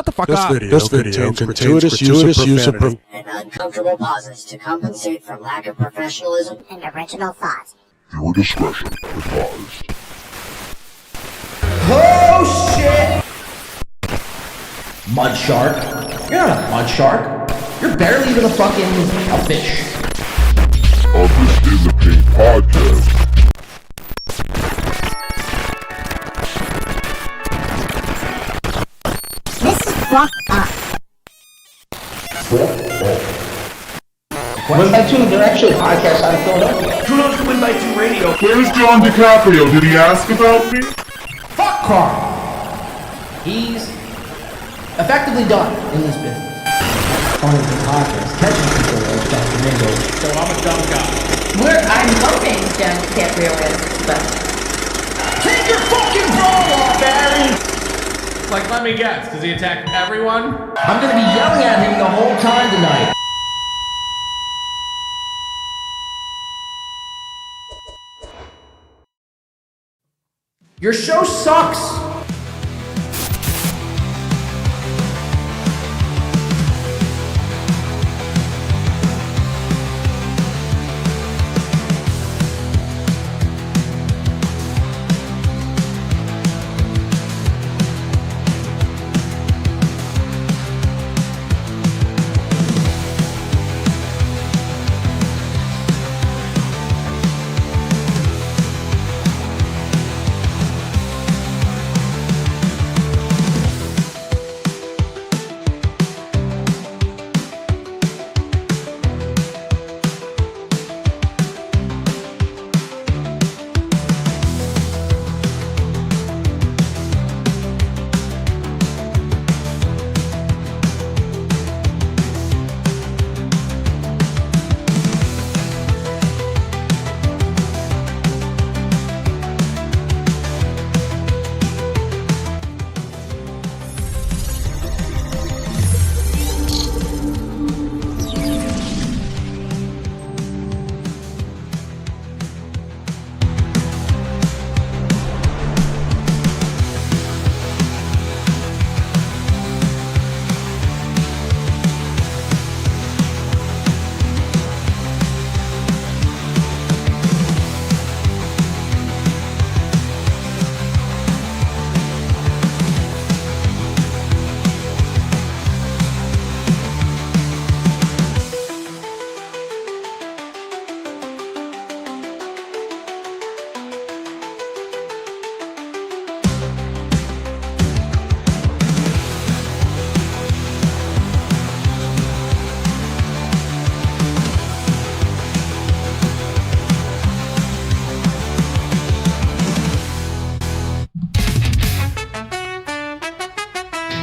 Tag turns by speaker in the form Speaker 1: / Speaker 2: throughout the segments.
Speaker 1: Shut the fuck
Speaker 2: This
Speaker 1: up.
Speaker 2: video contains gratuitous use of profanity
Speaker 3: and uncomfortable pauses to compensate for lack of professionalism and original thought.
Speaker 4: Viewer discretion advised.
Speaker 5: Oh shit! Mud shark. You're not a mud shark. You're barely even a fish.
Speaker 4: This is the Pink Podcast.
Speaker 3: This is fucked up.
Speaker 5: Win by 2, they're actually a podcast out of Philadelphia.
Speaker 6: Who knows Win by 2 radio?
Speaker 4: Where's John Di Caprio? Did he ask about me?
Speaker 5: Fuck Carl! He's effectively done in this business. On the podcast, catching people like Dr. Mingo.
Speaker 6: So I'm a dumb guy.
Speaker 7: I'm hoping John Di Caprio is, but...
Speaker 5: Take your fucking bra off, Barry!
Speaker 6: Like, let me guess, does he attack everyone?
Speaker 5: I'm gonna be yelling at him the whole time tonight. Your show sucks!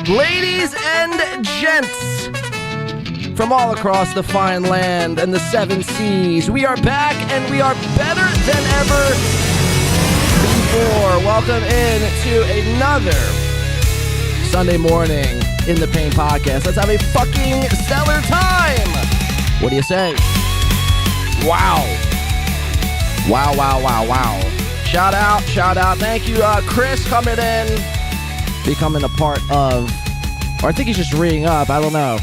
Speaker 1: Ladies and gents, from all across the fine land and the 7 seas, we are back and we are better than ever before. Welcome in to another Sunday morning in the Pain Podcast. Let's have a fucking stellar time. What do you say? Wow. Wow. Shout out. Thank you, Chris, coming in. Becoming a part of, or I think he's just ringing up, I don't know.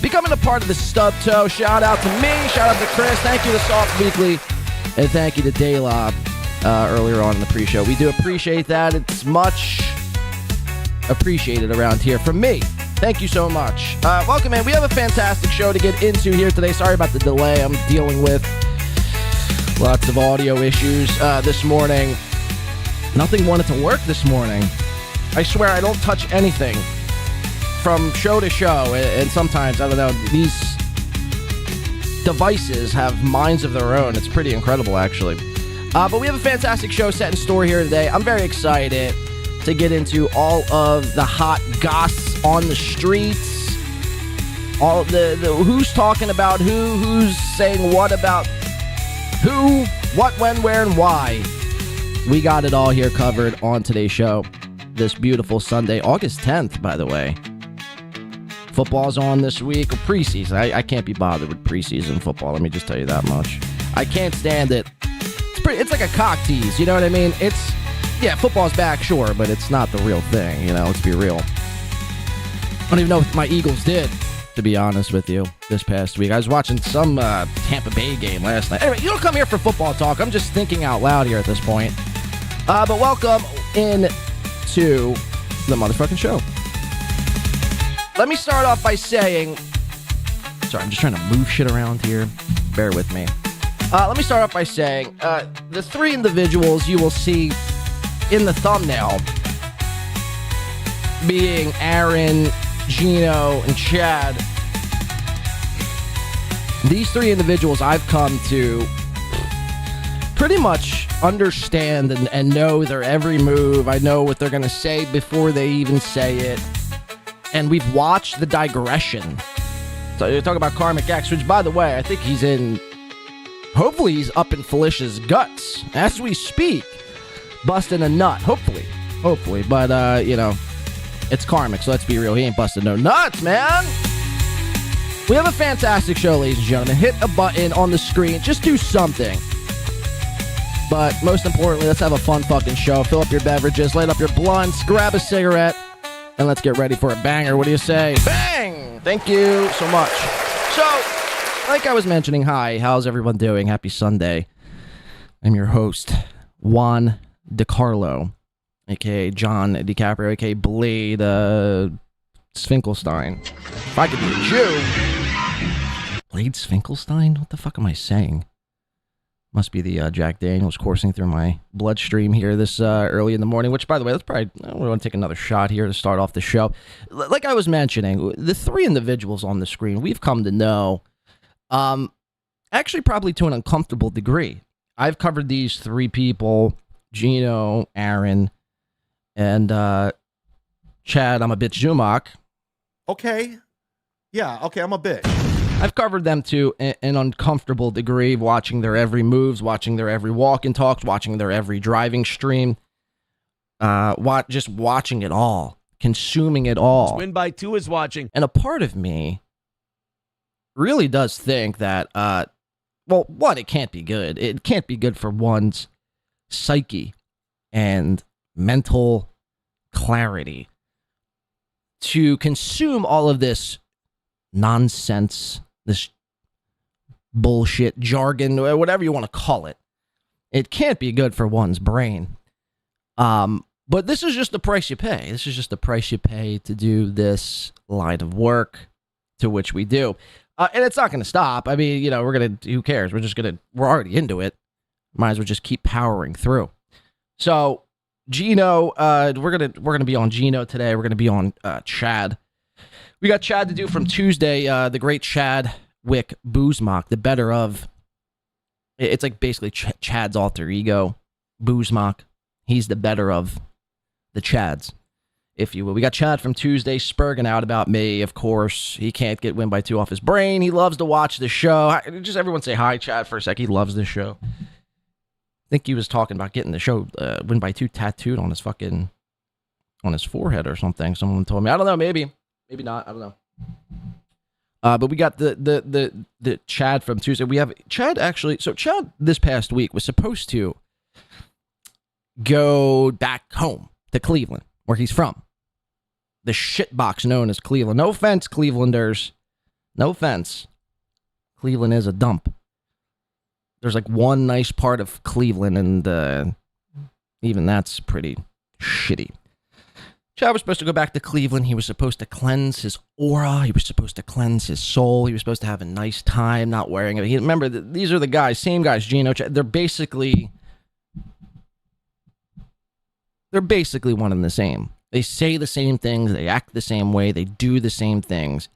Speaker 1: Becoming a part of the Stub Toe. Shout out to me, shout out to Chris, thank you to Soft Weekly, and thank you to Daylob earlier on in the pre-show. We do appreciate that. It's much appreciated around here from me. Thank you so much. Welcome in. We have a fantastic show to get into here today. Sorry about the delay. I'm dealing with lots of audio issues this morning. Nothing wanted to work this morning. I swear I don't touch anything from show to show, and sometimes, I don't know, these devices have minds of their own. It's pretty incredible, actually. But we have a fantastic show set in store here today. I'm very excited to get into all of the hot goss on the streets, all the who's talking about who's saying what about who, what, when, where, and why. We got it all here covered on today's show. This beautiful Sunday, August 10th, by the way. Football's on this week. Preseason. I can't be bothered with preseason football. Let me just tell you that much. I can't stand it. It's like a cock tease. You know what I mean? Yeah, football's back, sure, but it's not the real thing. You know, let's be real. I don't even know what my Eagles did, to be honest with you, this past week. I was watching some Tampa Bay game last night. Anyway, you don't come here for football talk. I'm just thinking out loud here at this point. But welcome in to the motherfucking show. Let me start off by saying... Sorry, I'm just trying to move shit around here. Bear with me. Let me start off by saying the three individuals you will see in the thumbnail being Aaron, Gino, and Chad. These three individuals I've come to pretty much understand and know their every move. I know what they're going to say before they even say it. And we've watched the digression. So you're talking about Karmic X, which, by the way, I think he's in... Hopefully he's up in Felicia's guts as we speak. Busting a nut. Hopefully. But, you know, it's Karmic, so let's be real. He ain't busting no nuts, man. We have a fantastic show, ladies and gentlemen. Hit a button on the screen. Just do something. But most importantly, let's have a fun fucking show. Fill up your beverages, light up your blunts, grab a cigarette, and let's get ready for a banger. What do you say? Bang! Thank you so much. So, like I was mentioning, hi, how's everyone doing? Happy Sunday. I'm your host, Juan DiCarlo, a.k.a. John Di Caprio, a.k.a. Blade Sfinkelstein. If I could be a Jew. Blade Sfinkelstein? What the fuck am I saying? Must be the Jack Daniels coursing through my bloodstream here this early in the morning, which, by the way, let's probably, I want to take another shot here to start off the show. Like I was mentioning, the three individuals on the screen we've come to know, actually probably to an uncomfortable degree. I've covered these three people, Gino, Aaron, and Chad, I'm a bitch, Zumock.
Speaker 8: Okay. Yeah, okay, I'm a bitch.
Speaker 1: I've covered them to an uncomfortable degree, watching their every moves, watching their every walk and talks, watching their every driving stream, just watching it all, consuming it all.
Speaker 9: Win by 2 is watching.
Speaker 1: And a part of me really does think that, well, one, it can't be good. It can't be good for one's psyche and mental clarity to consume all of this nonsense, this bullshit, jargon, whatever you want to call it. It can't be good for one's brain. But this is just the price you pay. This is just the price you pay to do this line of work to which we do. And it's not going to stop. I mean, you know, who cares? We're already into it. Might as well just keep powering through. So, Gino, we're gonna be on Gino today. We're gonna be on Chad. We got Chad to do from Tuesday. The great Chad Wick Zumock, the better of. It's like basically Chad's alter ego, Zumock. He's the better of the Chads, if you will. We got Chad from Tuesday spurging out about me. Of course, he can't get Win by 2 off his brain. He loves to watch the show. Just everyone say hi, Chad, for a sec. He loves this show. I think he was talking about getting the show Win by 2 tattooed on his forehead or something. Someone told me. I don't know. Maybe not. I don't know. But we got the Chad from Tuesday. We have Chad actually. So Chad this past week was supposed to go back home to Cleveland, where he's from. The shitbox known as Cleveland. No offense, Clevelanders. No offense. Cleveland is a dump. There's like one nice part of Cleveland, and even that's pretty shitty. Chad was supposed to go back to Cleveland. He was supposed to cleanse his aura. He was supposed to cleanse his soul. He was supposed to have a nice time, not wearing it. Remember, these are the guys, same guys, Gino, Chad, they're basically one and the same. They say the same things. They act the same way. They do the same things.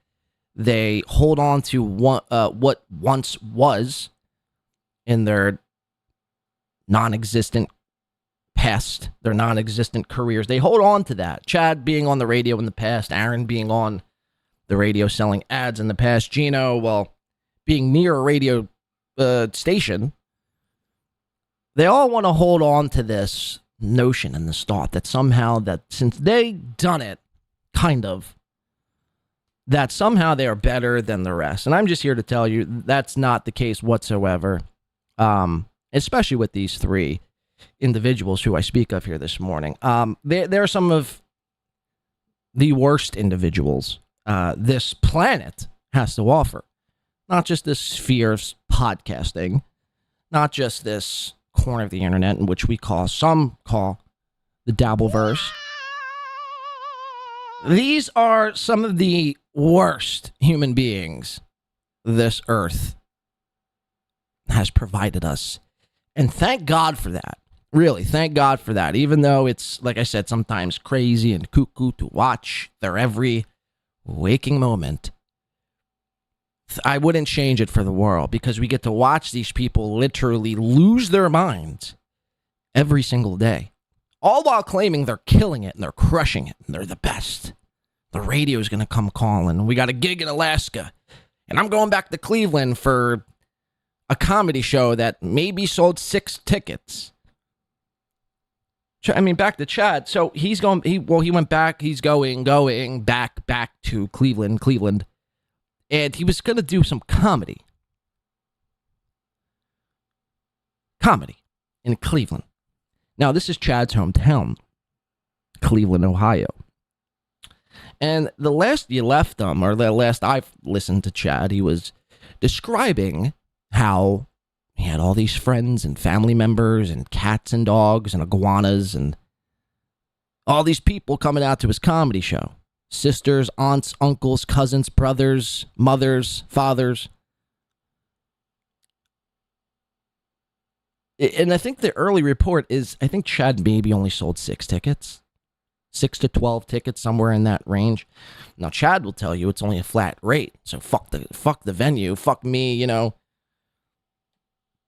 Speaker 1: They hold on to what once was in their non-existent past, their non-existent careers. They hold on to that. Chad being on the radio in the past, Aaron being on the radio selling ads in the past, Gino, well, being near a radio station. They all want to hold on to this notion and this thought that somehow that since they done it, kind of, that somehow they are better than the rest. And I'm just here to tell you that's not the case whatsoever. Especially with these three individuals who I speak of here this morning. They're some of the worst individuals this planet has to offer. Not just this sphere of podcasting, not just this corner of the internet in which some call the Dabbleverse. These are some of the worst human beings this earth has provided us. And thank God for that. Really, thank God for that. Even though it's, like I said, sometimes crazy and cuckoo to watch their every waking moment, I wouldn't change it for the world, because we get to watch these people literally lose their minds every single day, all while claiming they're killing it and they're crushing it and they're the best. The radio's going to come calling. We got a gig in Alaska, and I'm going back to Cleveland for a comedy show that maybe sold 6 tickets. I mean, back to Chad. So he's going, he went back, he's going back to Cleveland. And he was going to do some comedy in Cleveland. Now, this is Chad's hometown, Cleveland, Ohio. And the last you left him, or the last I've listened to Chad, he was describing how he had all these friends and family members and cats and dogs and iguanas and all these people coming out to his comedy show. Sisters, aunts, uncles, cousins, brothers, mothers, fathers. And I think the early report is, I think Chad maybe only sold 6 tickets. 6 to 12 tickets, somewhere in that range. Now, Chad will tell you it's only a flat rate. So fuck the venue. Fuck me, you know.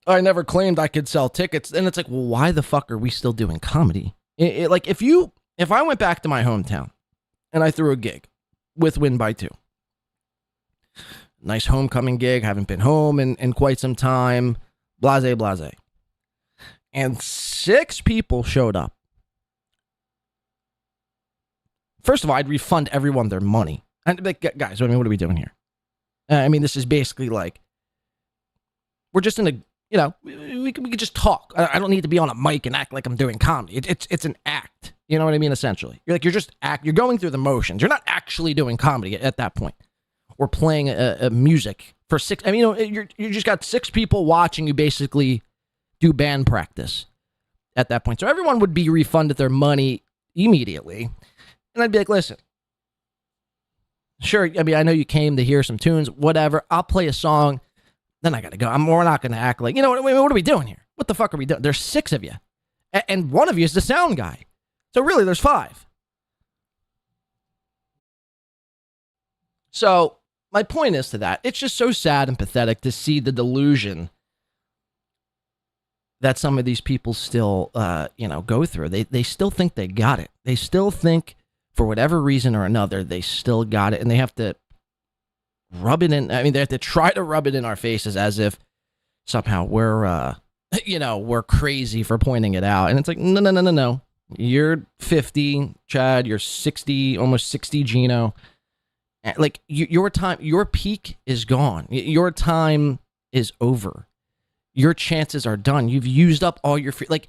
Speaker 1: I never claimed I could sell tickets. And it's like, well, why the fuck are we still doing comedy? Like, if I went back to my hometown and I threw a gig with Win by 2. Nice homecoming gig. Haven't been home in quite some time. Blase. And 6 people showed up. First of all, I'd refund everyone their money. And like, guys, I mean, what are we doing here? I mean, this is basically like, we're just in a, you know, we could just talk. I don't need to be on a mic and act like I'm doing comedy. It's an act. You know what I mean? Essentially, you're going through the motions. You're not actually doing comedy at that point. We're playing a music for 6. I mean, you know, you just got 6 people watching you basically do band practice at that point. So everyone would be refunded their money immediately. And I'd be like, listen, sure, I mean, I know you came to hear some tunes, whatever. I'll play a song. Then I got to go. We're not going to act like, you know, what are we doing here? What the fuck are we doing? There's 6 of you. And one of you is the sound guy. So really, there's 5. So my point is to that, it's just so sad and pathetic to see the delusion that some of these people still, go through. They still think they got it. They still think, for whatever reason or another, they still got it, and they have to rub it in. I mean, they have to try to rub it in our faces as if somehow we're crazy for pointing it out. And it's like, no. You're 50, Chad. You're 60, almost 60, Gino. Like, your time, your peak is gone. Your time is over. Your chances are done. You've used up all your like.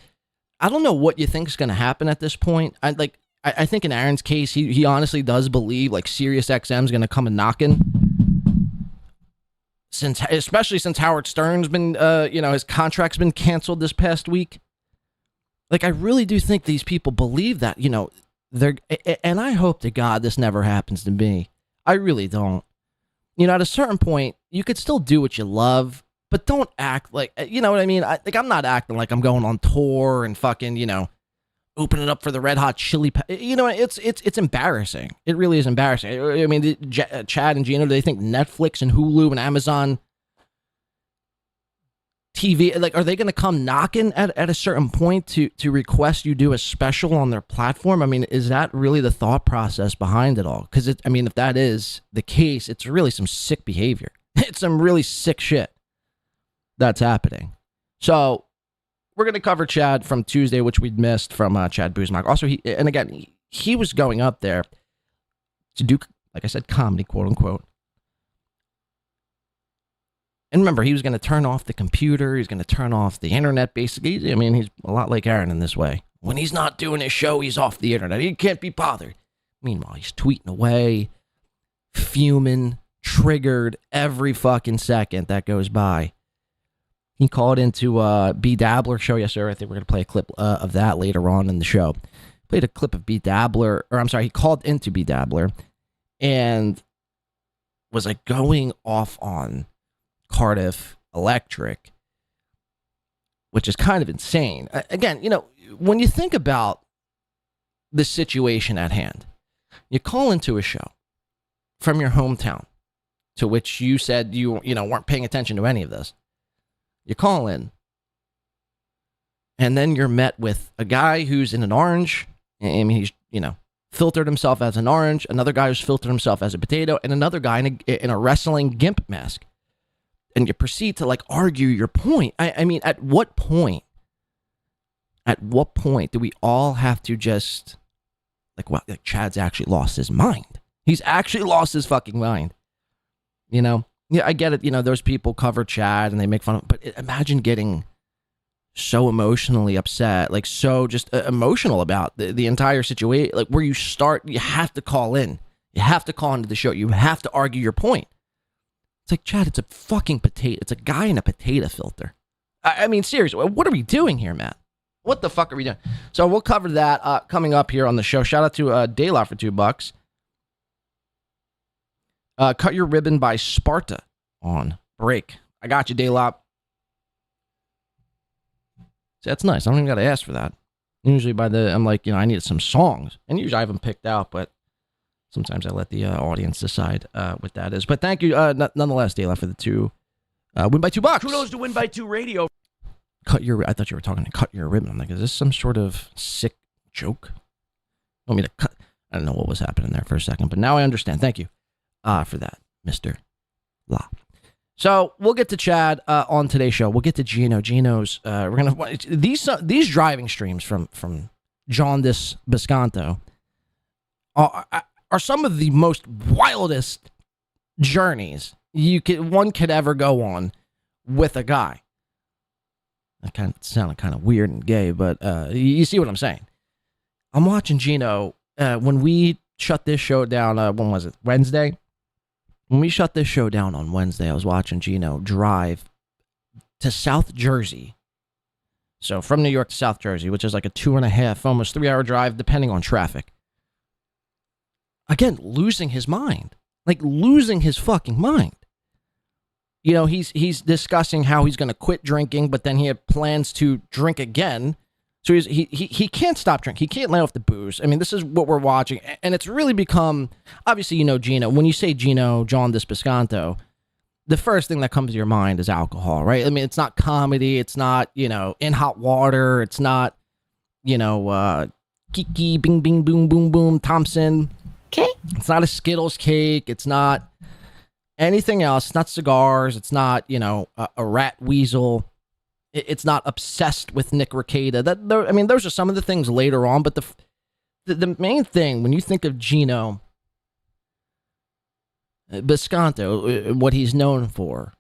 Speaker 1: I don't know what you think is going to happen at this point. I think in Aaron's case, he honestly does believe like Sirius XM is going to come and knocking. Especially since Howard Stern's been, his contract's been canceled this past week. Like, I really do think these people believe that, you know, and I hope to God this never happens to me. I really don't. You know, at a certain point, you could still do what you love, but don't act like, you know what I mean? I'm not acting like I'm going on tour and fucking, you know, opening up for the Red Hot Chili you know, it's embarrassing. It really is embarrassing. I mean, Chad and Gino, do they think Netflix and Hulu and Amazon TV, like, are they going to come knocking at a certain point to request you do a special on their platform? I mean, is that really the thought process behind it all? Because, I mean, if that is the case, it's really some sick behavior. It's some really sick shit that's happening. So we're going to cover Chad from Tuesday, which we'd missed from Chad Zumock. Also, he was going up there to do, like I said, comedy, quote unquote. And remember, he was going to turn off the computer. He's going to turn off the internet, basically. I mean, he's a lot like Aaron in this way. When he's not doing his show, he's off the internet. He can't be bothered. Meanwhile, he's tweeting away, fuming, triggered every fucking second that goes by. He called into B Dabbler show yesterday. I think we're going to play a clip of that later on in the show. Played a clip of B Dabbler, or I'm sorry, he called into B Dabbler and was like going off on Cardiff Electric, which is kind of insane. Again, you know, when you think about the situation at hand, you call into a show from your hometown to which you said you weren't paying attention to any of this. You call in, and then you're met with a guy who's in an orange. I mean, he's, filtered himself as an orange, another guy who's filtered himself as a potato, and another guy in a wrestling gimp mask. And you proceed to like argue your point. I mean, at what point do we all have to just like Chad's actually lost his mind? He's actually lost his fucking mind. Yeah, I get it. Those people cover Chad and they make fun of him, but imagine getting so emotionally upset, like so just emotional about the entire situation, like where you have to call in. You have to call into the show. You have to argue your point. It's like, Chad, it's a fucking potato. It's a guy in a potato filter. I mean, seriously, what are we doing here, Matt? What the fuck are we doing? So we'll cover that coming up here on the show. Shout out to Dayla for $2. Cut Your Ribbon by Sparta on break. I got you, Dayla. See, that's nice. I don't even got to ask for that. Usually I'm like, I needed some songs. And usually I have them picked out, but sometimes I let the audience decide what that is. But thank you, nonetheless, Dayla, for the win by $2.
Speaker 9: Kudos to Win by 2 Radio.
Speaker 1: I thought you were talking to Cut Your Ribbon. I'm like, is this some sort of sick joke? Want me to cut? I don't know what was happening there for a second, but now I understand. Thank you for that, Mr. La. So we'll get to Chad on today's show. We'll get to Gino. Gino's we're gonna these driving streams from John Di Caprio are some of the most wildest journeys one could ever go on with a guy. That kind of sounded kind of weird and gay, but you see what I'm saying. I'm watching Gino when we shut this show down. When was it? Wednesday. When we shut this show down on Wednesday, I was watching Gino drive to South Jersey. So from New York to South Jersey, which is like a 2.5, almost 3-hour drive, depending on traffic. Again, losing his mind. Like losing his fucking mind. He's discussing how he's going to quit drinking, but then he had plans to drink again. So he can't stop drinking. He can't lay off the booze. I mean, this is what we're watching. And it's really become, obviously, Gino. When you say Gino, John Di Caprio, the first thing that comes to your mind is alcohol, right? I mean, it's not comedy. It's not, In Hot Water. It's not, Kiki, Bing, Bing, Boom, Boom, Boom, Thompson.
Speaker 7: Okay.
Speaker 1: It's not a Skittles cake. It's not anything else. It's not cigars. It's not, a rat weasel. It's not obsessed with Nick Rekieta. Those are some of the things later on, but the main thing when you think of Gino Bisconto, what he's known for,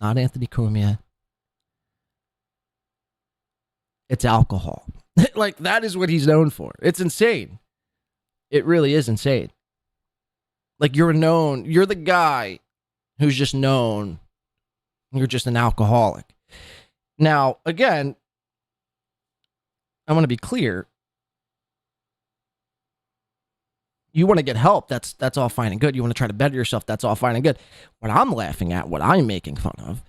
Speaker 1: not Anthony Cumia, it's alcohol. Like that is what he's known for. It's insane. It really is insane. Like you're the guy who's just known. You're just an alcoholic. Now, again, I want to be clear. You want to get help, that's all fine and good. You want to try to better yourself, that's all fine and good. What I'm laughing at, what I'm making fun of,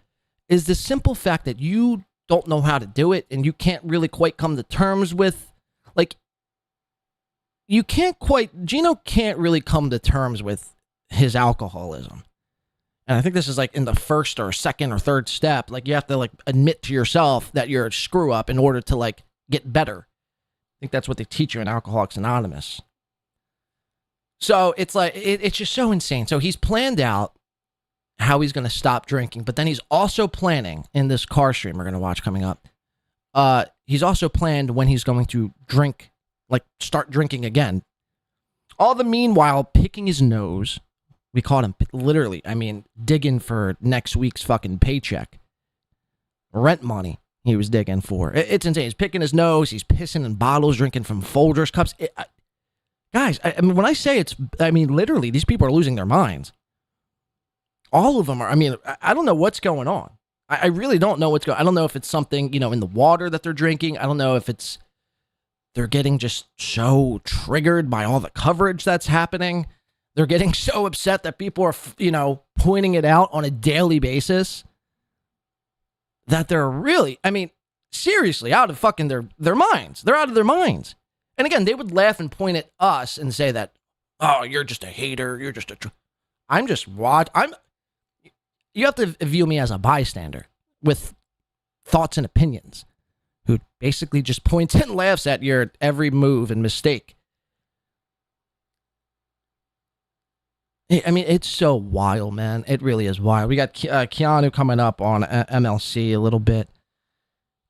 Speaker 1: is the simple fact that you don't know how to do it and you can't really quite come to terms with, Gino can't really come to terms with his alcoholism. And I think this is like in the first or second or third step. Like you have to admit to yourself that you're a screw up in order to get better. I think that's what they teach you in Alcoholics Anonymous. So it's it's just so insane. So he's planned out how he's going to stop drinking, but then he's also planning in this car stream we're going to watch coming up. He's also planned when he's going to drink, start drinking again. All the meanwhile picking his nose. We caught him literally, digging for next week's fucking paycheck. Rent money he was digging for. It's insane. He's picking his nose. He's pissing in bottles, drinking from Folgers cups. Guys, I mean, when I say literally, these people are losing their minds. All of them are. I mean, I don't know what's going on. I really don't know what's going on. I don't know if it's something, in the water that they're drinking. I don't know if they're getting just so triggered by all the coverage that's happening. They're getting so upset that people are, pointing it out on a daily basis that they're really, seriously out of fucking their minds. They're out of their minds. And again, they would laugh and point at us and say that, oh, you're just a hater. You're just you have to view me as a bystander with thoughts and opinions who basically just points and laughs at your every move and mistake. I mean, it's so wild, man. It really is wild. We got Keanu coming up on MLC a little bit.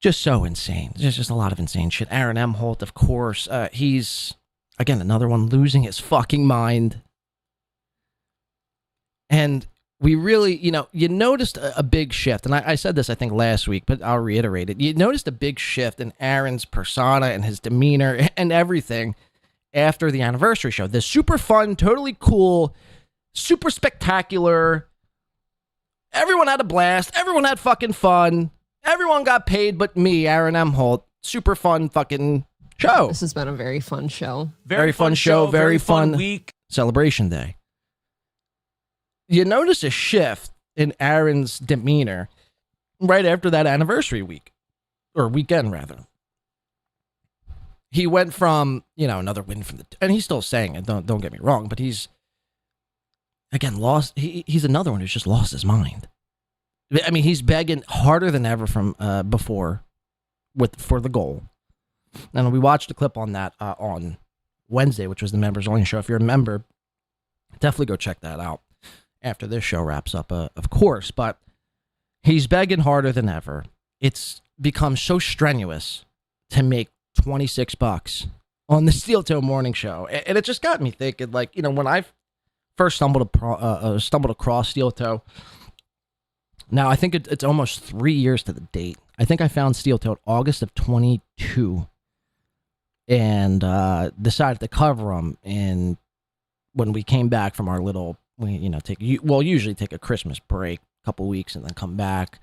Speaker 1: Just so insane. There's just a lot of insane shit. Aaron Imholte, of course. He's, again, another one losing his fucking mind. And we really, you noticed a big shift. And I said this, I think, last week, but I'll reiterate it. You noticed a big shift in Aaron's persona and his demeanor and everything after the anniversary show. This super fun, totally cool, super spectacular. Everyone had a blast. Everyone had fucking fun. Everyone got paid but me, Aaron Imholte. Super fun fucking show.
Speaker 9: This has been a very fun show.
Speaker 1: Very fun show. Very fun week. Celebration day. You notice a shift in Aaron's demeanor right after that anniversary week. Or weekend, rather. He went from, another win from and he's still saying it, don't get me wrong, but he's, again, lost. He's another one who's just lost his mind. I mean, he's begging harder than ever from before for the goal. And we watched a clip on that on Wednesday, which was the members only show. If you're a member, definitely go check that out after this show wraps up, of course. But he's begging harder than ever. It's become so strenuous to make $26 on the Steel Toe Morning Show. And it just got me thinking, like, when I first stumbled across Steel Toe, now, I think it's almost 3 years to the date. I think I found Steel Toe August of 22 and decided to cover them. And when we came back from our little, usually take a Christmas break, a couple weeks, and then come back.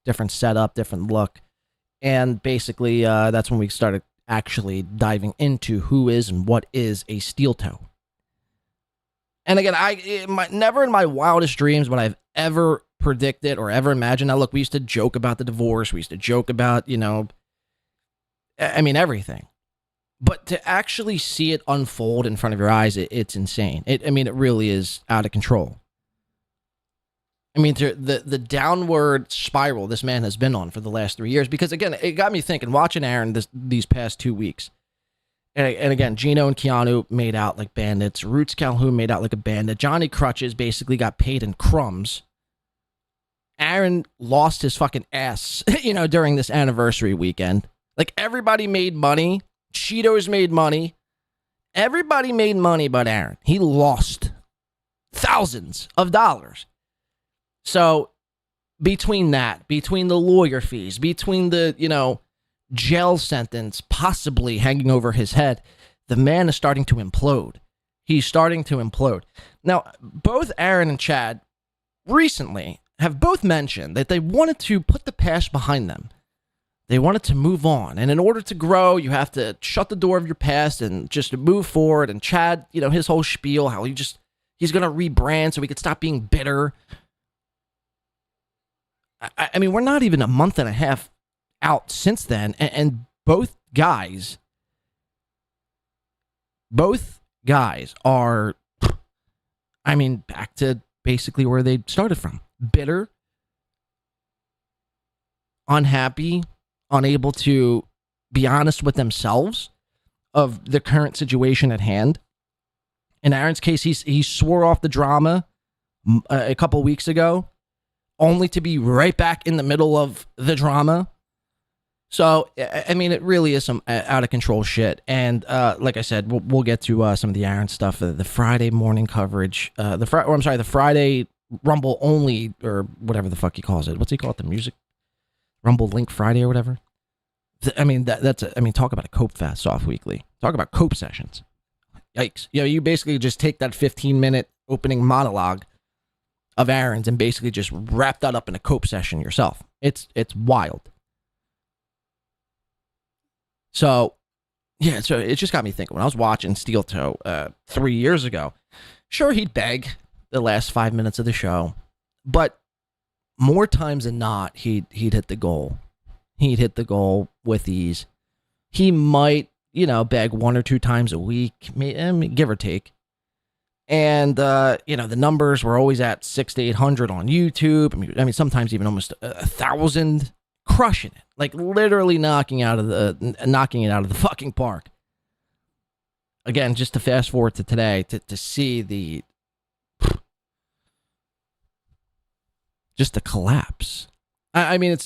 Speaker 1: Different setup, different look. And basically, that's when we started actually diving into who is and what is a Steel Toe. And again, never in my wildest dreams would I've ever predicted or ever imagined. Now, look, we used to joke about the divorce. We used to joke about, everything. But to actually see it unfold in front of your eyes, it's insane. It really is out of control. The downward spiral this man has been on for the last 3 years. Because, again, it got me thinking, watching Aaron these past 2 weeks. And again, Gino and Keanu made out like bandits. Roots Calhoun made out like a bandit. Johnny Crutches basically got paid in crumbs. Aaron lost his fucking ass, during this anniversary weekend. Like, everybody made money. Cheetos made money. Everybody made money but Aaron. He lost thousands of dollars. So, between the lawyer fees, between the, jail sentence possibly hanging over his head, the man is starting to implode. He's starting to implode. Now, both Aaron and Chad recently have both mentioned that they wanted to put the past behind them. They wanted to move on. And in order to grow, you have to shut the door of your past and just move forward. And Chad, his whole spiel, how he's going to rebrand so he could stop being bitter. We're not even a month and a half out since then, and both guys are, back to basically where they started from. Bitter, unhappy, unable to be honest with themselves of the current situation at hand. In Aaron's case, he swore off the drama a couple weeks ago, only to be right back in the middle of the drama. So, it really is some out of control shit. And like I said, we'll get to some of the Aaron stuff, the Friday morning coverage, the Friday Rumble only, or whatever the fuck he calls it. What's he call it? The music Rumble Link Friday or whatever. Talk about a cope fest off weekly. Talk about cope sessions. Yikes. You basically just take that 15-minute opening monologue of Aaron's and basically just wrap that up in a cope session yourself. It's wild. So, yeah, so it just got me thinking. When I was watching Steel Toe 3 years ago, sure, he'd beg the last 5 minutes of the show, but more times than not, he'd hit the goal. He'd hit the goal with ease. He might, beg 1 or 2 times a week, give or take. And, the numbers were always at 600 to 800 on YouTube. I mean, sometimes even almost 1,000, crushing it, like literally knocking it out of the fucking park. Again, just to fast forward to today, to see the collapse. I mean,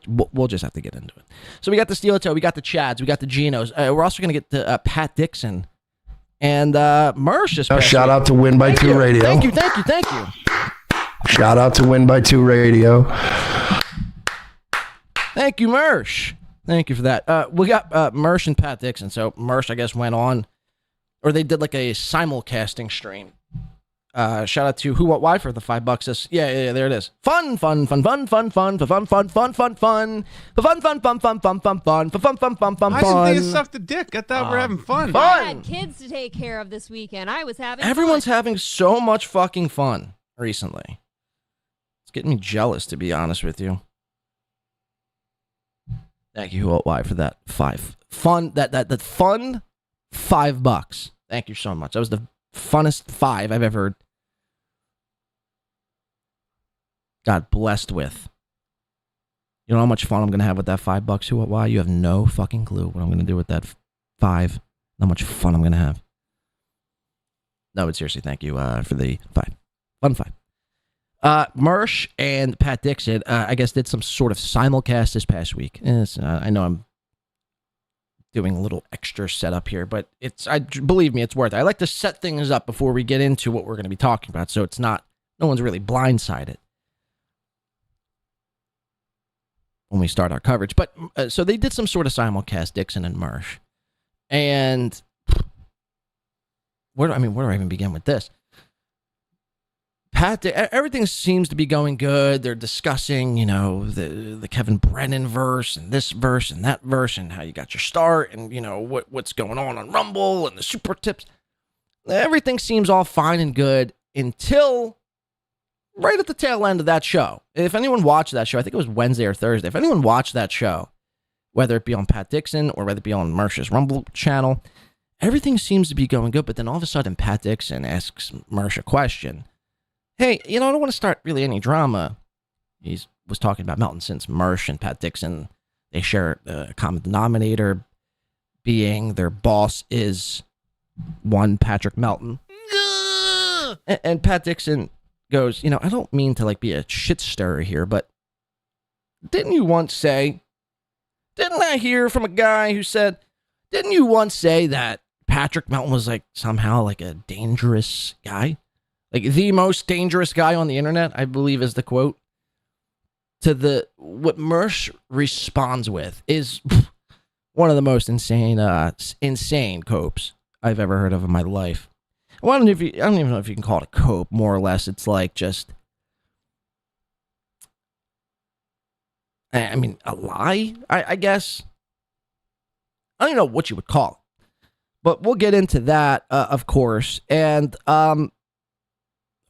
Speaker 1: we'll just have to get into it. So we got the Steel Toe, we got the Chads, we got the Genos. We're also going to get to Pat Dixon and Mersh.
Speaker 9: Shout out to Win by 2 Radio.
Speaker 1: Thank you.
Speaker 9: Shout out to Win by 2 Radio.
Speaker 1: Thank you, Mersh. Thank you for that. We got Mersh and Pat Dixon. So Mersh, I guess, went on, or they did like a simulcasting stream. Shout out to Who What Why for the $5. Yeah, there it is. Fun. Why isn't
Speaker 10: they suck the dick? I thought we're having fun.
Speaker 11: I had kids to take care of this weekend. I was having
Speaker 1: Everyone's having so much fucking fun recently. It's getting me jealous, to be honest with you. Thank you, Who What Why, for that fun $5. Thank you so much. That was the funnest 5 I've ever got blessed with. You know how much fun I'm going to have with that $5? Who What Why? You have no fucking clue what I'm going to do with that 5. How much fun I'm going to have. No, but seriously, thank you for the 5. Fun 5. Mersh and Pat Dixon, I guess, did some sort of simulcast this past week. I know I'm doing a little extra setup here, but believe me, it's worth it. I like to set things up before we get into what we're going to be talking about, so it's not, no one's really blindsided when we start our coverage. But so they did some sort of simulcast, Dixon and Mersh, and where do I even begin with this? Pat, everything seems to be going good. They're discussing, the Kevin Brennan verse and this verse and that verse and how you got your start and, what's going on Rumble and the super tips. Everything seems all fine and good until right at the tail end of that show. If anyone watched that show, I think it was Wednesday or Thursday. If anyone watched that show, whether it be on Pat Dixon or whether it be on Mersh's Rumble channel, everything seems to be going good. But then all of a sudden, Pat Dixon asks Mersh a question. Hey, I don't want to start really any drama. He was talking about Melton since Mersh and Pat Dixon, they share a common denominator, being their boss is one Patrick Melton. And Pat Dixon goes, I don't mean to be a shit stirrer here, but didn't I hear from a guy who said, didn't you once say that Patrick Melton was somehow a dangerous guy? The most dangerous guy on the internet, I believe is the quote. What Mersh responds with is one of the most insane copes I've ever heard of in my life. Well, I don't even know if you can call it a cope, more or less. It's just, a lie, I guess. I don't know what you would call it. But we'll get into that, of course. And,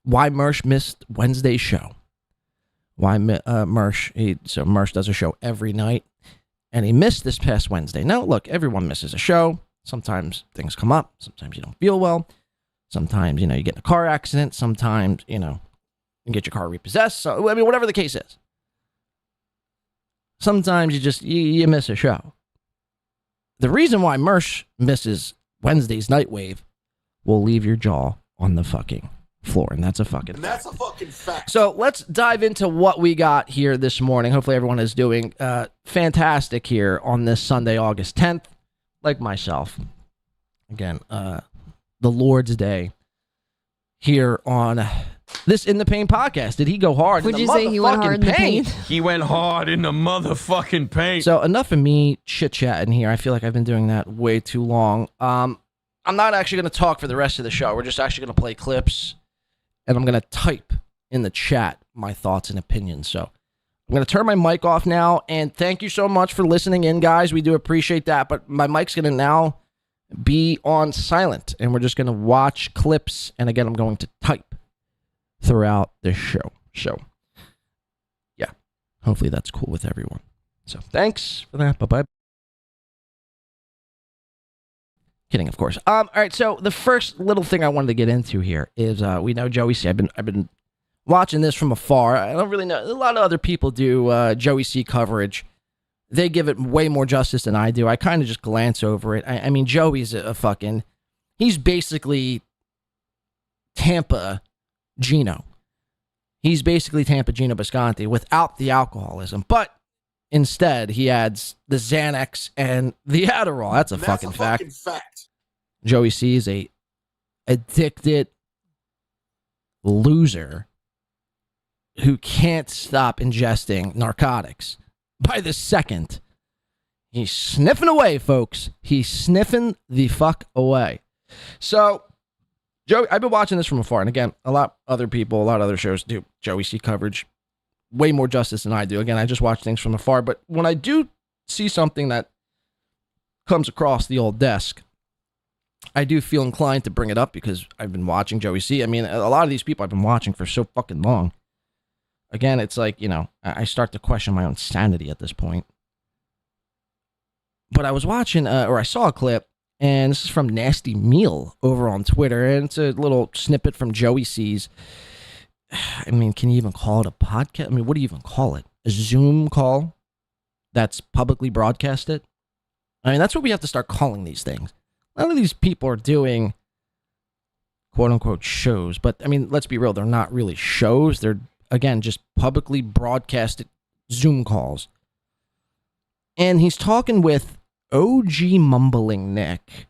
Speaker 1: why Mersh missed Wednesday's show. Why Mersh does a show every night, and he missed this past Wednesday. Now, look, everyone misses a show. Sometimes things come up. Sometimes you don't feel well. Sometimes, you get in a car accident. Sometimes, you get your car repossessed. So, whatever the case is. Sometimes you miss a show. The reason why Mersh misses Wednesday's Nightwave will leave your jaw on the fucking floor, and that's a fucking fact. So let's dive into what we got here this morning. Hopefully everyone is doing fantastic here on this Sunday, August 10th, like myself. Again, the Lord's Day here on this In the Pain podcast. Did he go hard?
Speaker 11: Would
Speaker 1: in
Speaker 11: you
Speaker 1: the
Speaker 11: say he went hard in the paint?
Speaker 10: He went hard in the motherfucking paint.
Speaker 1: So enough of me chit-chatting here. I feel like I've been doing that way too long. I'm not actually going to talk for the rest of the show. We're just actually going to play clips, and I'm going to type in the chat my thoughts and opinions. So I'm going to turn my mic off now, and thank you so much for listening in, guys. We do appreciate that, but my mic's going to now be on silent, and we're just going to watch clips, and again, I'm going to type throughout this show. So, yeah, hopefully that's cool with everyone. So, thanks for that. Bye-bye. Kidding, of course. All right, so the first little thing I wanted to get into here is we know Joey C. I've been watching this from afar. I don't really know. A lot of other people do Joey C. coverage. They give it way more justice than I do. I kind of just glance over it. I mean, Joey's a fucking... He's basically Tampa Gino. He's basically Tampa Gino Bisconti without the alcoholism. But instead, he adds the Xanax and the Adderall. That's a fucking fact. Joey C is a addicted loser who can't stop ingesting narcotics. By the second, he's sniffing away, folks. He's sniffing the fuck away. So, Joey, I've been watching this from afar, and again, a lot of other shows do Joey C coverage way more justice than I do. Again, I just watch things from afar, but when I do see something that comes across the old desk, I do feel inclined to bring it up because I've been watching Joey C. I mean, a lot of these people I've been watching for so fucking long. Again, it's like, you know, I start to question my own sanity at this point. But I was watching, or I saw a clip, and this is from Nasty Meal over on Twitter, and it's a little snippet from Joey C's. I mean, can you even call it a podcast? I mean, what do you even call it? A Zoom call that's publicly broadcasted? I mean, that's what we have to start calling these things. A lot of these people are doing quote-unquote shows, but, I mean, let's be real, they're not really shows. They're, again, just publicly broadcasted Zoom calls. And he's talking with OG Mumbling Nick.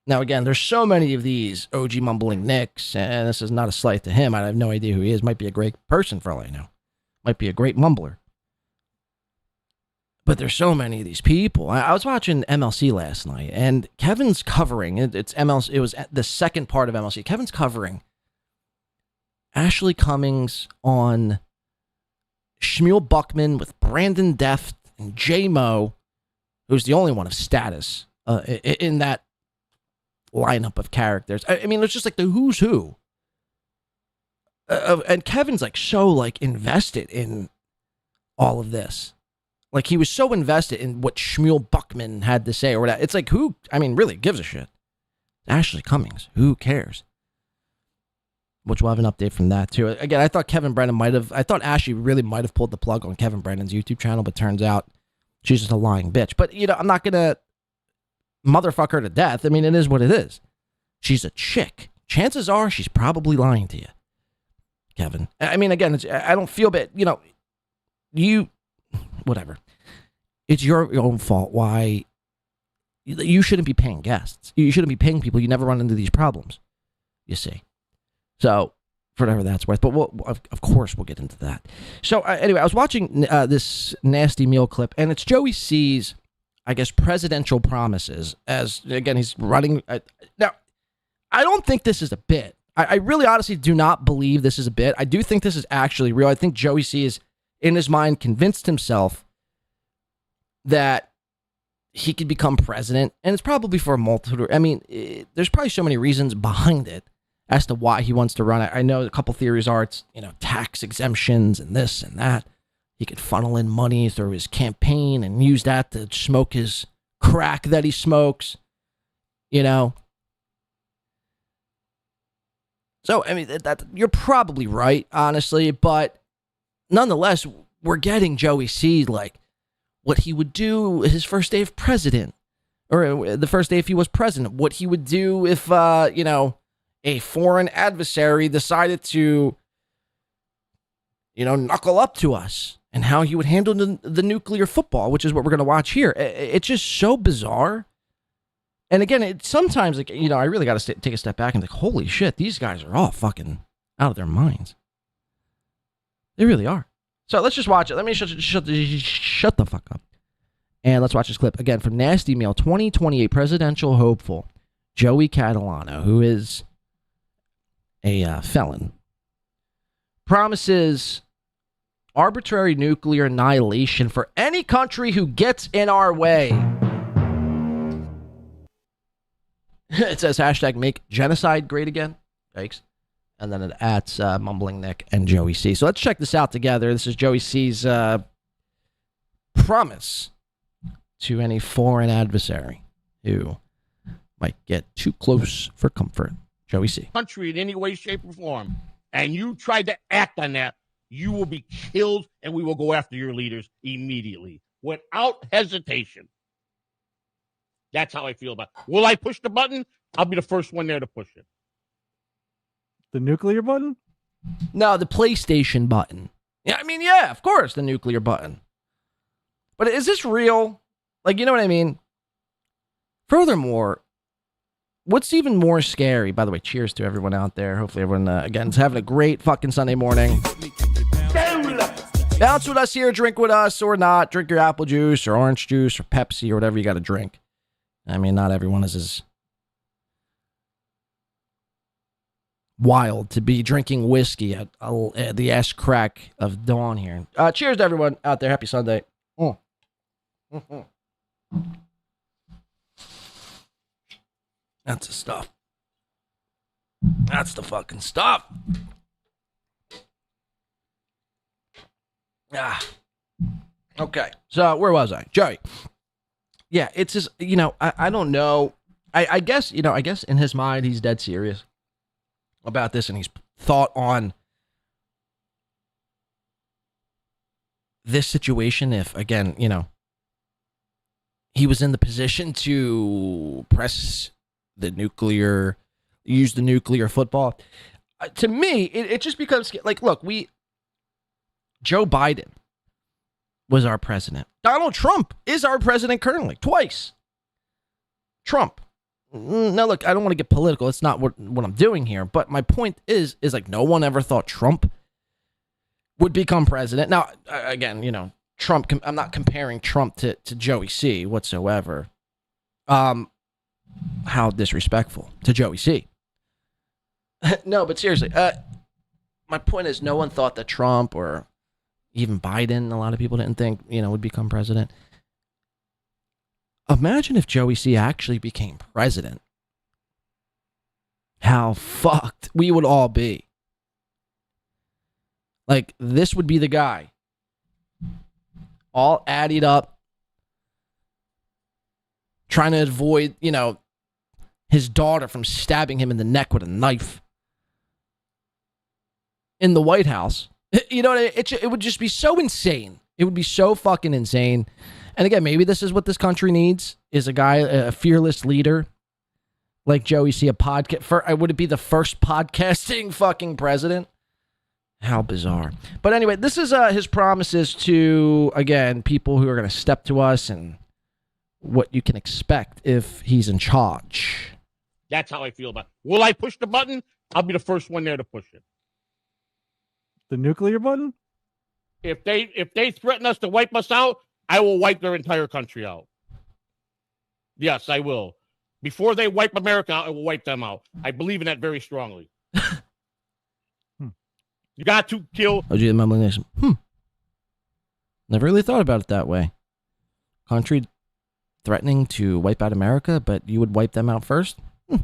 Speaker 1: Now, again, there's so many of these OG Mumbling Nicks, and this is not a slight to him. I have no idea who he is. Might be a great person for all I know. Might be a great mumbler. But there's so many of these people. I was watching MLC last night, and Kevin's covering, it's MLC, it was the second part of MLC. Kevin's covering Ashley Cummings on Shmuel Buckman with Brandon Deft and J-Mo, who's the only one of status in that lineup of characters. I mean, it's just like the who's who. And Kevin's like so like invested in all of this. Like he was so invested in what Shmuel Buckman had to say or whatever. It's like who, I mean, really gives a shit. Ashley Cummings, who cares? Which we'll have an update from that too. Again, I thought Ashley really might have pulled the plug on Kevin Brennan's YouTube channel, but turns out she's just a lying bitch. But, you know, I'm not going to motherfuck her to death. I mean, it is what it is. She's a chick. Chances are she's probably lying to you, Kevin. I mean, again, I don't feel bad. You know, whatever. It's your own fault why you shouldn't be paying guests. You shouldn't be paying people. You never run into these problems, you see. So, for whatever that's worth. But of course, we'll get into that. So, anyway, I was watching this Nasty Meal clip, and it's Joey C's, I guess, presidential promises. As, again, he's running. Now, I don't think this is a bit. I really honestly do not believe this is a bit. I do think this is actually real. I think Joey C is, in his mind, convinced himself that he could become president. And it's probably for a multitude. I mean, there's probably so many reasons behind it as to why he wants to run it. I know a couple theories are it's, you know, tax exemptions and this and that. He could funnel in money through his campaign and use that to smoke his crack that he smokes, you know. So, I mean, that you're probably right, honestly, but nonetheless, we're getting Joey C, like, what he would do his first day of president, or the first day if he was president, what he would do if, you know, a foreign adversary decided to, you know, knuckle up to us, and how he would handle the nuclear football, which is what we're going to watch here. It's just so bizarre. And again, sometimes, like, you know, I really got to take a step back and think, holy shit, these guys are all fucking, out of their minds. They really are. So let's just watch it. Let me shut the fuck up. And let's watch this clip again from Nasty Meal 2028 presidential hopeful Joey Catalano, who is a felon, promises arbitrary nuclear annihilation for any country who gets in our way. It says hashtag make genocide great again. Yikes. And then it adds Mumbling Nick and Joey C. So let's check this out together. This is Joey C's promise to any foreign adversary who might get too close for comfort. Joey C.
Speaker 12: Country in any way, shape, or form, and you try to act on that, you will be killed, and we will go after your leaders immediately, without hesitation. That's how I feel about it. Will I push the button? I'll be the first one there to push it.
Speaker 10: The nuclear button?
Speaker 1: No, the PlayStation button. Yeah, I mean, yeah, of course, the nuclear button. But is this real? Like, you know what I mean? Furthermore, what's even more scary, by the way, cheers to everyone out there. Hopefully everyone, again, is having a great fucking Sunday morning. Bounce with us here, drink with us or not. Drink your apple juice or orange juice or Pepsi or whatever you got to drink. I mean, not everyone is as wild to be drinking whiskey at the ass crack of dawn here. Cheers to everyone out there. Happy Sunday. That's the stuff. That's the fucking stuff. Okay. So where was I? Joey. Yeah, it's just, I don't know. I guess in his mind, he's dead serious about this, and he's thought on this situation if, again, he was in the position to use the nuclear football. To me, it just becomes like, look, Joe Biden was our president. Donald Trump is our president currently, twice. Trump. Now, look, I don't want to get political. It's not what I'm doing here. But my point is like, no one ever thought Trump would become president. Now, again, Trump, I'm not comparing Trump to Joey C whatsoever. How disrespectful to Joey C. No, but seriously, my point is no one thought that Trump or even Biden, a lot of people didn't think, would become president. Imagine if Joey C actually became president. How fucked we would all be. Like, this would be the guy. All added up. Trying to avoid, his daughter from stabbing him in the neck with a knife. In the White House. You know what I mean? It would just be so insane. It would be so fucking insane. And again, maybe this is what this country needs, is a guy, a fearless leader like Joey C. Would it be the first podcasting fucking president? How bizarre. But anyway, this is his promises to, again, people who are going to step to us and what you can expect if he's in charge.
Speaker 12: That's how I feel about it. Will I push the button? I'll be the first one there to push it.
Speaker 10: The nuclear button?
Speaker 12: If they threaten us to wipe us out, I will wipe their entire country out. Yes, I will. Before they wipe America out, I will wipe them out. I believe in that very strongly. You got to kill.
Speaker 1: Oh, gee, the mumbling nation. Never really thought about it that way. Country threatening to wipe out America, but you would wipe them out first? Not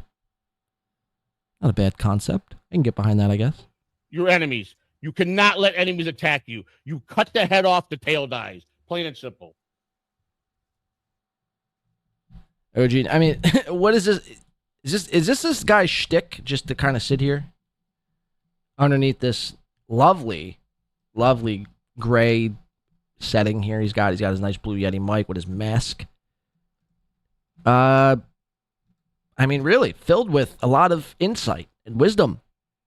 Speaker 1: a bad concept. I can get behind that, I guess.
Speaker 12: Your enemies. You cannot let enemies attack you. You cut the head off, the tail dies. Plain and simple.
Speaker 1: Oh, gee, I mean, what is this? Is this guy's shtick just to kind of sit here underneath this lovely gray setting here? He's got his nice blue Yeti mic with his mask. I mean, really filled with a lot of insight and wisdom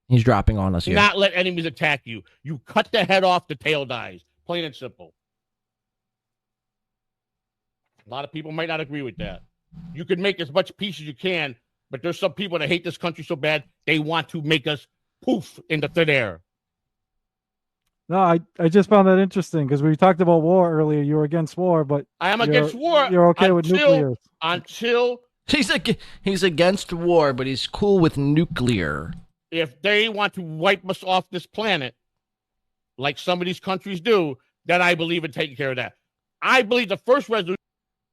Speaker 1: he's dropping on us here.
Speaker 12: Do not let enemies attack you. You cut the head off, the tail dies. Plain and simple. A lot of people might not agree with that. You can make as much peace as you can, but there's some people that hate this country so bad, they want to make us poof into thin air.
Speaker 13: No, I just found that interesting because we talked about war earlier. You were against war, but
Speaker 12: I am against war.
Speaker 13: You're okay with nuclear.
Speaker 12: Until
Speaker 1: he's against war, but he's cool with nuclear.
Speaker 12: If they want to wipe us off this planet, like some of these countries do, then I believe in taking care of that. I believe the first resolution.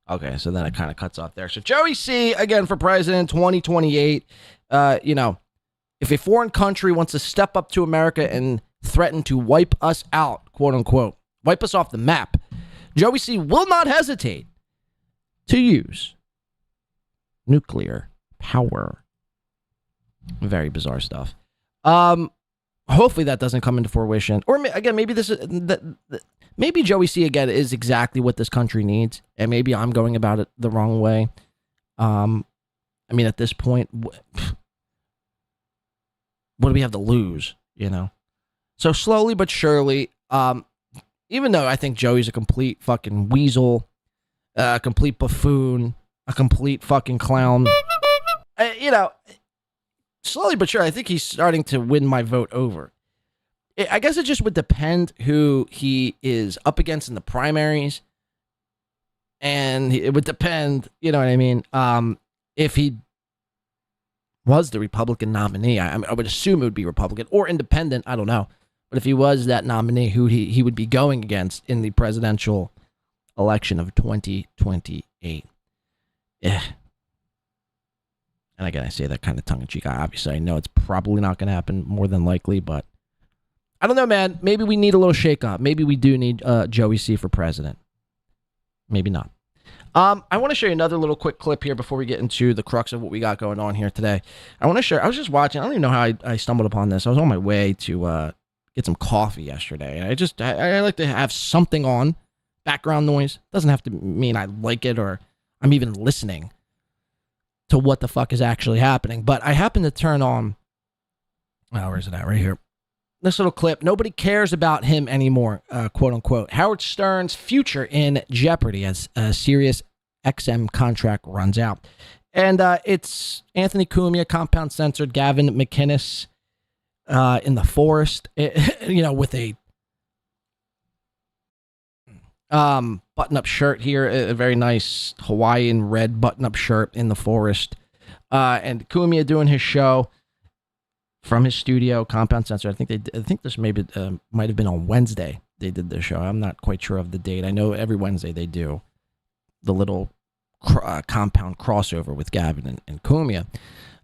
Speaker 1: Okay, so then it kind of cuts off there. So Joey C, again, for president 2028, if a foreign country wants to step up to America and threaten to wipe us out, quote unquote, wipe us off the map, Joey C will not hesitate to use nuclear power. Very bizarre stuff. Hopefully that doesn't come into fruition. Or again, maybe maybe Joey C again is exactly what this country needs, and maybe I'm going about it the wrong way. I mean, at this point, what do we have to lose? So slowly but surely, even though I think Joey's a complete fucking weasel, a complete buffoon, a complete fucking clown, slowly but surely, I think he's starting to win my vote over. I guess it just would depend who he is up against in the primaries. And it would depend, you know what I mean? If he was the Republican nominee, I would assume it would be Republican or independent. I don't know. But if he was that nominee, who he would be going against in the presidential election of 2028. Yeah. And again, I say that kind of tongue-in-cheek. Obviously, I know it's probably not going to happen, more than likely, but I don't know, man. Maybe we need a little shake-up. Maybe we do need Joey C for president. Maybe not. I want to show you another little quick clip here before we get into the crux of what we got going on here today. I want to share. I was just watching. I don't even know how I stumbled upon this. I was on my way to get some coffee yesterday, and I like to have something on, background noise. Doesn't have to mean I like it or I'm even listening to what the fuck is actually happening. But I happen to turn on, where's it at? Right here. This little clip. Nobody cares about him anymore, quote unquote. Howard Stern's future in jeopardy as a Sirius XM contract runs out. And it's Anthony Cumia, compound censored, Gavin McInnes in the forest, with a button-up shirt here, a very nice Hawaiian red button-up shirt in the forest. And Cumia doing his show from his studio, compound censored. I think this maybe might have been on Wednesday they did this show. I'm not quite sure of the date. I know every Wednesday they do the little compound crossover with Gavin and Cumia.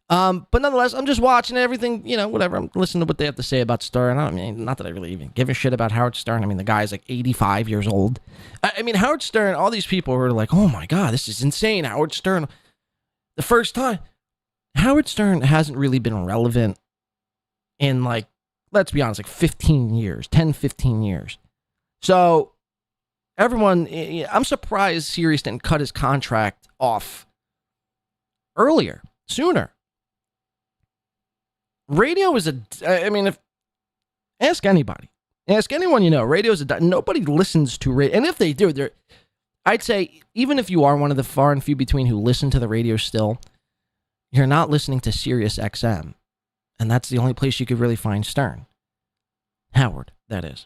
Speaker 1: But nonetheless, I'm just watching everything, whatever. I'm listening to what they have to say about Stern. I mean, not that I really even give a shit about Howard Stern. I mean, the guy's like 85 years old. I mean, Howard Stern, all these people were like, oh my God, this is insane. Howard Stern, the first time. Howard Stern hasn't really been relevant in, like, let's be honest, like 15 years, 10, 15 years. So everyone, I'm surprised Sirius didn't cut his contract off earlier, sooner. Radio is ask anybody, ask anyone radio is nobody listens to radio. And if they do, I'd say, even if you are one of the far and few between who listen to the radio still, you're not listening to Sirius XM. And that's the only place you could really find Stern. Howard, that is.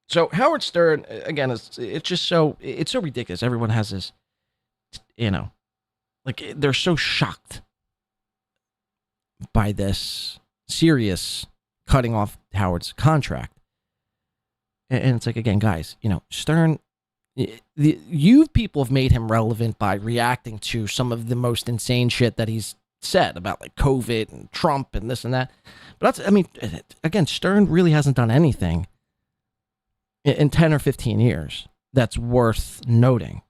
Speaker 1: So Howard Stern, again, it's so ridiculous. Everyone has this, like, they're so shocked by this Sirius cutting off Howard's contract. And it's like, again, guys, Stern, you people have made him relevant by reacting to some of the most insane shit that he's said about, like, COVID and Trump and this and that. But again, Stern really hasn't done anything in 10 or 15 years that's worth noting,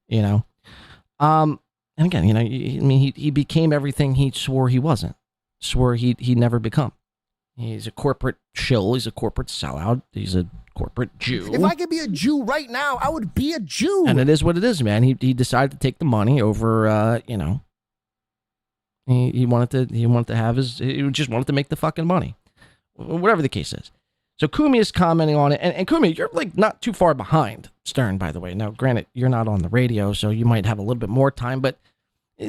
Speaker 1: And again, he became everything he swore he wasn't, swore he'd never become. He's a corporate shill. He's a corporate sellout. He's a corporate Jew.
Speaker 14: If I could be a Jew right now, I would be a Jew.
Speaker 1: And it is what it is, man. He decided to take the money over, He wanted to have he just wanted to make the fucking money, whatever the case is. So Cumia is commenting on it, and Cumia, you're like not too far behind Stern, by the way. Now, granted, you're not on the radio, so you might have a little bit more time. But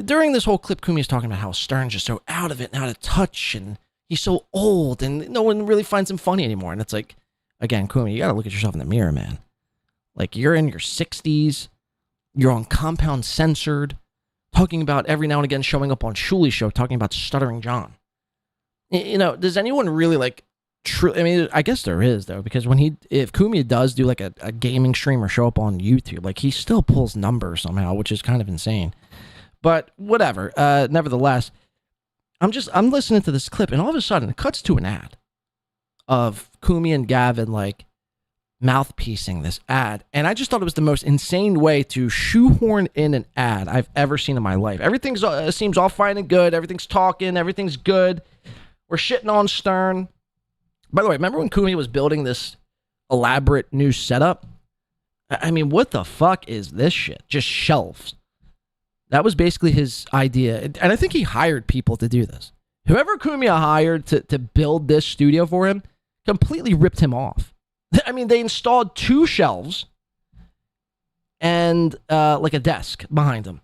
Speaker 1: during this whole clip, Cumia is talking about how Stern's just so out of it and out of touch, and He's so old and no one really finds him funny anymore. And it's like, again, Cumia, you got to look at yourself in the mirror, man. Like, you're in your 60s. You're on Compound Censored, talking about every now and again showing up on Shuli's show, talking about Stuttering John. You know, does anyone really like I mean, I guess there is, though, because if Cumia does do like a gaming stream or show up on YouTube, like, he still pulls numbers somehow, which is kind of insane. But whatever. Nevertheless, I'm listening to this clip, and all of a sudden it cuts to an ad of Cumia and Gavin like mouthpiecing this ad, and I just thought it was the most insane way to shoehorn in an ad I've ever seen in my life. Everything seems all fine and good. Everything's talking. Everything's good. We're shitting on Stern. By the way, remember when Cumia was building this elaborate new setup? I mean, what the fuck is this shit? Just shelves. That was basically his idea. And I think he hired people to do this. Whoever Cumia hired to build this studio for him completely ripped him off. I mean, they installed 2 shelves and like a desk behind him.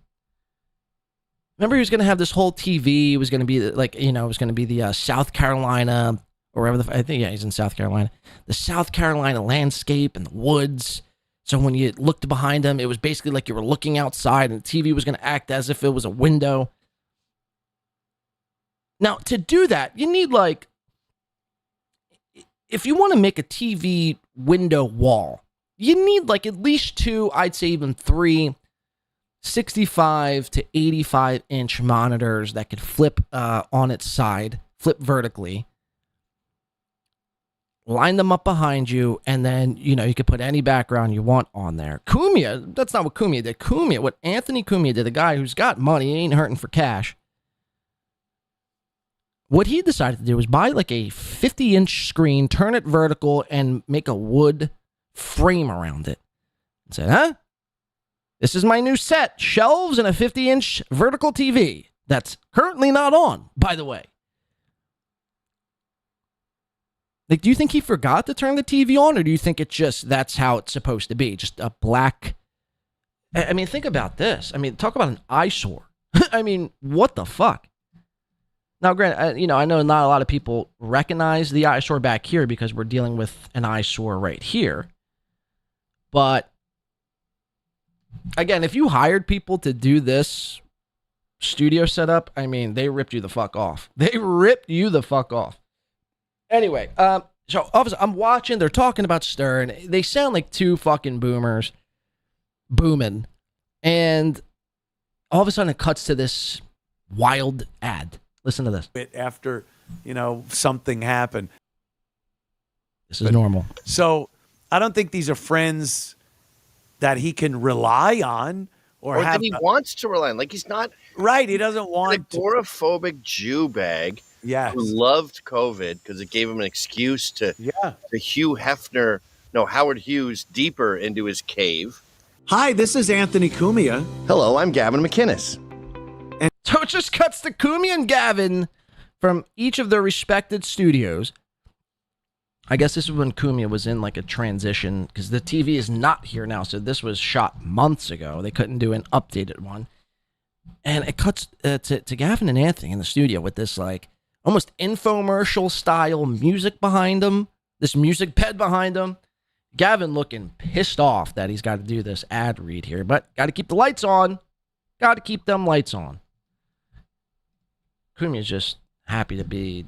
Speaker 1: Remember, he was going to have this whole TV. It was going to be like, you know, it was going to be the South Carolina or wherever I think, yeah, he's in South Carolina. The South Carolina landscape and the woods. So when you looked behind him, it was basically like you were looking outside and the TV was going to act as if it was a window. Now, to do that, you need like, if you want to make a TV window wall, you need like at least 2, I'd say even 3, 65 to 85 inch monitors that could flip on its side, flip vertically. Line them up behind you, and then, you know, you could put any background you want on there. Cumia, that's not what Cumia did. What Anthony Cumia did, the guy who's got money, ain't hurting for cash. What he decided to do was buy like a 50-inch screen, turn it vertical, and make a wood frame around it. And said, huh? This is my new set. Shelves and a 50-inch vertical TV. That's currently not on, by the way. Like, do you think he forgot to turn the TV on, or do you think it's just that's how it's supposed to be? Just a black... I mean, think about this. I mean, talk about an eyesore. I mean, what the fuck? Now, granted, you know, I know not a lot of people recognize the eyesore back here because we're dealing with an eyesore right here. But, again, if you hired people to do this studio setup, I mean, they ripped you the fuck off. They ripped you the fuck off. Anyway, so obviously I'm watching, they're talking about Stern. They sound like 2 fucking boomers booming. And all of a sudden it cuts to this wild ad. Listen to this.
Speaker 15: After, you know, something happened.
Speaker 1: This is normal.
Speaker 15: So I don't think these are friends that he can rely on or have.
Speaker 16: That he wants to rely on. Like, he's not.
Speaker 15: Right. He doesn't want
Speaker 16: an agoraphobic Jew bag.
Speaker 15: Yes.
Speaker 16: Who loved COVID because it gave him an excuse to Howard Hughes deeper into his cave.
Speaker 15: Hi, this is Anthony Cumia.
Speaker 16: Hello, I'm Gavin McInnes.
Speaker 1: And so it just cuts to Cumia and Gavin from each of their respected studios. I guess this is when Cumia was in like a transition because the TV is not here now. So this was shot months ago. They couldn't do an updated one. And it cuts to Gavin and Anthony in the studio with this like almost infomercial style music behind them. This music bed behind them. Gavin looking pissed off that he's got to do this ad read here, but got to keep the lights on. Got to keep them lights on. Cumia's just happy to be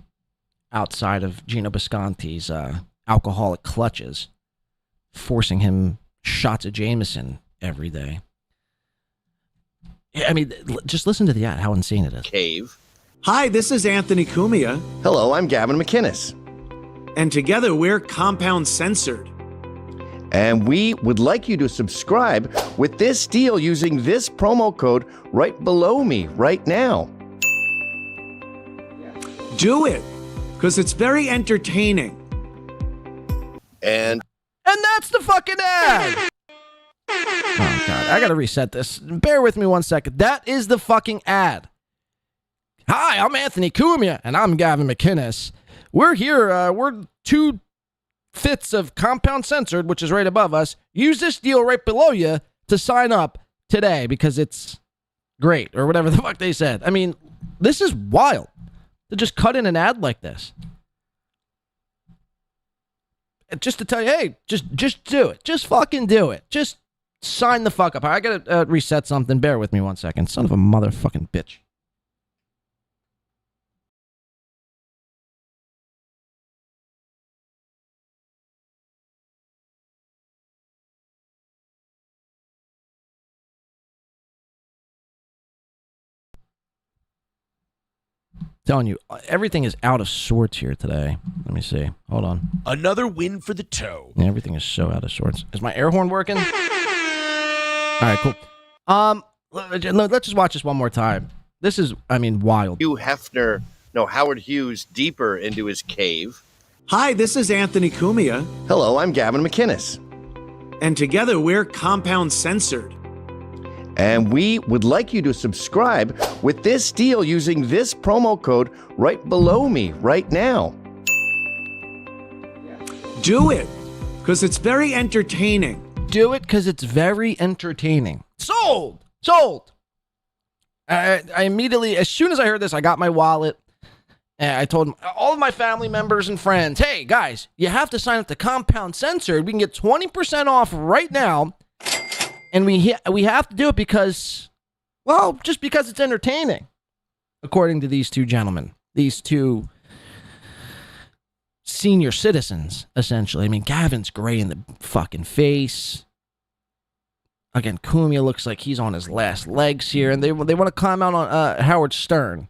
Speaker 1: outside of Gino Bisconti's alcoholic clutches, forcing him shots of Jameson every day. I mean, just listen to the ad, how insane it is.
Speaker 16: Cave.
Speaker 15: Hi, this is Anthony Cumia.
Speaker 16: Hello, I'm Gavin McInnes.
Speaker 15: And together we're Compound Censored.
Speaker 16: And we would like you to subscribe with this deal using this promo code right below me right now.
Speaker 15: Do it, because it's very entertaining.
Speaker 16: And
Speaker 1: that's the fucking ad! Oh, God, I gotta reset this. Bear with me 1 second. That is the fucking ad. Hi, I'm Anthony Cumia, and I'm Gavin McInnes. We're here, we're 2 fifths of Compound Censored, which is right above us. Use this deal right below you to sign up today, because it's great, or whatever the fuck they said. I mean, this is wild. to just cut in an ad like this. Just to tell you, hey, just do it. Just fucking do it. Just sign the fuck up. I gotta reset something. Bear with me 1 second. Son of a motherfucking bitch. Telling you, everything is out of sorts here today. Let me see. Hold on.
Speaker 15: Another win for the toe.
Speaker 1: Yeah, everything is so out of sorts. Is my air horn working? All right, cool. Let's just watch this one more time. This is, wild.
Speaker 16: Howard Hughes deeper into his cave.
Speaker 17: Hi, this is Anthony Cumia.
Speaker 16: Hello, I'm Gavin McInnes.
Speaker 17: And together we're Compound Censored.
Speaker 16: And we would like you to subscribe with this deal using this promo code right below me right now.
Speaker 17: Do it, because it's very entertaining.
Speaker 1: Do it because it's very entertaining. Sold! Sold! I immediately, as soon as I heard this, I got my wallet. And I told all of my family members and friends, hey, guys, you have to sign up to Compound Censored. We can get 20% off right now. And we have to do it because, well, just because it's entertaining, according to these two gentlemen, these two senior citizens, essentially. I mean, Gavin's gray in the fucking face. Again, Cumia looks like he's on his last legs here, and they want to climb out on Howard Stern,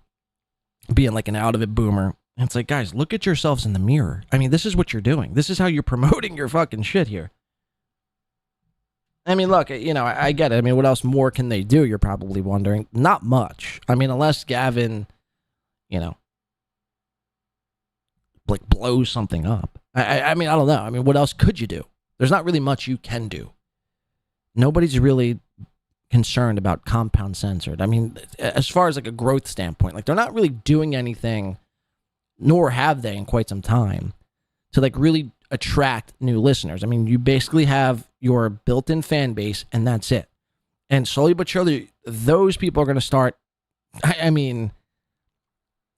Speaker 1: being like an out-of-it boomer. And it's like, guys, look at yourselves in the mirror. I mean, this is what you're doing. This is how you're promoting your fucking shit here. I mean, look, I get it. I mean, what else more can they do? You're probably wondering. Not much. I mean, unless Gavin, like blows something up. I mean, I don't know. I mean, what else could you do? There's not really much you can do. Nobody's really concerned about Compound Censored. I mean, as far as like a growth standpoint, like they're not really doing anything, nor have they in quite some time, to like really attract new listeners. I mean, you basically have your built-in fan base, and that's it. And slowly but surely, those people are going to start,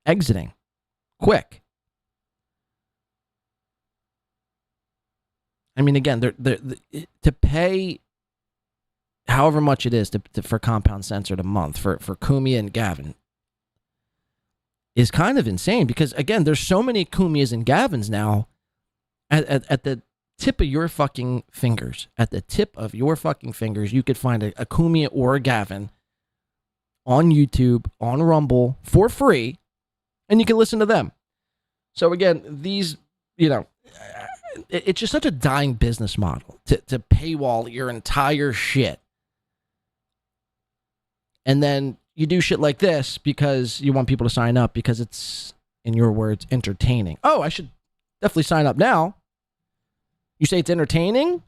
Speaker 1: exiting quick. I mean, again, they're to pay however much it is for Compound Censored a month for Cumia and Gavin is kind of insane because, again, there's so many Cumias and Gavins now at the tip of your fucking fingers. At the tip of your fucking fingers, you could find a Cumia or a Gavin on YouTube, on Rumble, for free, and you can listen to them. So, again, these, it's just such a dying business model to paywall your entire shit. And then you do shit like this because you want people to sign up because it's, in your words, entertaining. Oh, I should definitely sign up now. You say it's entertaining?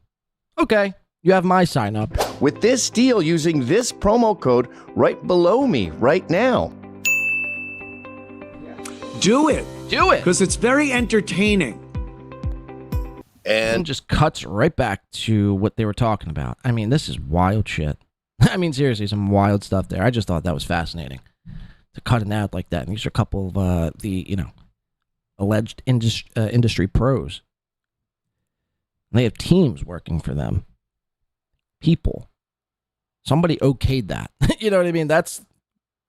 Speaker 1: Okay, you have my sign up.
Speaker 16: With this deal using this promo code right below me right now.
Speaker 17: Do it.
Speaker 1: Do it.
Speaker 17: Because it's very entertaining.
Speaker 16: And
Speaker 1: just cuts right back to what they were talking about. I mean, this is wild shit. I mean, seriously, some wild stuff there. I just thought that was fascinating to cut an ad like that. And these are a couple of the alleged industry pros. And they have teams working for them. People. Somebody okayed that. You know what I mean? That's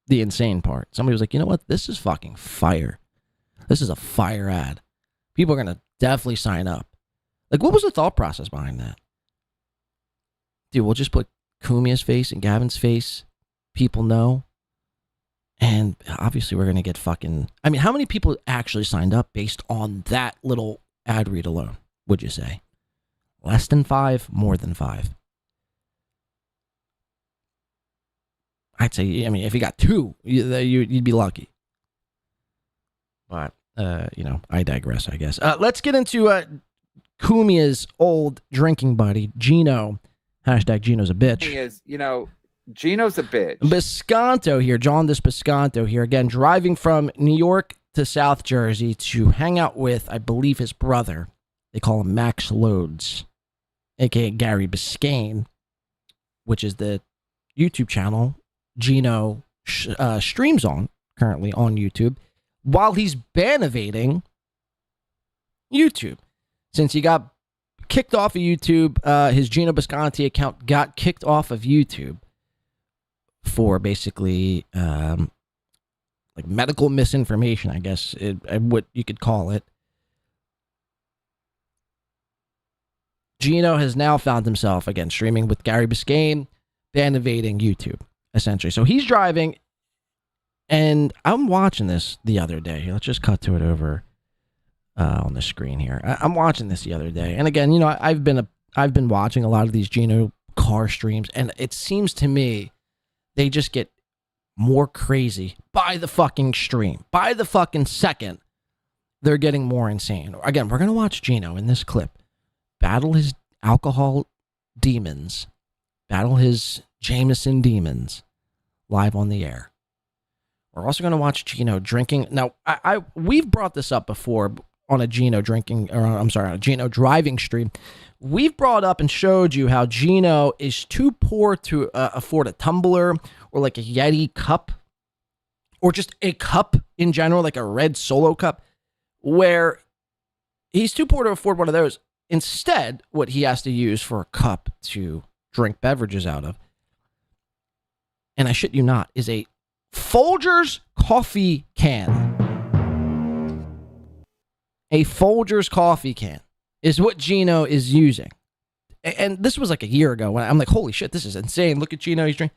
Speaker 1: the insane part. Somebody was like, you know what? This is fucking fire. This is a fire ad. People are going to definitely sign up. Like, what was the thought process behind that? Dude, we'll just put Cumia's face and Gavin's face. People know. And obviously we're going to get fucking... I mean, how many people actually signed up based on that little ad read alone, would you say? Less than 5, more than 5. I'd say, I mean, if you got 2, you'd be lucky. But, I digress, I guess. Let's get into Cumia's old drinking buddy, Gino. Hashtag Gino's a bitch.
Speaker 18: Thing is, Gino's a bitch.
Speaker 1: Bisconto here, John this Bisconto here. Again, driving from New York to South Jersey to hang out with, I believe, his brother. They call him Max Loads, a.k.a. Gary Biscayne, which is the YouTube channel Gino streams on, currently on YouTube. while he's ban-evading YouTube. Since he got kicked off of YouTube, his Gino Bisconti account got kicked off of YouTube for basically like medical misinformation, I guess, what you could call it. Gino has now found himself, again, streaming with Gary Biscayne, ban-evading YouTube, essentially. So he's driving, and I'm watching this the other day. Let's just cut to it over on the screen here. I'm watching this the other day. And again, you know, I've been watching a lot of these Gino car streams, and it seems to me they just get more crazy by the fucking stream. By the fucking second, they're getting more insane. Again, we're going to watch Gino in this clip battle his alcohol demons, battle his Jameson demons live on the air. We're also going to watch Gino drinking. Now, we've brought this up before on a Gino drinking, or I'm sorry, on a Gino driving stream. We've brought up and showed you how Gino is too poor to afford a tumbler or like a Yeti cup or just a cup in general, like a red Solo cup, where he's too poor to afford one of those. Instead, what he has to use for a cup to drink beverages out of, and I shit you not, is a Folgers coffee can. A Folgers coffee can is what Gino is using. And this was like a year ago when I'm like, holy shit, this is insane. Look at Gino, he's drinking.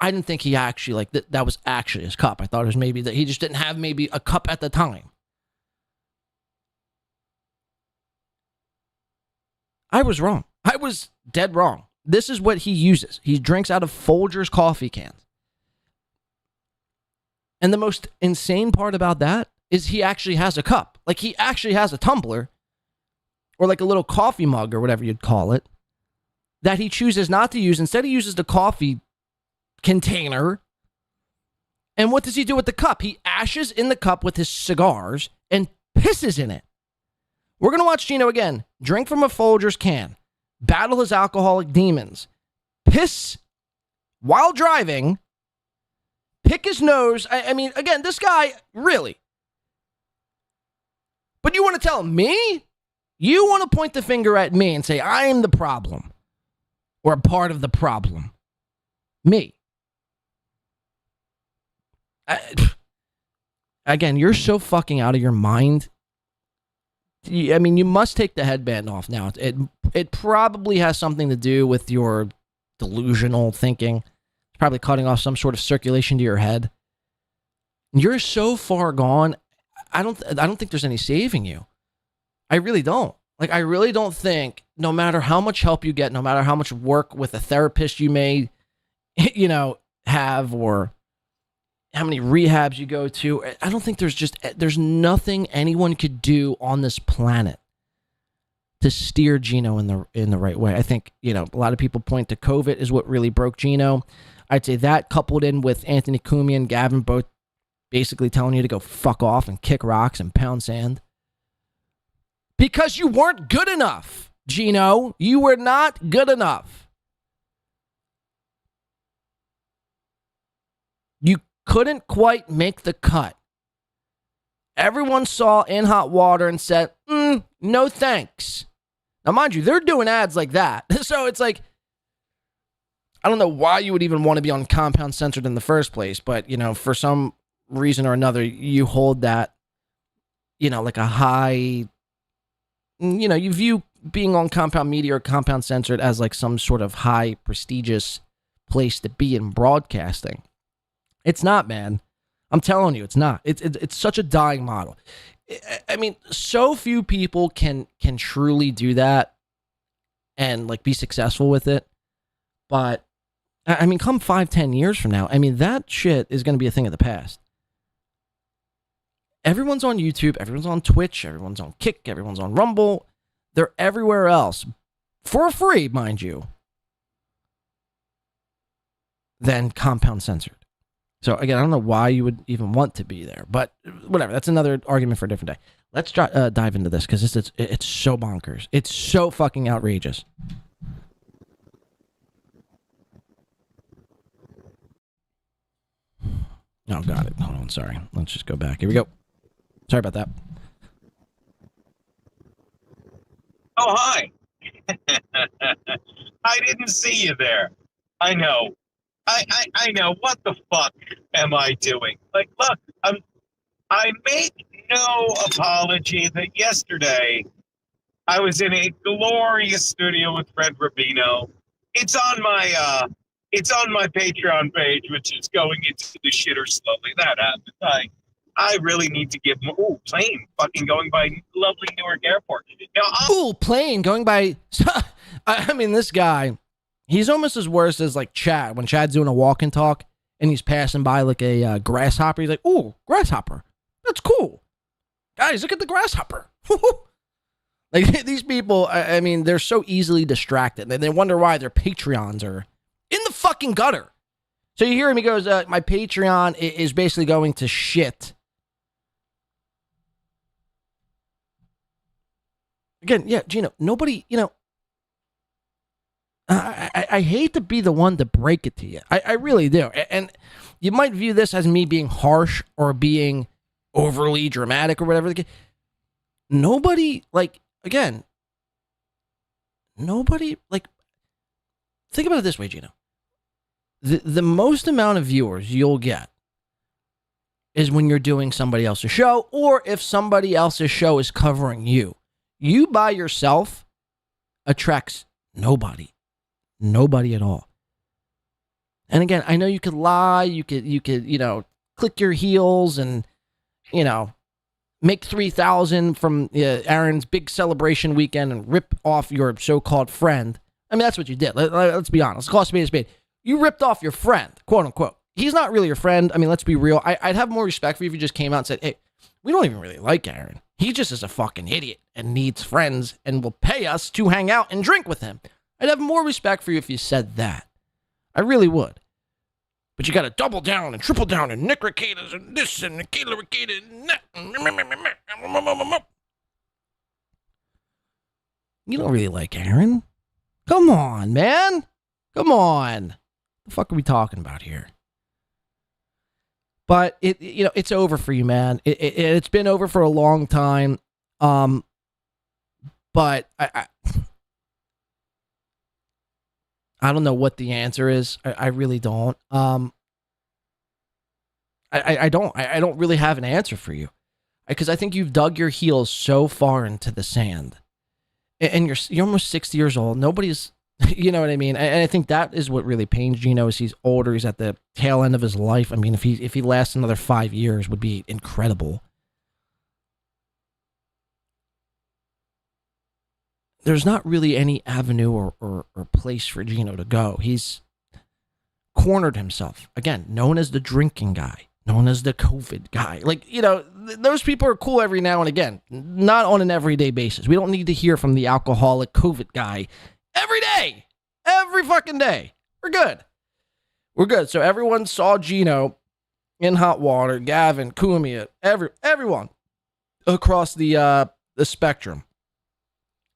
Speaker 1: I didn't think he actually, like, that was actually his cup. I thought it was maybe that he just didn't have maybe a cup at the time. I was wrong. I was dead wrong. This is what he uses. He drinks out of Folgers coffee cans. And the most insane part about that is he actually has a cup. Like, he actually has a tumbler or like a little coffee mug or whatever you'd call it that he chooses not to use. Instead, he uses the coffee container. And what does he do with the cup? He ashes in the cup with his cigars and pisses in it. We're going to watch Gino again drink from a Folgers can, battle his alcoholic demons, piss while driving, pick his nose. I mean, again, this guy, really. But you want to tell me? You want to point the finger at me and say, I am the problem or a part of the problem. Me. Again, you're so fucking out of your mind. I mean, you must take the headband off now. It probably has something to do with your delusional thinking. It's probably cutting off some sort of circulation to your head. You're so far gone. I don't think there's any saving you. I really don't. Like, I really don't think, no matter how much help you get, no matter how much work with a therapist you may, you know, have, or how many rehabs you go to, I don't think there's nothing anyone could do on this planet to steer Gino in the right way. I think, you know, a lot of people point to COVID is what really broke Gino. I'd say that, coupled in with Anthony Cumia and Gavin both basically telling you to go fuck off and kick rocks and pound sand. Because you weren't good enough, Gino. You were not good enough. You couldn't quite make the cut. Everyone saw In Hot Water and said, no thanks. Now, mind you, they're doing ads like that. So it's like, I don't know why you would even want to be on Compound Censored in the first place, but, you know, for some reason or another, you hold that, you know, like a high, you know, you view being on Compound Media or Compound Censored as like some sort of high prestigious place to be in broadcasting. It's not, man. I'm telling you, it's not. It's such a dying model. I mean, so few people can truly do that and like be successful with it. But I mean, come 5-10 years from now, I mean, that shit is going to be a thing of the past. Everyone's on YouTube, everyone's on Twitch, everyone's on Kick, everyone's on Rumble. They're everywhere else for free, mind you, than Compound Censored. So again, I don't know why you would even want to be there, but whatever. That's another argument for a different day. Let's dive into this because it's so bonkers. It's so fucking outrageous. Oh, got it. Hold on, sorry. Let's just go back. Here we go. Sorry about that.
Speaker 19: Oh, hi. I didn't see you there. I know. I know. What the fuck am I doing? Like, look, I make no apology that yesterday I was in a glorious studio with Fred Rubino. It's on my Patreon page, which is going into the shitter slowly. That happened. I really need to give more. Ooh, plane fucking going by lovely Newark Airport. Now,
Speaker 1: Ooh, plane going by. I mean, this guy, he's almost as worse as like Chad. When Chad's doing a walk and talk and he's passing by like a grasshopper, he's like, ooh, grasshopper. That's cool. Guys, look at the grasshopper. Like these people, I mean, they're so easily distracted. They wonder why their Patreons are in the fucking gutter. So you hear him, he goes, my Patreon is basically going to shit. Again, yeah, Gino, nobody, I hate to be the one to break it to you. I really do. And you might view this as me being harsh or being overly dramatic or whatever. Nobody, like, again, nobody, like, think about it this way, Gino. The most amount of viewers you'll get is when you're doing somebody else's show or if somebody else's show is covering you. You by yourself attracts nobody. Nobody at all. And again, I know you could lie, you could, click your heels and, make 3,000 from Aaron's big celebration weekend and rip off your so-called friend. I mean, that's what you did. Let's be honest. Let's call a spade a spade. You ripped off your friend, quote unquote. He's not really your friend. I mean, let's be real. I'd have more respect for you if you just came out and said, hey, we don't even really like Aaron. He just is a fucking idiot and needs friends and will pay us to hang out and drink with him. I'd have more respect for you if you said that. I really would. But you got to double down and triple down and Nick Ricadas and this and Nikita Ricada and that. You don't really like Aaron. Come on, man. Come on. What the fuck are we talking about here? But it's over for you, man. It's been over for a long time. But I don't know what the answer is. I really don't. I don't really have an answer for you, because I think you've dug your heels so far into the sand, and you're almost 60 years old. Nobody's, you know what I mean. And I think that is what really pains Gino. Is he's older. He's at the tail end of his life. I mean, if he lasts another 5 years, would be incredible. There's not really any avenue or place for Gino to go. He's cornered himself. Again, known as the drinking guy, known as the COVID guy. Like, those people are cool every now and again, not on an everyday basis. We don't need to hear from the alcoholic COVID guy every day, every fucking day. We're good. We're good. So everyone saw Gino in hot water, Gavin, Cumia, everyone across the spectrum.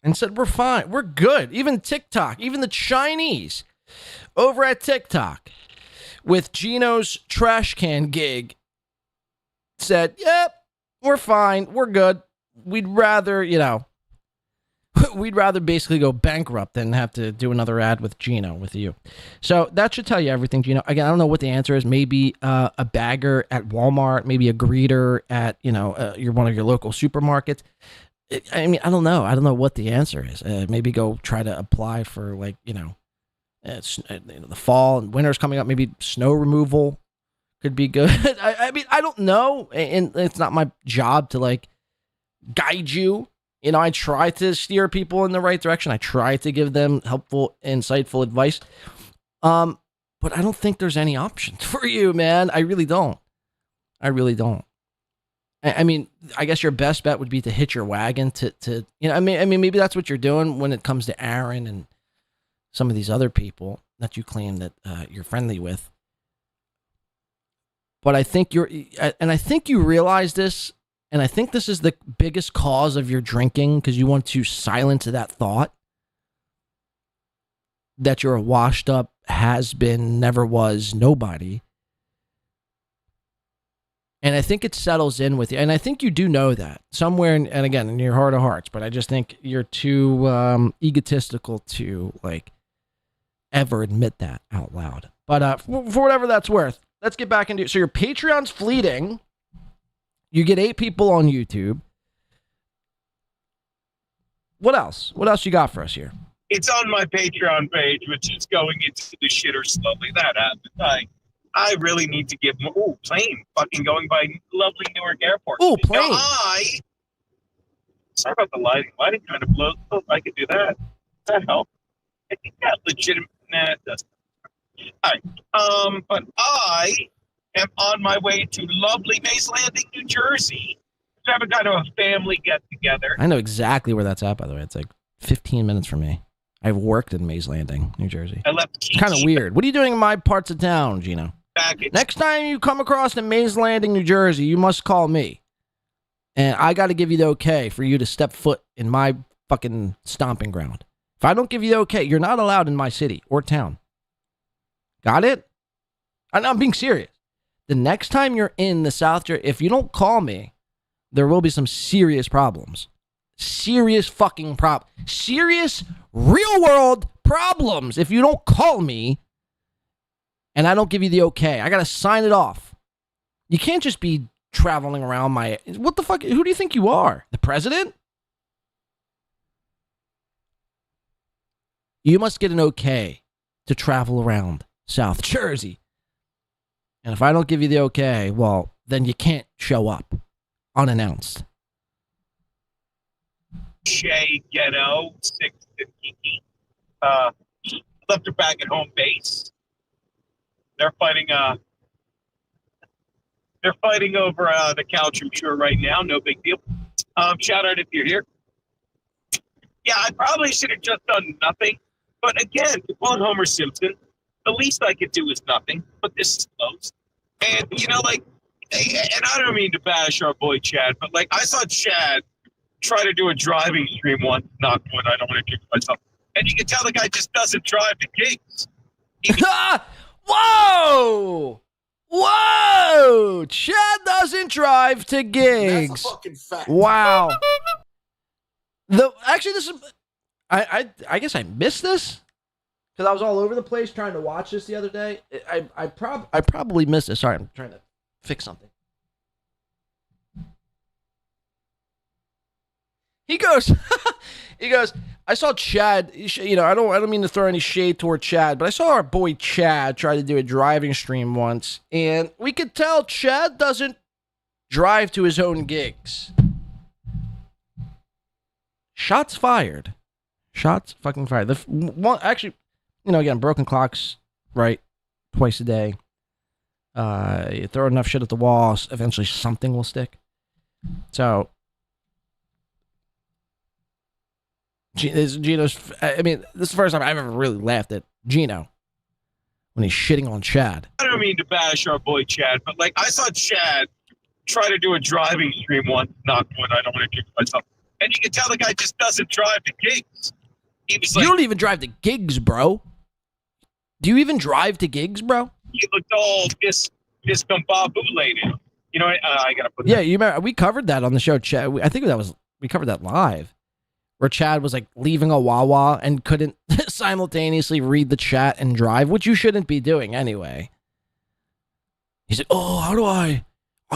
Speaker 1: And said, we're fine. We're good. Even TikTok, even the Chinese over at TikTok with Gino's trash can gig said, yep, we're fine. We're good. We'd rather, we'd rather basically go bankrupt than have to do another ad with Gino, with you. So that should tell you everything, Gino. Again, I don't know what the answer is. Maybe a bagger at Walmart, maybe a greeter at, one of your local supermarkets. I mean, I don't know. I don't know what the answer is. Maybe go try to apply for the fall and winter's coming up. Maybe snow removal could be good. I mean, I don't know. And it's not my job to guide you. I try to steer people in the right direction. I try to give them helpful, insightful advice. But I don't think there's any options for you, man. I really don't. I mean, I guess your best bet would be to hitch your wagon to I mean, maybe that's what you're doing when it comes to Aaron and some of these other people that you claim that you're friendly with. But I think I think you realize this, and I think this is the biggest cause of your drinking, because you want to silence that thought that you're a washed up, has been, never was, nobody. And I think it settles in with you. And I think you do know that somewhere, and again, in your heart of hearts, but I just think you're too egotistical to like ever admit that out loud. But for whatever that's worth, let's get back into it. So your Patreon's fleeting. You get 8 people on YouTube. What else? What else you got for us here?
Speaker 19: It's on my Patreon page, which is going into the shitter slowly. That happened. I really need to give more. Ooh, plane fucking going by lovely Newark Airport.
Speaker 1: Ooh, plane.
Speaker 19: Sorry about the lighting. Lighting kind of blows. Oh, I could do that. Does that help? I think that legitimate. Nah, it doesn't. All right. But I am on my way to lovely Mays Landing, New Jersey. To have a kind of a family get together.
Speaker 1: I know exactly where that's at, by the way. It's like 15 minutes from me. I've worked in Mays Landing, New Jersey.
Speaker 19: I left.
Speaker 1: Kind of weird. What are you doing in my parts of town, Gino? Next time you come across the Mays Landing, New Jersey, you must call me. And I got to give you the okay for you to step foot in my fucking stomping ground. If I don't give you the okay, you're not allowed in my city or town. Got it? I'm being serious. The next time you're in the South Jersey, if you don't call me, there will be some serious problems. Serious fucking serious real world problems if you don't call me and I don't give you the okay. I got to sign it off. You can't just be traveling around what the fuck? Who do you think you are? The president? You must get an okay to travel around South Jersey. And if I don't give you the okay, well, then you can't show up unannounced.
Speaker 19: Shay, Geno, 650. Left her back at home base. They're fighting. They're fighting over the couch, I'm sure, right now. No big deal. Shout out if you're here. Yeah, I probably should have just done nothing. But again, to quote Homer Simpson, the least I could do is nothing. But this is close. And and I don't mean to bash our boy Chad, but like I saw Chad try to do a driving stream once. Not good. I don't want to jinx myself. And you can tell the guy just doesn't drive to gigs.
Speaker 1: Whoa! Whoa! Chad doesn't drive to gigs.
Speaker 2: That's a fucking fact.
Speaker 1: Wow. Actually, this is. I guess I missed this because I was all over the place trying to watch this the other day. I probably missed it. Sorry, I'm trying to fix something. He goes, I saw Chad, I don't mean to throw any shade toward Chad, but I saw our boy Chad try to do a driving stream once, and we could tell Chad doesn't drive to his own gigs. Shots fired. Shots fucking fired. Actually, again, broken clocks, right? Twice a day. You throw enough shit at the wall, eventually something will stick. So, Gino's, I mean, this is the first time I've ever really laughed at Gino when he's shitting on Chad.
Speaker 19: I don't mean to bash our boy Chad, but like I saw Chad try to do a driving stream once. Not good. I don't want to jinx myself. And you can tell the guy just doesn't drive to gigs. He was like,
Speaker 1: you don't even drive to gigs, bro. Do you even drive to gigs, bro?
Speaker 19: He looked all discombobulated. I gotta put.
Speaker 1: Yeah, you remember we covered that on the show, Chad. I think we covered that live, where Chad was like leaving a Wawa and couldn't simultaneously read the chat and drive, which you shouldn't be doing anyway. He said, "Oh, how do I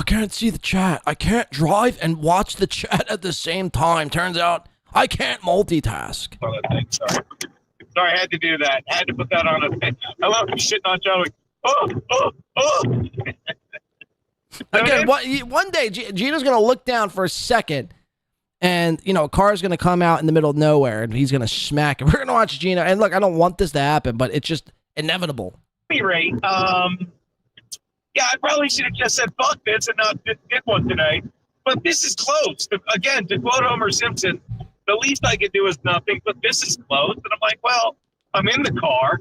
Speaker 1: can't see the chat. I can't drive and watch the chat at the same time. Turns out I can't multitask."
Speaker 19: Sorry, I had to do that. I had to put that on a thing. I love shitting on Joey. Oh.
Speaker 1: Again, one day, Gino's going to look down for a second, and, a car's going to come out in the middle of nowhere, and he's going to smack it. We're going to watch Gino. And look, I don't want this to happen, but it's just inevitable.
Speaker 19: At any rate, yeah, I probably should have just said, fuck this, and not did one today. But this is close. Again, to quote Homer Simpson, the least I could do is nothing, but this is close. And I'm like, well, I'm in the car.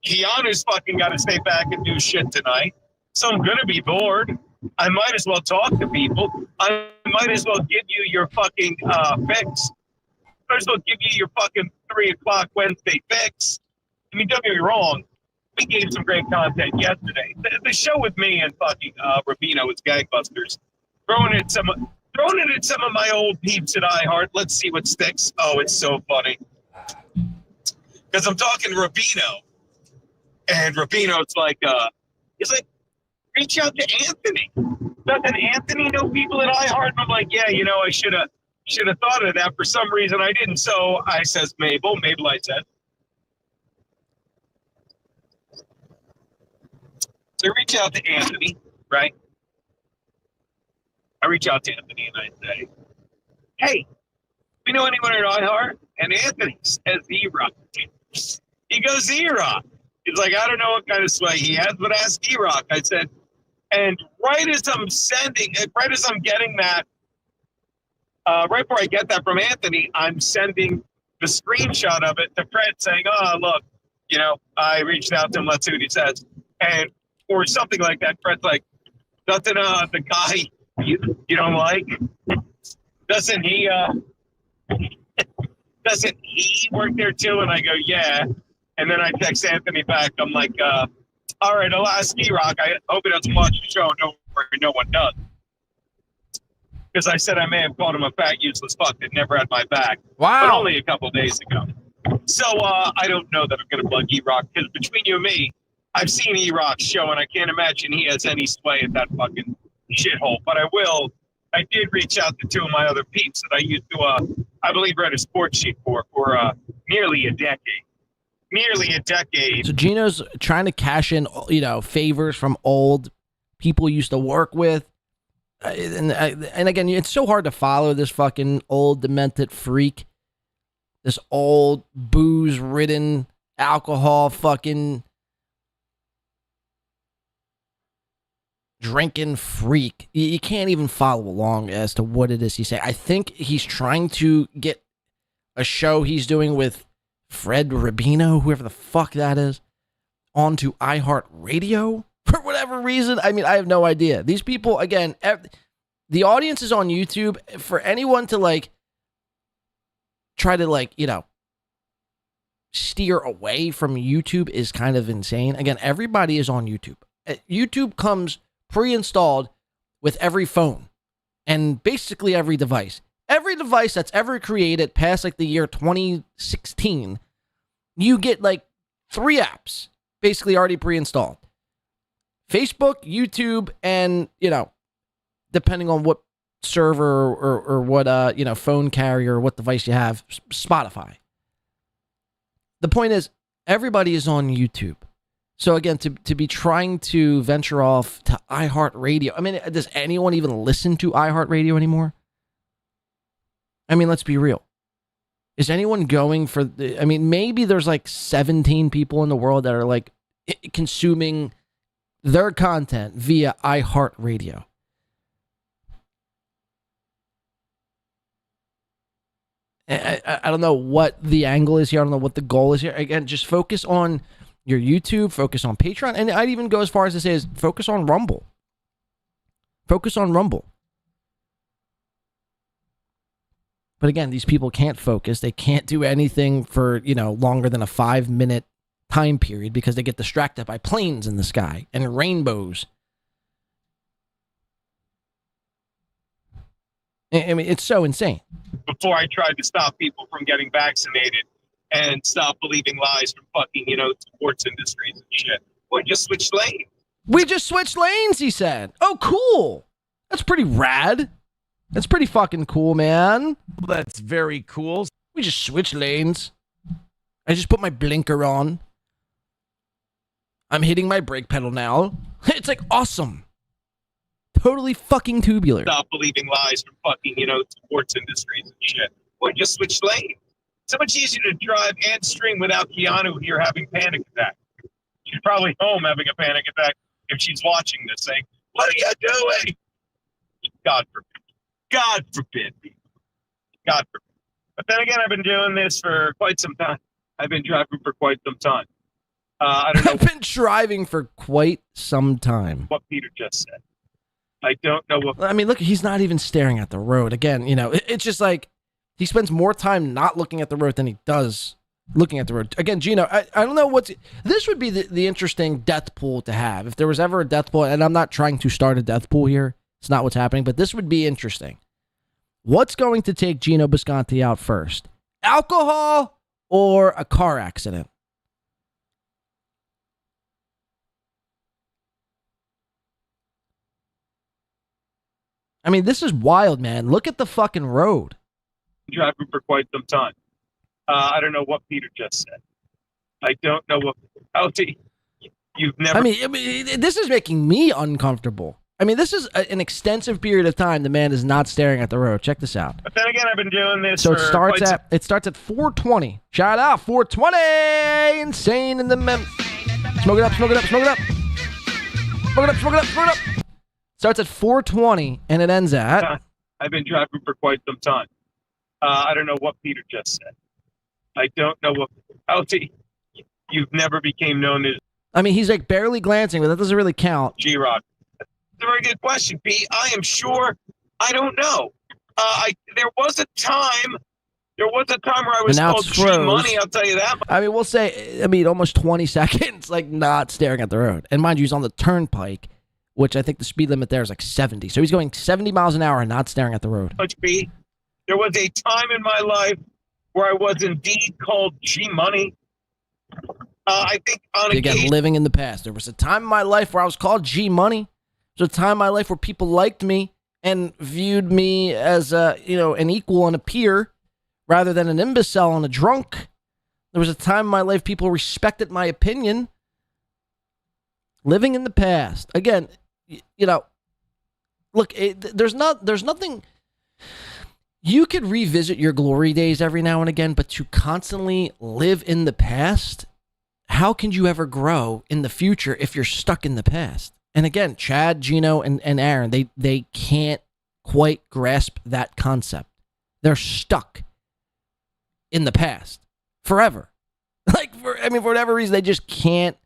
Speaker 19: Keanu's fucking got to stay back and do shit tonight. So I'm going to be bored. I might as well talk to people. I might as well give you your fucking fix. Might as well give you your fucking 3 o'clock Wednesday fix. I mean, don't get me wrong. we gave some great content yesterday. The show with me and fucking Rubino is gangbusters. Throwing it at some of my old peeps at iHeart. Let's see what sticks. Oh, it's so funny. Because I'm talking to Rubino, and Rubino's like, he's like, reach out to Anthony. Doesn't Anthony know people at iHeart? And I'm like, yeah, you know, I should have thought of that. For some reason, I didn't. So I says Mabel. I said. So I reach out to Anthony, right? I reach out to Anthony and I say, hey, you know anyone at iHeart? And Anthony says E-Rock. He goes, E-Rock. He's like, I don't know what kind of sway he has, but ask E-Rock. I said, and right as I'm getting that, right before I get that from Anthony, I'm sending the screenshot of it to Fred saying, oh, look, you know, I reached out to him. Let's see what he says. And, or something like that. Fred's like, doesn't the guy you don't like, doesn't he work there too? And I go, yeah. And then I text Anthony back. I'm like, all right, I'll ask E-Rock. I hope he doesn't watch the show. Don't worry, no one does. Because I said I may have called him a fat, useless fuck that never had my back.
Speaker 1: Wow.
Speaker 19: But only a couple days ago. So I don't know that I'm going to plug E-Rock. Because between you and me, I've seen E-Rock's show, and I can't imagine he has any sway at that fucking shithole. But I did reach out to two of my other peeps that I used to, I believe, read a sports sheet for nearly a decade.
Speaker 1: So Gino's trying to cash in, you know, favors from old people he used to work with. And again, it's so hard to follow this fucking old demented freak. This old booze-ridden, alcohol fucking drinking freak. You can't even follow along as to what it is he's saying. I think he's trying to get a show he's doing with Fred Rubino, whoever the fuck that is, onto iHeartRadio for whatever reason. I mean, I have no idea. These people, again, the audience is on YouTube. For anyone to like try to like, you know, steer away from YouTube is kind of insane. Again, everybody is on YouTube. YouTube comes pre-installed with every phone and basically every device. Every device that's ever created past like the year 2016, you get like 3 apps basically already pre-installed. Facebook, YouTube, and, you know, depending on what server or what, you know, phone carrier or what device you have, Spotify. The point is, everybody is on YouTube. So again, to be trying to venture off to iHeartRadio, I mean, does anyone even listen to iHeartRadio anymore? I mean, let's be real. Is anyone going for I mean, maybe there's like 17 people in the world that are like consuming their content via iHeartRadio. I don't know what the angle is here. I don't know what the goal is here. Again, just focus on your YouTube, focus on Patreon, and I'd even go as far as to say is focus on Rumble. Focus on Rumble. But again, these people can't focus. They can't do anything for, you know, longer than a 5-minute time period because they get distracted by planes in the sky and rainbows. I mean, it's so insane.
Speaker 19: Before I tried to stop people from getting vaccinated and stop believing lies from fucking, you know, sports industries and shit. Or just switch lanes.
Speaker 1: We just switched lanes, he said. Oh, cool. That's pretty rad. That's pretty fucking cool, man.
Speaker 15: That's very cool.
Speaker 1: We just switched lanes. I just put my blinker on. I'm hitting my brake pedal now. It's like awesome. Totally fucking tubular.
Speaker 19: Stop believing lies from fucking, you know, sports industries and shit. Or just switch lanes. So much easier to drive and stream without Keanu here having panic attack. She's probably home having a panic attack if she's watching this saying, what are you doing? God forbid. God forbid. God forbid. But then again, I've been doing this for quite some time. I've been driving for quite some time. I don't know.
Speaker 1: I've been driving for quite some time.
Speaker 19: What Peter just said. I don't know what.
Speaker 1: I mean, look, he's not even staring at the road. Again, you know, it's just like he spends more time not looking at the road than he does looking at the road. Again, Gino, I don't know what's... This would be the interesting death pool to have. If there was ever a death pool, and I'm not trying to start a death pool here. It's not what's happening, but this would be interesting. What's going to take Gino Bisconti out first? Alcohol or a car accident? I mean, this is wild, man. Look at the fucking road.
Speaker 19: Driving for quite some time. I don't know what Peter just said. I don't know what. You've never.
Speaker 1: I mean, this is making me uncomfortable. I mean, this is an extensive period of time the man is not staring at the road. Check this out.
Speaker 19: But then again, I've been doing this.
Speaker 1: So
Speaker 19: for
Speaker 1: it starts at 4:20. Shout out 4:20. Insane in the Smoke it up. Smoke it up. Smoke it up. Smoke it up. Smoke it up. Smoke it up. Starts at 4:20 and it ends at.
Speaker 19: I've been driving for quite some time. I don't know what Peter just said. I don't know what. You've never became known as.
Speaker 1: I mean, he's like barely glancing, but that doesn't really count.
Speaker 19: G-Rock. That's a very good question, Pete. I am sure. I don't know. There was a time where I was called G-Money. I'll tell you that.
Speaker 1: I mean, we'll say. I mean, almost 20 seconds, like not staring at the road. And mind you, he's on the turnpike, which I think the speed limit there is like 70. So he's going 70 miles an hour and not staring at the road.
Speaker 19: Pete. There was a time in my life where I was indeed called G-Money. I think on
Speaker 1: again, living in the past. There was a time in my life where I was called G-Money. There was a time in my life where people liked me and viewed me as an equal and a peer rather than an imbecile and a drunk. There was a time in my life people respected my opinion. Living in the past. Again, look, there's nothing. You could revisit your glory days every now and again, but to constantly live in the past, how can you ever grow in the future if you're stuck in the past? And again, Chad, Gino, and Aaron, they can't quite grasp that concept. They're stuck in the past forever. For whatever reason, they just can't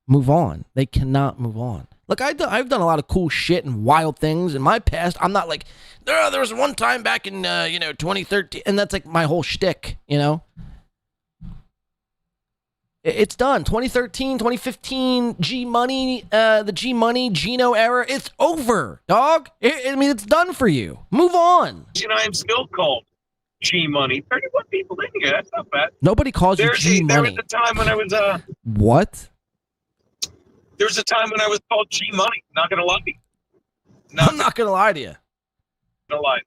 Speaker 1: move on. They cannot move on. Look, I've done a lot of cool shit and wild things in my past. I'm not like, there was one time back in 2013, and that's like my whole shtick, It's done. 2013, 2015, G-Money, the G-Money, Geno era, it's over, dog. It's done for you. Move on.
Speaker 19: I am still called G-Money. 31 people in here. That's not bad.
Speaker 1: Nobody calls you G-Money.
Speaker 19: There was a time when I was...
Speaker 1: What?
Speaker 19: There was a time when I was called G-Money. Not going to lie to you.
Speaker 1: I'm not going to lie to you.
Speaker 19: No lie.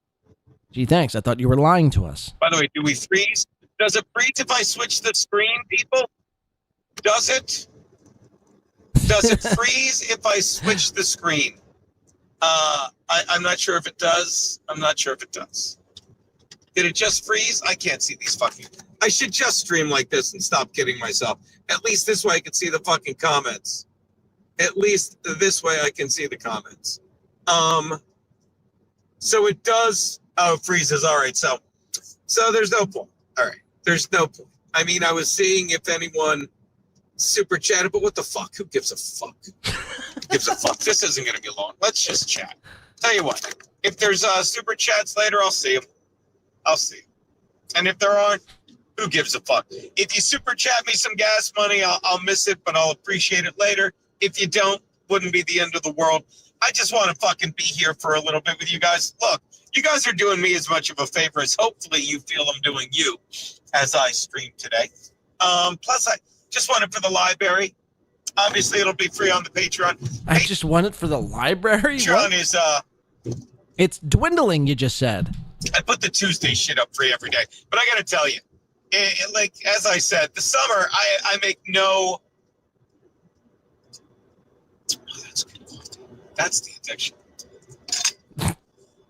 Speaker 1: Gee, thanks. I thought you were lying to us.
Speaker 19: By the way, do we freeze? Does it freeze if I switch the screen, people? Does it? Does it freeze if I switch the screen? I'm not sure if it does. I'm not sure if it does. Did it just freeze? I can't see these fucking... I should just stream like this and stop kidding myself. At least this way I can see the fucking comments. At least this way I can see the comments. So it does... Oh, it freezes. All right, so there's no point. All right, there's no point. I mean, I was seeing if anyone super chatted, but what the fuck? Who gives a fuck? Who gives a fuck? This isn't going to be long. Let's just chat. Tell you what, if there's super chats later, I'll see them. I'll see them. And if there aren't, who gives a fuck? If you super chat me some gas money, I'll miss it, but I'll appreciate it later. If you don't, wouldn't be the end of the world. I just want to fucking be here for a little bit with you guys. Look, you guys are doing me as much of a favor as hopefully you feel I'm doing you as I stream today. Plus, I just want it for the library. Obviously, it'll be free on the Patreon.
Speaker 1: I just want it for the library?
Speaker 19: Patreon is...
Speaker 1: It's dwindling, you just said.
Speaker 19: I put the Tuesday shit up free every day. But I got to tell you, like, as I said, the summer, I make no... Oh, that's good. That's the addiction.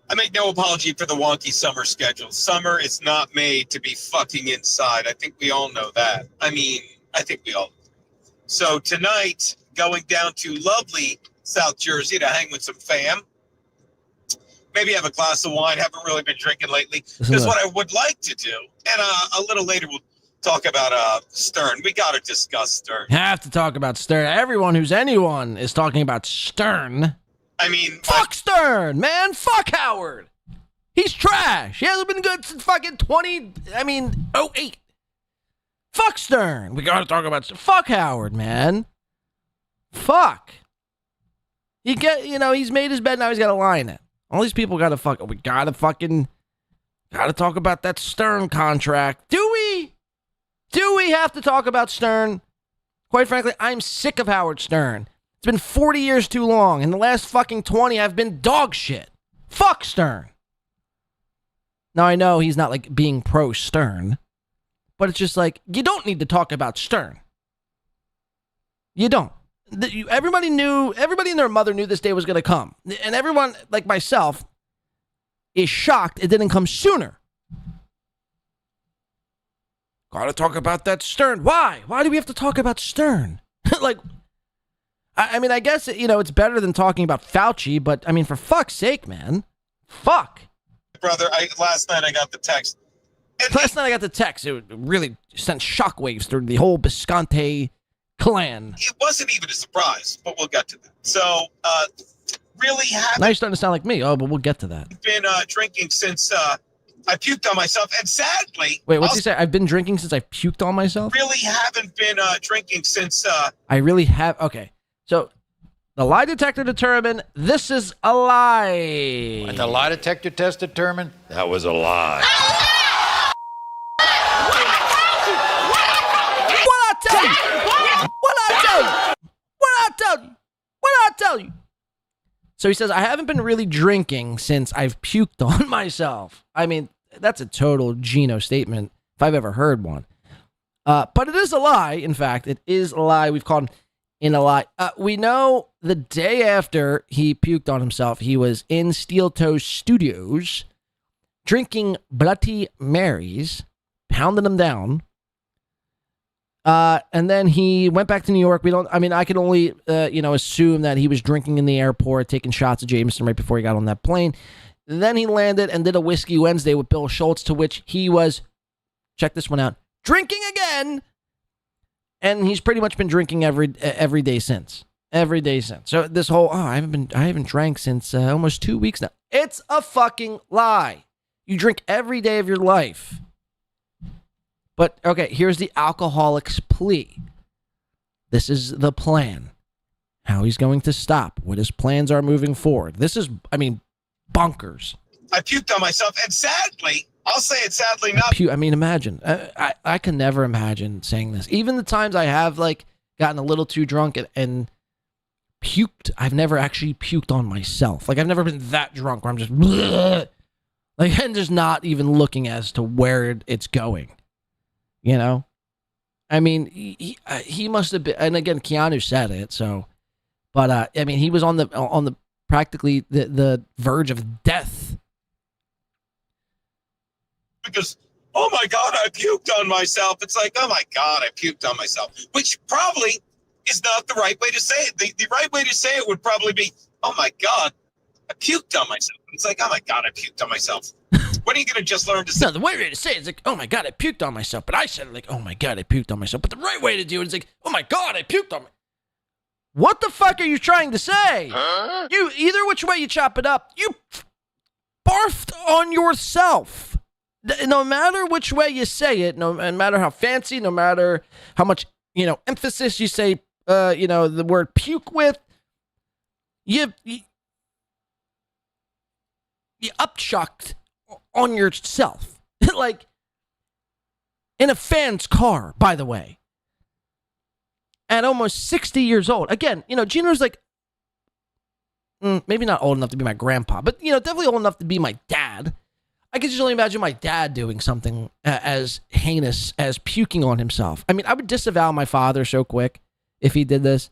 Speaker 19: I make no apology for the wonky summer schedule. Summer is not made to be fucking inside. I think we all know that. I mean, I think we all. So tonight, going down to lovely South Jersey to hang with some fam. Maybe have a glass of wine. Haven't really been drinking lately. Because what I would like to do, and a little later we'll talk about Stern. We got to discuss Stern.
Speaker 1: Have to talk about Stern. Everyone who's anyone is talking about Stern.
Speaker 19: I mean...
Speaker 1: Fuck Stern, man. Fuck Howard. He's trash. He hasn't been good since fucking 08. Fuck Stern. We gotta talk about fuck Howard, man. Fuck. He's made his bed, now he's gotta lie in it. All these people gotta we gotta talk about that Stern contract. Do we? Do we have to talk about Stern? Quite frankly, I'm sick of Howard Stern. It's been 40 years too long. In the last fucking 20, I've been dog shit. Fuck Stern. Now, I know he's not like being pro-Stern, but it's just like, you don't need to talk about Stern. You don't. Everybody and their mother knew this day was going to come. And everyone, like myself, is shocked it didn't come sooner. Gotta talk about that Stern. Why? Why do we have to talk about Stern? Like, I mean, I guess, it's better than talking about Fauci, but, I mean, for fuck's sake, man. Fuck.
Speaker 19: Brother, last night I got the text.
Speaker 1: It really sent shockwaves through the whole Bisconte clan.
Speaker 19: It wasn't even a surprise, but we'll get to that. So, really haven't...
Speaker 1: Now you're starting to sound like me. Oh, but we'll get to that.
Speaker 19: Been drinking since I puked on myself, and sadly...
Speaker 1: Wait, what's he say? I've been drinking since I puked on myself?
Speaker 19: Really haven't been drinking since...
Speaker 1: I really have... Okay, so... The lie detector determined this is a lie.
Speaker 20: And the lie detector test determined that was a lie.
Speaker 1: What I tell you? What I tell you? So he says, I haven't been really drinking since I've puked on myself. I mean, that's a total Geno statement, if I've ever heard one. But it is a lie. In fact, it is a lie. We've called him in a lie. We know the day after he puked on himself, he was in Steel Toe Studios drinking Bloody Marys, pounding them down. And then he went back to New York. I can only, assume that he was drinking in the airport, taking shots of Jameson right before he got on that plane. Then he landed and did a Whiskey Wednesday with Bill Schultz, to which he was, check this one out, drinking again. And he's pretty much been drinking every day since. Every day since. So this whole, I haven't drank since almost 2 weeks now. It's a fucking lie. You drink every day of your life. But, okay, here's the alcoholic's plea. This is the plan. How he's going to stop. What his plans are moving forward. This is, bonkers.
Speaker 19: I puked on myself, and sadly, I'll say it sadly not.
Speaker 1: Imagine. I can never imagine saying this. Even the times I have, gotten a little too drunk and puked, I've never actually puked on myself. I've never been that drunk where I'm just, and just not even looking as to where it's going. He must have been, and again, Keanu said it, so, but, he was on the practically the verge of death.
Speaker 19: Because, oh my God, I puked on myself. It's like, oh my God, I puked on myself. Which probably is not the right way to say it. The right way to say it would probably be, oh my God, I puked on myself. It's like, oh my God, I puked on myself. When are you going to just learn to say
Speaker 1: No, the way to say it is like, oh my God, I puked on myself. But I said it like, oh my God, I puked on myself. But the right way to do it is like, oh my God, I puked on myself. What the fuck are you trying to say? Huh? You, either which way you chop it up, you barfed on yourself. No matter which way you say it, no matter how fancy, no matter how much, emphasis you say, the word puke with, you upchucked on yourself. Like, in a fan's car, by the way. At almost 60 years old. Again, Gino's like, maybe not old enough to be my grandpa, but, definitely old enough to be my dad. I can just only imagine my dad doing something as heinous as puking on himself. I would disavow my father so quick if he did this.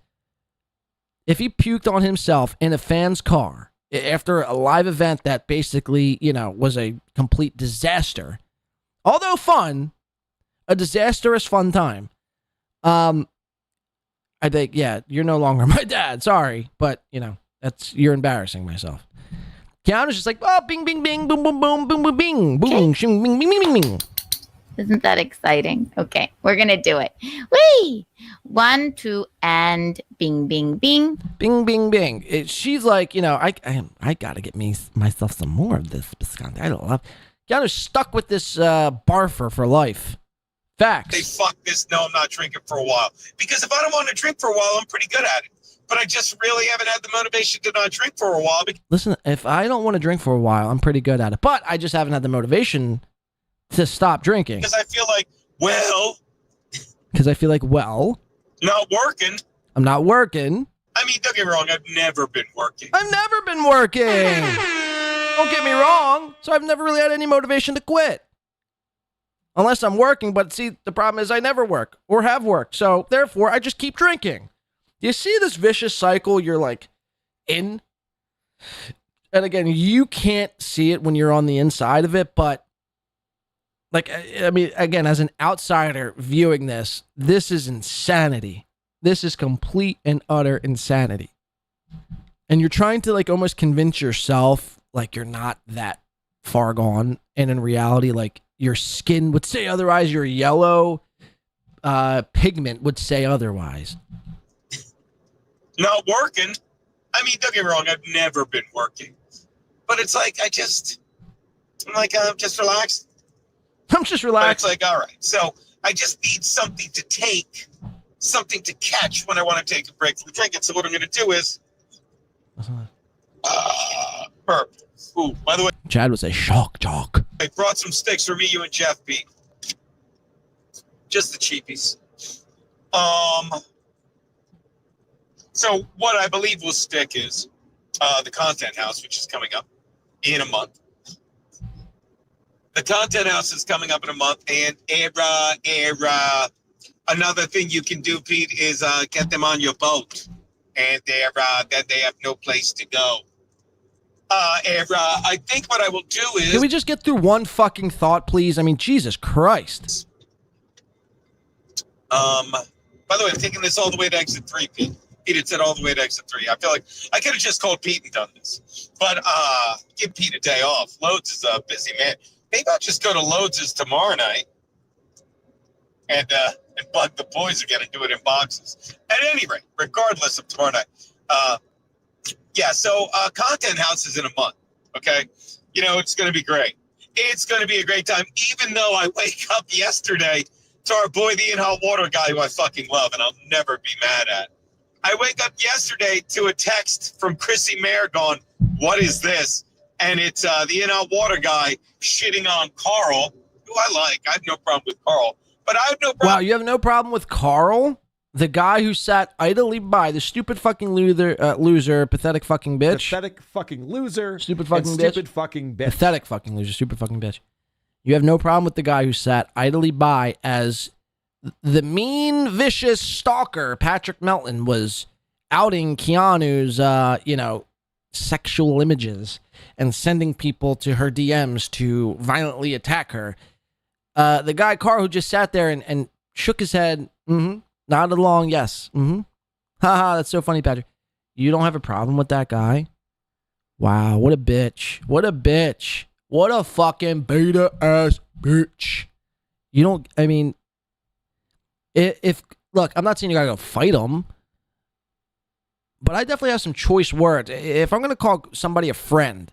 Speaker 1: If he puked on himself in a fan's car after a live event that basically, was a complete disaster, although fun, a disastrous fun time, I think, yeah, you're no longer my dad. Sorry, but, you're embarrassing myself. Keanu's just like, oh, bing, bing, bing, boom, boom, boom, boom, boom, bing, boom, shing, bing, bing, bing, bing.
Speaker 21: Isn't that exciting? Okay, we're going to do it. Whee! 1, 2, and bing, bing, bing.
Speaker 1: Bing, bing, bing. She's like, I got to get myself some more of this biscotti. I love. Keanu's stuck with this barfer for life. Facts.
Speaker 19: Say, fuck this, no, I'm not drinking for a while. Because if I don't want to drink for a while, I'm pretty good at it. But I just really haven't had the motivation to not drink for a while.
Speaker 1: Listen, if I don't want to drink for a while, I'm pretty good at it. But I just haven't had the motivation to stop drinking.
Speaker 19: Because I feel like, well, not working.
Speaker 1: I'm not working.
Speaker 19: I mean, don't get me wrong, I've never been working.
Speaker 1: I've never been working. Don't get me wrong. So I've never really had any motivation to quit. Unless I'm working, but see, the problem is I never work or have worked. So therefore, I just keep drinking. You see this vicious cycle you're like in? And again, you can't see it when you're on the inside of it, but like, I mean, again, as an outsider viewing this, this is insanity. This is complete and utter insanity. And you're trying to like almost convince yourself like you're not that far gone. And in reality, like your skin would say otherwise, your yellow pigment would say otherwise.
Speaker 19: Not working. I mean, don't get me wrong, I've never been working. But it's like, I'm just relaxed.
Speaker 1: I'm just relaxed.
Speaker 19: But it's like, all right. So I just need something to take, something to catch when I want to take a break from drinking. So what I'm going to do is, burp. Ooh, by the way,
Speaker 1: Chad was a shock jock.
Speaker 19: I brought some sticks for me, you, and Jeff B. Just the cheapies. So what I believe will stick is the Content House, which is coming up in a month. The Content House is coming up in a month, and another thing you can do, Pete, is get them on your boat, and then they have no place to go. I think what I will do is...
Speaker 1: Can we just get through one fucking thought, please? I mean, Jesus Christ.
Speaker 19: By the way, I'm taking this all the way to exit 3, Pete. Pete had said all the way to exit 3. I feel like I could have just called Pete and done this. But give Pete a day off. Loads is a busy man. Maybe I'll just go to Loads' tomorrow night and bug the boys again and do it in boxes. At any rate, regardless of tomorrow night. So Content House is in a month, okay? You know, it's going to be great. It's going to be a great time, even though I wake up yesterday to our boy, the In-Hot Water guy, who I fucking love, and I'll never be mad at. I wake up yesterday to a text from Chrissy Mayer going, what is this? And it's the In-Hot Water guy shitting on Carl, who I like. I have no problem with Carl. But I have no problem.
Speaker 1: Wow, you have no problem with Carl? The guy who sat idly by, the stupid fucking loser, pathetic fucking bitch.
Speaker 3: Pathetic fucking loser.
Speaker 1: Stupid fucking bitch.
Speaker 3: Stupid fucking bitch.
Speaker 1: Pathetic fucking loser, stupid fucking bitch. You have no problem with the guy who sat idly by as the mean, vicious stalker, Patrick Melton, was outing Keanu's, sexual images and sending people to her DMs to violently attack her. The guy, Carl, who just sat there and shook his head, nodded along, yes, haha, that's so funny, Patrick. You don't have a problem with that guy? Wow, what a bitch. What a bitch. What a fucking beta-ass bitch. You don't, I mean, look, I'm not saying you gotta go fight him, but I definitely have some choice words. If I'm going to call somebody a friend,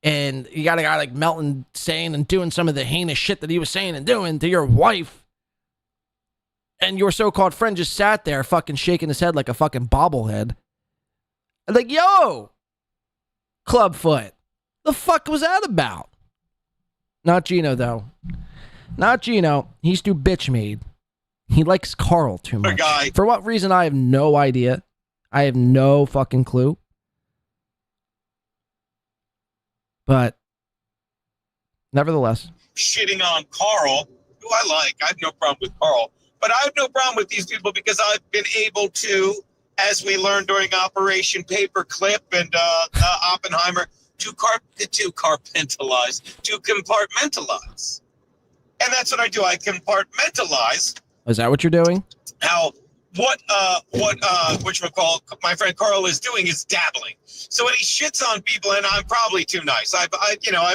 Speaker 1: and you got a guy like Melton saying and doing some of the heinous shit that he was saying and doing to your wife, and your so-called friend just sat there fucking shaking his head like a fucking bobblehead, I'm like, yo, Clubfoot, the fuck was that about? Not Gino, though. Not Gino. He's too bitch-made. He likes Carl too much. For what reason, I have no idea. I have no fucking clue. But nevertheless.
Speaker 19: Shitting on Carl, who I like. I have no problem with Carl. But I have no problem with these people because I've been able to, as we learned during Operation Paperclip and Oppenheimer, to compartmentalize. And that's what I do. I compartmentalize.
Speaker 1: Is that what you're doing?
Speaker 19: What my friend Carl is doing is dabbling. So when he shits on people, and I'm probably too nice. I've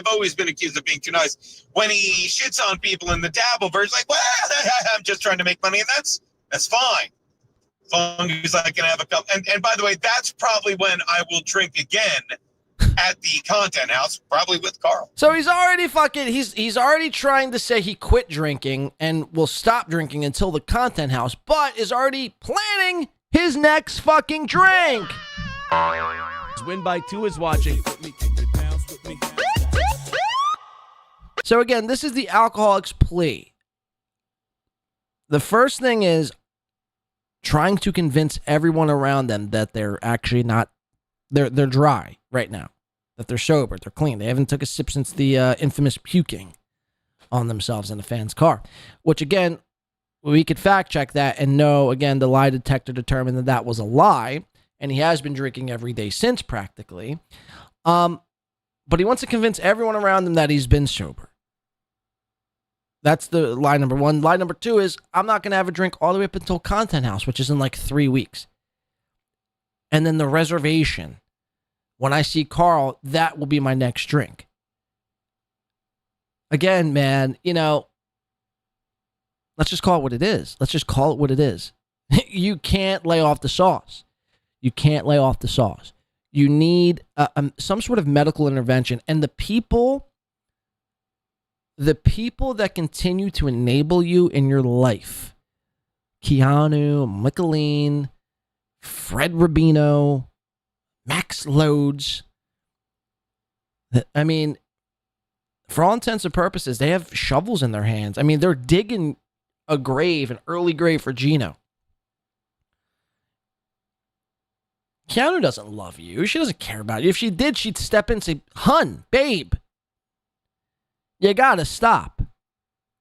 Speaker 19: always been accused of being too nice. When he shits on people in the dabble version, like, well, I'm just trying to make money, and that's fine. As long as I can have a cup. And by the way, that's probably when I will drink again at the content house, probably with Carl.
Speaker 1: So he's already he's already trying to say he quit drinking and will stop drinking until the content house, but is already planning his next fucking drink.
Speaker 3: Win by 2 is watching.
Speaker 1: So again, this is the alcoholic's plea. The first thing is trying to convince everyone around them that they're actually not, they're dry right now, that they're sober, they're clean. They haven't took a sip since the infamous puking on themselves in a fan's car, which again, we could fact check that and know, again, the lie detector determined that that was a lie, and he has been drinking every day since practically. But he wants to convince everyone around him that he's been sober. That's the lie number 1. Lie number 2 is, I'm not going to have a drink all the way up until Content House, which is in like 3 weeks. And then the reservation. When I see Carl, that will be my next drink. Again, man, you know, let's just call it what it is. Let's just call it what it is. You can't lay off the sauce. You can't lay off the sauce. You need some sort of medical intervention. And the people that continue to enable you in your life, Keanu, Micheline, Fred Rubino, Max Loads, I mean, for all intents and purposes, they have shovels in their hands. I mean, they're digging a grave, an early grave for Gino. Keanu doesn't love you. She doesn't care about you. If she did, she'd step in and say, hun, babe, you gotta stop.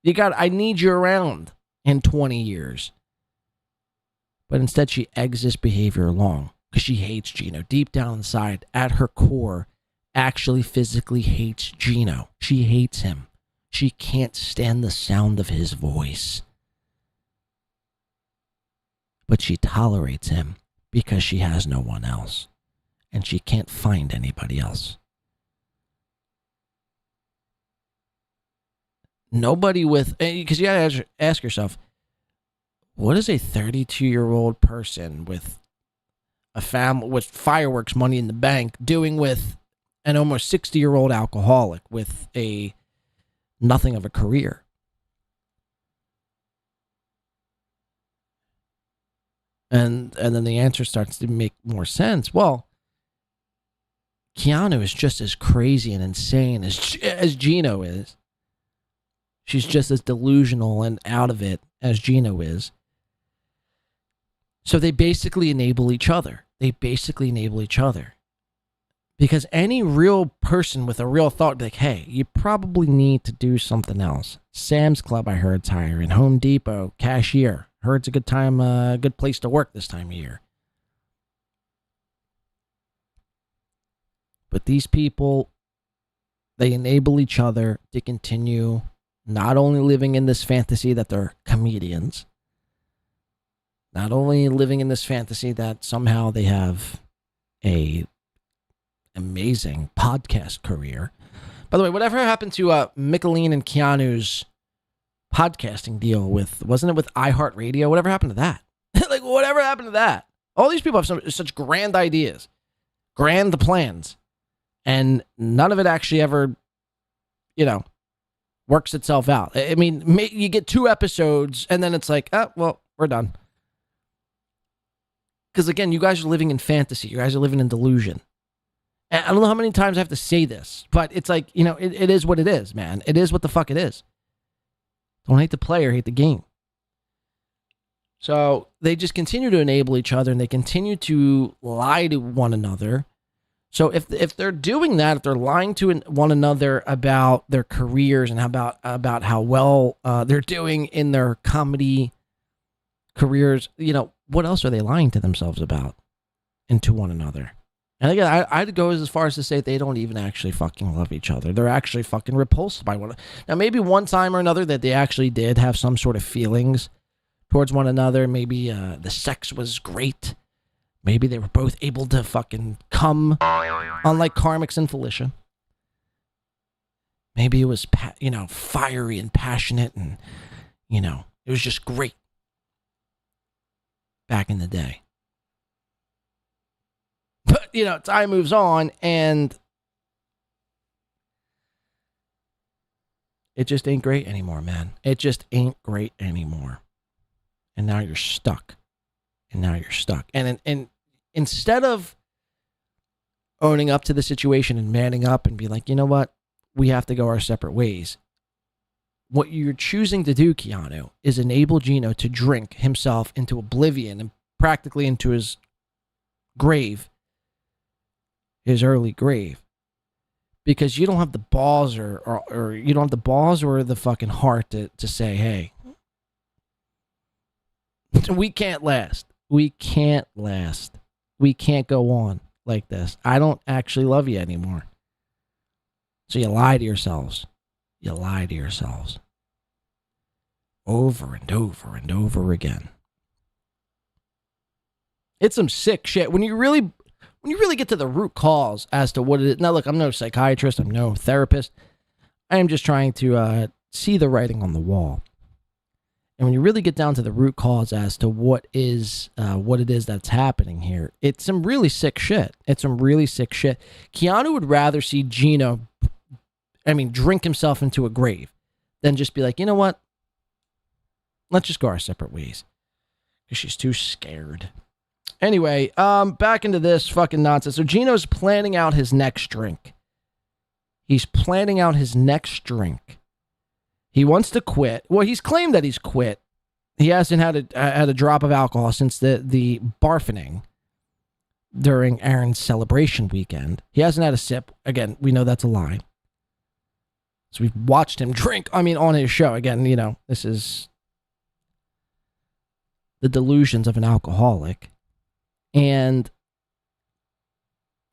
Speaker 1: I need you around in 20 years. But instead, she eggs this behavior along because she hates Gino. Deep down inside, at her core, actually physically hates Gino. She hates him. She can't stand the sound of his voice. But she tolerates him because she has no one else. And she can't find anybody else. Nobody with, because you gotta ask yourself, what is a 32-year-old person with a family, with fireworks money in the bank, doing with an almost 60-year-old alcoholic with a nothing of a career? And then the answer starts to make more sense. Well, Keanu is just as crazy and insane as Gino is. She's just as delusional and out of it as Gino is. So they basically enable each other. Because any real person with a real thought, like, hey, you probably need to do something else. Sam's Club, I heard's hiring. Home Depot, cashier. Heard it's a good time, good place to work this time of year. But these people, they enable each other to continue not only living in this fantasy that they're comedians, not only living in this fantasy that somehow they have a amazing podcast career. By the way, whatever happened to Micheline and Keanu's podcasting deal with, wasn't it with iHeartRadio? Whatever happened to that? Like, whatever happened to that? All these people have such grand ideas, grand plans, and none of it actually ever, works itself out. I mean, you get 2 episodes and then it's like, oh, well, we're done. Because again, you guys are living in fantasy. You guys are living in delusion. And I don't know how many times I have to say this, but it's like, it is what it is, man. It is what the fuck it is. Don't hate the player, hate the game. So they just continue to enable each other and they continue to lie to one another. So if they're doing that, if they're lying to one another about their careers and about how well they're doing in their comedy careers, what else are they lying to themselves about and to one another? And again, I'd go as far as to say they don't even actually fucking love each other. They're actually fucking repulsed by one another. Now, maybe one time or another that they actually did have some sort of feelings towards one another. Maybe the sex was great. Maybe they were both able to fucking come, unlike Carmix and Felicia. Maybe it was, fiery and passionate and, it was just great back in the day. But, time moves on and It just ain't great anymore, man. It just ain't great anymore. And now you're stuck. And instead of owning up to the situation and manning up and be like, you know what? We have to go our separate ways. What you're choosing to do, Keanu, is enable Gino to drink himself into oblivion and practically into his grave, his early grave, because you don't have the balls or you don't have the balls or the fucking heart to say, hey, we can't last. We can't last. We can't go on like this. I don't actually love you anymore. So you lie to yourselves. You lie to yourselves. Over and over and over again. It's some sick shit. When you really get to the root cause as to what it is. Now, look, I'm no psychiatrist. I'm no therapist. I am just trying to see the writing on the wall. And when you really get down to the root cause as to what it is that's happening here, it's some really sick shit. Keanu would rather see Gino, drink himself into a grave than just be like, you know what? Let's just go our separate ways. Because she's too scared. Anyway, back into this fucking nonsense. So Gino's planning out his next drink. He's planning out his next drink. He wants to quit. Well, he's claimed that he's quit. He hasn't had a drop of alcohol since the barfening during Aaron's celebration weekend. He hasn't had a sip. Again, we know that's a lie. So we've watched him drink, on his show. Again, this is the delusions of an alcoholic. And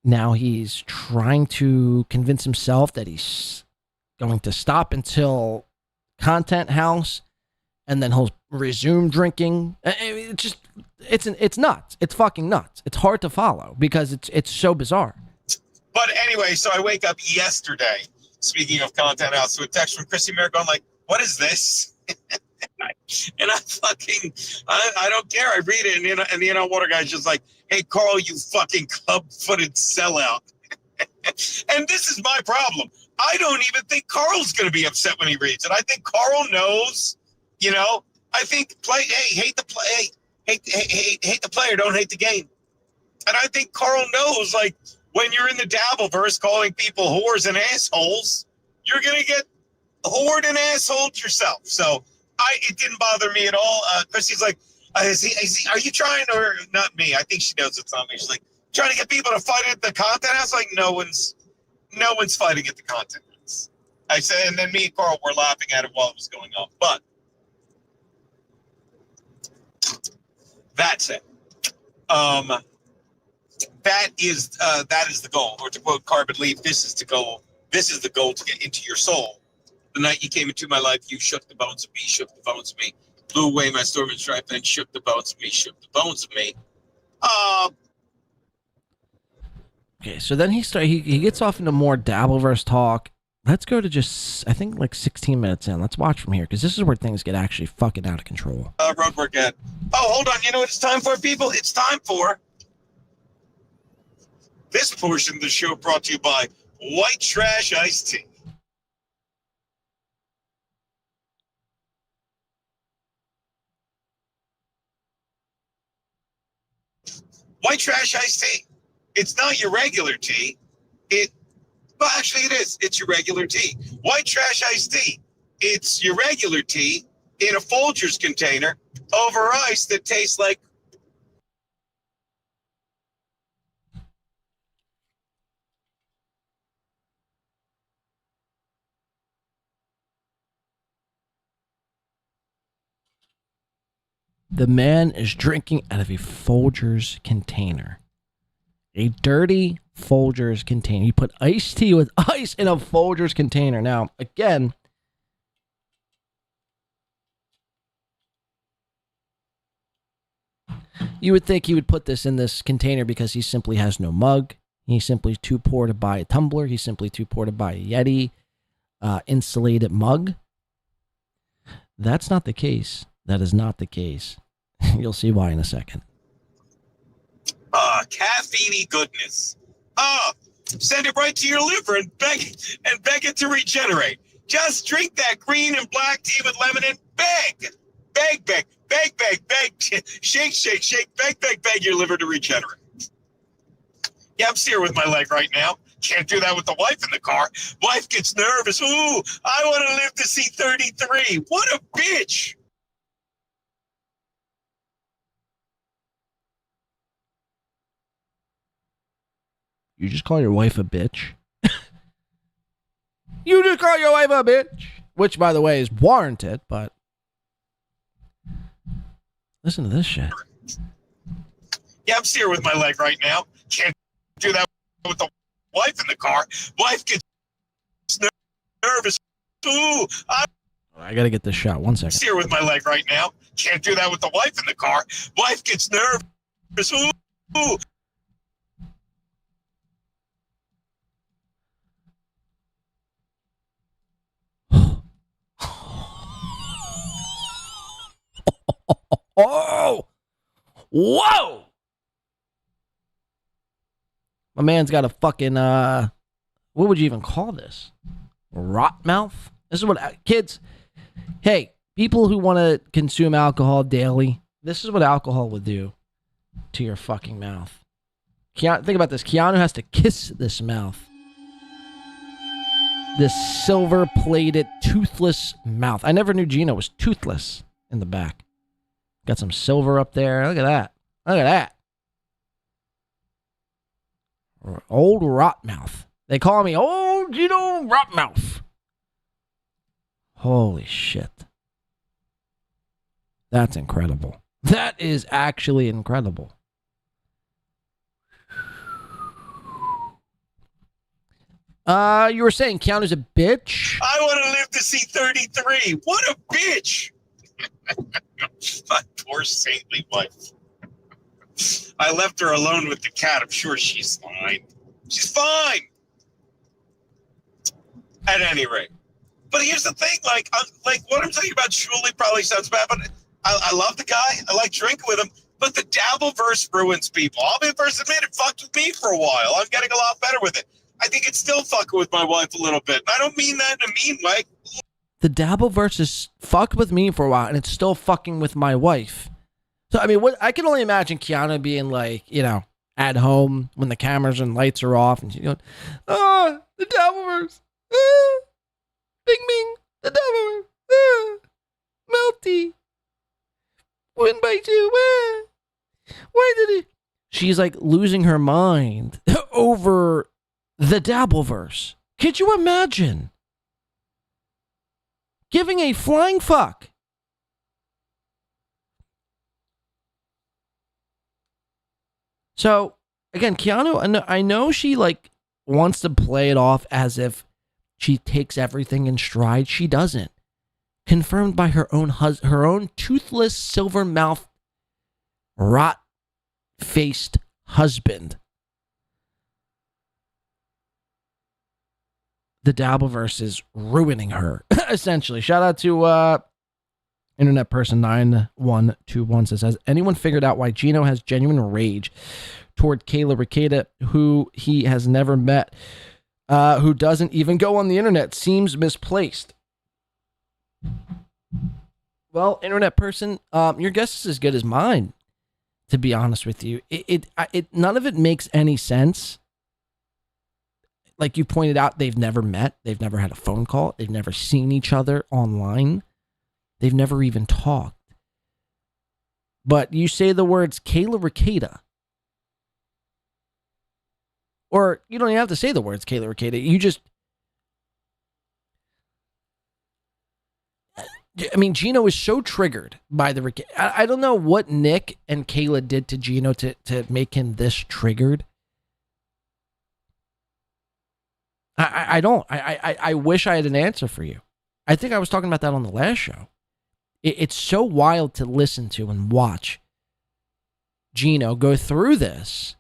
Speaker 1: now he's trying to convince himself that he's going to stop until Content House, and then he'll resume drinking. It's nuts. It's fucking nuts. It's hard to follow because it's so bizarre.
Speaker 19: But anyway, so I wake up yesterday, speaking of Content House, to a text from Chrissy Merrick going like, what is this? And I don't care. I read it, and the water guy's just like, hey, Carl, you fucking club-footed sellout. And this is my problem. I don't even think Carl's going to be upset when he reads it. I think Carl knows, I think hate the player, don't hate the game. And I think Carl knows, like, when you're in the Dabbleverse calling people whores and assholes, you're going to get whored and asshole yourself. So it didn't bother me at all. Chrissy's like, are you trying, or not me? I think she knows it's not me. She's like, trying to get people to fight at the Content House? Like, no one's fighting at the Content House. I said, and then me and Carl were laughing at it while it was going on. But that's it. That is the goal. Or to quote Carbon Leaf, this is the goal. This is the goal to get into your soul. The night you came into my life, you shook the bones of me, shook the bones of me, blew away my storm and stripe, then shook the bones of me, shook the bones of me.
Speaker 1: Okay, so then he gets off into more Dabbleverse talk. Let's go to just, I think, like 16 minutes in. Let's watch from here, because this is where things get actually fucking out of control.
Speaker 19: Roadwork ad. Oh, hold on. You know what it's time for, people? It's time for this portion of the show brought to you by White Trash Iced Tea. White Trash Iced Tea. It's not your regular tea. Well, actually it is. It's your regular tea. White Trash Iced Tea. It's your regular tea in a Folgers container over ice that tastes like...
Speaker 1: The man is drinking out of a Folgers container. A dirty Folgers container. You put iced tea with ice in a Folgers container. Now, again, you would think he would put this in this container because he simply has no mug. He's simply too poor to buy a tumbler. He's simply too poor to buy a Yeti insulated mug. That's not the case. That is not the case. You'll see why in a second.
Speaker 19: Caffeine-y goodness. Send it right to your liver and beg it to regenerate. Just drink that green and black tea with lemon and beg. Beg, beg, beg, beg, beg. Shake, shake, shake. Beg, beg, beg your liver to regenerate. Yeah, I'm steering with my leg right now. Can't do that with the wife in the car. Wife gets nervous. Ooh, I want to live to see 33. What a bitch.
Speaker 1: You just call your wife a bitch? You just call your wife a bitch? Which, by the way, is warranted, but... Listen to this shit.
Speaker 19: Yeah, I'm steering with my leg right now. Can't do that with the wife in the car. Wife gets nervous. Ooh,
Speaker 1: I gotta get this shot. 1 second.
Speaker 19: Steer with my leg right now. Can't do that with the wife in the car. Wife gets nervous. Ooh.
Speaker 1: Oh! Whoa! My man's got a fucking, what would you even call this? Rot mouth? This is what, kids, hey, people who want to consume alcohol daily, this is what alcohol would do to your fucking mouth. Think about this. Keanu has to kiss this mouth. This silver-plated, toothless mouth. I never knew Gino was toothless in the back. Got some silver up there. Look at that. Look at that. Old Rotmouth. They call me Old Gino Rotmouth. Holy shit. That's incredible. That is actually incredible. You were saying Keanu's a bitch?
Speaker 19: I want to live to see 33. What a bitch. My poor saintly wife. I left her alone with the cat. I'm sure she's fine. She's fine. At any rate. But here's the thing, like what I'm saying about Shuli probably sounds bad, but I love the guy. I like drinking with him. But the Dabbleverse ruins people. I'll be the first to admit it fucked with me for a while. I'm getting a lot better with it. I think it's still fucking with my wife a little bit. I don't mean that in a mean way.
Speaker 1: The Dabbleverse is fucked with me for a while, and it's still fucking with my wife. So, I mean, I can only imagine Keanu being like, you know, at home when the cameras and lights are off, and she's going, oh, the Dabbleverse. Bing, bing, the Dabbleverse. Melty. Win by 2. Why did he? She's like losing her mind over the Dabbleverse. Could you imagine? Giving a flying fuck. So, again, Keanu, I know she, like, wants to play it off as if she takes everything in stride. She doesn't. Confirmed by her own toothless, silver-mouthed, rot-faced husband. The Dabbleverse is ruining her, essentially. Shout out to internet person 9121 says, has anyone figured out why Gino has genuine rage toward Kayla Ricada, who he has never met, who doesn't even go on the internet? Seems misplaced. Well, internet person, your guess is as good as mine, to be honest with you. None of it makes any sense. Like you pointed out, they've never met. They've never had a phone call. They've never seen each other online. They've never even talked. But you say the words Kayla Ricada. Or you don't even have to say the words Kayla Ricada. You just... I mean, Gino is so triggered by the Ricada. I don't know what Nick and Kayla did to Gino to make him this triggered. I don't. I wish I had an answer for you. I think I was talking about that on the last show. It's so wild to listen to and watch Gino go through this.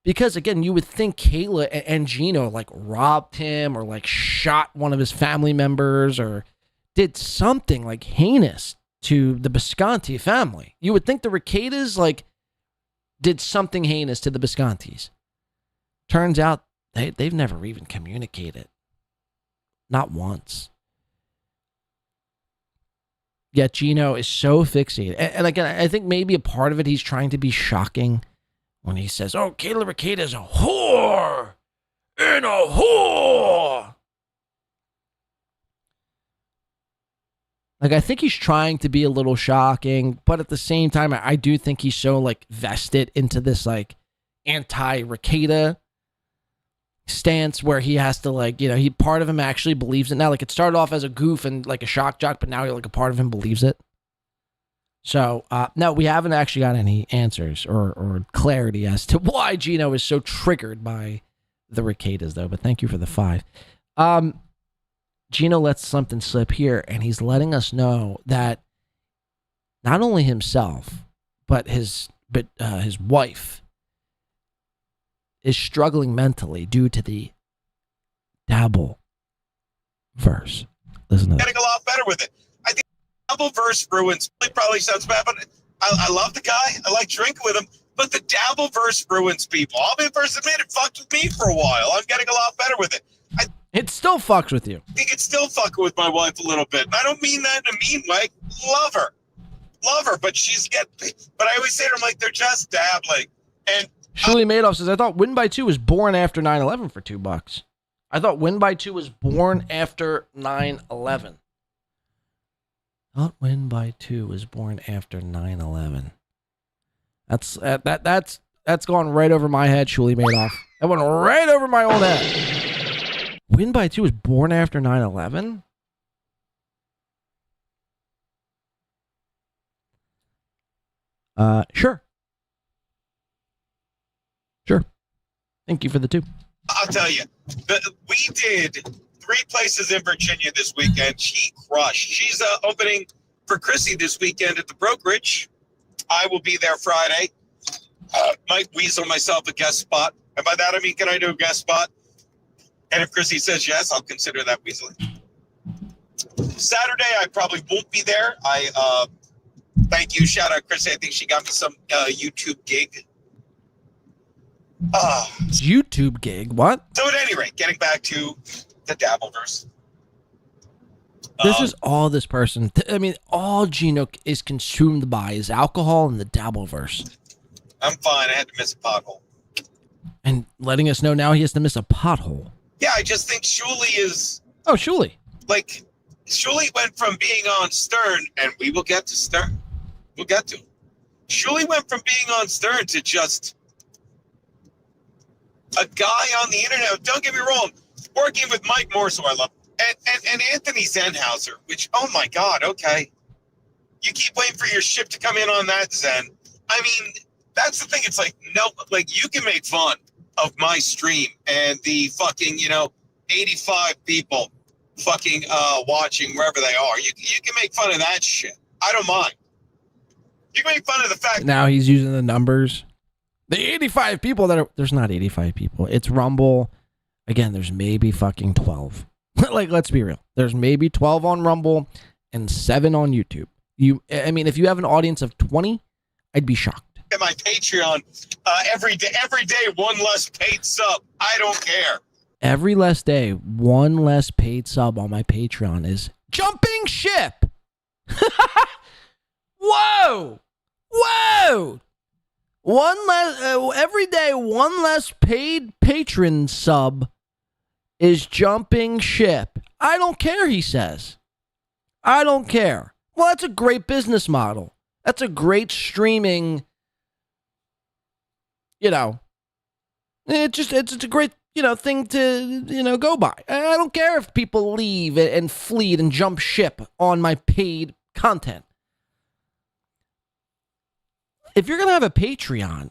Speaker 1: Because, again, you would think Kayla and Gino, like, robbed him or, like, shot one of his family members or did something, like, heinous to the Bisconti family. You would think the Ricadas, like, did something heinous to the Biscontis. Turns out They've never even communicated. Not once. Yet Gino is so fixated. And again, I think maybe a part of it, he's trying to be shocking when he says, oh, Kayla Ricada is a whore and a whore. Like, I think he's trying to be a little shocking, but at the same time, I do think he's so, like, vested into this, like, anti-Ricada stance where he has to, like, part of him actually believes it now. Like, it started off as a goof and, like, a shock jock, but now, like, a part of him believes it. So, no, we haven't actually got any answers or clarity as to why Gino is so triggered by the Ricadas, though, but thank you for the 5. Gino lets something slip here, and he's letting us know that not only himself, but his wife is struggling mentally due to the dabble verse. Listen to that.
Speaker 19: Getting a lot better with it. I think dabble verse ruins. It probably sounds bad, but I love the guy. I like drinking with him. But the dabble verse ruins people. I'll be the first to admit it fucked with me for a while. I'm getting a lot better with it.
Speaker 1: It still fucks with you.
Speaker 19: I think it's still fucking with my wife a little bit. And I don't mean that in a mean way. Love her, but but I always say to her, I'm like, they're just dabbling. And
Speaker 1: Shuli Madoff says, I thought Win by 2 was born after 9/11 for $2. I thought Win by 2 was born after 9/11. Thought Win by 2 was born after 9/11. That's gone right over my head, Shuli Madoff. That went right over my old head. Win by 2 was born after 9/11? Sure. Thank you for the 2.
Speaker 19: I'll tell you, we did 3 places in Virginia this weekend. She crushed. She's opening for Chrissy this weekend at the brokerage. I will be there Friday. Might weasel myself a guest spot. And by that, I mean, can I do a guest spot? And if Chrissy says yes, I'll consider that weaseling. Saturday, I probably won't be there. Thank you. Shout out Chrissy. I think she got me some YouTube gig.
Speaker 1: YouTube gig? What?
Speaker 19: So at any rate, getting back to the Dabbleverse.
Speaker 1: This is all this person. All Gino is consumed by is alcohol and the Dabbleverse.
Speaker 19: I'm fine. I had to miss a pothole.
Speaker 1: And letting us know now he has to miss a pothole.
Speaker 19: Yeah, I just think Shuli is...
Speaker 1: Oh, Shuli.
Speaker 19: Like, Shuli went from being on Stern, and we will get to Stern. We'll get to him. Shuli went from being on Stern to just a guy on the internet. Don't get me wrong. Working with Mike Morse, who I love, and Anthony Zenhauser, which, oh my God, okay. You keep waiting for your ship to come in on that, Zen. I mean, that's the thing. It's like, no, like, you can make fun of my stream and the fucking, 85 people fucking watching wherever they are. You can make fun of that shit. I don't mind. You can make fun of the fact.
Speaker 1: Now he's using the numbers. The 85 people that are... There's not 85 people. It's Rumble. Again, there's maybe fucking 12. Like, let's be real. There's maybe 12 on Rumble and 7 on YouTube. If you have an audience of 20, I'd be shocked.
Speaker 19: At my Patreon, every day, one less paid sub. I don't care.
Speaker 1: Every less day, one less paid sub on my Patreon is jumping ship. Whoa! One less every day, one less paid patron sub is jumping ship. I don't care, he says. I don't care. Well, that's a great business model. That's a great streaming, it's a great, thing to, go by. I don't care if people leave and flee and jump ship on my paid content. If you're going to have a Patreon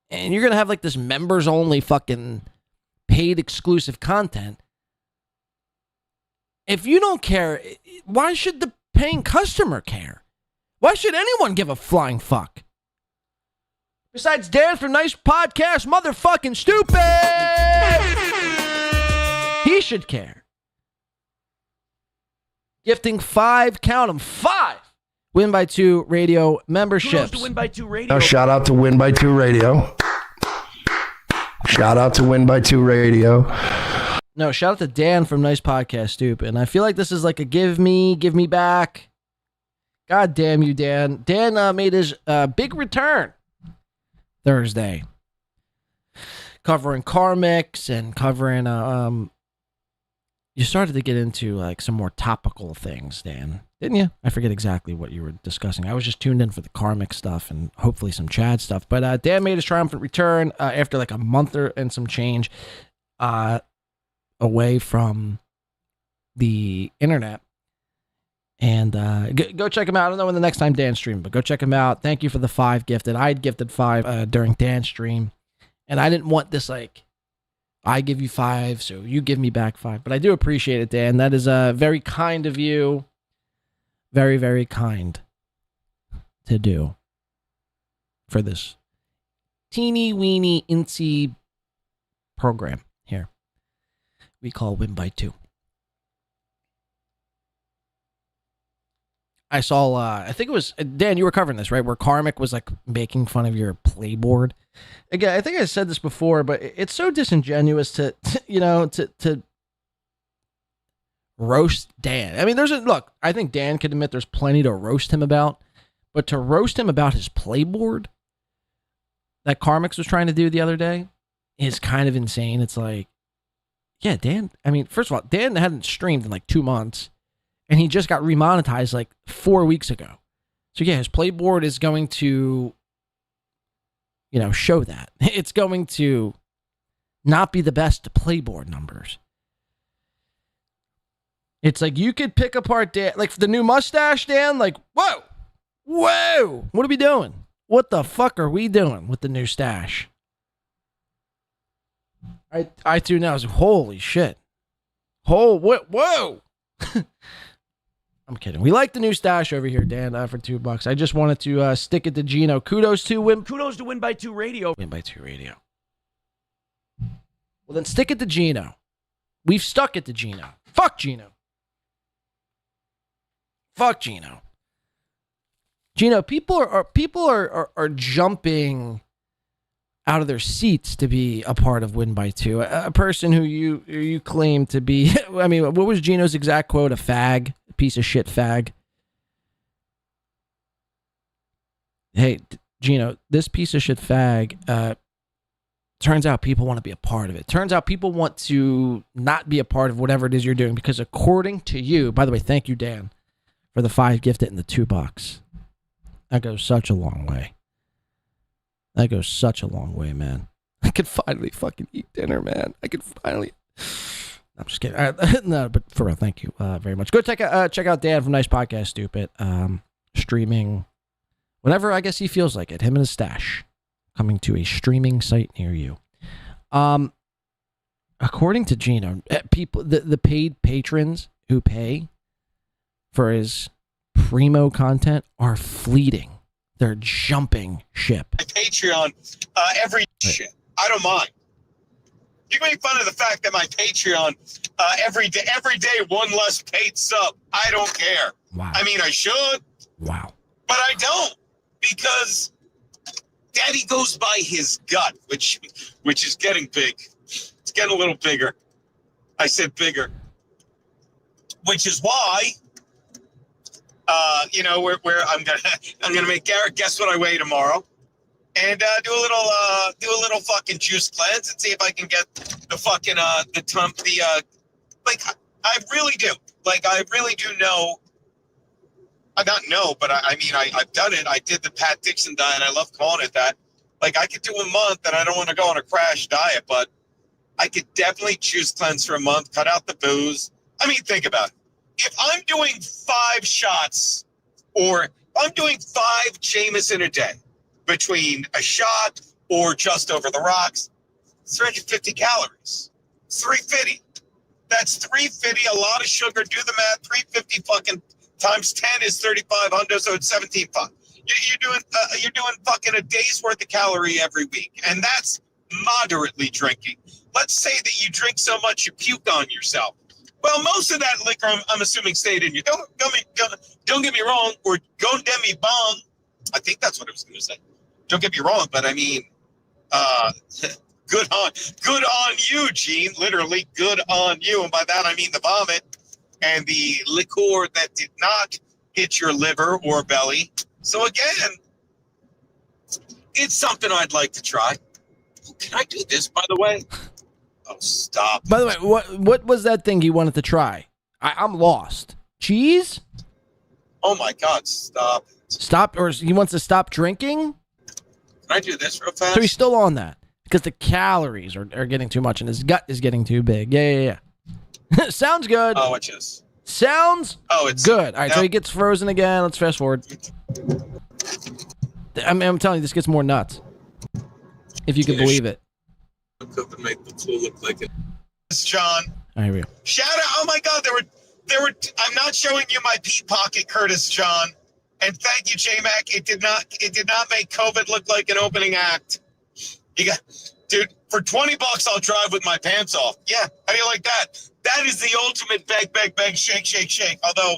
Speaker 1: and you're going to have like this members only fucking paid exclusive content, if you don't care, why should the paying customer care? Why should anyone give a flying fuck? Besides Dan from Nice Podcast, motherfucking stupid! He should care. Gifting 5, count 'em, 5 Win by 2 radio memberships.
Speaker 12: Win by 2 radio.
Speaker 9: Shout out to Win by 2 Radio. Shout out to Win by Two Radio.
Speaker 1: No, shout out to Dan from Nice Podcast Stupid. And I feel like this is like a give me back. God damn you, Dan. Dan made his big return Thursday. Covering karmics and covering you started to get into like some more topical things, Dan, didn't you? I forget exactly what you were discussing. I was just tuned in for the karmic stuff and hopefully some Chad stuff. But Dan made his triumphant return after like a month and some change away from the internet. And go check him out. I don't know when the next time Dan streamed, but go check him out. Thank you for the 5 gifted. I had gifted 5 during Dan's stream. And I didn't want this like, I give you 5, so you give me back 5. But I do appreciate it, Dan. That is very kind of you. Very, very kind to do for this teeny weeny incy program here we call Win by Two. I saw, I think it was, Dan, you were covering this, right? Where Karmic was like making fun of your playboard. Again, I think I said this before, but it's so disingenuous to roast Dan. I mean, look, I think Dan could admit there's plenty to roast him about, but to roast him about his playboard that Karmics was trying to do the other day is kind of insane. It's like, yeah, Dan, I mean, first of all, Dan hadn't streamed in like 2 months. And he just got remonetized like 4 weeks ago. So yeah, his playboard is going to, show that. It's going to not be the best playboard numbers. It's like you could pick apart Dan, like the new mustache, Dan, like, whoa, what are we doing? What the fuck are we doing with the new stash? I too now was holy shit. Whoa. I'm kidding. We like the new stash over here, Dan, for $2. I just wanted to stick it to Gino. Kudos to Win by Two Radio. Win by Two Radio. Well, then stick it to Gino. We've stuck it to Gino. Fuck Gino. Gino, people are jumping out of their seats to be a part of Win by Two. A person who you claim to be. I mean, what was Gino's exact quote? A fag. Piece of shit fag. Hey, Gino, this piece of shit fag, turns out people want to be a part of it. Turns out people want to not be a part of whatever it is you're doing because according to you, by the way, thank you, Dan, for the 5 gifted and the $2. That goes such a long way. Man. I could finally fucking eat dinner, man. I'm just kidding. No, but for real, thank you very much. Go check out Dan from Nice Podcast Stupid. Streaming whenever I guess he feels like it. Him and his stash coming to a streaming site near you. According to Gino, people the paid patrons who pay for his primo content are fleeting. They're jumping ship.
Speaker 19: Patreon every shit. I don't mind. You can make fun of the fact that my Patreon every day one less paid sub. I don't care.
Speaker 1: Wow.
Speaker 19: I mean, I should.
Speaker 1: Wow.
Speaker 19: But I don't because Daddy goes by his gut, which is getting big. It's getting a little bigger. I said bigger, which is why where I'm gonna make Garrett guess what I weigh tomorrow. And do a little fucking juice cleanse and see if I can get the fucking I really do. Like I really do know. I not know, but I've done it. I did the Pat Dixon diet. I love calling it that. Like I could do a month, and I don't want to go on a crash diet, but I could definitely juice cleanse for a month. Cut out the booze. I mean, think about it. If I'm doing 5 shots, or I'm doing 5 Jameson a day. Between a shot or just over the rocks, 350 calories. 350. That's 350. A lot of sugar. Do the math. 350 fucking times 10 is 3,500. So it's 17,500. You're doing fucking a day's worth of calorie every week, and that's moderately drinking. Let's say that you drink so much you puke on yourself. Well, most of that liquor, I'm assuming, stayed in you. Don't get me wrong, or don't get me bong. I think that's what I was going to say. Don't get me wrong, but I mean, Good on you, Gene. Literally, good on you. And by that, I mean the vomit and the liqueur that did not hit your liver or belly. So again, it's something I'd like to try. Can I do this, by the way? Oh, stop.
Speaker 1: By the way, what was that thing he wanted to try? I'm lost. Cheese?
Speaker 19: Oh my God, stop.
Speaker 1: Stop, or he wants to stop drinking?
Speaker 19: Can I do this real fast?
Speaker 1: So he's still on that because the calories are getting too much and his gut is getting too big. Yeah. Sounds good.
Speaker 19: Oh, it is.
Speaker 1: Sounds good. All right, so he gets frozen again. Let's fast forward. I'm telling you, this gets more nuts. If you can believe it.
Speaker 19: Make the fool look like it. It's John.
Speaker 1: All right, here we go.
Speaker 19: Shout out! Oh my God, there were. I'm not showing you my pee pocket, Curtis, John. And thank you, J-Mac. It did not make COVID look like an opening act. Dude, for $20, I'll drive with my pants off. Yeah, how do you like that? That is the ultimate beg, shake. Although,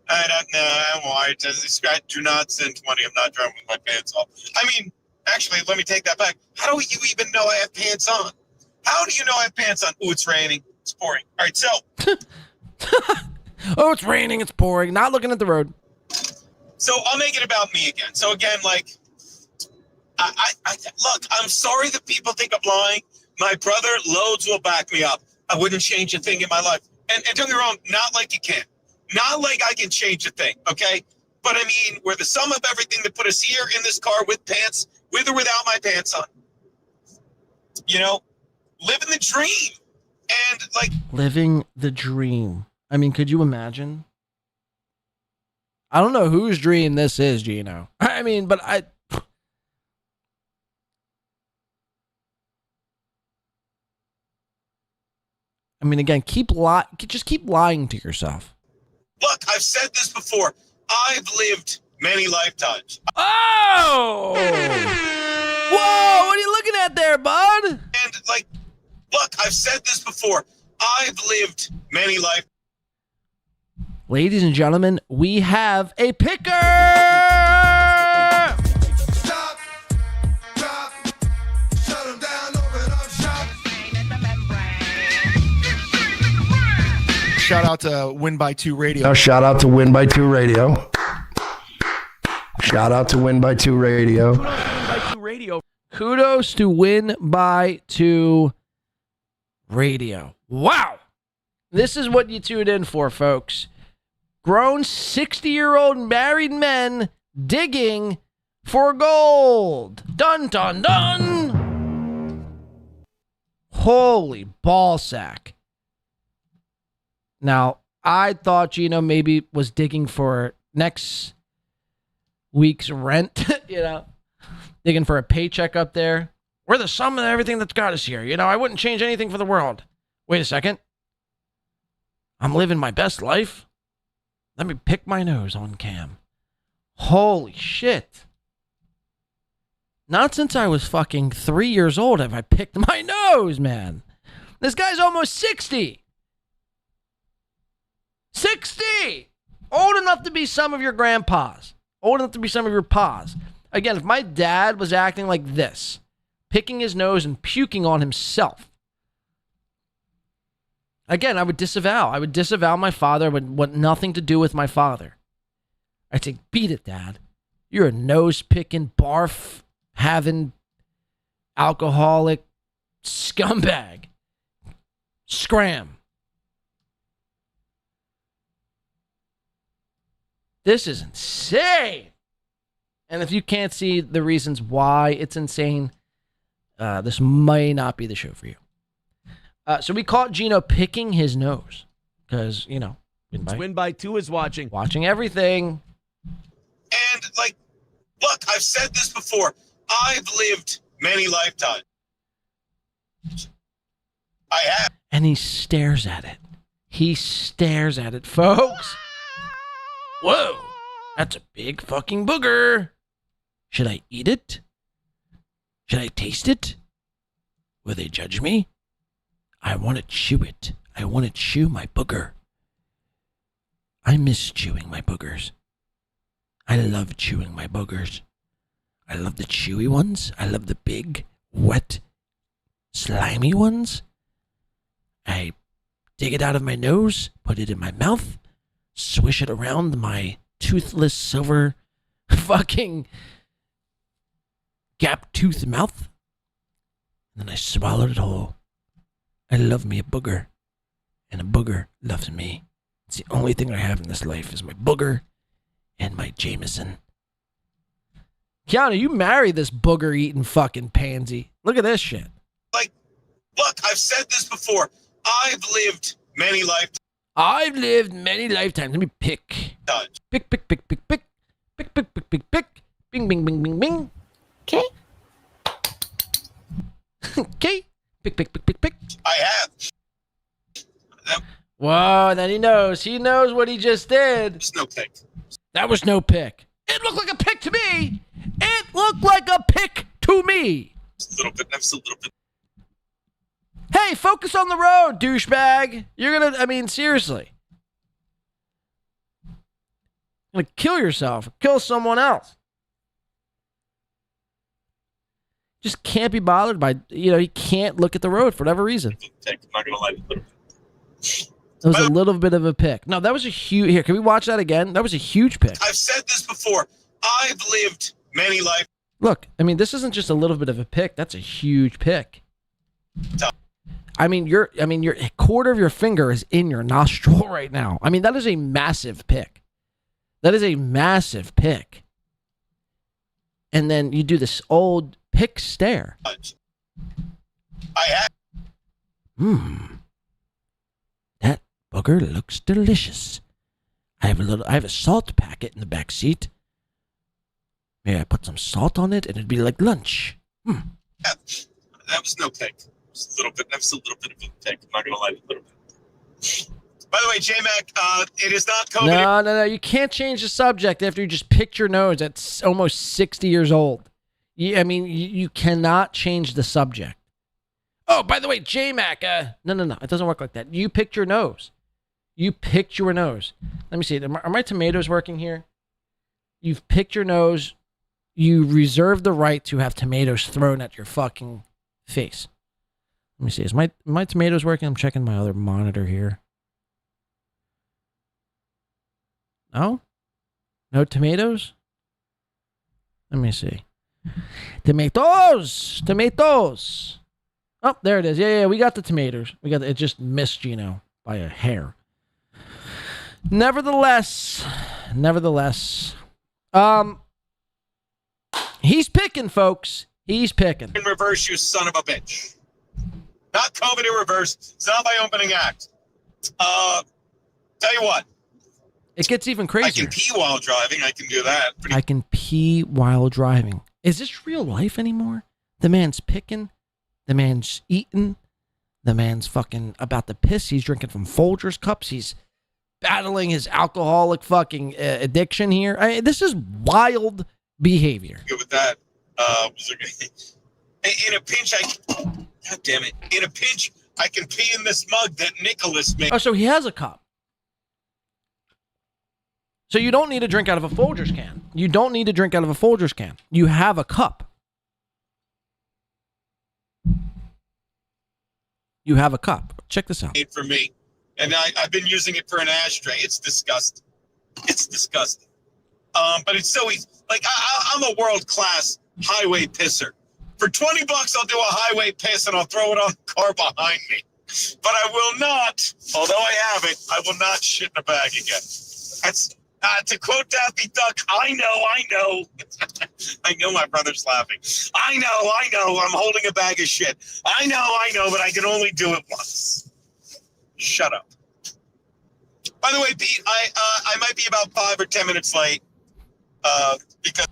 Speaker 19: I don't know why it does describe. Do not send 20. I'm not driving with my pants off. I mean, actually, let me take that back. How do you even know I have pants on? How do you know I have pants on? Oh, it's raining. It's pouring. All right, so.
Speaker 1: Oh, it's raining. It's pouring. Not looking at the road.
Speaker 19: So I'll make it about me again. So again, like, I look, I'm sorry that people think I'm lying. My brother, loads will back me up. I wouldn't change a thing in my life. And don't get me wrong, not like you can. Not like I can change a thing, okay? But I mean, we're the sum of everything that put us here in this car with pants, with or without my pants on. You know, living the dream. And like...
Speaker 1: Living the dream. I mean, could you imagine? I don't know whose dream this is, Gino. I mean, but I mean, again, just keep lying to yourself.
Speaker 19: Look, I've said this before. I've lived many lifetimes.
Speaker 1: Oh! Whoa! What are you looking at there, bud?
Speaker 19: And like, look, I've said this before. I've lived many lifetimes.
Speaker 1: Ladies and gentlemen, we have a picker!
Speaker 8: Shout out to Win by 2 Radio.
Speaker 9: Shout out to Win by 2 Radio. Shout out to Win by 2 Radio.
Speaker 1: Kudos to Win by 2 Radio. Wow! This is what you tuned in for, folks. Grown 60-year-old married men digging for gold. Dun, dun, dun. Holy ballsack. Now, I thought Gino maybe was digging for next week's rent, digging for a paycheck up there. We're the sum of everything that's got us here. I wouldn't change anything for the world. Wait a second. I'm living my best life. Let me pick my nose on cam. Holy shit. Not since I was fucking 3 years old have I picked my nose, man. This guy's almost 60. 60! Old enough to be some of your grandpas. Old enough to be some of your pas. Again, if my dad was acting like this, picking his nose and puking on himself, again, I would disavow. I would disavow my father. I would want nothing to do with my father. I'd say, beat it, Dad. You're a nose-picking, barf-having, alcoholic scumbag. Scram. This is insane. And if you can't see the reasons why it's insane, this might not be the show for you. So we caught Gino picking his nose because,
Speaker 3: Win by 2 is watching.
Speaker 1: Watching everything.
Speaker 19: And like, look, I've said this before. I've lived many lifetimes. I have.
Speaker 1: And he stares at it. He stares at it, folks. Whoa, that's a big fucking booger. Should I eat it? Should I taste it? Will they judge me? I want to chew it. I want to chew my booger. I miss chewing my boogers. I love chewing my boogers. I love the chewy ones. I love the big, wet, slimy ones. I dig it out of my nose, put it in my mouth, swish it around my toothless silver fucking gap tooth mouth, and then I swallowed it whole. I love me a booger, and a booger loves me. It's the only thing I have in this life is my booger and my Jameson. Keanu, you marry this booger-eating fucking pansy. Look at this shit.
Speaker 19: Like, look, I've said this before. I've lived many lifetimes.
Speaker 1: I've lived many lifetimes. Let me pick. Pick, pick, pick, pick, pick. Pick, pick, pick, pick, pick. Bing, bing, bing, bing, bing.
Speaker 21: Okay.
Speaker 1: Okay. Pick, pick, pick, pick, pick.
Speaker 19: I have.
Speaker 1: Whoa, then he knows. He knows what he just did.
Speaker 19: There's no pick.
Speaker 1: That was no pick. It looked like a pick to me. It looked like a pick to me.
Speaker 19: Just a little bit. That's a little bit.
Speaker 1: Hey, focus on the road, douchebag. You're gonna, I mean, seriously. You're gonna kill yourself. Kill someone else. Just can't be bothered by, he can't look at the road for whatever reason.
Speaker 19: I'm not gonna lie.
Speaker 1: It was a little bit of a pick. No, that was a huge... Here, can we watch that again? That was a huge pick.
Speaker 19: I've said this before. I've lived many lives.
Speaker 1: Look, I mean, this isn't just a little bit of a pick. That's a huge pick. I mean, your quarter of your finger is in your nostril right now. I mean, that is a massive pick. That is a massive pick. And then you do this old pick stare.
Speaker 19: I have.
Speaker 1: That booger looks delicious. I have a salt packet in the back seat. Maybe I put some salt on it and it'd be like lunch.
Speaker 19: Yeah, that was no pick. Just a little bit. That was a little bit of a pick. I'm not gonna lie, a little bit. By the way, J-Mac, it is not COVID.
Speaker 1: No. You can't change the subject after you just picked your nose at almost 60 years old. You cannot change the subject. Oh, by the way, J-Mac, no. It doesn't work like that. You picked your nose. You picked your nose. Let me see. Are my tomatoes working here? You've picked your nose. You reserve the right to have tomatoes thrown at your fucking face. Let me see. Is my tomatoes working? I'm checking my other monitor here. No? No tomatoes? Let me see. Tomatoes! Oh, there it is. Yeah, we got the tomatoes. It just missed Gino by a hair. Nevertheless, he's picking, folks. He's picking.
Speaker 19: In reverse, you son of a bitch. Not COVID in reverse. It's not my opening act. Tell you what.
Speaker 1: It gets even crazier.
Speaker 19: I can pee while driving. I can do that.
Speaker 1: I can pee while driving. Is this real life anymore? The man's picking. The man's eating. The man's fucking about to piss. He's drinking from Folgers cups. He's battling his alcoholic fucking addiction here. This is wild behavior.
Speaker 19: Good with that. In a pinch, God damn it. In a pinch, I can pee in this mug that Nicholas made.
Speaker 1: Oh, so he has a cup. So you don't need to drink out of a Folgers can. You have a cup. You have a cup. Check this out.
Speaker 19: For me. And I've been using it for an ashtray. It's disgusting. But it's so easy. Like, I'm a world-class highway pisser. For $20, I'll do a highway piss and I'll throw it on the car behind me. But I will not, although I have it, I will not shit in a bag again. That's, to quote Daffy Duck, I know. I know my brother's laughing. I know, I'm holding a bag of shit. I know, but I can only do it once. Shut up. By the way, Pete, I might be about 5 or 10 minutes late because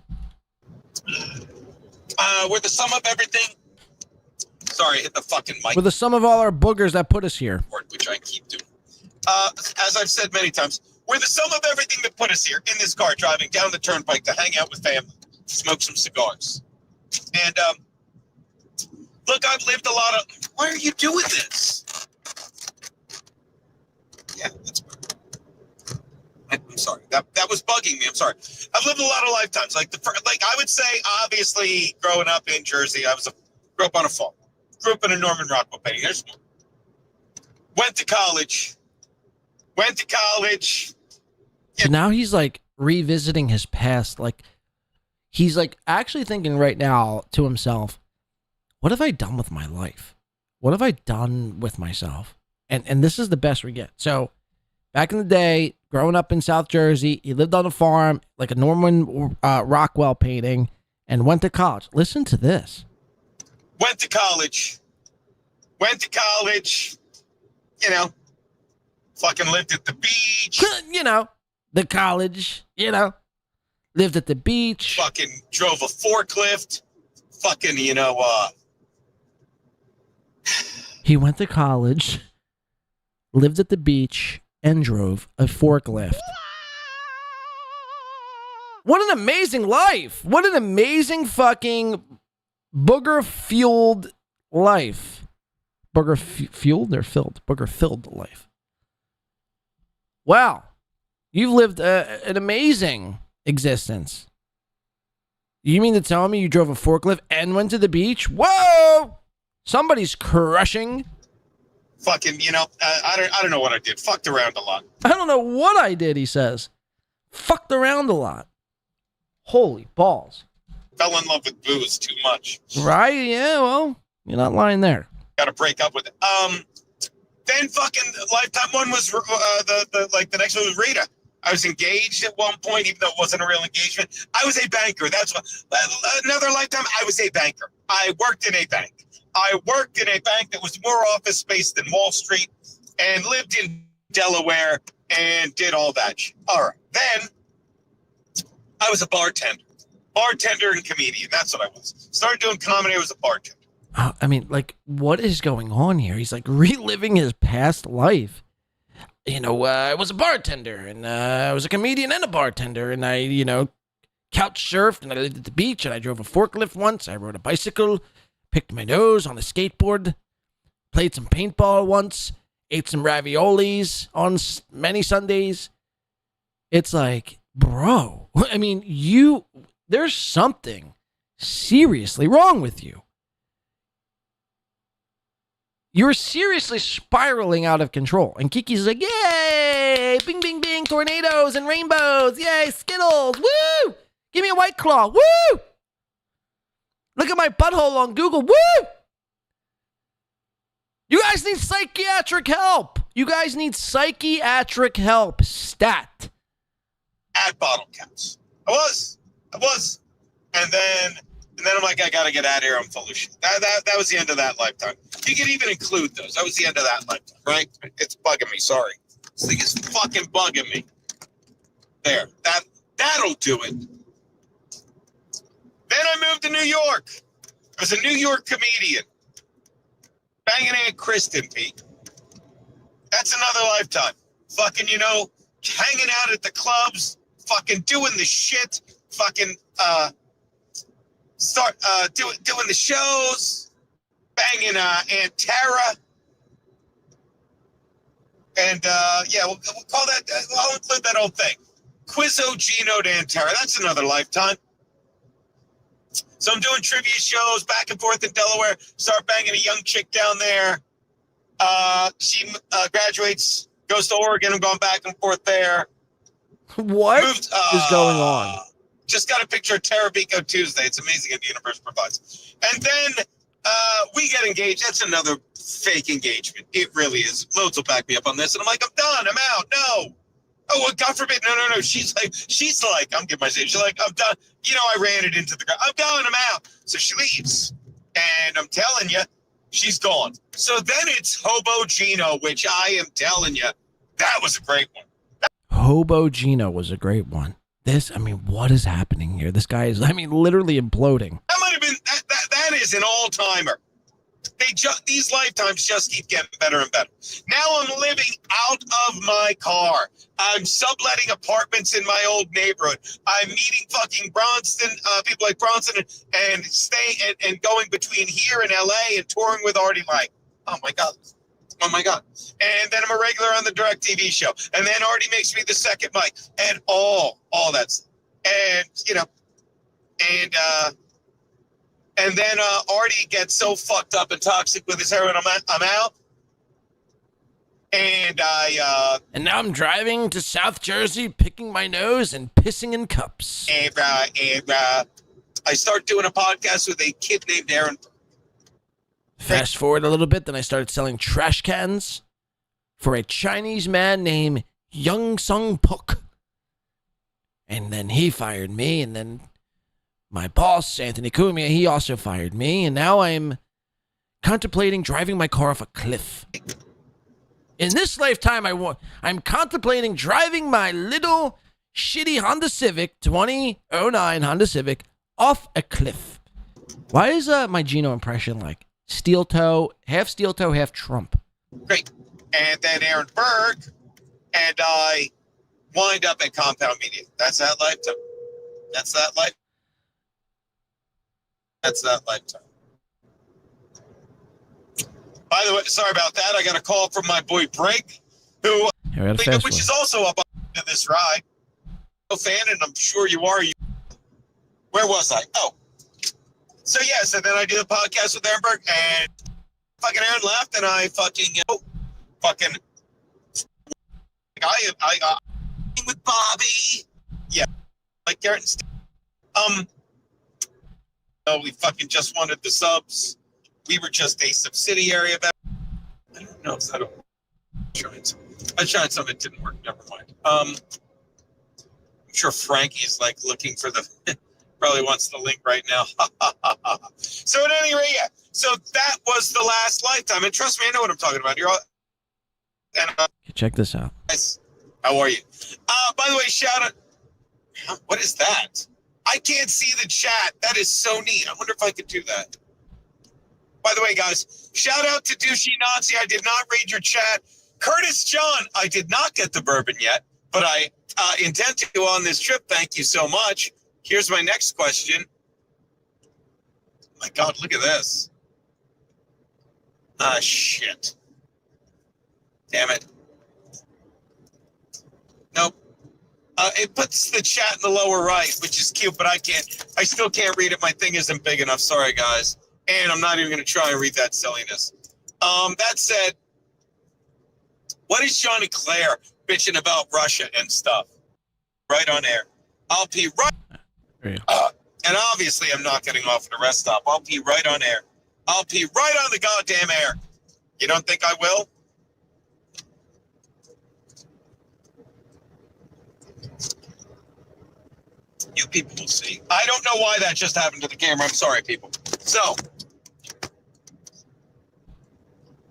Speaker 19: we're the sum of everything. Sorry, hit the fucking mic.
Speaker 1: We're the sum of all our boogers that put us here.
Speaker 19: Which I keep doing. As I've said many times, we're the sum of everything that put us here in this car driving down the turnpike to hang out with family, smoke some cigars. And look, I've lived a lot of... Why are you doing this? Yeah, that's... I'm sorry. That was bugging me. I'm sorry. I've lived a lot of lifetimes. Like I would say, obviously, growing up in Jersey, grew up on a farm. Grew up in a Norman Rockwell painting. There's one. Went to college.
Speaker 1: So now he's like revisiting his past. Like he's like actually thinking right now to himself, what have I done with my life? What have I done with myself? And this is the best we get. So back in the day, growing up in South Jersey, he lived on a farm, like a Norman Rockwell painting, and went to college. Listen to this.
Speaker 19: Went to college. You know, fucking lived at the beach.
Speaker 1: You know, the college, you know, lived at the beach.
Speaker 19: Fucking drove a forklift. Fucking,
Speaker 1: He went to college, lived at the beach, and drove a forklift. What an amazing life. What an amazing fucking booger-fueled life. Fueled or filled? Booger-filled life. Wow. You've lived an amazing existence. You mean to tell me you drove a forklift and went to the beach? Whoa! Somebody's crushing.
Speaker 19: Fucking, I don't know what I did. Fucked around a lot.
Speaker 1: I don't know what I did, he says. Fucked around a lot. Holy balls.
Speaker 19: Fell in love with booze too much.
Speaker 1: Right? Yeah, well, you're not lying there.
Speaker 19: Got to break up with it. Then fucking Lifetime one was the next one was Rita. I was engaged at one point, even though it wasn't a real engagement. I was a banker. That's what. Another Lifetime, I was a banker. I worked in a bank. I worked in a bank that was more office space than Wall Street, and lived in Delaware and did all that shit. All right. Then I was a bartender and comedian. That's what I was. Started doing comedy. I was a bartender.
Speaker 1: I mean, like, what is going on here? He's like reliving his past life. I was a bartender, and I was a comedian and a bartender, and I, couch surfed, and I lived at the beach, and I drove a forklift once. I rode a bicycle, picked my nose on a skateboard, played some paintball once, ate some raviolis on many Sundays. It's like, bro, I mean, there's something seriously wrong with you. You're seriously spiraling out of control. And Kiki's like, yay, bing, bing, bing, tornadoes and rainbows. Yay, Skittles, woo. Give me a White Claw, woo. Look at my butthole on Google, woo. You guys need psychiatric help. Stat.
Speaker 19: At bottle caps. I was. And then I'm like, I gotta get out of here. I'm full of shit. That was the end of that lifetime. You can even include those. That was the end of that lifetime, right? It's bugging me. Sorry. This thing is fucking bugging me. There. That'll do it. Then I moved to New York. I was a New York comedian. Banging Aunt Kristen, Pete. That's another lifetime. Fucking, hanging out at the clubs, fucking doing the shit, fucking doing the shows, banging Aunt Tara. And we'll call that, I'll include that whole thing. Quizzo Gino to Aunt Tara. That's another lifetime. So I'm doing trivia shows back and forth in Delaware. Start banging a young chick down there. She graduates, goes to Oregon. I'm going back and forth there.
Speaker 1: What is going on?
Speaker 19: Just got a picture of Tarabico Tuesday. It's amazing what the universe provides. And then we get engaged. That's another fake engagement. It really is. Loads will back me up on this. And I'm like, I'm done. I'm out. No. Oh, well, God forbid. No. She's like, I'm giving myself. She's like, I'm done. I ran it into the ground. I'm done. I'm out. So she leaves. And I'm telling you, she's gone. So then it's Hobo Gino, which I am telling you, that was a great one.
Speaker 1: Hobo Gino was a great one. What is happening here? This guy is, literally imploding.
Speaker 19: That might have been, that is an all-timer. These lifetimes just keep getting better and better. Now I'm living out of my car. I'm subletting apartments in my old neighborhood. I'm meeting fucking people like Bronson and staying and going between here and LA and touring with Artie Lang. Oh my God. And then I'm a regular on the DirecTV show. And then Artie makes me the second mic and all that stuff. And, And then Artie gets so fucked up and toxic with his heroin, I'm out. And
Speaker 1: And now I'm driving to South Jersey, picking my nose and pissing in cups.
Speaker 19: And I start doing a podcast with a kid named Aaron.
Speaker 1: Fast forward a little bit, then I started selling trash cans for a Chinese man named Young Sung Puk. And then he fired me, and then my boss, Anthony Cumia, he also fired me, and now I'm contemplating driving my car off a cliff. In this lifetime, I'm contemplating driving my little shitty Honda Civic, 2009 Honda Civic, off a cliff. Why is my Geno impression like steel toe, half Trump?
Speaker 19: Great. And then Aaron Berg and I wind up at Compound Media. That's that lifetime. That's that life. That's that lifetime. By the way, sorry about that. I got a call from my boy Brink, who, which is also up on this ride. A fan, and I'm sure you are. Where was I? Oh, so yes, and then I do the podcast with Aaron Berg, and fucking Aaron left, and I fucking I with Bobby, yeah, like Garrett. Oh, we fucking just wanted the subs. We were just a subsidiary of that. I don't know if I tried some. It didn't work. Never mind. I'm sure Frankie's like looking for the. Probably wants the link right now. So at any rate, yeah. So that was the last lifetime, and trust me, I know what I'm talking about. You're all. And
Speaker 1: check this out.
Speaker 19: guys, how are you? By the way, shout out. What is that? I can't see the chat. That is so neat. I wonder if I could do that. By the way, guys, shout out to Douchey Nazi. I did not read your chat. Curtis John, I did not get the bourbon yet, but I intend to on this trip. Thank you so much. Here's my next question. My God, look at this. Ah, shit. Damn it. Nope. It puts the chat in the lower right, which is cute, but I still can't read it. My thing isn't big enough. Sorry, guys. And I'm not even going to try and read that silliness. That said, what is Johnny Claire bitching about Russia and stuff? Right on air. I'll pee right. And obviously, I'm not getting off at a rest stop. I'll pee right on air. I'll pee right on the goddamn air. You don't think I will? You people will see. I don't know why that just happened to the camera. I'm sorry, people. So,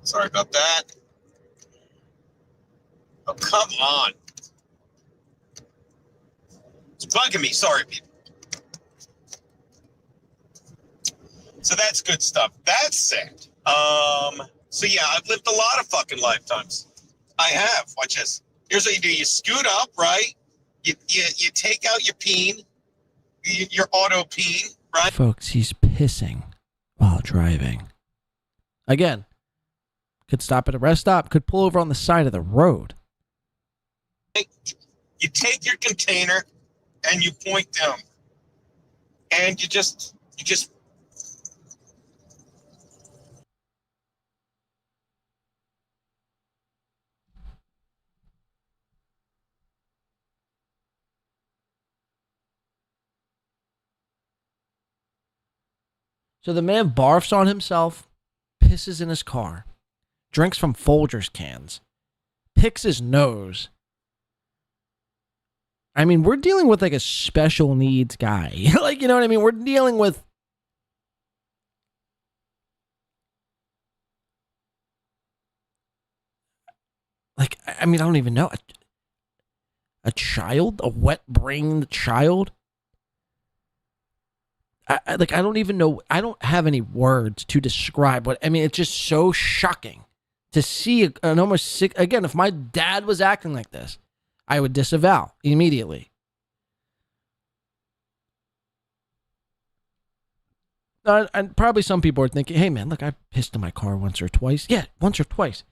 Speaker 19: sorry about that. Oh, come on. It's bugging me. Sorry, people. So that's good stuff. That said, so yeah, I've lived a lot of fucking lifetimes. I have. Watch this. Here's what you do. You scoot up, right? You take out your peen, your auto peen, right?
Speaker 1: Folks, he's pissing while driving. Again, could stop at a rest stop, could pull over on the side of the road.
Speaker 19: You take your container and you point down. And you just
Speaker 1: So the man barfs on himself, pisses in his car, drinks from Folgers cans, picks his nose. I mean, we're dealing with like a special needs guy. Like, you know what I mean? We're dealing with like, I mean, I don't even know. A child, a wet-brained child. I don't even know. I don't have any words to describe what, I mean, it's just so shocking to see an almost sick, again, if my dad was acting like this, I would disavow immediately. And probably some people are thinking, hey man, look, I pissed in my car once or twice. Yeah, once or twice.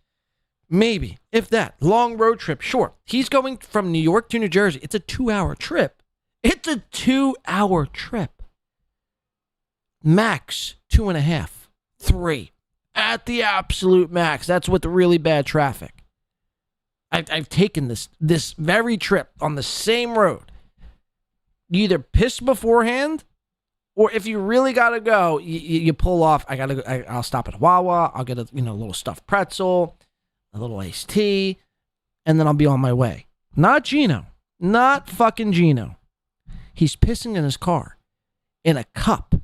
Speaker 1: Maybe, if that. Long road trip, sure. He's going from New York to New Jersey. It's a 2-hour trip. It's a 2-hour trip. max 2.5, 3. At the absolute max. That's with the really bad traffic. I've taken this very trip on the same road. You either piss beforehand, or if you really gotta go, you pull off. I'll stop at Wawa. I'll get a little stuffed pretzel, a little iced tea, and then I'll be on my way. Not Gino. Not fucking Gino. He's pissing in his car in a cup,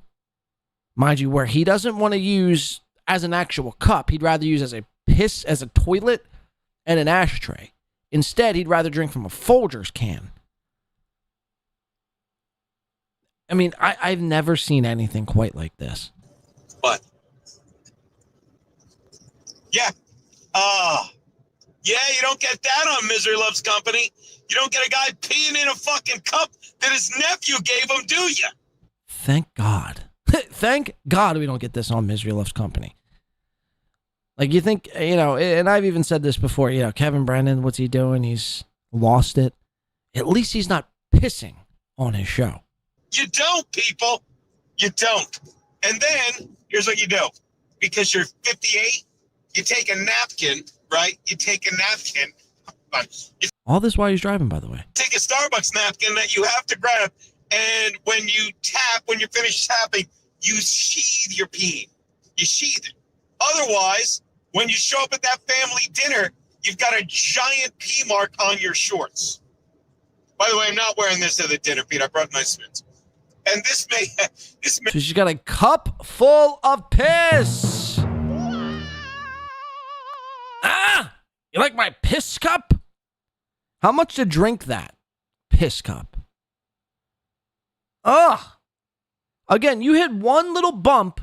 Speaker 1: mind you, where he doesn't want to use as an actual cup. He'd rather use as a toilet and an ashtray. Instead, he'd rather drink from a Folgers can. I mean, I've never seen anything quite like this.
Speaker 19: But yeah, you don't get that on Misery Loves Company. You don't get a guy peeing in a fucking cup that his nephew gave him, do you?
Speaker 1: Thank God. Thank God we don't get this on Misery Loves Company. Like, you think, and I've even said this before, Kevin Brennan, what's he doing? He's lost it. At least he's not pissing on his show.
Speaker 19: You don't, people. You don't. And then, here's what you do. Because you're 58, you take a napkin, right? You take a napkin.
Speaker 1: All this while he's driving, by the way.
Speaker 19: Take a Starbucks napkin that you have to grab, and when you finish tapping, you sheathe your pee. You sheathe it. Otherwise, when you show up at that family dinner, you've got a giant pee mark on your shorts. By the way, I'm not wearing this at the dinner, Pete. I brought my Smiths. And this may...
Speaker 1: So she's got a cup full of piss. You like my piss cup? How much to drink that piss cup? Again, you hit one little bump,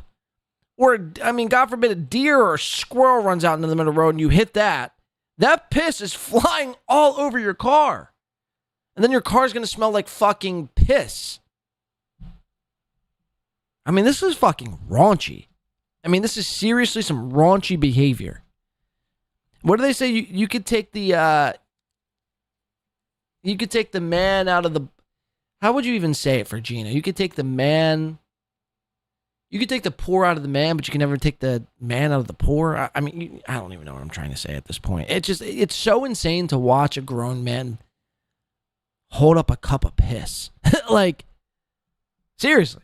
Speaker 1: or, God forbid, a deer or a squirrel runs out into the middle of the road and you hit that. That piss is flying all over your car. And then your car's going to smell like fucking piss. This is fucking raunchy. This is seriously some raunchy behavior. What do they say? You could take the man out of the... How would you even say it for Gino? You could take the man... You could take the poor out of the man, but you can never take the man out of the poor. I don't even know what I'm trying to say at this point. It's so insane to watch a grown man hold up a cup of piss. Like, seriously.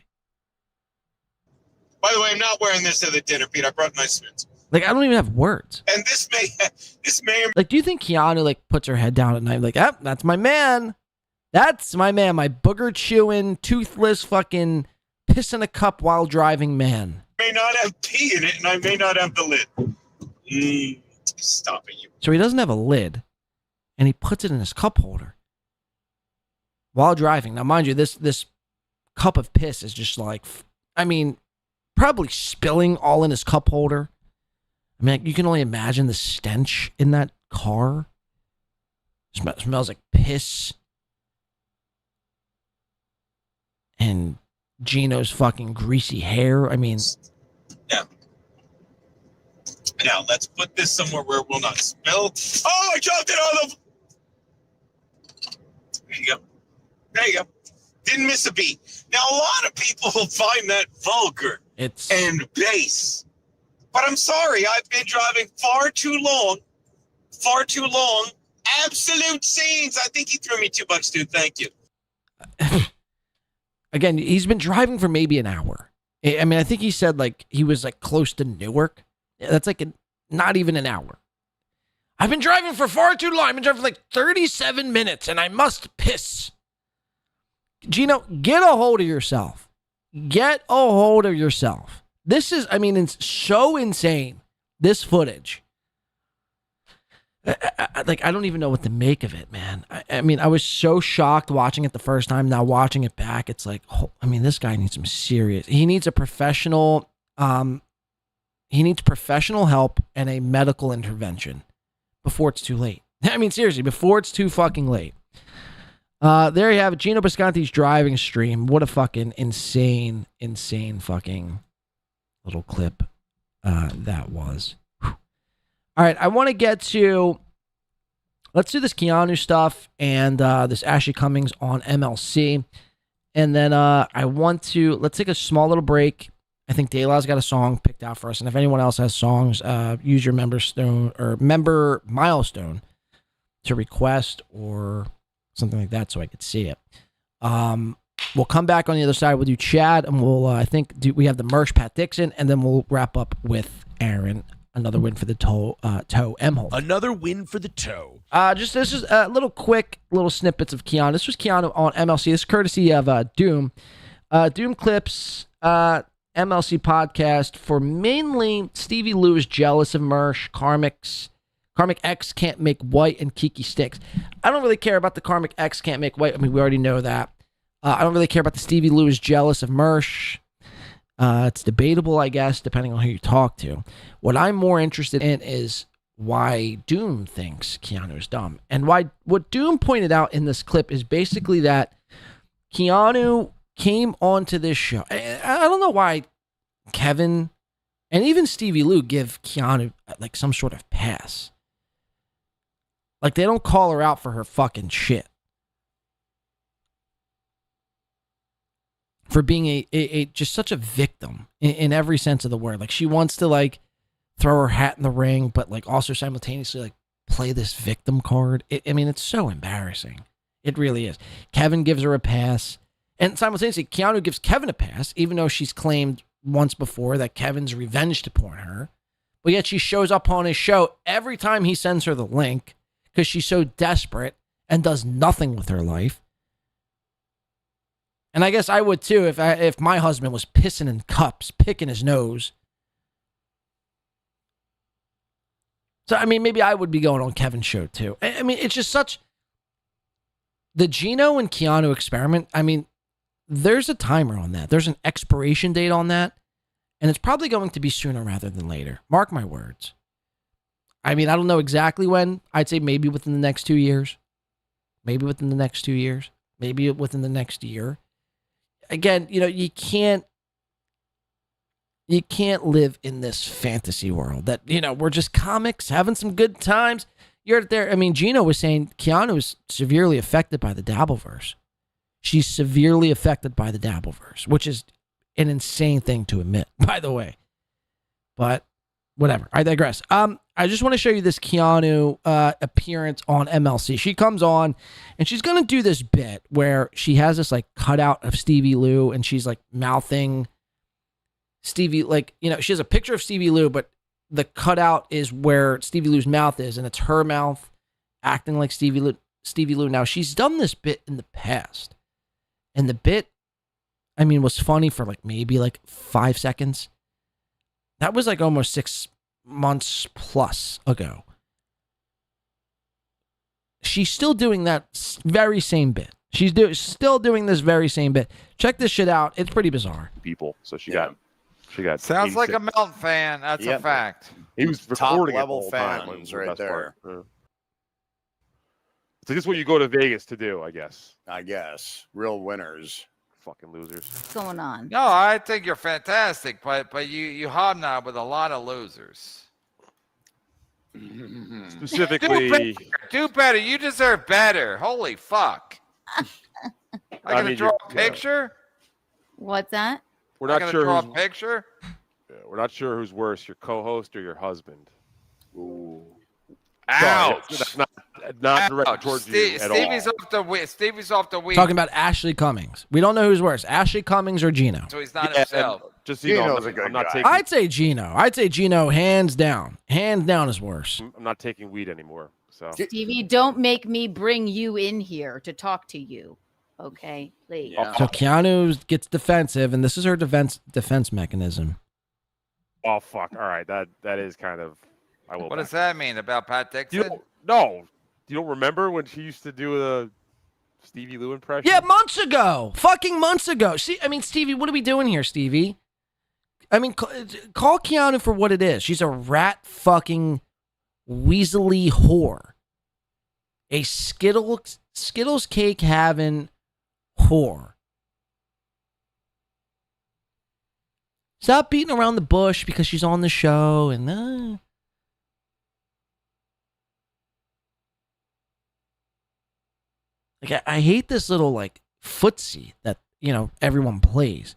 Speaker 19: By the way, I'm not wearing this at the dinner, Pete. I brought my Smiths.
Speaker 1: Like, I don't even have words.
Speaker 19: And this may...
Speaker 1: Like, do you think Keanu, puts her head down at night, that's my man. That's my man. My booger-chewing, toothless, fucking piss in a cup while driving man.
Speaker 19: May not have pee in it, and I may not have the lid. Stopping you.
Speaker 1: So he doesn't have a lid, and he puts it in his cup holder while driving. Now, mind you, this cup of piss is just probably spilling all in his cup holder. You can only imagine the stench in that car. Smells like piss. And Gino's fucking greasy hair.
Speaker 19: Yeah. Now, let's put this somewhere where it will not spill. Oh, I dropped it on the... There you go. Didn't miss a beat. Now, a lot of people will find that vulgar and base. But I'm sorry, I've been driving far too long. Absolute scenes. I think he threw me $2, dude. Thank you.
Speaker 1: Again, he's been driving for maybe an hour. I think he said he was close to Newark. That's not even an hour. I've been driving for far too long. I've been driving for 37 minutes and I must piss. Gino, get a hold of yourself. Get a hold of yourself. This is, it's so insane, this footage. I don't even know what to make of it, man. I was so shocked watching it the first time. Now watching it back, it's this guy needs some serious... He needs a professional... he needs professional help and a medical intervention before it's too late. Seriously, before it's too fucking late. There you have it. Gino Bisconti's driving stream. What a fucking insane fucking little clip that was. Whew. All right, I want to get to... Let's do this Keanu stuff and this Ashley Cummings on MLC. And then I want to... Let's take a small little break. I think De La's got a song picked out for us, and if anyone else has songs, use your member milestone to request or something like that, so I could see it. We'll come back on the other side. We'll do Chad, and we'll we have the Mersh, Pat Dixon, and then we'll wrap up with Aaron. Another win for the toe Imholte.
Speaker 3: Another win for the toe.
Speaker 1: This is little snippets of Keanu. This was Keanu on MLC. This is courtesy of Doom. Doom clips MLC podcast for mainly Stevie Lou is jealous of Mersh, Karmic X can't make white, and Kiki Sticks. I don't really care about the Karmic X can't make white. I mean, we already know that. I don't really care about the Stevie Lou is jealous of Mersh. It's debatable, I guess, depending on who you talk to. What I'm more interested in is why Doom thinks Keanu is dumb. And what Doom pointed out in this clip is basically that Keanu came onto this show. I don't know why Kevin and even Stevie Lou give Keanu like some sort of pass. Like they don't call her out for her fucking shit. For being a just such a victim in every sense of the word. Like she wants to like throw her hat in the ring, but like also simultaneously like play this victim card. I mean, it's so embarrassing. It really is. Kevin gives her a pass, and simultaneously Keanu gives Kevin a pass, even though she's claimed once before that Kevin's revenge to porn her. But yet she shows up on his show every time he sends her the link because she's so desperate and does nothing with her life. And I guess I would too if my husband was pissing in cups, picking his nose. So, I mean, maybe I would be going on Kevin's show too. I mean, it's just such... The Gino and Keanu experiment, I mean, there's a timer on that. There's an expiration date on that. And it's probably going to be sooner rather than later. Mark my words. I mean, I don't know exactly when. I'd say maybe within the next 2 years. Maybe within the next 2 years. Maybe within the next year. Again, you know, you can't live in this fantasy world that, you know, we're just comics having some good times. You're there. I mean, Gino was saying Keanu is severely affected by the Dabbleverse. She's severely affected by the Dabbleverse, which is an insane thing to admit, by the way. But whatever. I digress. I just want to show you this Keanu appearance on MLC. She comes on and she's going to do this bit where she has this like cutout of Stevie Lou and she's like mouthing Stevie, like, you know, she has a picture of Stevie Lou, but the cutout is where Stevie Lou's mouth is and it's her mouth acting like Stevie Lou. Now, she's done this bit in the past. And the bit, I mean, was funny for like maybe like 5 seconds. That was like almost 6 months plus ago. She's still doing that very same bit. She's still doing this very same bit. Check this shit out. It's pretty bizarre.
Speaker 4: People. So she got
Speaker 20: Sounds like
Speaker 4: 86.
Speaker 20: a Melt fan. That's a fact.
Speaker 4: He was
Speaker 20: Top
Speaker 4: recording
Speaker 20: level
Speaker 4: it the whole time.
Speaker 20: fans
Speaker 4: Was the
Speaker 20: right
Speaker 4: best
Speaker 20: there.
Speaker 4: part. Yeah. So this is what you go to Vegas to do, I guess.
Speaker 20: I guess. Real winners.
Speaker 4: Fucking losers.
Speaker 21: What's going on?
Speaker 20: No, I think you're fantastic, but you hobnob with a lot of losers.
Speaker 4: Specifically,
Speaker 20: do better. You deserve better. Holy fuck! I gotta draw a picture.
Speaker 21: What's that?
Speaker 4: We're not sure
Speaker 20: draw
Speaker 4: who's,
Speaker 20: a picture.
Speaker 4: we're not sure who's worse, your co-host or your husband.
Speaker 20: Ooh.
Speaker 4: Sorry,
Speaker 20: Ouch.
Speaker 4: that's not directed towards you at
Speaker 20: Stevie's
Speaker 4: all.
Speaker 20: Stevie's off the week.
Speaker 1: Talking about Ashley Cummings. We don't know who's worse, Ashley Cummings or Gino.
Speaker 20: So he's not himself.
Speaker 4: Just so you know,
Speaker 20: Gino's a good
Speaker 4: I'm not
Speaker 20: guy.
Speaker 4: taking.
Speaker 1: I'd say Gino. I'd say Gino hands down. Hands down is worse.
Speaker 4: I'm not taking weed anymore. So
Speaker 21: Stevie, don't make me bring you in here to talk to you. Okay, please.
Speaker 1: So Keanu gets defensive, and this is her defense mechanism.
Speaker 4: Oh fuck! All right, that is kind of. I will.
Speaker 20: What does that mean about Pat Dixon?
Speaker 4: You don't remember when she used to do the Stevie Lou impression?
Speaker 1: Yeah, months ago. Fucking months ago. See, I mean, Stevie, what are we doing here, Stevie? I mean, call Keanu for what it is. She's a rat fucking weaselly whore. A Skittles cake having whore. Stop beating around the bush because she's on the show and like I hate this little like footsie that, you know, everyone plays.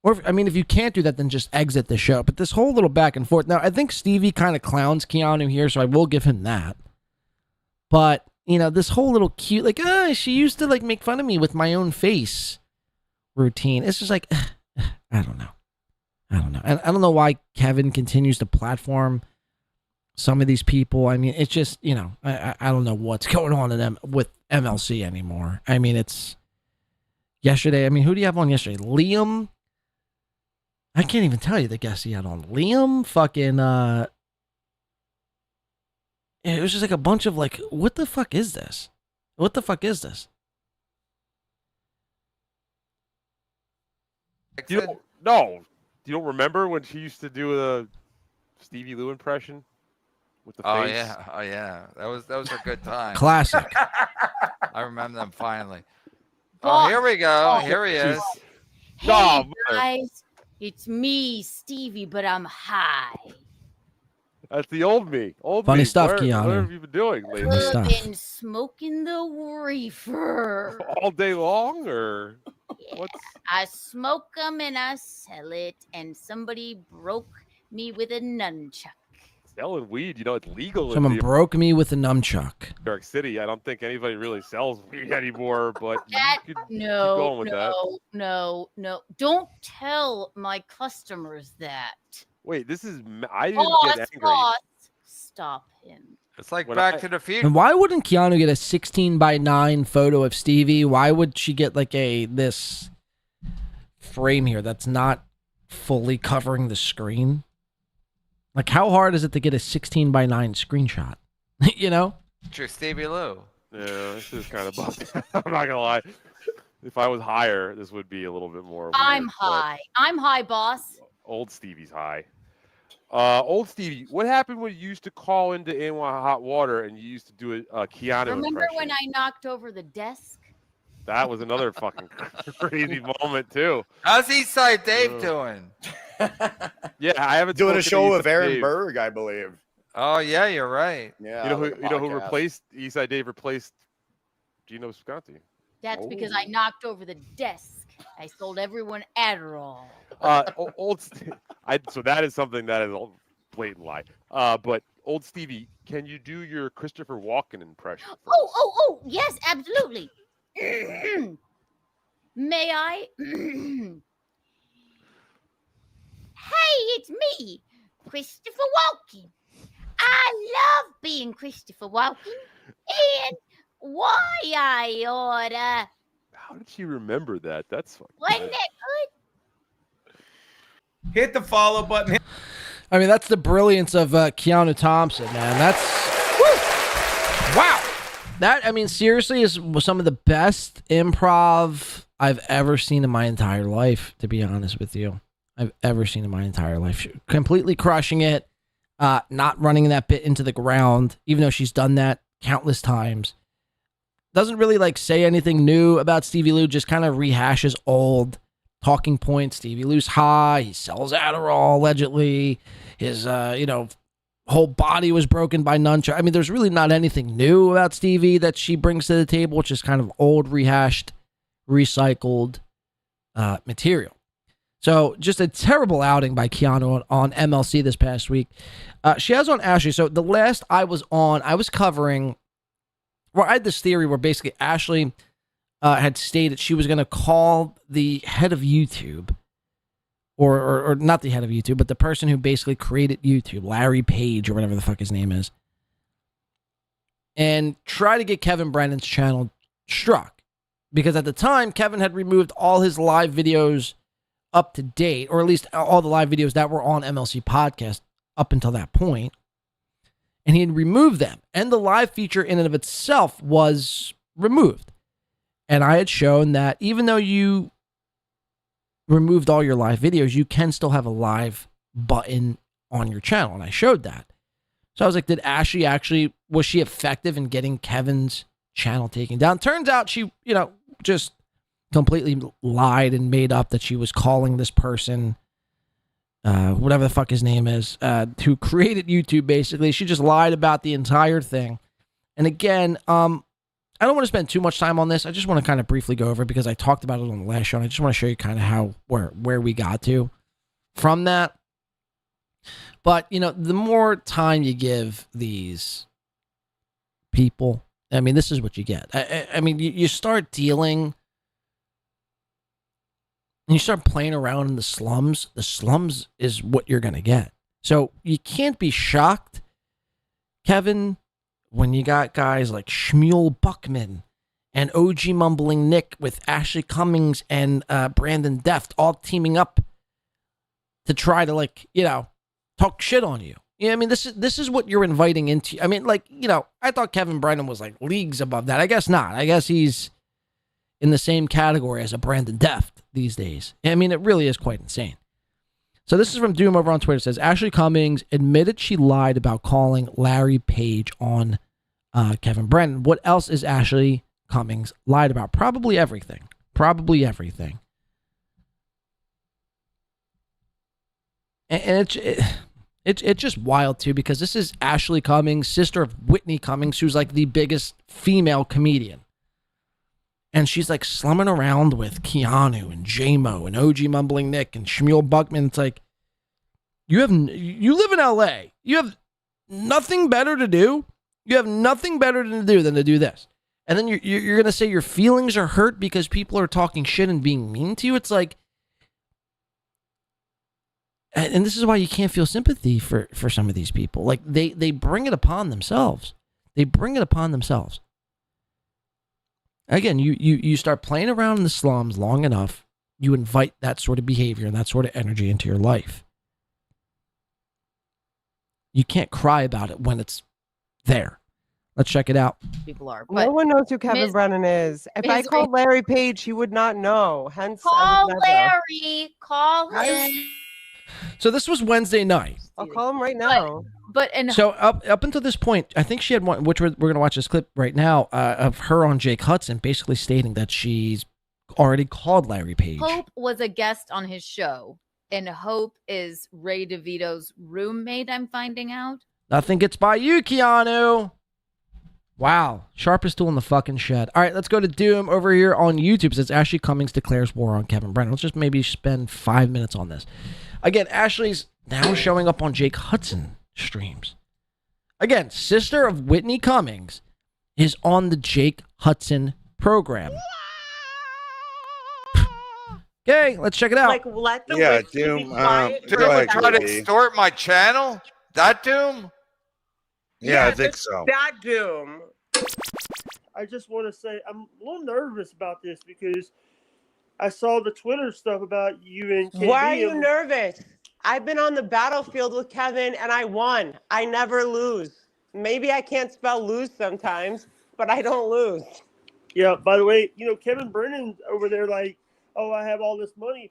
Speaker 1: Or, if you can't do that, then just exit the show. But this whole little back and forth. Now, I think Stevie kind of clowns Keanu here, so I will give him that. But, this whole little cute, like, she used to, like, make fun of me with my own face routine. It's just like, I don't know. And I don't know why Kevin continues to platform some of these people. It's just, I don't know what's going on with MLC anymore. It's yesterday. Who do you have on yesterday? Liam. I can't even tell you the guest he had on. Liam, fucking, it was just like a bunch of like, what the fuck is this? What the fuck is this?
Speaker 4: You don't remember when she used to do a Stevie Lou impression with the face?
Speaker 20: Oh yeah, that was a good time.
Speaker 1: Classic.
Speaker 20: I remember them finally. Oh, here we go. Here he is.
Speaker 6: Hey guys, it's me, Stevie, but I'm high.
Speaker 4: That's the old me.
Speaker 1: Funny stuff, Keanu.
Speaker 4: What have you been doing lately?
Speaker 6: I've been smoking the reefer.
Speaker 4: All day long, or what's?
Speaker 6: I smoke them and I sell it, and somebody broke me with a nunchuck.
Speaker 4: Selling weed, it's legal.
Speaker 1: Someone broke me with a nunchuck.
Speaker 4: New York City. I don't think anybody really sells weed anymore, but you could keep
Speaker 6: No,
Speaker 4: going with that.
Speaker 6: no. Don't tell my customers that.
Speaker 4: Wait, I didn't get angry.
Speaker 6: Boss, stop him.
Speaker 20: It's like Back to the Future.
Speaker 1: And why wouldn't Keanu get a 16:9 photo of Stevie? Why would she get like this frame here that's not fully covering the screen? Like, how hard is it to get a 16:9 screenshot?
Speaker 20: True, Stevie Lou.
Speaker 4: Yeah, this is kind of bugged. I'm not gonna lie. If I was higher, this would be a little bit more.
Speaker 6: I'm
Speaker 4: weird,
Speaker 6: high. I'm high, boss.
Speaker 4: Old Stevie's high. Old Stevie, what happened when you used to call into NY Hot Water and you used to do a Keanu
Speaker 6: Remember
Speaker 4: impression?
Speaker 6: when I knocked over the desk?
Speaker 4: That was another fucking crazy moment too.
Speaker 20: How's Eastside Dave doing?
Speaker 4: Yeah, I haven't
Speaker 16: doing a
Speaker 4: spoken to
Speaker 16: show with
Speaker 4: Eastside
Speaker 16: Aaron
Speaker 4: Dave.
Speaker 16: Berg, I believe.
Speaker 20: Oh yeah, you're right.
Speaker 16: Yeah,
Speaker 4: You know who replaced Eastside Dave? Replaced Gino Sconti.
Speaker 6: That's because I knocked over the desk. I sold everyone Adderall.
Speaker 4: So that is something that is a blatant lie. But old Stevie, can you do your Christopher Walken impression?
Speaker 6: Oh, yes, absolutely. May I? Hey, it's me, Christopher Walken. I love being Christopher Walken. And why I order.
Speaker 4: How did she remember that? That's fucking
Speaker 6: Wasn't
Speaker 4: good.
Speaker 6: that good?
Speaker 17: Hit the follow button.
Speaker 1: That's the brilliance of Keanu Thompson, man. That's wow. That seriously is some of the best improv I've ever seen in my entire life. To be honest with you, I've ever seen in my entire life. Completely crushing it, not running that bit into the ground, even though she's done that countless times. Doesn't really say anything new about Stevie Lou, just kind of rehashes old talking points. Stevie Lou's high, he sells Adderall allegedly. His whole body was broken by nunchuck. There's really not anything new about Stevie that she brings to the table, which is kind of old, rehashed, recycled material. So just a terrible outing by Keanu on MLC this past week. She has on Ashley. So the last I was on, I was covering. Well, I had this theory where basically Ashley had stated she was going to call the head of YouTube, or not the head of YouTube, but the person who basically created YouTube, Larry Page or whatever the fuck his name is, and try to get Kevin Brennan's channel struck. Because at the time, Kevin had removed all his live videos up to date, or at least all the live videos that were on MLC Podcast up until that point. And he had removed them. And the live feature in and of itself was removed. And I had shown that even though you removed all your live videos, you can still have a live button on your channel. And I showed that. So I was like, did Ashley was she effective in getting Kevin's channel taken down? Turns out she, just completely lied and made up that she was calling this person, whatever the fuck his name is, who created YouTube, basically. She just lied about the entire thing. And again, I don't want to spend too much time on this. I just want to kind of briefly go over it because I talked about it on the last show, and I just want to show you kind of where we got to from that. But, you know, the more time you give these people, I mean, this is what you get. I mean, you start dealing, and you start playing around in the slums. The slums is what you're going to get. So you can't be shocked, Kevin, when you got guys like Shmuel Buckman and OG Mumbling Nick with Ashley Cummings and Brandon Deft all teaming up to try to, like, you know, talk shit on you. Yeah, I mean, this is what you're inviting into. I mean, like, you know, I thought Kevin Brennan was like leagues above that. I guess not. I guess he's in the same category as a Brandon Deft these days. I mean, it really is quite insane. So this is from Doom over on Twitter. It says, Ashley Cummings admitted she lied about calling Larry Page on Kevin Brennan. What else is Ashley Cummings lied about? Probably everything. Probably everything. And it's just wild, too, because this is Ashley Cummings, sister of Whitney Cummings, who's like the biggest female comedian. And she's like slumming around with Keanu and Geno and OG Mumbling Nick and Shmuel Buckman. It's like, you live in LA. You have nothing better to do. You have nothing better to do than to do this. And then you're going to say your feelings are hurt because people are talking shit and being mean to you. It's like, and this is why you can't feel sympathy for some of these people. Like, they bring it upon themselves. They bring it upon themselves. Again, you start playing around in the slums long enough, you invite that sort of behavior and that sort of energy into your life. You can't cry about it when it's there. Let's check it out.
Speaker 5: People are.
Speaker 22: But no one knows who Kevin Brennan is. If I called Larry Page, he would not know. Hence,
Speaker 6: call Larry. Call him.
Speaker 1: So this was Wednesday night.
Speaker 22: I'll call him right now.
Speaker 1: So up until this point, I think she had one, which we're going to watch this clip right now, of her on Jake Hudson basically stating that she's already called Larry Page.
Speaker 5: Hope was a guest on his show, and Hope is Ray DeVito's roommate, I'm finding out.
Speaker 1: Nothing gets by you, Keanu. Wow. Sharpest tool in the fucking shed. All right, let's go to Doom over here on YouTube. It says Ashley Cummings declares war on Kevin Brennan. Let's just maybe spend 5 minutes on this. Again, Ashley's now showing up on Jake Hudson streams. Again, sister of Whitney Cummings is on the Jake Hudson program. Okay, let's check it out.
Speaker 22: Like, let the
Speaker 20: Yeah,
Speaker 22: witch
Speaker 20: Doom.
Speaker 22: be quiet.
Speaker 20: Did anyone try to extort my channel? That Doom?
Speaker 22: Yeah,
Speaker 20: I think so.
Speaker 22: That Doom.
Speaker 23: I just want to say I'm a little nervous about this because I saw the Twitter stuff about you and KB.
Speaker 22: Why are you nervous? I've been on the battlefield with Kevin and I won. I never lose. Maybe I can't spell lose sometimes, but I don't lose.
Speaker 23: Yeah, by the way, you know, Kevin Brennan over there like, oh, I have all this money.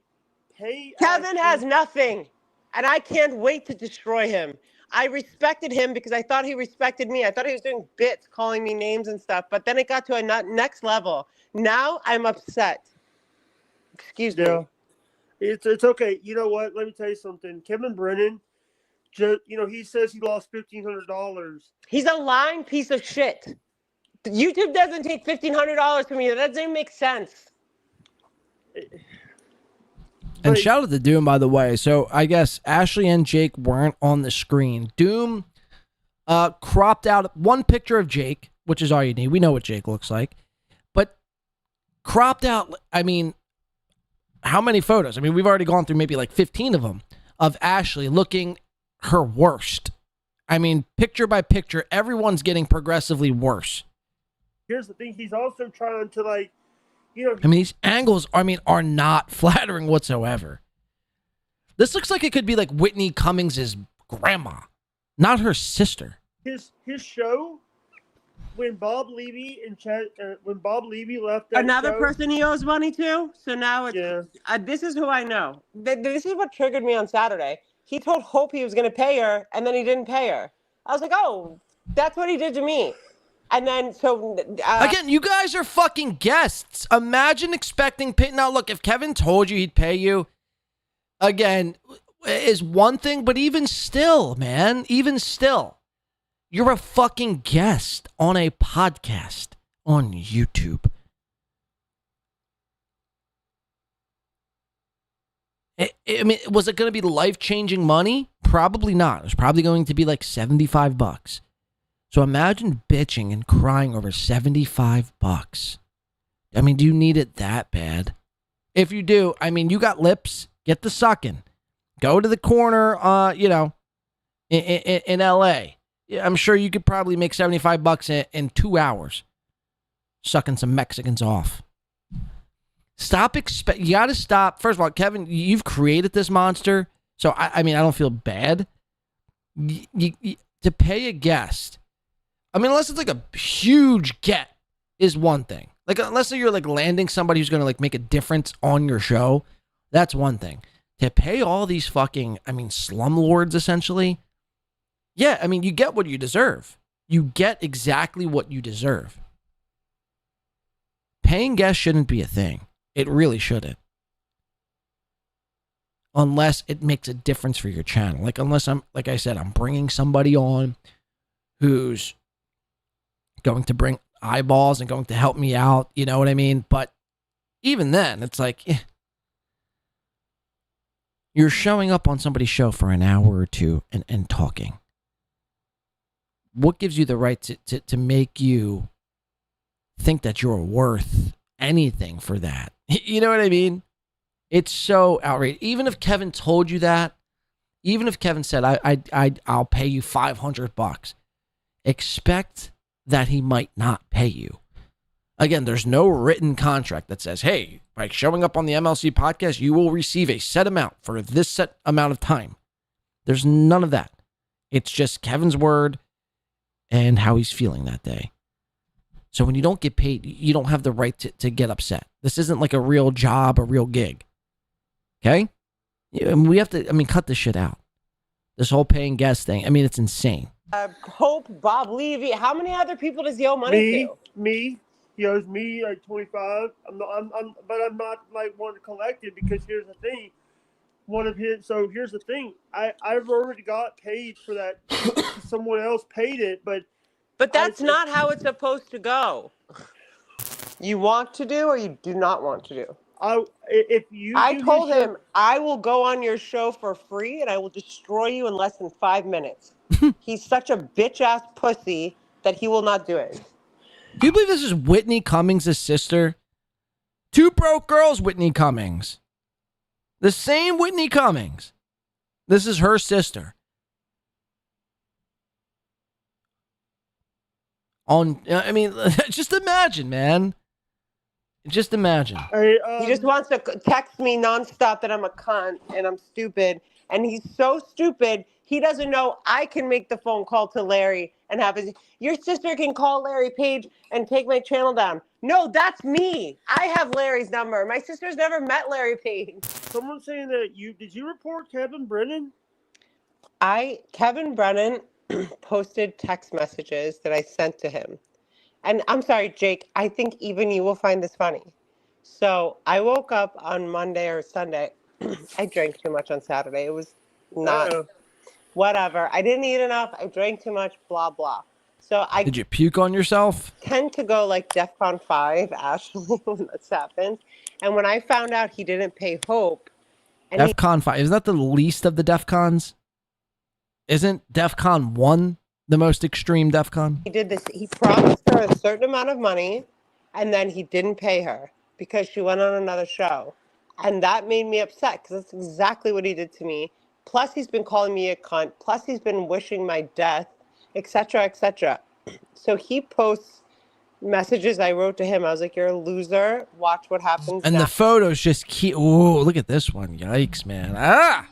Speaker 23: Pay
Speaker 22: Kevin has nothing, and I can't wait to destroy him. I respected him because I thought he respected me. I thought he was doing bits, calling me names and stuff, but then it got to a next level. Now I'm upset. Excuse me.
Speaker 23: It's okay. You know what? Let me tell you something. Kevin Brennan, just, you know, he says he lost $1,500.
Speaker 22: He's a lying piece of shit. YouTube doesn't take $1,500 from me. That doesn't even make sense.
Speaker 1: And shout out to Doom, by the way. So I guess Ashley and Jake weren't on the screen. Doom cropped out one picture of Jake, which is all you need. We know what Jake looks like. But cropped out, I mean, how many photos? I mean, we've already gone through maybe like 15 of them of Ashley looking her worst. I mean, picture by picture, everyone's getting progressively worse.
Speaker 23: Here's the thing. He's also trying to, like, you know.
Speaker 1: I mean, these angles, are not flattering whatsoever. This looks like it could be like Whitney Cummings' grandma, not her sister.
Speaker 23: His show, when Bob Levy left that
Speaker 22: Another
Speaker 23: show,
Speaker 22: person he owes money to. So now it's this is who I know. This is what triggered me on Saturday. He told Hope he was going to pay her, and then he didn't pay her. I was like, oh, that's what he did to me. And then, so...
Speaker 1: Again, you guys are fucking guests. Imagine expecting... Now, look, if Kevin told you he'd pay you, again, is one thing, but even still, man, even still, you're a fucking guest on a podcast, on YouTube. I mean, was it going to be life-changing money? Probably not. It was probably going to be like $75. So imagine bitching and crying over $75. I mean, do you need it that bad? If you do, I mean, you got lips, get the sucking. Go to the corner, in LA. I'm sure you could probably make $75 in 2 hours sucking some Mexicans off. You got to stop. First of all, Kevin, you've created this monster. So, I mean, I don't feel bad. To pay a guest, I mean, unless it's like a huge get is one thing. Like, unless you're like landing somebody who's going to like make a difference on your show, that's one thing. To pay all these fucking, I mean, slumlords essentially. Yeah, I mean, you get what you deserve. You get exactly what you deserve. Paying guests shouldn't be a thing. It really shouldn't. Unless it makes a difference for your channel. Like, unless I'm bringing somebody on who's going to bring eyeballs and going to help me out. You know what I mean? But even then, it's like, you're showing up on somebody's show for an hour or two and talking. What gives you the right to make you think that you're worth anything for that? You know what I mean? It's so outrageous. Even if Kevin told you that, even if Kevin said, I'll pay you $500, expect that he might not pay you. Again, there's no written contract that says, hey, by showing up on the MLC podcast, you will receive a set amount for this set amount of time. There's none of that. It's just Kevin's word and how he's feeling that day. So when you don't get paid, you don't have the right to get upset. This isn't like a real job, a real gig. Okay? We have to, cut this shit out. This whole paying guest thing. I mean, it's insane.
Speaker 22: Hope, Bob Levy. How many other people does he owe money to?
Speaker 23: Me. He owes me like 25. But I'm not like wanting to collect it because here's the thing. Here's the thing. I've already got paid for that. Someone else paid it, but
Speaker 22: that's not how it's supposed to go. You want to do or you do not want to do? I told him I will go on your show for free and I will destroy you in less than 5 minutes. He's such a bitch ass pussy that he will not do it.
Speaker 1: Do you believe this is Whitney Cummings' sister? Two broke girls, Whitney Cummings. The same Whitney Cummings. This is her sister. Just imagine, man. Just imagine.
Speaker 22: He just wants to text me nonstop that I'm a cunt and I'm stupid. And he's so stupid, he doesn't know I can make the phone call to Larry and your sister can call Larry Page and take my channel down. No, that's me. I have Larry's number. My sister's never met Larry Page.
Speaker 23: Someone's saying that did you report Kevin Brennan?
Speaker 22: Kevin Brennan posted text messages that I sent to him. And I'm sorry, Jake, I think even you will find this funny. So I woke up on Monday or Sunday. I drank too much on Saturday. It was not whatever. I didn't eat enough. I drank too much, blah, blah. So
Speaker 1: Did you puke on yourself?
Speaker 22: Tend to go like DEFCON 5, Ashley, when that's happened. And when I found out he didn't pay Hope.
Speaker 1: DEFCON 5. Isn't that the least of the DEFCONs? Isn't DEFCON 1 the most extreme DEFCON?
Speaker 22: He did this. He promised her a certain amount of money, and then he didn't pay her because she went on another show. And that made me upset because that's exactly what he did to me. Plus, he's been calling me a cunt. Plus, he's been wishing my death, etc., etc. So he posts messages I wrote to him. I was like, you're a loser. Watch what happens
Speaker 1: And
Speaker 22: now.
Speaker 1: the photos just keep... Ooh, look at this one. Yikes, man. Ah!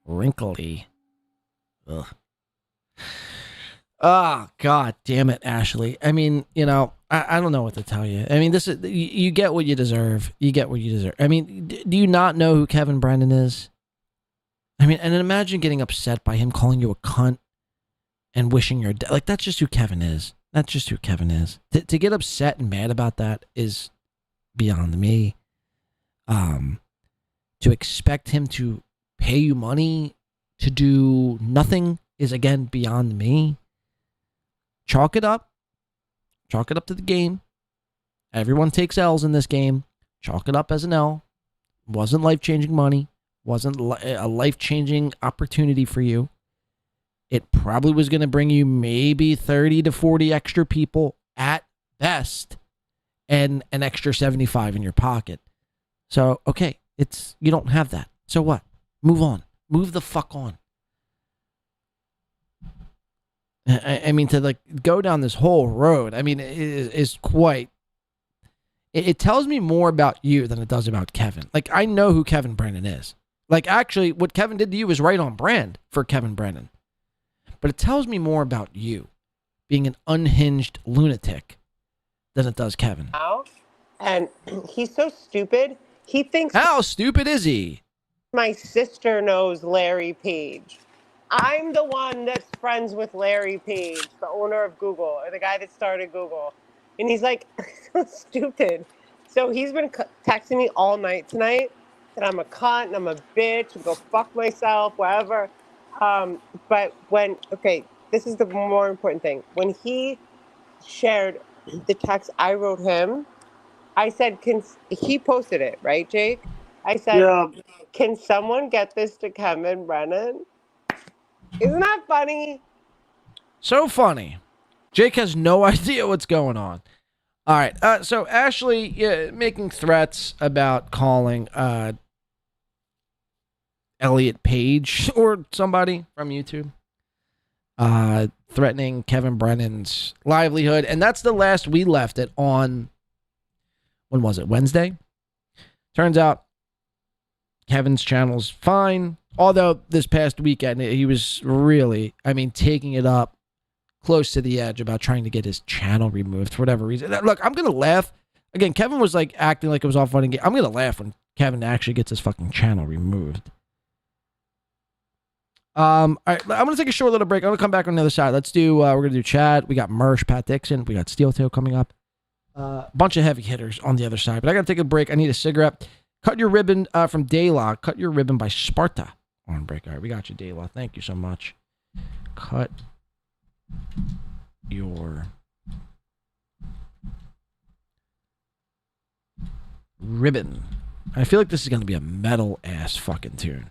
Speaker 1: Wrinkly. Ugh. Oh, God damn it, Ashley. I mean, I don't know what to tell you. I mean, this is you get what you deserve. You get what you deserve. I mean, do you not know who Kevin Brennan is? I mean, and imagine getting upset by him calling you a cunt and wishing your death. Like, that's just who Kevin is. That's just who Kevin is. To get upset and mad about that is beyond me. To expect him to pay you money to do nothing is, again, beyond me. Chalk it up. Chalk it up to the game. Everyone takes L's in this game. Chalk it up as an L. Wasn't life-changing money. Wasn't a life-changing opportunity for you. It probably was going to bring you maybe 30 to 40 extra people at best and an extra 75 in your pocket. So, okay, you don't have that. So what? Move on. Move the fuck on. I mean, to like go down this whole road, I mean, is quite... It tells me more about you than it does about Kevin. Like, I know who Kevin Brennan is. Like, actually, what Kevin did to you is right on brand for Kevin Brennan. But it tells me more about you being an unhinged lunatic than it does Kevin.
Speaker 22: And he's so stupid. He thinks...
Speaker 1: How stupid is he?
Speaker 22: My sister knows Larry Page. I'm the one that's friends with Larry Page, the owner of Google, or the guy that started Google. And he's like, so stupid. So he's been texting me all night tonight that I'm a cunt and I'm a bitch and go fuck myself, whatever. But this is the more important thing. When he shared the text I wrote him, I said, he posted it, right, Jake? I said, Can someone get this to Kevin Brennan? Isn't that funny?
Speaker 1: So funny. Jake has no idea what's going on. All right. So Ashley making threats about calling Elliot Page or somebody from YouTube. Threatening Kevin Brennan's livelihood. And that's the last we left it on, when was it? Wednesday? Turns out Kevin's channel's fine. Although this past weekend, he was really, taking it up close to the edge about trying to get his channel removed for whatever reason. Look, I'm going to laugh. Again, Kevin was like acting like it was all fun and games. I'm going to laugh when Kevin actually gets his fucking channel removed. All right, I'm going to take a short little break. I'm going to come back on the other side. Let's do, we're going to do Chad. We got Mersh, Pat Dixon. We got Steel Toe coming up. Bunch of heavy hitters on the other side. But I got to take a break. I need a cigarette. Cut Your Ribbon from Daylaw. Cut Your Ribbon by Sparta. On break. All right, we got you, Daylaw. Thank you so much. Cut Your Ribbon. I feel like this is going to be a metal-ass fucking tune.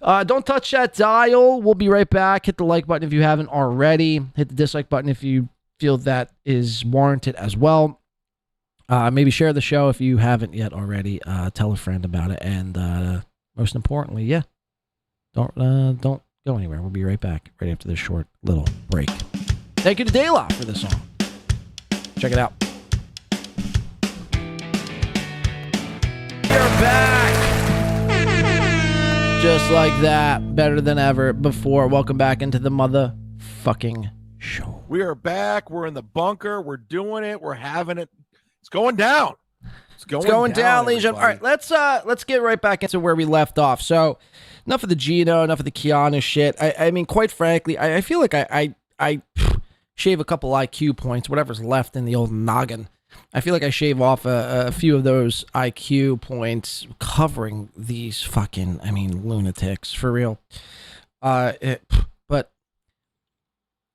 Speaker 1: Don't touch that dial. We'll be right back. Hit the like button if you haven't already. Hit the dislike button if you feel that is warranted as well. Maybe share the show if you haven't yet already. Tell a friend about it. And most importantly, don't go anywhere. We'll be right back right after this short little break. Thank you to Daylaw for this song. Check it out. You're back. Just like that. Better than ever before. Welcome back into the motherfucking show.
Speaker 3: We are back. We're in the bunker. We're doing it. We're having it. It's going down. It's going down,
Speaker 1: ladies and gentlemen. All right, let's get right back into where we left off. So, enough of the Gino, enough of the Keanu shit. I mean, quite frankly, I feel like I shave a couple IQ points, whatever's left in the old noggin. I feel like I shave off a few of those IQ points covering these fucking, lunatics, for real. But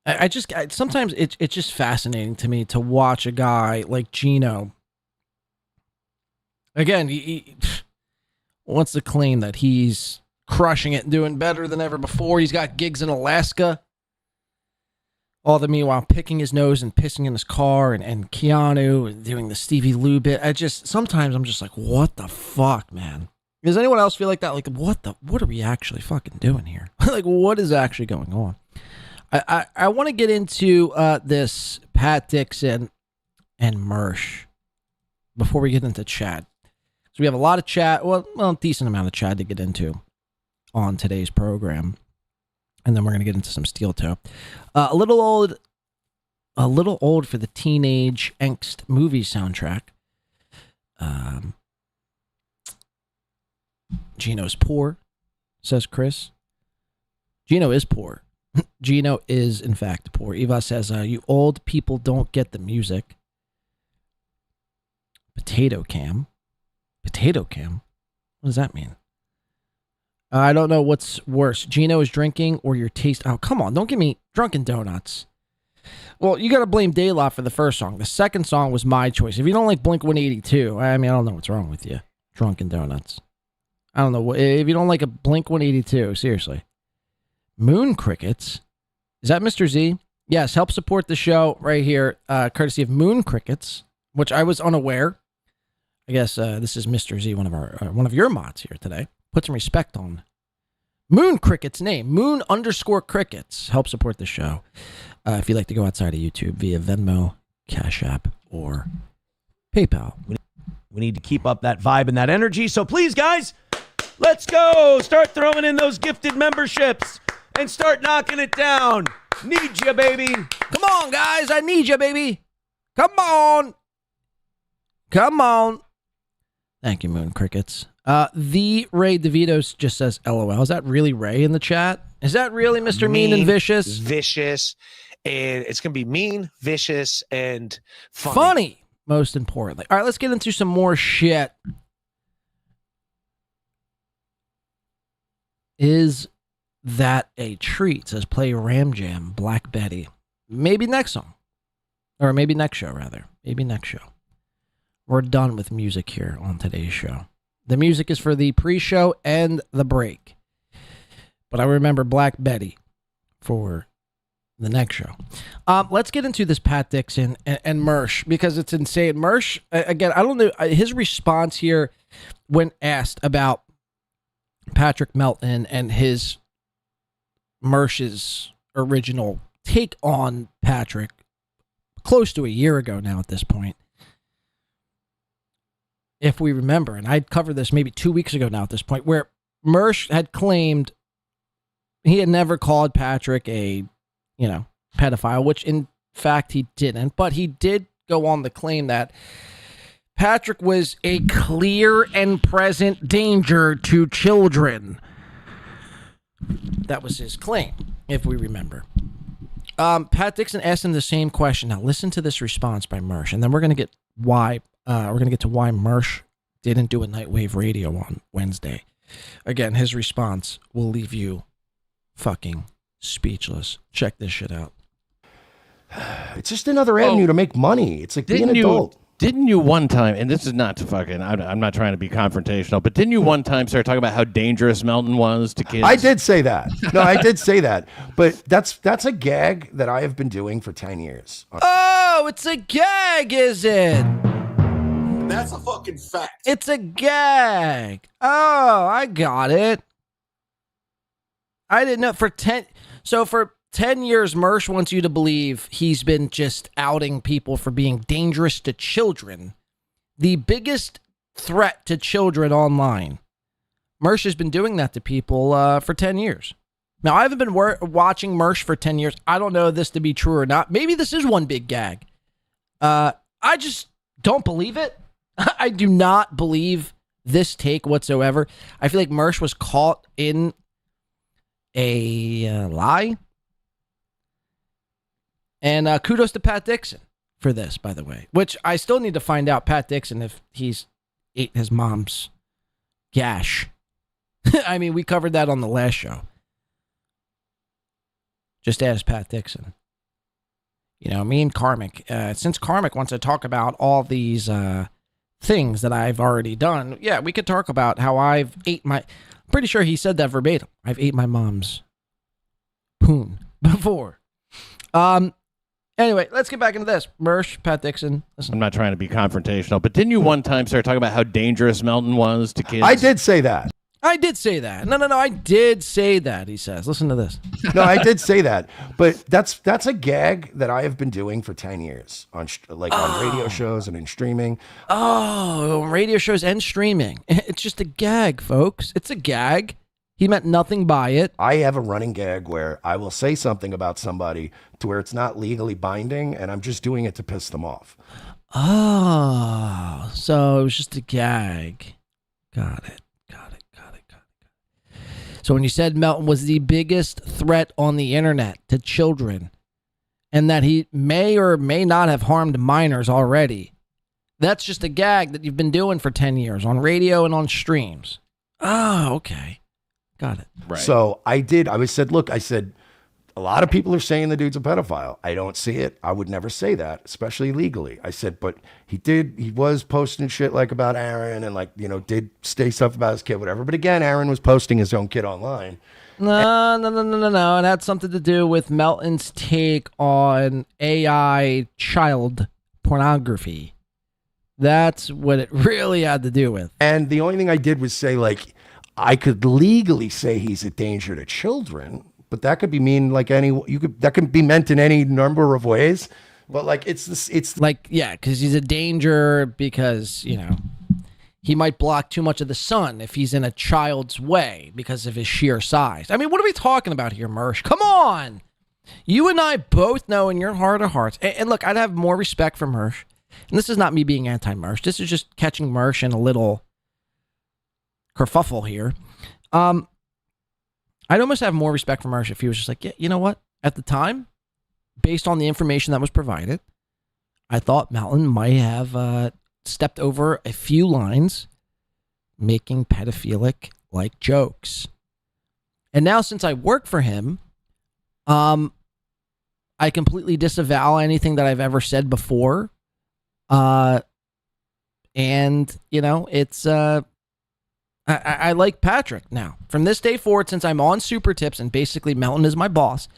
Speaker 1: I sometimes it's just fascinating to me to watch a guy like Gino. Again, he wants to claim that he's crushing it and doing better than ever before. He's got gigs in Alaska. All the meanwhile picking his nose and pissing in his car, and Keanu doing the Stevie Lou bit. Sometimes I'm just like, what the fuck, man? Does anyone else feel like that? Like, what are we actually fucking doing here? Like, what is actually going on? I want to get into this Pat Dixon and Mersh before we get into Chad. So we have a lot of chat, well, a decent amount of chat to get into on today's program. And then we're going to get into some Steel Toe. A little old for the teenage angst movie soundtrack. Gino's poor, says Chris. Gino is poor. Gino is, in fact, poor. Eva says, you old people don't get the music. Potato cam. Potato cam? What does that mean? I don't know what's worse. Gino is drinking or your taste. Oh, come on. Don't give me Drunken Donuts. Well, you got to blame Daylight for the first song. The second song was my choice. If you don't like Blink-182, I mean, I don't know what's wrong with you. Drunken Donuts. I don't know. If you don't like a Blink-182, seriously. Moon Crickets. Is that Mr. Z? Yes, help support the show right here, courtesy of Moon Crickets, which I was unaware. I guess this is Mr. Z, one of your mods here today. Put some respect on Moon Cricket's name. Moon_Crickets. Help support the show. If you'd like to go outside of YouTube via Venmo, Cash App, or PayPal.
Speaker 15: We need to keep up that vibe and that energy. So please, guys, let's go. Start throwing in those gifted memberships and start knocking it down. Need you, baby.
Speaker 1: Come on, guys. I need you, baby. Come on. Come on. Thank you, Moon Crickets. The Ray DeVito just says LOL. Is that really Ray in the chat? Is that really Mr. Mean and Vicious?
Speaker 7: Vicious. And it's going to be mean, vicious, and
Speaker 1: funny. Most importantly. All right, let's get into some more shit. Is that a treat? Says play Ram Jam, Black Betty. Maybe next song. Or maybe next show, rather. Maybe next show. We're done with music here on today's show. The music is for the pre-show and the break. But I remember Black Betty for the next show. Let's get into this Pat Dixon and Mersh, because it's insane. Mersh, again, I don't know, his response here when asked about Patrick Melton and his Mersh's original take on Patrick close to a year ago now at this point. If we remember, and I'd covered this maybe 2 weeks ago now at this point, where Mersh had claimed he had never called Patrick a, pedophile, which in fact he didn't, but he did go on to claim that Patrick was a clear and present danger to children. That was his claim, if we remember. Pat Dixon asked him the same question. Now listen to this response by Mersh, and then we're going to get why Mersh didn't do a Nightwave radio on Wednesday. Again, his response will leave you fucking speechless. Check this shit out.
Speaker 16: It's just another avenue to make money. It's like being an adult.
Speaker 10: Didn't you one time, and this is not to fucking, I'm not trying to be confrontational, but didn't you one time start talking about how dangerous Melton was to kids?
Speaker 16: I did say that. No, I did say that. But that's a gag that I have been doing for 10 years.
Speaker 1: Oh, it's a gag, is it?
Speaker 2: That's a fucking fact.
Speaker 1: It's a gag. Oh, I got it. I didn't know. For 10 years, Mersh wants you to believe he's been just outing people for being dangerous to children. The biggest threat to children online. Mersh has been doing that to people for 10 years. Now, I haven't been watching Mersh for 10 years. I don't know this to be true or not. Maybe this is one big gag. I just don't believe it. I do not believe this take whatsoever. I feel like Mersh was caught in a lie. And kudos to Pat Dixon for this, by the way. Which I still need to find out, Pat Dixon, if he's ate his mom's gash. I mean, we covered that on the last show. Just ask Pat Dixon. Me and Karmic. Since Karmic wants to talk about all these things that I've already done, yeah, we could talk about how I've ate my... I'm pretty sure he said that verbatim. I've ate my mom's poon before. Anyway, let's get back into this. Mersh, Pat Dixon. Listen.
Speaker 10: I'm not trying to be confrontational, but didn't you one time start talking about how dangerous Melton was to kids?
Speaker 16: I did say that.
Speaker 1: I did say that. No, I did say that, he says. Listen to this.
Speaker 16: No, I did say that. But that's a gag that I have been doing for 10 years on radio shows and in streaming.
Speaker 1: Oh, radio shows and streaming. It's just a gag, folks. It's a gag. He meant nothing by it.
Speaker 16: I have a running gag where I will say something about somebody to where it's not legally binding, and I'm just doing it to piss them off.
Speaker 1: Oh, so it was just a gag. Got it. So when you said Melton was the biggest threat on the internet to children, and that he may or may not have harmed minors already, that's just a gag that you've been doing for 10 years on radio and on streams. Oh, okay. Got it.
Speaker 10: Right.
Speaker 9: So I said, look, I said, a lot of people are saying the dude's a pedophile. I don't see it. I would never say that, especially legally. I said, but he was posting shit like about Aaron and like, did say stuff about his kid, whatever. But again, Aaron was posting his own kid online.
Speaker 1: No. It had something to do with Melton's take on AI child pornography. That's what it really had to do with.
Speaker 9: And the only thing I did was say, like, I could legally say he's a danger to children, but that could be mean like that could be meant in any number of ways. But like it's
Speaker 1: like, yeah, because he's a danger because, he might block too much of the sun if he's in a child's way because of his sheer size. I mean, what are we talking about here, Mersh? Come on. You and I both know in your heart of hearts. And look, I'd have more respect for Mersh. And this is not me being anti-Mersh. This is just catching Mersh in a little kerfuffle here. I'd almost have more respect for Mersh if he was just like, yeah, you know what? At the time, based on the information that was provided, I thought Melton might have stepped over a few lines making pedophilic-like jokes. And now since I work for him, I completely disavow anything that I've ever said before. It's... I like Patrick now. From this day forward, since I'm on Super Tips and basically Melton is my boss,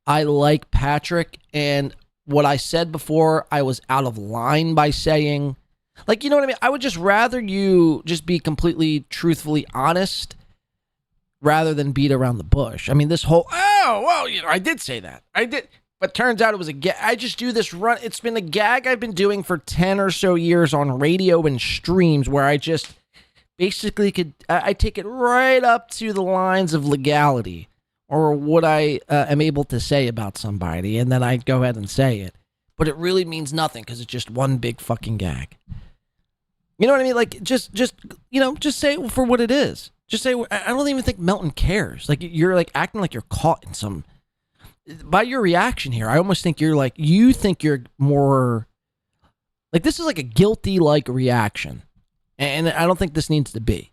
Speaker 1: I like Patrick. And what I said before, I was out of line by saying, like, you know what I mean? I would just rather you just be completely truthfully honest rather than beat around the bush. I mean, this whole, I did say that. I did. But turns out it was a gag. I just do this run. It's been a gag I've been doing for 10 or so years on radio and streams where I just basically I take it right up to the lines of legality or what I am able to say about somebody, and then I go ahead and say it. But it really means nothing because it's just one big fucking gag. You know what I mean? Like, just say it for what it is. Just say, I don't even think Melton cares. Like, you're like acting like you're caught in some, by your reaction here, I almost think you're like, you think you're more, like, this is like a guilty like reaction. And I don't think this needs to be.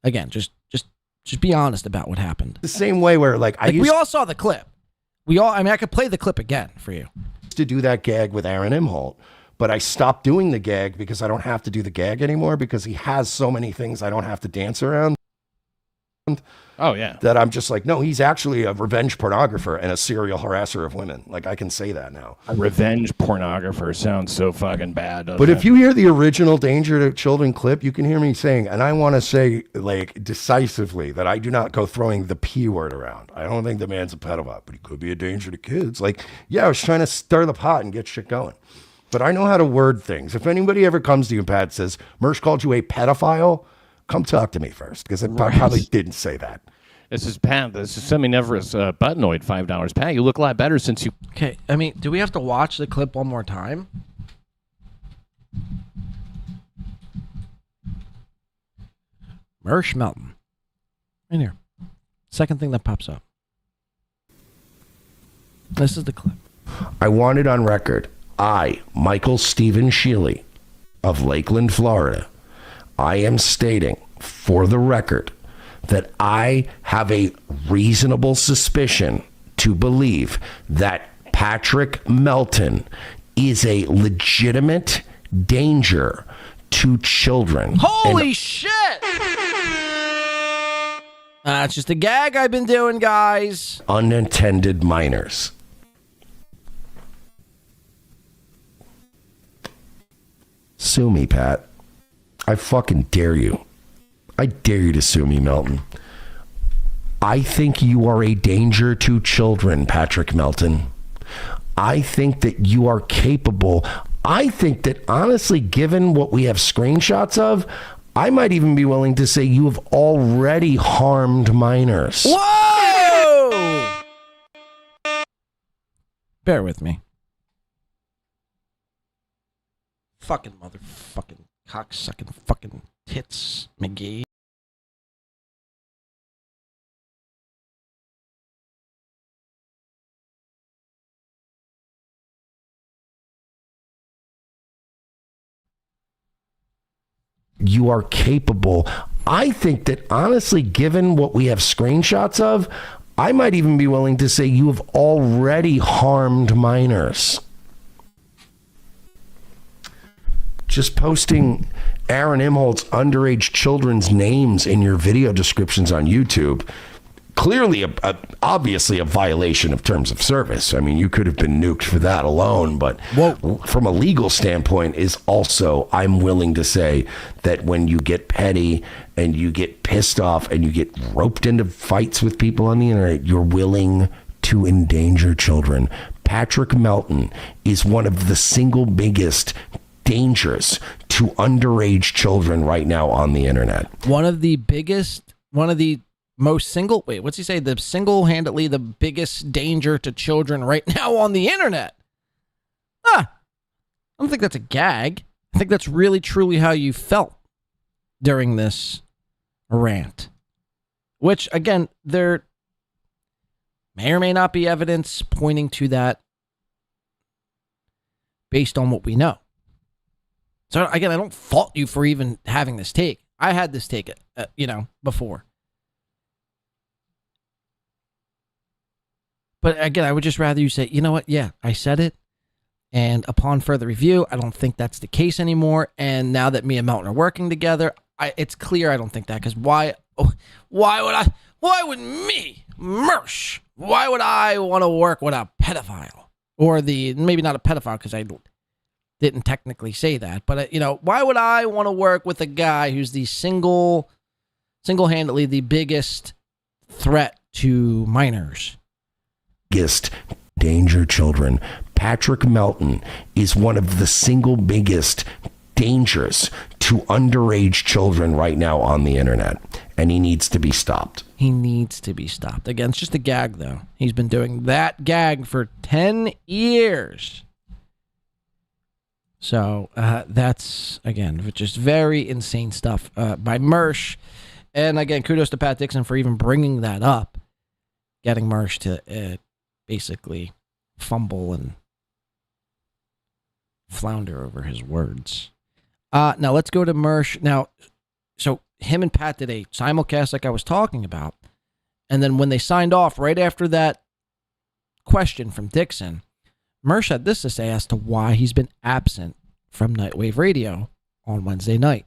Speaker 1: Again, just be honest about what happened.
Speaker 9: The same way where
Speaker 1: we all saw the clip. I could play the clip again for you.
Speaker 9: To do that gag with Aaron Imholte, but I stopped doing the gag because I don't have to do the gag anymore because he has so many things I don't have to dance around.
Speaker 10: Oh, yeah.
Speaker 9: That I'm just like, no, he's actually a revenge pornographer and a serial harasser of women. Like, I can say that now.
Speaker 10: A revenge pornographer sounds so fucking bad.
Speaker 9: But if you hear the original Danger to Children clip, you can hear me saying, and I want to say, like, decisively that I do not go throwing the P word around. I don't think the man's a pedophile, but he could be a danger to kids. Like, yeah, I was trying to stir the pot and get shit going. But I know how to word things. If anybody ever comes to you, Pat, says, Mersh called you a pedophile, come talk to me first, because I probably didn't say that.
Speaker 10: This is Pat. This is Seminiferous Buttanoid, $5. Pat, you look a lot better since you...
Speaker 1: Okay, I mean, do we have to watch the clip one more time? Mersh Melton. In here. Second thing that pops up. This is the clip.
Speaker 9: I want it on record. I, Michael Stephen Shealy of Lakeland, Florida, I am stating for the record that I have a reasonable suspicion to believe that Patrick Melton is a legitimate danger to children.
Speaker 1: Holy shit! It's just a gag I've been doing, guys.
Speaker 9: Unintended minors. Sue me, Pat. I fucking dare you. I dare you to sue me, Melton. I think you are a danger to children, Patrick Melton. I think that you are capable. I think that, honestly, given what we have screenshots of, I might even be willing to say you have already harmed minors.
Speaker 1: Whoa! Bear with me. Fucking motherfucking cocksucking fucking tits, McGee.
Speaker 9: You are capable I think that honestly, given what we have screenshots of, I might even be willing to say you have already harmed minors. Just posting Aaron Imholte's underage children's names in your video descriptions on YouTube, clearly, obviously a violation of terms of service. I mean, you could have been nuked for that alone, but from a legal standpoint is also, I'm willing to say that when you get petty and you get pissed off and you get roped into fights with people on the internet, you're willing to endanger children. Patrick Melton is one of the single biggest dangers to underage children right now on the internet.
Speaker 1: One of the most single-handedly the biggest danger to children right now on the internet. I don't think that's a gag. I think that's really truly how you felt during this rant. Which, again, there may or may not be evidence pointing to that based on what we know. So, again, I don't fault you for even having this take. I had this take, before. But again, I would just rather you say, you know what? Yeah, I said it. And upon further review, I don't think that's the case anymore. And now that me and Melton are working together, it's clear I don't think that. Because why would me, Mersh, why would I want to work with a pedophile? Or maybe not a pedophile because I didn't technically say that. But, why would I want to work with a guy who's the single-handedly the biggest threat to minors?
Speaker 9: Biggest danger children. Patrick Melton is one of the single biggest dangers to underage children right now on the internet, and he needs to be stopped.
Speaker 1: He needs to be stopped. Again, it's just a gag, though. He's been doing that gag for 10 years. So that's, again, just very insane stuff by Mersh. And again, kudos to Pat Dixon for even bringing that up, getting Mersh to basically fumble and flounder over his words. Now let's go to Mersh. Now, so him and Pat did a simulcast like I was talking about. And then when they signed off right after that question from Dixon, Mersh had this to say as to why he's been absent from Nightwave Radio on Wednesday night.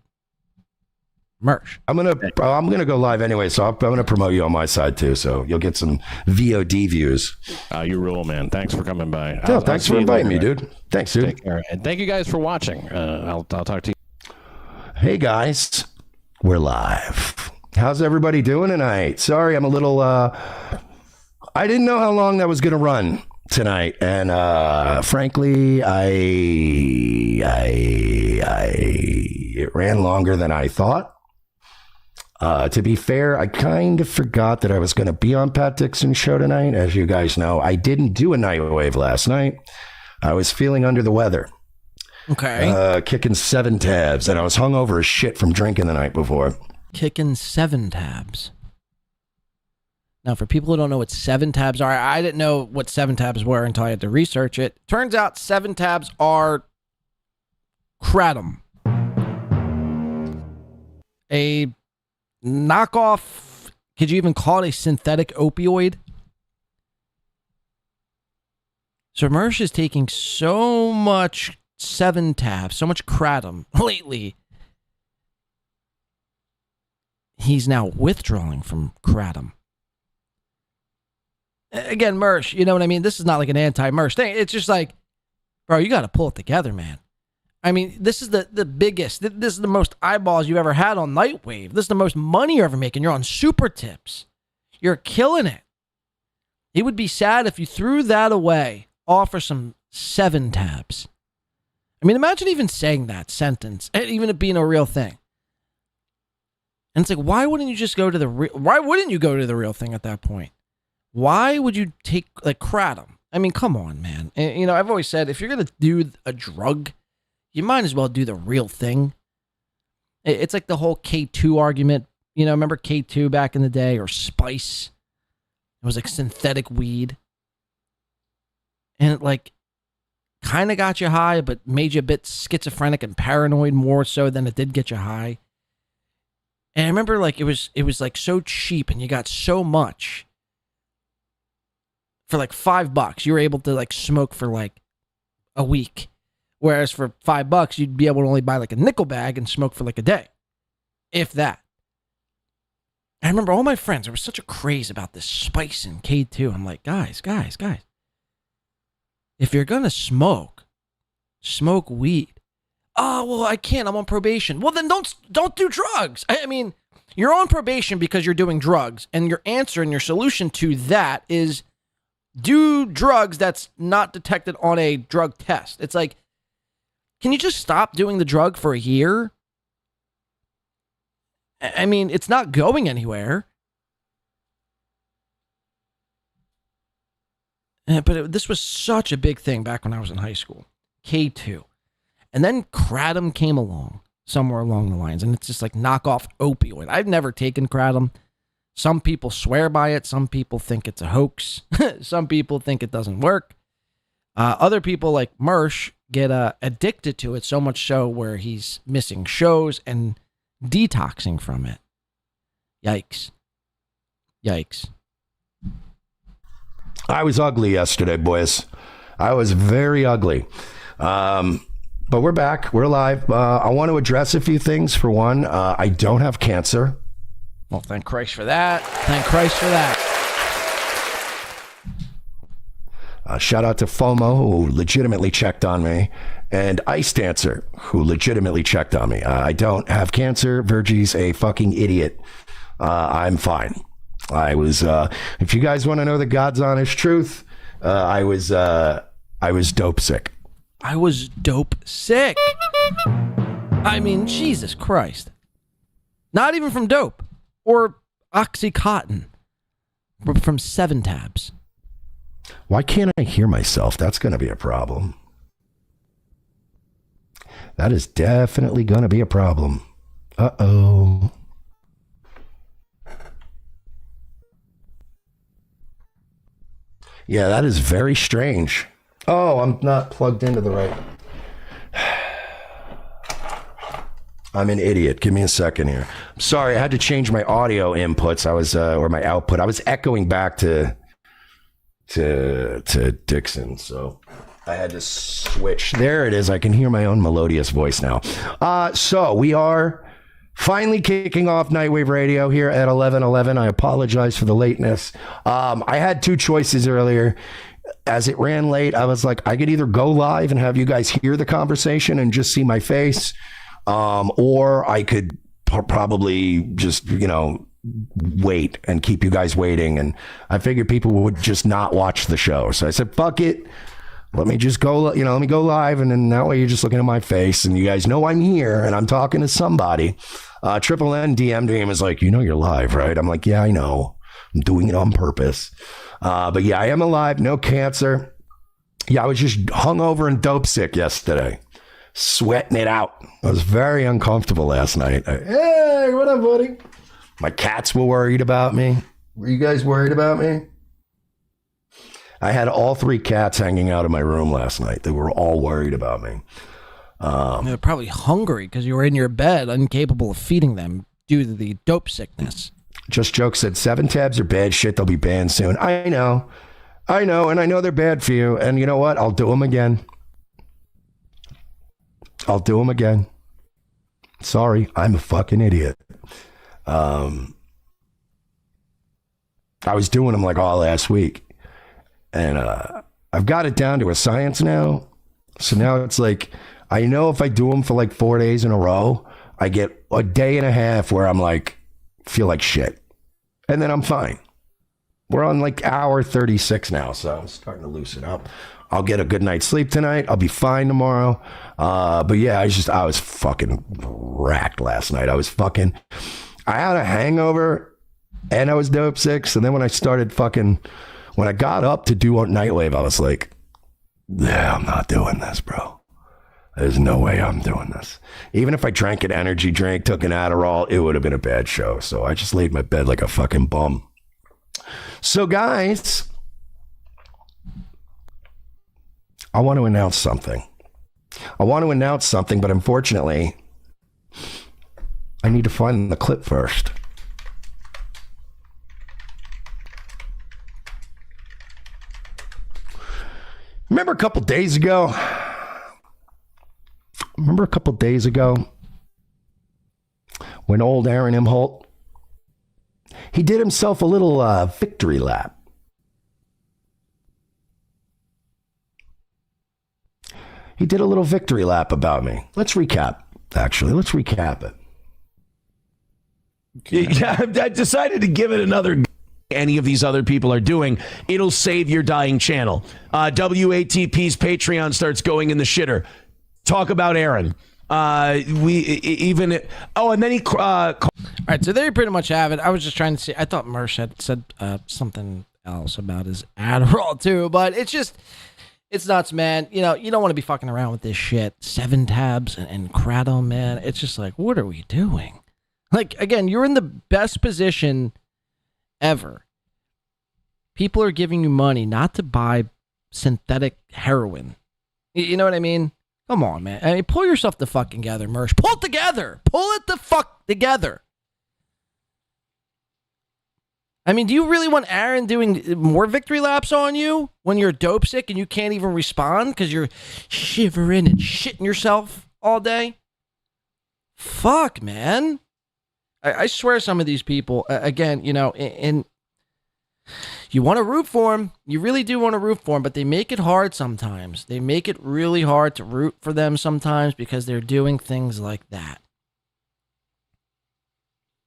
Speaker 1: Mersh.
Speaker 9: I'm gonna go live anyway, so I'm gonna promote you on my side too, so you'll get some VOD views.
Speaker 10: You rule, man. Thanks for coming by.
Speaker 9: Thanks for inviting me, dude. Thanks, dude.
Speaker 10: Take care. And thank you guys for watching. I'll talk to you.
Speaker 9: Hey guys, we're live. How's everybody doing tonight? Sorry, I'm a little. I didn't know how long that was gonna run tonight, and frankly, it ran longer than I thought. To be fair, I kind of forgot that I was going to be on Pat Dixon's show tonight. As you guys know, I didn't do a Nightwave last night. I was feeling under the weather.
Speaker 1: Okay.
Speaker 9: Kicking 7 tabs, and I was hungover as shit from drinking the night before.
Speaker 1: Kicking 7 tabs. Now, for people who don't know what 7 tabs are, I didn't know what 7 tabs were until I had to research it. Turns out 7 tabs are kratom. A knockoff, could you even call it a synthetic opioid? So Mersh is taking so much 7 tabs, so much kratom lately. He's now withdrawing from kratom. Again, Mersh, you know what I mean? This is not like an anti-Mersh thing. It's just like, bro, you got to pull it together, man. I mean, this is the biggest. This is the most eyeballs you've ever had on Nightwave. This is the most money you're ever making. You're on super tips. You're killing it. It would be sad if you threw that away, all for some 7 tabs. I mean, imagine even saying that sentence, even it being a real thing. And it's like, why wouldn't you just go to the real? Why wouldn't you go to the real thing at that point? Why would you take like kratom? I mean, come on, man. And, I've always said if you're gonna do a drug, you might as well do the real thing. It's like the whole K2 argument. Remember K2 back in the day, or Spice? It was like synthetic weed. And it like kind of got you high, but made you a bit schizophrenic and paranoid more so than it did get you high. And I remember like it was like so cheap and you got so much for like $5. You were able to like smoke for like a week. Whereas for $5, you'd be able to only buy like a nickel bag and smoke for like a day. If that. I remember all my friends, there was such a craze about this spice in K2. I'm like, guys. If you're going to smoke weed. Oh, well, I can't. I'm on probation. Well, then don't do drugs. I mean, you're on probation because you're doing drugs. And your answer and your solution to that is do drugs that's not detected on a drug test. It's like, can you just stop doing the drug for a year? I mean, it's not going anywhere. But this was such a big thing back when I was in high school. K2. And then kratom came along somewhere along the lines. And it's just like knockoff opioid. I've never taken kratom. Some people swear by it. Some people think it's a hoax. Some people think it doesn't work. Other people like Mersh get addicted to it so much so where he's missing shows and detoxing from it. Yikes.
Speaker 9: I was ugly yesterday, boys. I was very ugly. But we're back. We're alive. I want to address a few things. For one, I don't have cancer.
Speaker 1: Well, thank Christ for that.
Speaker 9: Shout out to FOMO, who legitimately checked on me, and Ice Dancer, who legitimately checked on me. I don't have cancer. Virgie's a fucking idiot. I'm fine. I was, if you guys want to know the God's honest truth, I was dope sick.
Speaker 1: I was dope sick. I mean, Jesus Christ. Not even from dope or Oxycontin, but from 7 tabs.
Speaker 9: Why can't I hear myself? That's going to be a problem. That is definitely going to be a problem. Uh-oh. Yeah, that is very strange. Oh, I'm not plugged into the right. I'm an idiot. Give me a second here. I'm sorry, I had to change my audio inputs. I was, or my output. I was echoing back to Dixon, so I had to switch. There it is. I can hear my own melodious voice now. So we are finally kicking off Nightwave Radio here at 11:11. I apologize for the lateness. I had 2 choices earlier. As it ran late, I was like, I could either go live and have you guys hear the conversation and just see my face, or I could probably just, wait and keep you guys waiting. And I figured people would just not watch the show. So I said, fuck it. Let me just go, let me go live. And then that way you're just looking at my face and you guys know I'm here and I'm talking to somebody. Triple N DM'd me and was like, you're live, right? I'm like, yeah, I know. I'm doing it on purpose. But yeah, I am alive. No cancer. Yeah, I was just hungover and dope sick yesterday. Sweating it out. I was very uncomfortable last night. Hey, what up, buddy? My cats were worried about me. Were you guys worried about me? I had all 3 cats hanging out in my room last night. They were all worried about me.
Speaker 1: They were probably hungry because you were in your bed, incapable of feeding them due to the dope sickness.
Speaker 9: Just Joke said 7 tabs are bad shit. They'll be banned soon. I know. And I know they're bad for you. And you know what? I'll do them again. Sorry, I'm a fucking idiot. I was doing them like all last week. And I've got it down to a science now. So now it's like, I know if I do them for like 4 days in a row, I get a day and a half where I'm like, feel like shit. And then I'm fine. We're on like hour 36 now, so I'm starting to loosen up. I'll get a good night's sleep tonight. I'll be fine tomorrow. But yeah, I was fucking racked last night. I had a hangover and I was dope sick. So then when I got up to do Nightwave, I was like, yeah, I'm not doing this, bro. There's no way I'm doing this. Even if I drank an energy drink, took an Adderall, it would have been a bad show. So I just laid in my bed like a fucking bum. So guys, I want to announce something. But unfortunately, I need to find the clip first. Remember a couple days ago? When old Aaron Imholte, he did himself a little victory lap. He did a little victory lap about me. Let's recap, actually. Let's recap it.
Speaker 15: Yeah, I decided to give it another any of these other people are doing. It'll save your dying channel. WATP's Patreon starts going in the shitter. Talk about Aaron. And then he all
Speaker 1: right, so there you pretty much have it. I was just trying to see. I thought Mersh had said something else about his Adderall too, but it's nuts, man. You know, you don't want to be fucking around with this shit. 7 tabs and kratom, man. It's just like, what are we doing? Like, again, you're in the best position ever. People are giving you money not to buy synthetic heroin. You know what I mean? Come on, man. I mean, pull yourself the fuck together, Mersh. Pull it together. Pull it the fuck together. I mean, do you really want Aaron doing more victory laps on you when you're dope sick and you can't even respond because you're shivering and shitting yourself all day? Fuck, man. I swear some of these people, again, you know, you want to root for them. You really do want to root for them, but they make it hard sometimes. They make it really hard to root for them sometimes because they're doing things like that.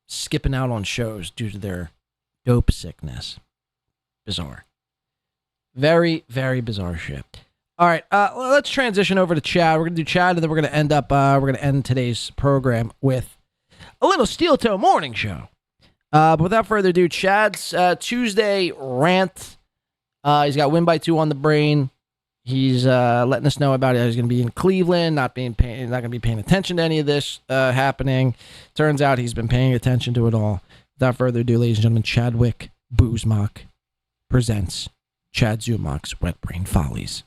Speaker 1: Skipping out on shows due to their dope sickness. Bizarre. Very, very bizarre shit. All right, let's transition over to Chad. We're going to do Chad, and then we're going to end today's program with a little Steel Toe Morning Show. But without further ado, Chad's Tuesday rant. He's got Win by 2 on the brain. He's letting us know about it. He's going to be in Cleveland, not going to be paying attention to any of this happening. Turns out he's been paying attention to it all. Without further ado, ladies and gentlemen, Chadwick Boozmock presents Chad Zumock's Wet Brain Follies.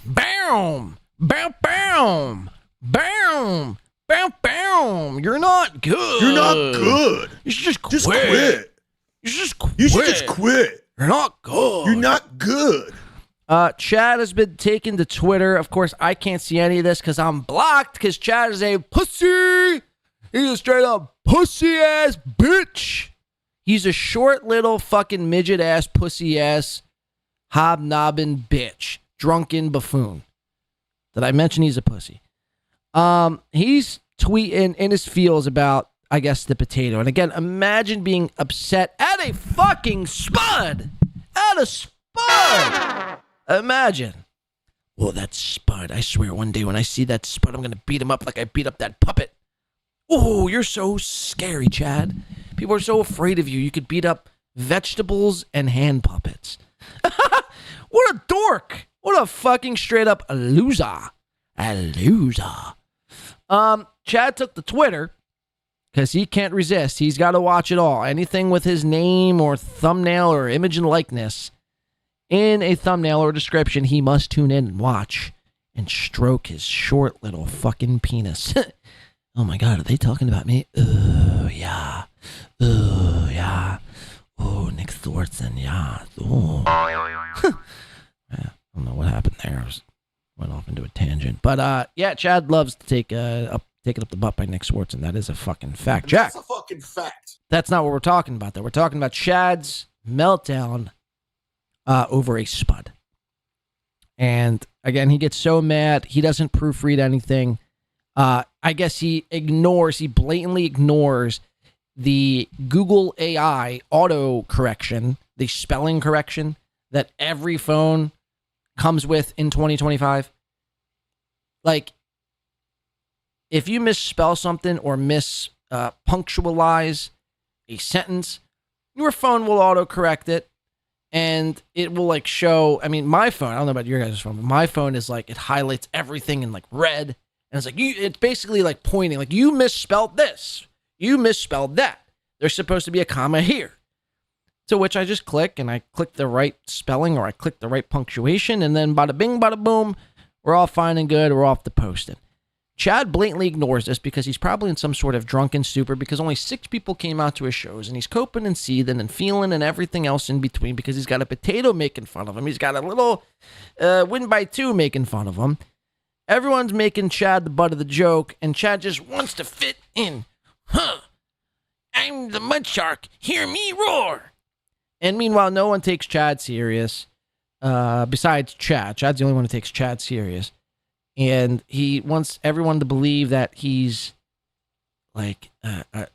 Speaker 1: Bam! Bam! Bam! Bam! Bam! Bam! You're not good.
Speaker 2: You're not good.
Speaker 1: You should just quit.
Speaker 2: Just quit.
Speaker 1: You should just quit.
Speaker 2: You should just quit.
Speaker 1: You're not good.
Speaker 2: You're not good.
Speaker 1: Chad has been taken to Twitter. Of course, I can't see any of this because I'm blocked because Chad is a pussy. He's a straight up pussy ass bitch. He's a short little fucking midget ass pussy ass hobnobbing bitch. Drunken buffoon. Did I mention he's a pussy? He's tweeting in his feels about, I guess, the potato. And again, imagine being upset at a fucking spud. At a spud. Imagine. Oh, that spud. I swear one day when I see that spud, I'm going to beat him up like I beat up that puppet. Oh, you're so scary, Chad. People are so afraid of you. You could beat up vegetables and hand puppets. What a dork. What a fucking straight up loser. A loser. Chad took to Twitter because he can't resist. He's got to watch it all. Anything with his name or thumbnail or image and likeness in a thumbnail or description, he must tune in and watch and stroke his short little fucking penis. Oh my God, are they talking about me? Oh, yeah. Oh, yeah. Oh, Nick Thornton, yeah. Oh. I don't know what happened there. I went off into a tangent. But, yeah, Chad loves to take it up the butt by Nick Swartzen. That is a fucking fact. Jack.
Speaker 2: That's a fucking fact.
Speaker 1: That's not what we're talking about, though. We're talking about Chad's meltdown over a spud. And, again, he gets so mad. He doesn't proofread anything. I guess he blatantly ignores the Google AI auto correction, the spelling correction that every phone comes with in 2025. Like, if you misspell something or punctualize a sentence, your phone will autocorrect it, and it will like show. I mean, my phone. I don't know about your guys' phone, but my phone is like it highlights everything in like red, And it's like, it's basically like pointing, like, you misspelled this. You misspelled that. There's supposed to be a comma here. To which I just click, and I click the right spelling, or I click the right punctuation, and then bada bing, bada boom, we're all fine and good. We're off to posting. Chad blatantly ignores this because he's probably in some sort of drunken stupor because only 6 people came out to his shows, and he's coping and seething and feeling and everything else in between because he's got a potato making fun of him. He's got a little win by 2 making fun of him. Everyone's making Chad the butt of the joke, and Chad just wants to fit in. Huh. I'm the mud shark. Hear me roar. And meanwhile, no one takes Chad serious besides Chad. Chad's the only one who takes Chad serious. And he wants everyone to believe that he's like, a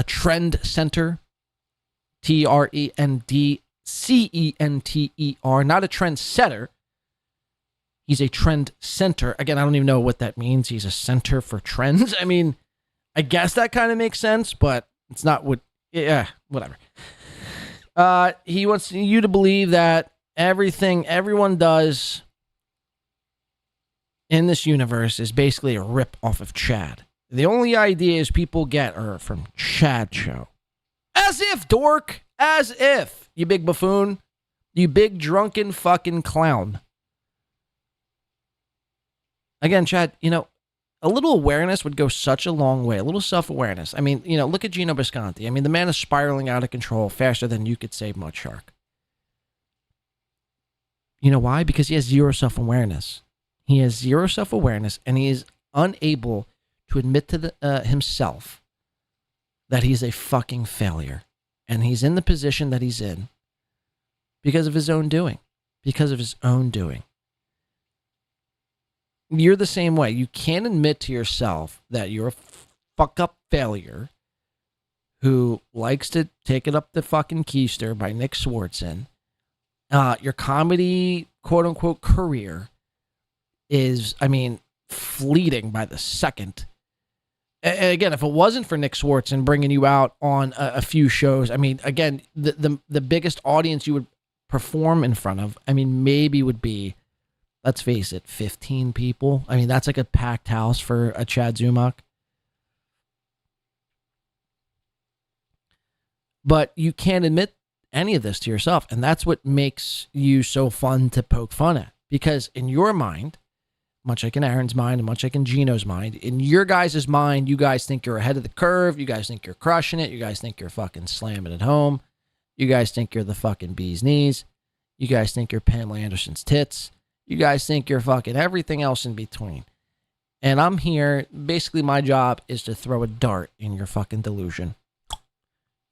Speaker 1: trend center. TRENDCENTER. Not a trend setter. He's a trend center. Again, I don't even know what that means. He's a center for trends. I mean, I guess that kind of makes sense, but it's not what, yeah, whatever. He wants you to believe that everything everyone does in this universe is basically a rip off of Chad. The only ideas people get are from Chad show. As if, dork. As if, you big buffoon. You big drunken fucking clown. Again, Chad, a little awareness would go such a long way. A little self-awareness. I mean, look at Gino Bisconti. I mean, the man is spiraling out of control faster than you could save Mud Shark. You know why? Because he has zero self-awareness. He has zero self-awareness, and he is unable to admit to himself that he's a fucking failure. And he's in the position that he's in because of his own doing. Because of his own doing. You're the same way. You can't admit to yourself that you're a fuck-up failure who likes to take it up the fucking keister by Nick Swartzen. Your comedy, quote-unquote, career is, fleeting by the second. And again, if it wasn't for Nick Swartzen bringing you out on a few shows, again, the biggest audience you would perform in front of, maybe would be, let's face it, 15 people. That's like a packed house for a Chad Zumock. But you can't admit any of this to yourself. And that's what makes you so fun to poke fun at. Because in your mind, much like in Aaron's mind and much like in Gino's mind, in your guys' mind, you guys think you're ahead of the curve. You guys think you're crushing it. You guys think you're fucking slamming it home. You guys think you're the fucking bee's knees. You guys think you're Pamela Anderson's tits. You guys think you're fucking everything else in between. And I'm here. Basically, my job is to throw a dart in your fucking delusion.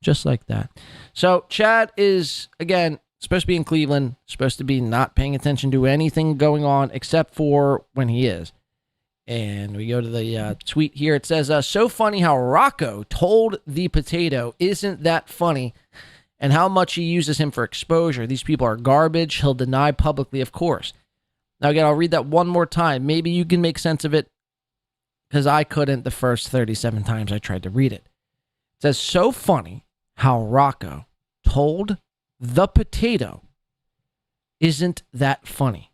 Speaker 1: Just like that. So, Chad is, again, supposed to be in Cleveland. Supposed to be not paying attention to anything going on except for when he is. And we go to the tweet here. It says, so funny how Rocco told the potato, isn't that funny? And how much he uses him for exposure. These people are garbage. He'll deny publicly, of course. Now, again, I'll read that one more time. Maybe you can make sense of it because I couldn't the first 37 times I tried to read it. It says, so funny how Rocco told the potato, isn't that funny?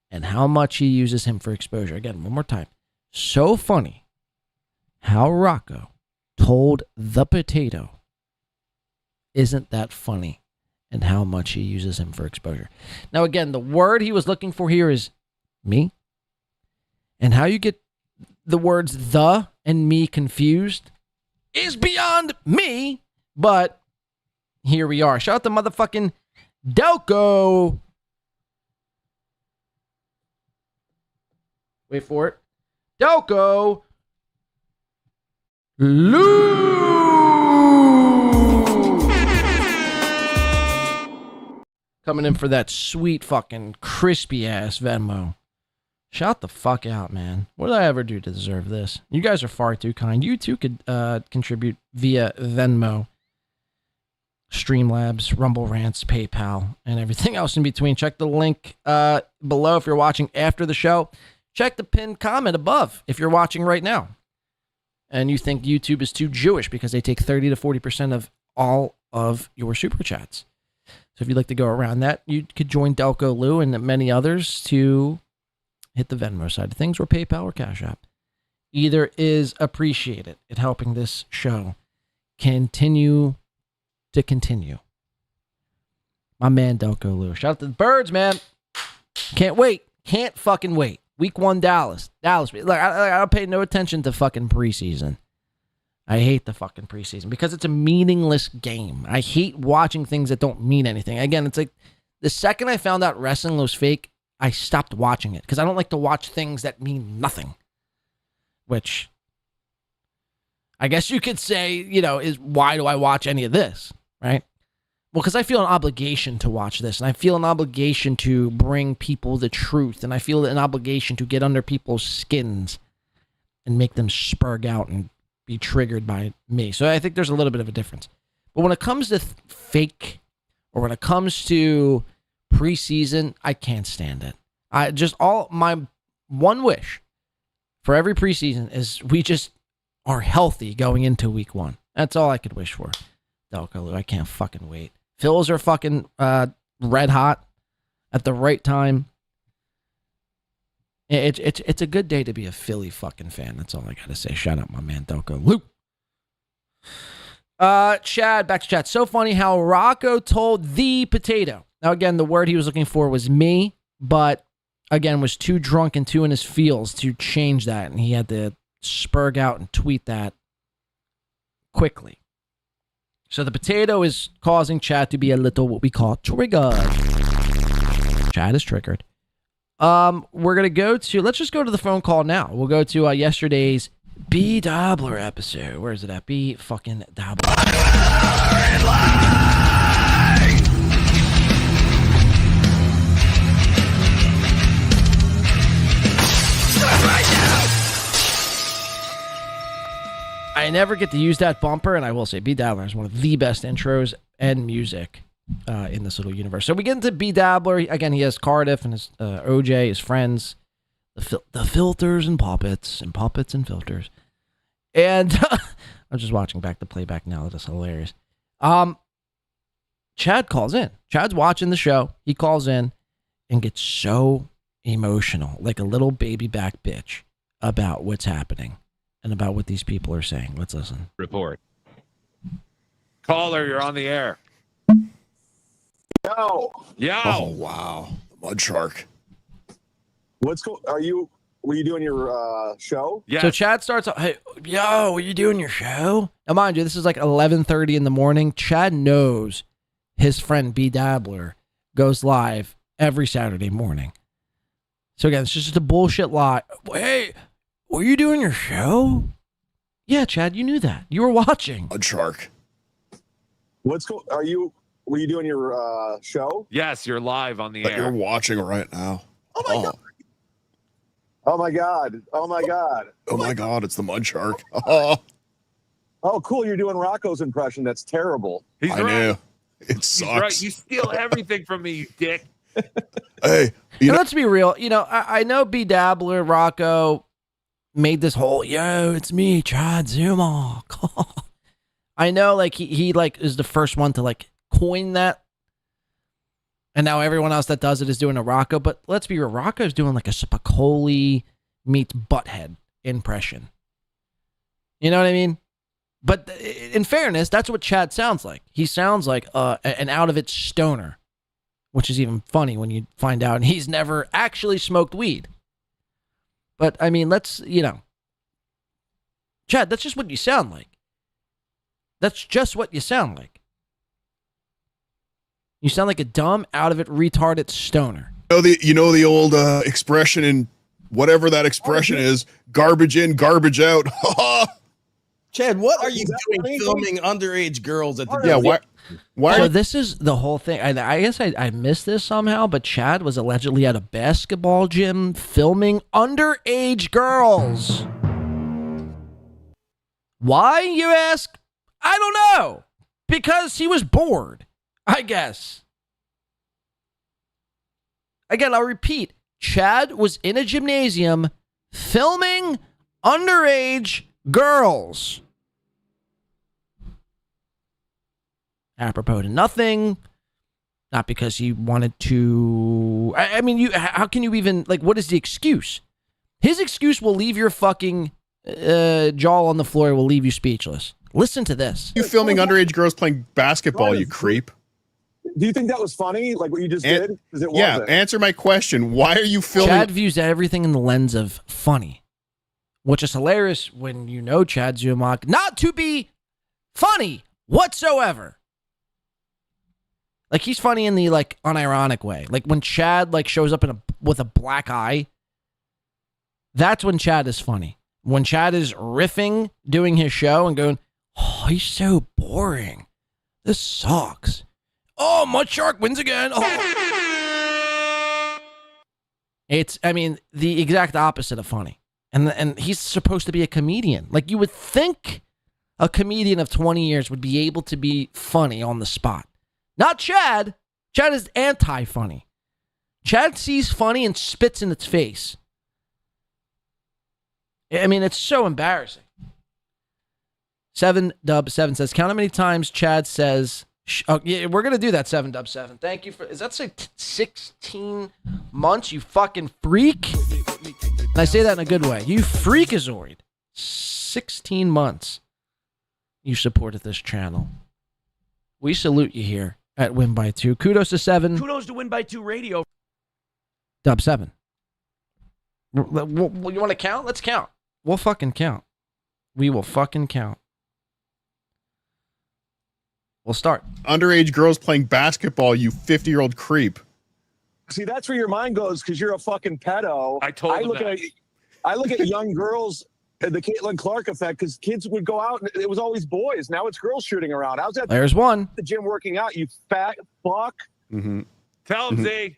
Speaker 1: And how much he uses him for exposure. Again, one more time. So funny how Rocco told the potato, isn't that funny? And how much he uses him for exposure. Now, again, the word he was looking for here is me. And how you get the words the and me confused is beyond me. But here we are. Shout out to motherfucking Delco. Wait for it. Delco. Lou. Coming in for that sweet fucking crispy ass Venmo. Shout the fuck out, man. What did I ever do to deserve this? You guys are far too kind. You too could contribute via Venmo, Streamlabs, Rumble Rants, PayPal, and everything else in between. Check the link below if you're watching after the show. Check the pinned comment above if you're watching right now. And you think YouTube is too Jewish because they take 30 to 40% of all of your super chats. So if you'd like to go around that, you could join Delco Lou and many others to hit the Venmo side of things or PayPal or Cash App. Either is appreciated at helping this show continue to continue. My man Delco Lou. Shout out to the Birds, man. Can't wait. Can't fucking wait. Week 1 Dallas. Look, I don't pay no attention to fucking preseason. I hate the fucking preseason because it's a meaningless game. I hate watching things that don't mean anything. Again, it's like the second I found out wrestling was fake, I stopped watching it because I don't like to watch things that mean nothing. Which I guess you could say, is why do I watch any of this, right? Well, because I feel an obligation to watch this, and I feel an obligation to bring people the truth, and I feel an obligation to get under people's skins and make them spurg out and be triggered by me. So I think there's a little bit of a difference. But when it comes to fake, or when it comes to preseason, I can't stand it. My one wish for every preseason is we just are healthy going into week 1. That's all I could wish for. Delco, I can't fucking wait. Phils are fucking red hot at the right time. It's a good day to be a Philly fucking fan. That's all I gotta say. Shout out my man Delco Lou. Chad, back to chat. So funny how Rocco told the potato. Now again, the word he was looking for was me, but again was too drunk and too in his feels to change that, and he had to spurg out and tweet that quickly. So the potato is causing Chad to be a little what we call triggered. Chad is triggered. We're gonna go to. Let's just go to the phone call now. We'll go to yesterday's B Dabbler episode. Where is it at? B fucking Dabbler. I never get to use that bumper, and I will say B Dabbler is one of the best intros and music in this little universe. So we get into B Dabbler. Again, he has Cardiff and his OJ, his friends, the filters and puppets and filters. And I'm just watching back the playback now. That's hilarious. Chad calls in. Chad's watching the show. He calls in and gets so emotional, like a little baby back bitch, about what's happening and about what these people are saying. Let's listen.
Speaker 11: Report. Caller, you're on the air.
Speaker 13: Yo.
Speaker 11: Yo.
Speaker 13: Oh, wow. Mud shark. Were you doing your show?
Speaker 1: So Chad starts off, hey, yo, are you doing your show? Now, mind you, this is like 11:30 in the morning. Chad knows his friend B Dabbler goes live every Saturday morning. So again, it's just a bullshit lie. Hey, were you doing your show? Yeah, Chad, you knew that. You were watching.
Speaker 13: Mud shark. Were you doing your show?
Speaker 11: Yes, you're live on the air.
Speaker 13: You're watching right now. Oh my god. Oh my god. Oh my god. Oh my god, it's the mud shark. Oh, cool. You're doing Rocco's impression. That's terrible.
Speaker 11: He's
Speaker 13: I
Speaker 11: right.
Speaker 13: knew. It
Speaker 11: He's
Speaker 13: sucks.
Speaker 11: right. You steal everything from me, you dick.
Speaker 13: Hey,
Speaker 1: let's be real. I know B Dabbler, Rocco made this whole, yo, it's me, Chad Zumock. I know, like, he like is the first one to like coin that. And now everyone else that does it is doing a Rocco. But let's be real, Rocco's doing like a Spicoli meets Butthead impression. You know what I mean? But in fairness, that's what Chad sounds like. He sounds like an out-of-it stoner, which is even funny when you find out he's never actually smoked weed. But, I mean, Chad, that's just what you sound like. That's just what you sound like. You sound like a dumb, out-of-it, retarded stoner.
Speaker 13: You know the old expression in whatever that expression is, garbage in, garbage out.
Speaker 14: Chad, what are you doing filming underage girls at the
Speaker 1: Why? So this is the whole thing. I guess I missed this somehow, but Chad was allegedly at a basketball gym filming underage girls. Why, you ask? I don't know. Because he was bored, I guess. Again, I'll repeat. Chad was in a gymnasium filming underage girls. Apropos to nothing. not because he wanted to. I mean, how can you even, like, what is the excuse? His excuse will leave your fucking jaw on the floor, will leave you speechless. Listen to this.
Speaker 2: You filming underage girls playing basketball, you creep.
Speaker 13: Do you think that was funny, like what you just did? Because it
Speaker 2: yeah,
Speaker 13: wasn't.
Speaker 2: answer my question. Why are you filming?
Speaker 1: Chad views everything in the lens of funny, which is hilarious when you know Chad Zumock not to be funny whatsoever. Like, he's funny in the, like, unironic way. Like, when Chad, like, shows up with a black eye, that's when Chad is funny. When Chad is riffing, doing his show and going, oh, he's so boring. This sucks. Oh, Mud Shark wins again. Oh. It's, I mean, the exact opposite of funny. And he's supposed to be a comedian. Like, you would think a comedian of 20 years would be able to be funny on the spot. Not Chad. Chad is anti-funny. Chad sees funny and spits in its face. I mean, it's so embarrassing. 7Dub7 says, count how many times Chad says, oh, yeah, we're going to do that, 7Dub7. Thank you for, is that say 16 months, you fucking freak? And I say that in a good way. You freakazoid. 16 months you supported this channel. We salute you here at Win by 2. Kudos to 7.
Speaker 15: Kudos to Win by 2 Radio.
Speaker 1: Dub 7. You want to count? Let's count. We'll fucking count. We will fucking count. We'll start.
Speaker 2: Underage girls playing basketball, you 50-year-old creep.
Speaker 13: See, that's where your mind goes because you're a fucking pedo.
Speaker 11: I
Speaker 13: look at young girls, the Caitlin Clark effect, because kids would go out and it was always boys. Now it's girls shooting around. I was at
Speaker 1: There's one.
Speaker 13: The gym working out, you fat fuck.
Speaker 2: Mm-hmm.
Speaker 11: Tell him, Z.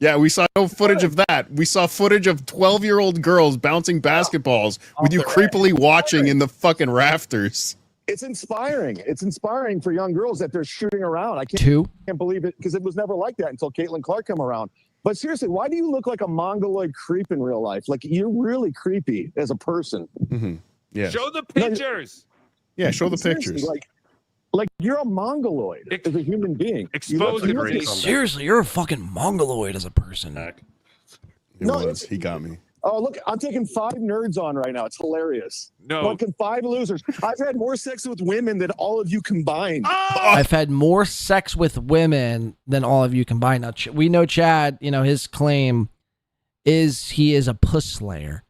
Speaker 2: Yeah, we saw no footage of that. We saw footage of 12-year-old girls bouncing basketballs with you creepily watching in the fucking rafters.
Speaker 13: It's inspiring. It's inspiring for young girls that they're shooting around. I can't believe it because it was never like that until Caitlin Clark came around. But seriously, why do you look like a mongoloid creep in real life? Like, you're really creepy as a person.
Speaker 2: Mm-hmm. Yeah.
Speaker 11: Show the pictures.
Speaker 2: Yeah, show the
Speaker 13: Seriously,
Speaker 2: pictures.
Speaker 13: Like you're a mongoloid as a human being.
Speaker 11: Expose it.
Speaker 1: Seriously, you're a fucking mongoloid as a person.
Speaker 2: He got me.
Speaker 13: Oh, look, I'm taking 5 nerds on right now. It's hilarious.
Speaker 11: No.
Speaker 13: Fucking 5 losers. I've had more sex with women than all of you combined.
Speaker 1: I've had more sex with women than all of you combined. Now, we know Chad, his claim is he is a puss slayer.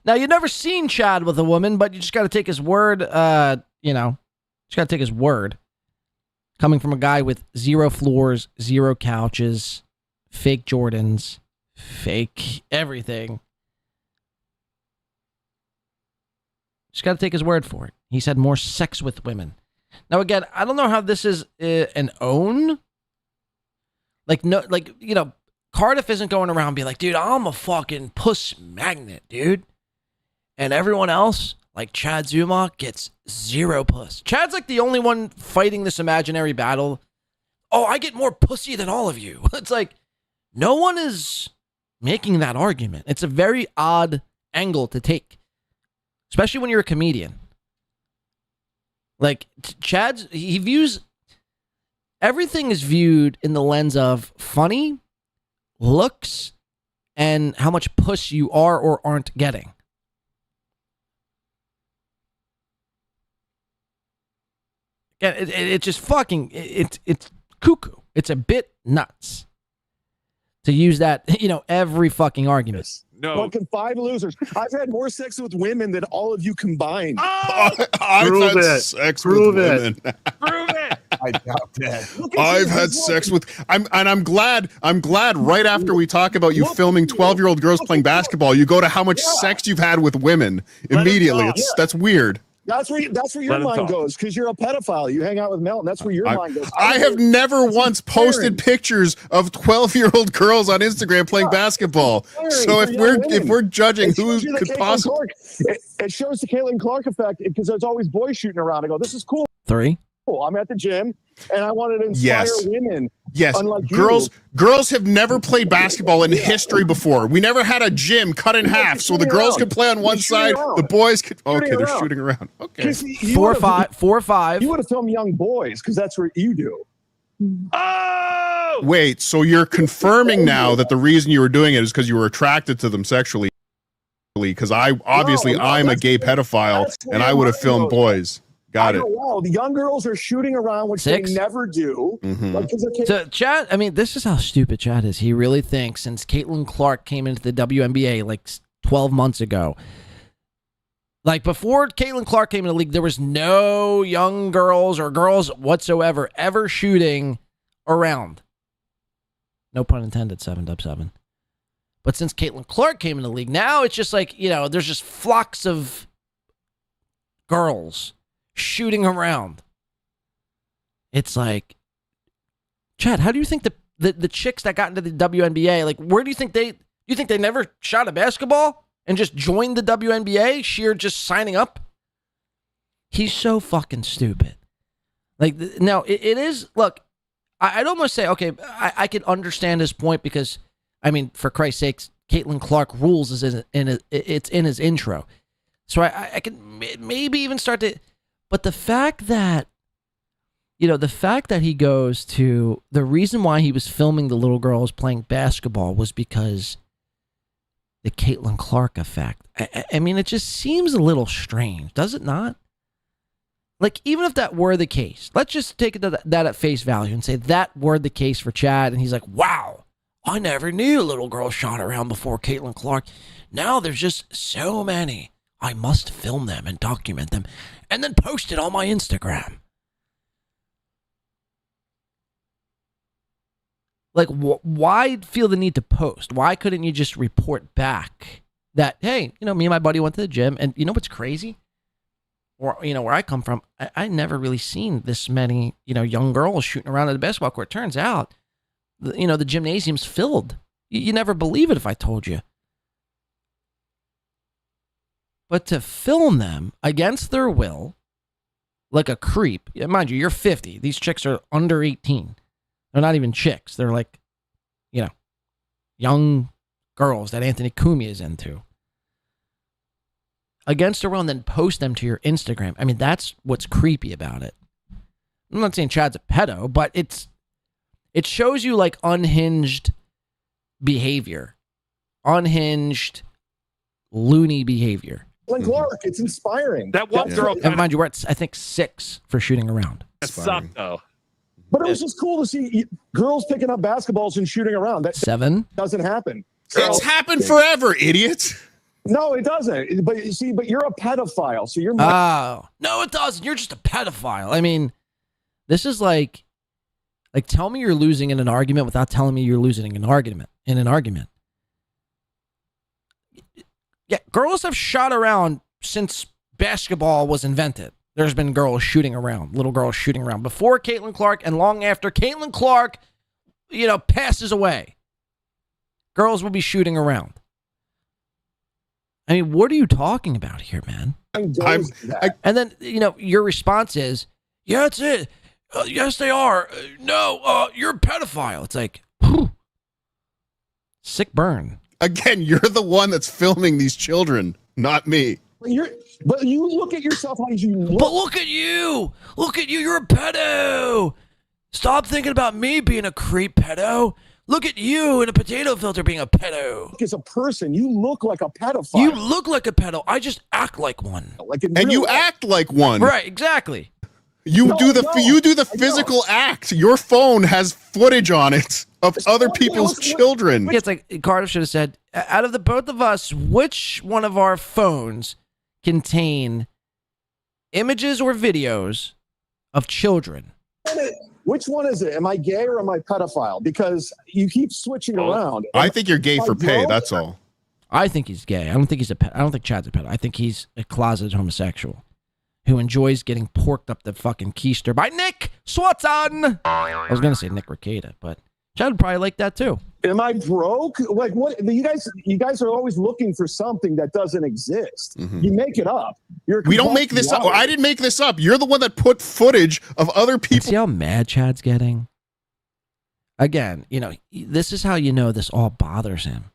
Speaker 1: Now, you've never seen Chad with a woman, but you just got to take his word, just got to take his word. Coming from a guy with 0 floors, 0 couches, fake Jordans, fake everything. Just got to take his word for it. He's had more sex with women. Now, again, I don't know how this is an own. Cardiff isn't going around being like, dude, I'm a fucking puss magnet, dude. And everyone else, like Chad Zumock, gets 0 puss. Chad's like the only one fighting this imaginary battle. Oh, I get more pussy than all of you. It's like, no one is making that argument. It's a very odd angle to take, especially when you're a comedian. Like, he views, everything is viewed in the lens of funny, looks, and how much puss you are or aren't getting. Yeah, it's just fucking, it's cuckoo. It's a bit nuts to use that, every fucking argument.
Speaker 11: No.
Speaker 13: Fucking 5 losers. I've had more sex with women than all of you combined.
Speaker 2: I've had sex with women.
Speaker 11: Prove it.
Speaker 13: I doubt that.
Speaker 2: I've had sex with. I'm glad right after we talk about you filming 12-year-old girls playing basketball, you go to how much sex you've had with women immediately. That's weird.
Speaker 13: That's where your mind goes because you're a pedophile. You hang out with Melton. That's where your mind goes.
Speaker 2: I have never once posted pictures of 12-year-old girls on Instagram playing basketball. So if we're judging who could possibly,
Speaker 13: it shows the Caitlin Clark effect because there's always boys shooting around. I go, this is cool.
Speaker 1: 3.
Speaker 13: I'm at the gym and I wanted to inspire women.
Speaker 2: Yes,
Speaker 13: unlike
Speaker 2: girls have never played basketball in history before. We never had a gym cut in half so the girls could play on one side, the boys could. Okay, they're shooting around. Okay,
Speaker 1: 4 or 5.
Speaker 13: You would have filmed young boys because that's what you do.
Speaker 2: Wait, so you're confirming now that the reason you were doing it is because you were attracted to them sexually? Because I'm a gay pedophile and I would have filmed boys. Got it.
Speaker 13: Well, the young girls are shooting around, which they never do.
Speaker 1: So Chad, I mean, this is how stupid Chad is. He really thinks since Caitlin Clark came into the WNBA like 12 months ago, like before Caitlin Clark came in the league, there was no young girls or girls whatsoever ever shooting around. No pun intended, 7-7. But since Caitlin Clark came in the league, now it's just like, there's just flocks of girls shooting around. It's like, Chad, how do you think the chicks that got into the WNBA, like, where do you think they never shot a basketball and just joined the WNBA, sheer just signing up? He's so fucking stupid. Like, now, it is, look, I'd almost say, okay, I could understand his point because, I mean, for Christ's sakes, Caitlin Clark rules is it's in his intro. So I can maybe even start to, but the fact that he goes to, the reason why he was filming the little girls playing basketball was because the Caitlin Clark effect. I mean, it just seems a little strange, does it not? Like, even if that were the case, let's just take it that at face value and say that were the case for Chad, and he's like, wow, I never knew little girls shot around before Caitlin Clark. Now there's just so many. I must film them and document them and then post it on my Instagram. Like, why feel the need to post? Why couldn't you just report back that, hey, me and my buddy went to the gym, and you know what's crazy? Or, where I come from, I never really seen this many, young girls shooting around at the basketball court. Turns out, the gymnasium's filled. You never believe it if I told you. But to film them against their will, like a creep, mind you, you're 50. These chicks are under 18. They're not even chicks. They're like, young girls that Anthony Cumia is into. Against their will, and then post them to your Instagram. I mean, that's what's creepy about it. I'm not saying Chad's a pedo, but it shows you like unhinged behavior. Unhinged, loony behavior.
Speaker 13: Like Clark, it's inspiring.
Speaker 11: That one girl.
Speaker 1: And mind you, we're at, I think, 6 for shooting around.
Speaker 11: That sucked, though.
Speaker 13: But it was just cool to see girls picking up basketballs and shooting around. That
Speaker 1: 7
Speaker 13: doesn't happen.
Speaker 2: It's happened forever, idiot.
Speaker 13: No, it doesn't. But you see, you're a pedophile, so you're.
Speaker 1: Oh no, it doesn't. You're just a pedophile. I mean, this is like tell me you're losing in an argument without telling me you're losing in an argument. Yeah, girls have shot around since basketball was invented. There's been girls shooting around, little girls shooting around before Caitlin Clark and long after Caitlin Clark, passes away. Girls will be shooting around. I mean, what are you talking about here, man? And then, your response is, yeah, that's it. Yes, they are. No, you're a pedophile. It's like, whew. Sick burn.
Speaker 2: Again, you're the one that's filming these children, not me.
Speaker 13: But you look at yourself like you look.
Speaker 1: But look at you. Look at you. You're a pedo. Stop thinking about me being a creep pedo. Look at you in a potato filter being a pedo.
Speaker 13: As a person, you look like a pedophile.
Speaker 1: You look like a pedo. I just act like one.
Speaker 2: And you act like one.
Speaker 1: Right, exactly.
Speaker 2: You do the physical act. Your phone has footage on it of other people's children.
Speaker 1: Yeah, it's like Carter should have said, out of the both of us, which one of our phones contain images or videos of children?
Speaker 13: Which one is it? Am I gay or am I pedophile? Because you keep switching around.
Speaker 2: I think you're gay for pay. That's all.
Speaker 1: I think he's gay. I don't think I don't think Chad's a pedo. I think he's a closeted homosexual who enjoys getting porked up the fucking keister by Nick Swatson. I was gonna say Nick Ricada, but Chad would probably like that too.
Speaker 13: Am I broke? Like what? You guys are always looking for something that doesn't exist.
Speaker 2: Mm-hmm.
Speaker 13: You make it up.
Speaker 2: We don't make this up. I didn't make this up. You're the one that put footage of other people.
Speaker 1: See how mad Chad's getting? Again, this is how you know this all bothers him.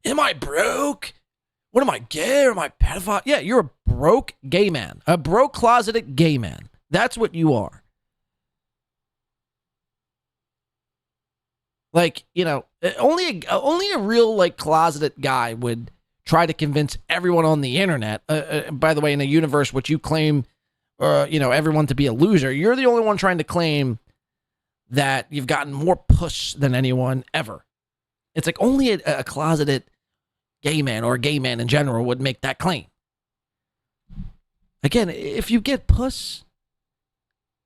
Speaker 1: Am I broke? What am I, gay or am I pedophile? Yeah, you're a broke gay man. A broke closeted gay man. That's what you are. Like, you know, only a real like closeted guy would try to convince everyone on the internet. By the way, in a universe which you claim, you know, everyone to be a loser, you're the only one trying to claim that you've gotten more push than anyone ever. It's like only a closeted gay man or a gay man in general would make that claim. Again, if you get puss,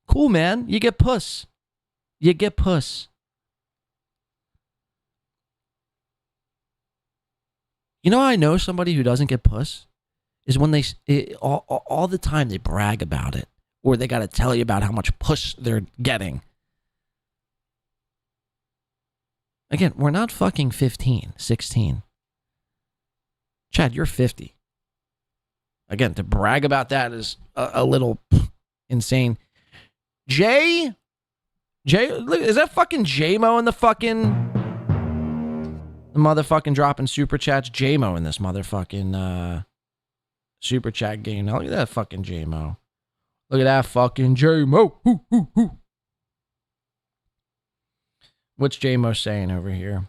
Speaker 1: cool, man. You get puss. You get puss. You know how I know somebody who doesn't get puss? Is when they, all the time they brag about it. Or they got to tell you about how much puss they're getting. Again, we're not fucking 15, 16. Chad, you're 50. Again, to brag about that is a little insane. Jay, look, is that fucking J-Mo in the motherfucking dropping super chats? J-Mo in this motherfucking super chat game. Now look at that fucking J-Mo. Look at that fucking J-Mo. Hoo. What's J-Mo saying over here?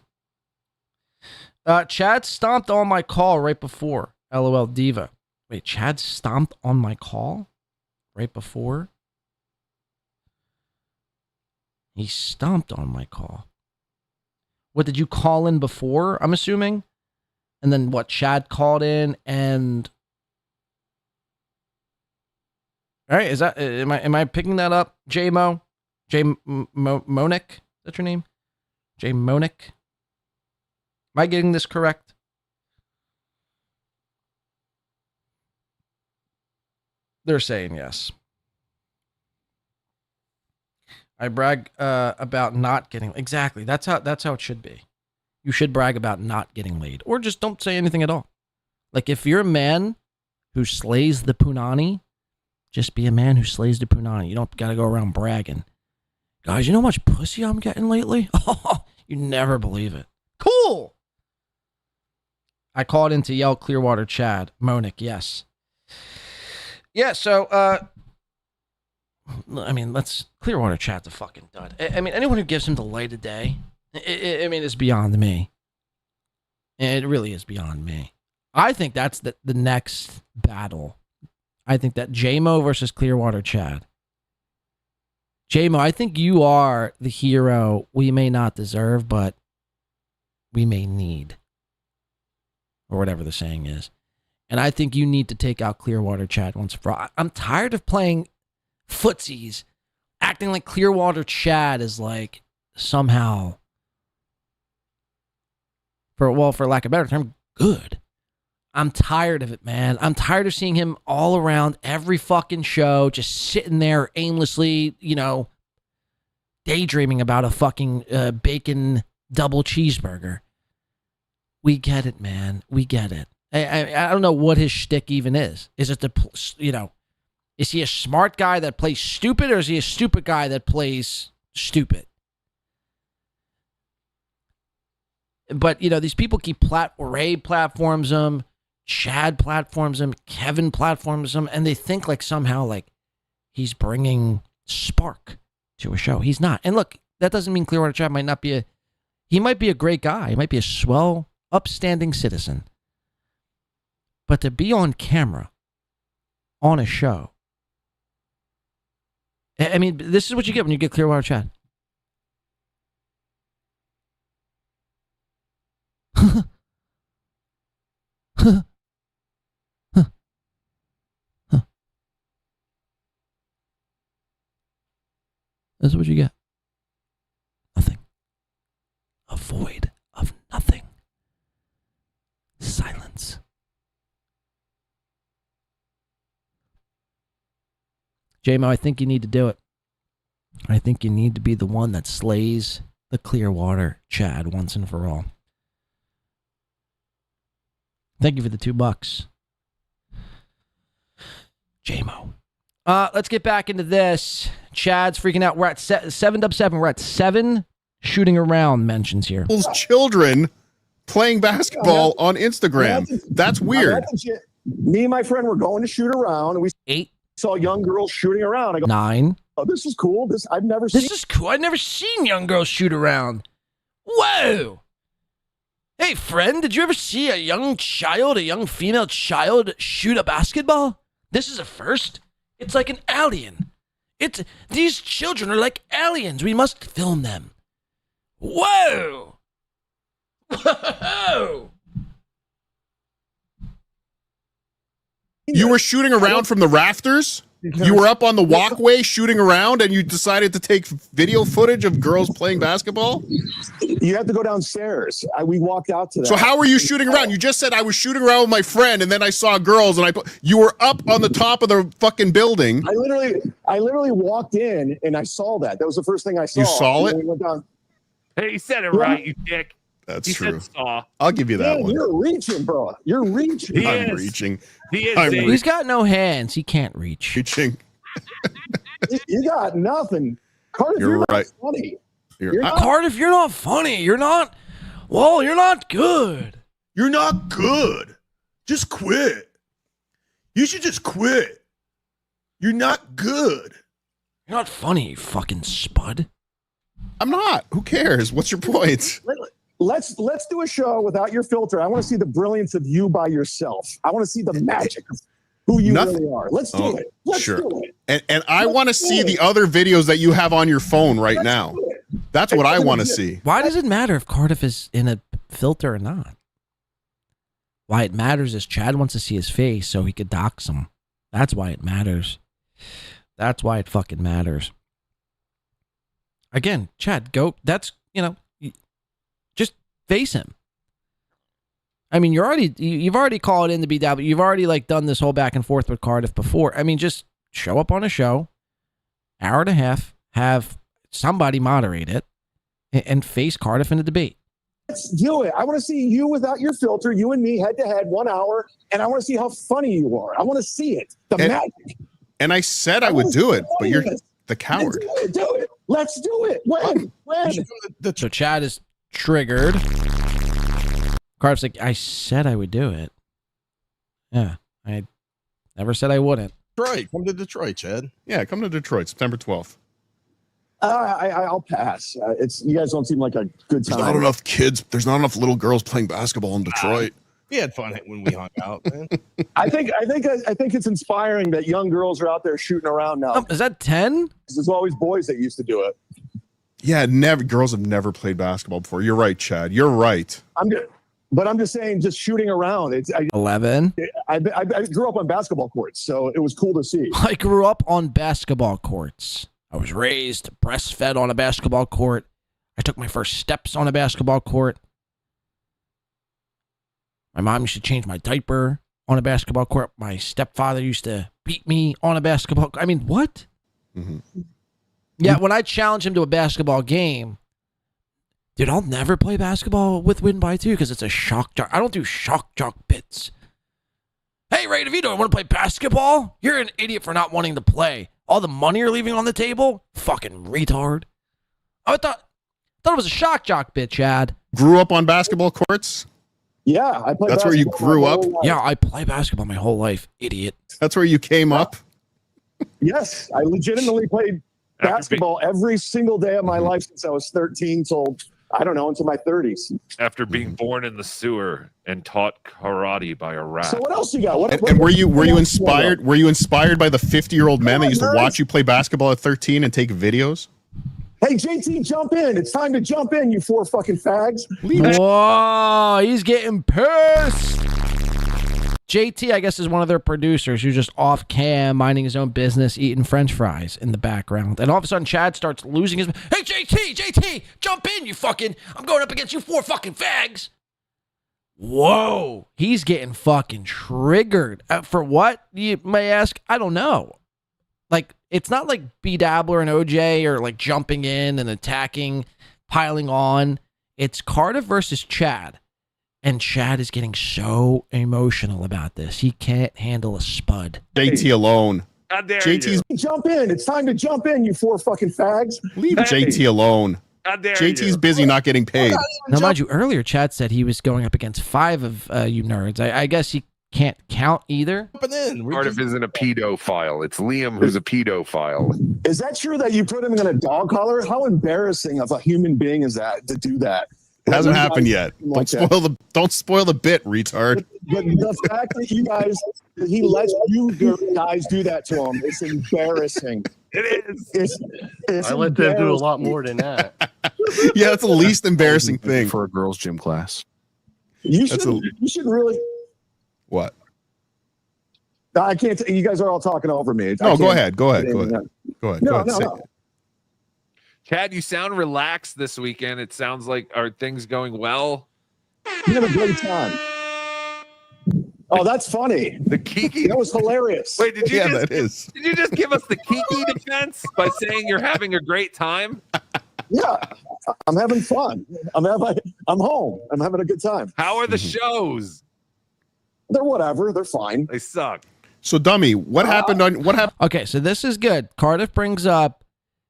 Speaker 1: Chad stomped on my call right before. LOL Diva. Wait, Chad stomped on my call right before? He stomped on my call. What, did you call in before, I'm assuming? And then what, Chad called in and... All right, is that, am I picking that up, J-Mo? Monic? Is that your name? Monic? Am I getting this correct? They're saying yes. I brag about not getting... Exactly. That's how it should be. You should brag about not getting laid. Or just don't say anything at all. Like, if you're a man who slays the punani, just be a man who slays the punani. You don't got to go around bragging. Guys, you know how much pussy I'm getting lately? Oh, you never believe it. Cool! I called in to yell Clearwater Chad. Monic, yes. Yeah, so, I mean, let's... Clearwater Chad's a fucking dud. I mean, anyone who gives him the light of day, I mean, it's beyond me. It really is beyond me. I think that's the next battle. I think that J-Mo versus Clearwater Chad. J-Mo, I think you are the hero we may not deserve, but we may need. Or whatever the saying is. And I think you need to take out Clearwater Chad once for all. I'm tired of playing footsies, acting like Clearwater Chad is like somehow, for lack of a better term, good. I'm tired of it, man. I'm tired of seeing him all around every fucking show, just sitting there aimlessly, you know, daydreaming about a fucking bacon double cheeseburger. We get it, man. We get it. I don't know what his shtick even is. Is it is he a smart guy that plays stupid, or is he a stupid guy that plays stupid? But, you know, these people keep Ray platforms him, Chad platforms him, Kevin platforms him, and they think like somehow like he's bringing spark to a show. He's not. And look, that doesn't mean Clearwater Chad might not be he might be a great guy. He might be a swell, upstanding citizen. But to be on camera, on a show, I mean, this is what you get when you get Clearwater Chad. This is what you get. Nothing. A void of nothing. Silence. J-Mo, I think you need to do it. I think you need to be the one that slays the Clearwater Chad once and for all. Thank you for the $2. J-Mo. Let's get back into this. Chad's freaking out. We're at 7-7. We're at 7 shooting around mentions here.
Speaker 2: Children playing basketball on Instagram. That's weird.
Speaker 13: Me and my friend were going to shoot around, and we
Speaker 1: 8
Speaker 13: saw young girls shooting around. I go,
Speaker 1: 9.
Speaker 13: Oh, this is cool. This I've never seen.
Speaker 1: This is cool. I've never seen young girls shoot around. Whoa! Hey, friend, did you ever see a young female child shoot a basketball? This is a first. It's like an alien. These children are like aliens. We must film them. Whoa! Whoa!
Speaker 2: You were shooting around from the rafters? You were up on the walkway shooting around and you decided to take video footage of girls playing basketball?
Speaker 13: You have to go downstairs. We walked out to that.
Speaker 2: So how were you shooting around? You just said I was shooting around with my friend and then I saw girls and you were up on the top of the fucking building.
Speaker 13: I literally walked in and I saw that. That was the first thing I saw.
Speaker 2: You saw it?
Speaker 13: We went down.
Speaker 11: Hey, you said it right, you dick.
Speaker 2: That's
Speaker 11: He
Speaker 2: true.
Speaker 11: said saw.
Speaker 2: I'll give you that
Speaker 13: Man,
Speaker 2: one.
Speaker 13: You're reaching, bro. You're reaching.
Speaker 2: I'm reaching.
Speaker 1: He's got no hands. He can't reach.
Speaker 2: Reaching.
Speaker 13: You got nothing. Cardiff,
Speaker 2: You're
Speaker 13: you're
Speaker 2: right.
Speaker 13: not funny.
Speaker 1: Cardiff, you're not funny. You're not. Well, you're not good.
Speaker 2: You're not good. Just quit. You should just quit. You're not good.
Speaker 1: You're not funny, you fucking spud.
Speaker 2: I'm not. Who cares? What's your point?
Speaker 13: Let's do a show without your filter. I want to see the brilliance of you by yourself. I want to see the magic of who you really are. Let's do it. Let's do it.
Speaker 2: And I want to see the other videos that you have on your phone right now. That's what I want to see.
Speaker 1: Why does it matter if Cardiff is in a filter or not? Why it matters is Chad wants to see his face so he could dox him. That's why it matters. That's why it fucking matters. Again, Chad, go. That's, just face him. I mean, you've already called in the BW. You've already done this whole back and forth with Cardiff before. I mean, just show up on a show, hour and a half, have somebody moderate it, and face Cardiff in a debate.
Speaker 13: Let's do it. I want to see you without your filter, you and me head to head, 1 hour, and I want to see how funny you are. I want to see it. The magic.
Speaker 2: And I said I would do it, but you're the coward.
Speaker 13: Do it. Let's do it. When?
Speaker 1: So Chad is triggered. Cardiff's like, I said I would do it. Yeah, I never said I wouldn't.
Speaker 14: Detroit. Come to Detroit, Chad.
Speaker 2: Yeah, come to Detroit, September 12th.
Speaker 13: I'll pass. You guys don't seem like a good time.
Speaker 2: There's not enough kids. There's not enough little girls playing basketball in Detroit.
Speaker 14: We had fun when we hung out, man.
Speaker 13: I think it's inspiring that young girls are out there shooting around now.
Speaker 1: Is that 10?
Speaker 13: There's always boys that used to do it.
Speaker 2: Yeah, girls have never played basketball before. You're right, Chad. You're right.
Speaker 13: But I'm just saying, just shooting around.
Speaker 1: 11.
Speaker 13: I grew up on basketball courts, so it was cool to see.
Speaker 1: I grew up on basketball courts. I was raised, breastfed on a basketball court. I took my first steps on a basketball court. My mom used to change my diaper on a basketball court. My stepfather used to beat me on a basketball court. I mean, what?
Speaker 2: Mm-hmm.
Speaker 1: Yeah, when I challenge him to a basketball game, dude, I'll never play basketball with Win by 2 because it's a shock jock. I don't do shock jock bits. Hey, Ray DeVito, want to play basketball? You're an idiot for not wanting to play. All the money you're leaving on the table? Fucking retard. I thought it was a shock jock bit, Chad.
Speaker 2: Grew up on basketball courts?
Speaker 13: Yeah, I played.
Speaker 2: That's where you grew up?
Speaker 1: Yeah, I play basketball my whole life, idiot.
Speaker 2: That's where you came up?
Speaker 13: Yes, I legitimately played basketball every single day of my life since I was 13 till, I don't know, until my 30s.
Speaker 11: After being born in the sewer and taught karate by a rat.
Speaker 13: So what else you got?
Speaker 2: And were you inspired? Were you inspired by the 50-year-old men that used to watch you play basketball at 13 and take videos?
Speaker 13: Hey, JT, jump in. It's time to jump in, you 4 fucking fags.
Speaker 1: Whoa, he's getting pissed. JT, I guess, is one of their producers who's just off cam, minding his own business, eating French fries in the background. And all of a sudden, Chad starts losing his... Hey, JT, jump in, you fucking... I'm going up against you 4 fucking fags. Whoa, he's getting fucking triggered. For what, you may ask? I don't know. It's not like B Dabbler and OJ are jumping in and attacking, piling on. It's Cardiff versus Chad. And Chad is getting so emotional about this. He can't handle a spud.
Speaker 2: JT alone.
Speaker 11: How dare
Speaker 2: JT's
Speaker 11: you?
Speaker 13: Jump in. It's time to jump in, you 4 fucking fags.
Speaker 2: Leave JT alone.
Speaker 11: How dare
Speaker 2: JT's
Speaker 11: you?
Speaker 2: busy not getting paid.
Speaker 1: Now, mind you, earlier Chad said he was going up against 5 of you nerds. I guess he can't count either.
Speaker 20: Cardiff isn't a pedophile. It's Liam who's a pedophile.
Speaker 13: Is that true that you put him in a dog collar? How embarrassing of a human being is that to do that?
Speaker 2: It hasn't happened yet. Don't spoil the bit, retard.
Speaker 13: But the fact that he lets you guys do that to him, it's embarrassing.
Speaker 8: It is.
Speaker 13: It's
Speaker 8: I let them do a lot more than that.
Speaker 2: Yeah, that's the least embarrassing thing
Speaker 12: for a girls' gym class.
Speaker 13: You should really.
Speaker 2: What?
Speaker 13: I can't. You guys are all talking over me.
Speaker 2: No, go ahead. Go ahead.
Speaker 13: No.
Speaker 11: Chad, you sound relaxed this weekend. It sounds like, are things going well?
Speaker 13: You have a great time. Oh, that's funny.
Speaker 11: The Kiki.
Speaker 13: That was hilarious.
Speaker 11: Wait, did you
Speaker 2: that is.
Speaker 11: Did you just give us the Kiki defense by saying you're having a great time?
Speaker 13: Yeah, I'm having fun. I'm home. I'm having a good time.
Speaker 11: How are the shows?
Speaker 13: They're whatever. They're fine.
Speaker 11: They suck.
Speaker 2: So, dummy, what happened?
Speaker 1: Okay, so this is good. Cardiff brings up.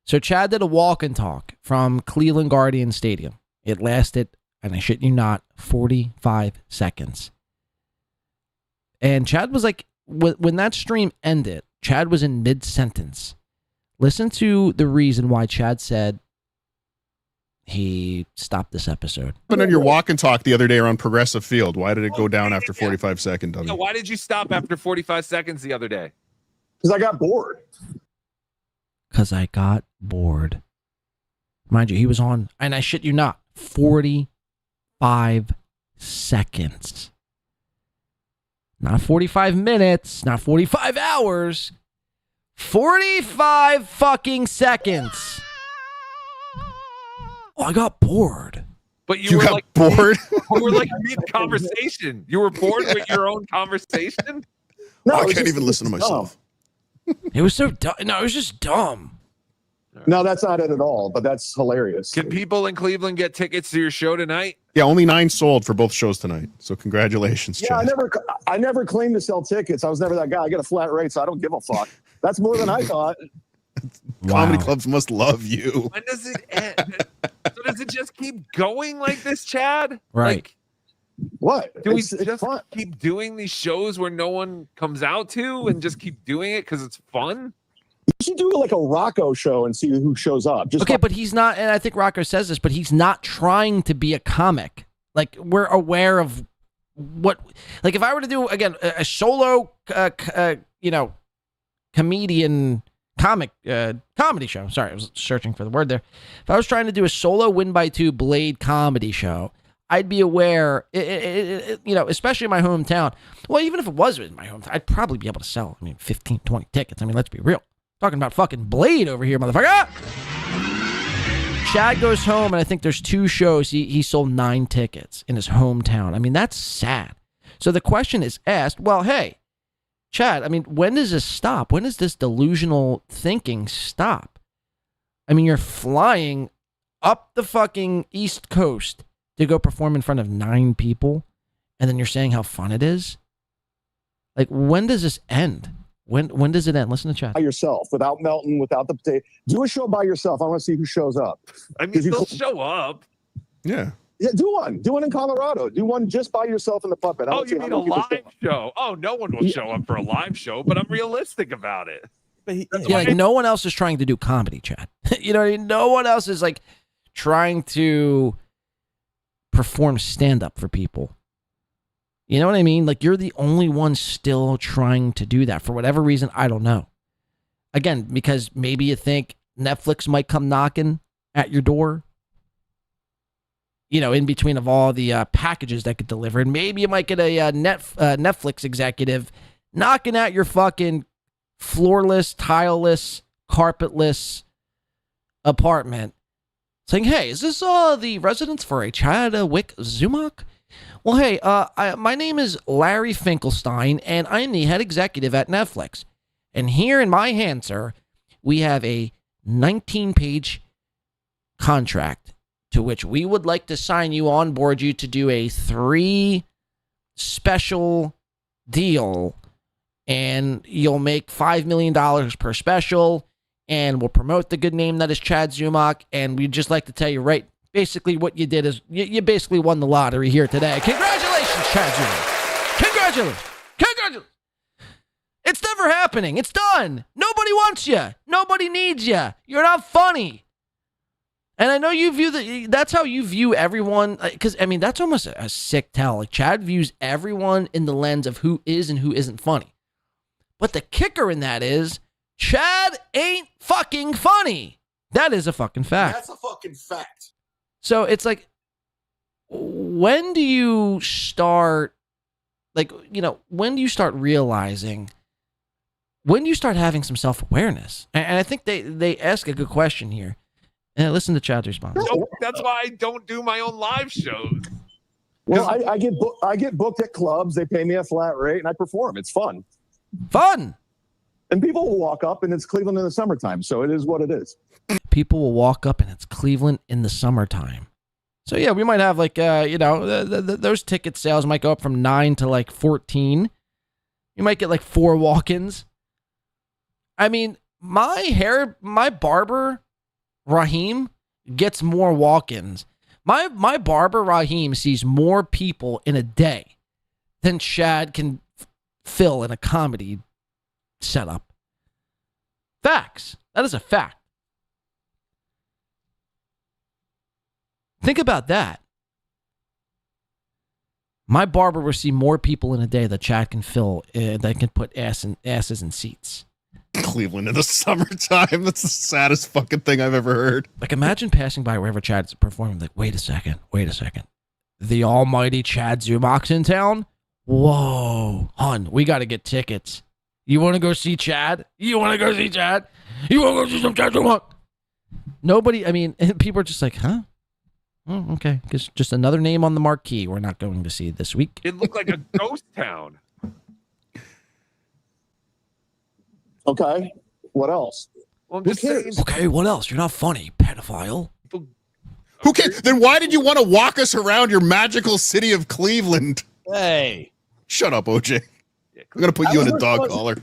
Speaker 1: So Chad did a walk and talk from Cleveland Guardian Stadium. It lasted, and I shit you not, 45 seconds. And Chad was like, when that stream ended, Chad was in mid-sentence. Listen to the reason why Chad said he stopped this episode.
Speaker 2: What happened on your walk and talk the other day around Progressive Field? Why did it go down after 45 seconds, dummy?
Speaker 11: No, why did you stop after 45 seconds the other day?
Speaker 13: Because I got bored.
Speaker 1: Mind you, he was on, and I shit you not, 45 seconds. Not 45 minutes, not 45 hours. 45 fucking seconds. Oh, I got bored.
Speaker 11: But you were
Speaker 2: got
Speaker 11: like
Speaker 2: bored?
Speaker 11: You were like mid-conversation. You were bored with your own conversation?
Speaker 2: No, I can't even listen to myself.
Speaker 1: It was so dumb. No, it was just dumb.
Speaker 13: No, that's not it at all, but that's hilarious.
Speaker 11: Can people in Cleveland get tickets to your show tonight?
Speaker 2: Yeah, only 9 sold for both shows tonight. So congratulations,
Speaker 13: Yeah,
Speaker 2: Chad.
Speaker 13: I never claimed to sell tickets. I was never that guy. I get a flat rate, so I don't give a fuck. That's more than I thought.
Speaker 2: Comedy clubs must love you.
Speaker 11: When does it end? So does it just keep going like this, Chad?
Speaker 1: Right.
Speaker 11: Like,
Speaker 13: what?
Speaker 11: Do we just keep doing these shows where no one comes out to and just keep doing it because it's fun?
Speaker 13: You should do like a Rocco show and see who shows up.
Speaker 1: Okay, but he's not, and I think Rocco says this, but he's not trying to be a comic. Like, we're aware of what, like, if I were to do, again, a solo, comedian comedy show. Sorry, I was searching for the word there. If I was trying to do a solo win by 2 Blade comedy show, I'd be aware, especially in my hometown. Well, even if it was in my hometown, I'd probably be able to sell, 15, 20 tickets. Let's be real. Talking about fucking Blade over here, motherfucker. Chad goes home, and I think there's 2 shows. He sold 9 tickets in his hometown. That's sad. So the question is asked, well, hey, Chad, when does this stop? When does this delusional thinking stop? You're flying up the fucking East Coast to go perform in front of 9 people, and then you're saying how fun it is? Like, when does this end? When does it end? Listen to Chad.
Speaker 13: By yourself, without Melton, without the potato. Do a show by yourself. I want to see who shows up.
Speaker 11: They'll show up.
Speaker 2: Yeah.
Speaker 13: Yeah, do one. Do one in Colorado. Do one just by yourself in the puppet.
Speaker 11: Oh, you mean a live show? Oh, no one will show up for a live show, but I'm realistic about it.
Speaker 1: No one else is trying to do comedy, Chad. No one else is like trying to perform stand-up for people. You know what I mean? Like, you're the only one still trying to do that for whatever reason. I don't know. Again, because maybe you think Netflix might come knocking at your door. In between of all the packages that get delivered. Maybe you might get a Netflix executive knocking at your fucking floorless, tileless, carpetless apartment saying, hey, is this the residence for a Chad Wick Zumock? Well, hey, my name is Larry Finkelstein, and I'm the head executive at Netflix. And here in my hand, sir, we have a 19-page contract to which we would like to sign you on board you to do a 3 special deal, and you'll make $5 million per special, and we'll promote the good name that is Chad Zumock, and we'd just like to tell you basically what you did is you basically won the lottery here today. Congratulations, Chad Zumock. Congratulations. It's never happening. It's done. Nobody wants you. Nobody needs you. You're not funny. And I know you view that's how you view everyone, because I mean that's almost a sick tell. Like Chad views everyone in the lens of who is and who isn't funny. But the kicker in that is Chad ain't fucking funny. That is a fucking fact.
Speaker 12: That's a fucking fact.
Speaker 1: So it's like, when do you start, like, you know, when do you start realizing, when do you start having some self-awareness? And I think they ask a good question here. And listen to Chad's response.
Speaker 11: No, that's why I don't do my own live shows.
Speaker 13: Well, I get booked at clubs. They pay me a flat rate, and I perform. It's fun.
Speaker 1: Fun.
Speaker 13: And people will walk up, and it's Cleveland in the summertime, so it is what it is.
Speaker 1: People will walk up, and it's Cleveland in the summertime. So yeah, we might have like you know, those ticket sales might go up from 9 to like 14. You might get like 4 walk-ins. I mean, my barber Raheem gets more walk-ins. My barber Raheem sees more people in a day than Chad can fill in a comedy setup. Facts. That is a fact. Think about that. My barber will see more people in a day that Chad can fill, that can put asses in seats.
Speaker 2: Cleveland in the summertime. That's the saddest fucking thing I've ever heard.
Speaker 1: Like, imagine passing by wherever Chad's performing. Like, wait a second. The almighty Chad Zumock's in town? Whoa. Hun, we got to get tickets. You want to go see Chad? You want to go see Chad? You want to go see some Chad Zumock? Nobody, I mean, people are just like, huh? Oh, okay. Just another name on the marquee we're not going to see this week.
Speaker 11: It looked like a ghost town.
Speaker 13: Okay. What else?
Speaker 11: Well, I'm just saying.
Speaker 1: Okay, what else? You're not funny, pedophile.
Speaker 2: Who cares? Then why did you want to walk us around your magical city of Cleveland?
Speaker 12: Hey.
Speaker 2: Shut up, OJ. I'm going to put you in a dog collar.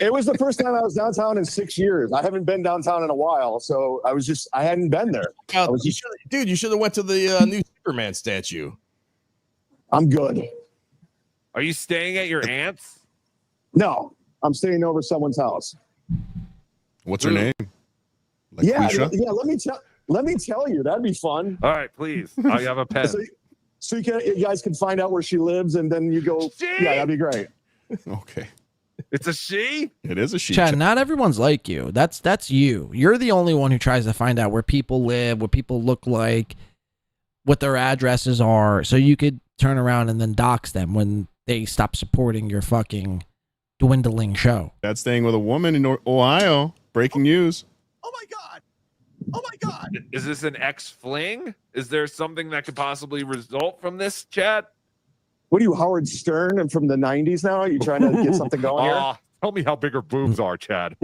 Speaker 13: It was the first time I was downtown in 6 years. I haven't been downtown in a while, so I hadn't been there.
Speaker 12: You should have went to the new Superman statue.
Speaker 13: I'm good.
Speaker 11: Are you staying at your aunt's?
Speaker 13: No, I'm staying over someone's house.
Speaker 2: What's her name? Like
Speaker 13: yeah,
Speaker 2: Quisha?
Speaker 13: yeah. Let me tell you. That'd be fun.
Speaker 11: All right, please. I have a pen.
Speaker 13: So you guys can find out where she lives, and then you go. Yeah, that'd be great.
Speaker 2: Okay.
Speaker 11: It's a she?
Speaker 2: It is a she.
Speaker 1: Chad, not everyone's like you. That's you. You're the only one who tries to find out where people live, what people look like, what their addresses are, so you could turn around and then dox them when they stop supporting your fucking dwindling show.
Speaker 2: That's staying with a woman in Ohio. Breaking news.
Speaker 12: Oh my God.
Speaker 11: Is this an ex-fling? Is there something that could possibly result from this, Chad?
Speaker 13: What are you, Howard Stern, and from the 90s now? Are you trying to get something going here?
Speaker 11: Tell me how big her boobs are, Chad.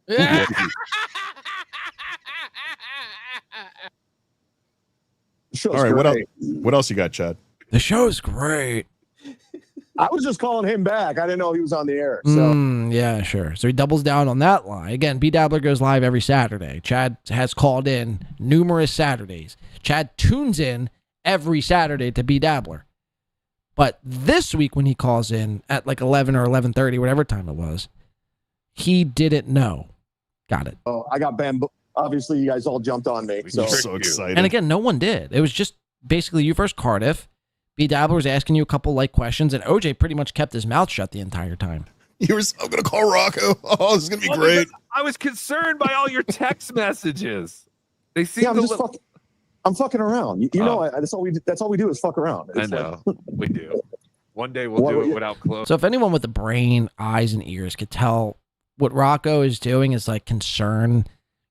Speaker 1: Yeah.
Speaker 2: All right, what else you got, Chad?
Speaker 1: The show's great.
Speaker 13: I was just calling him back. I didn't know he was on the air. So
Speaker 1: Yeah, sure. So he doubles down on that lie. Again, B Dabbler goes live every Saturday. Chad has called in numerous Saturdays. Chad tunes in every Saturday to B Dabbler. But this week when he calls in at like 11 or 11:30, whatever time it was, he didn't know. Got it.
Speaker 13: Oh, I got bamboo. Obviously, you guys all jumped on me.
Speaker 2: You're so excited.
Speaker 1: And again, no one did. It was just basically you versus Cardiff. B Dabbler was asking you a couple like questions, and OJ pretty much kept his mouth shut the entire time.
Speaker 2: You were so going to call Rocco. Oh, this is going to be great.
Speaker 11: I was concerned by all your text messages. They seem
Speaker 13: I'm fucking around. You know, that's all we do is fuck around.
Speaker 11: I know. We do. One day we'll do it without clothes.
Speaker 1: So if anyone with a brain, eyes, and ears could tell what Rocco is doing is like concern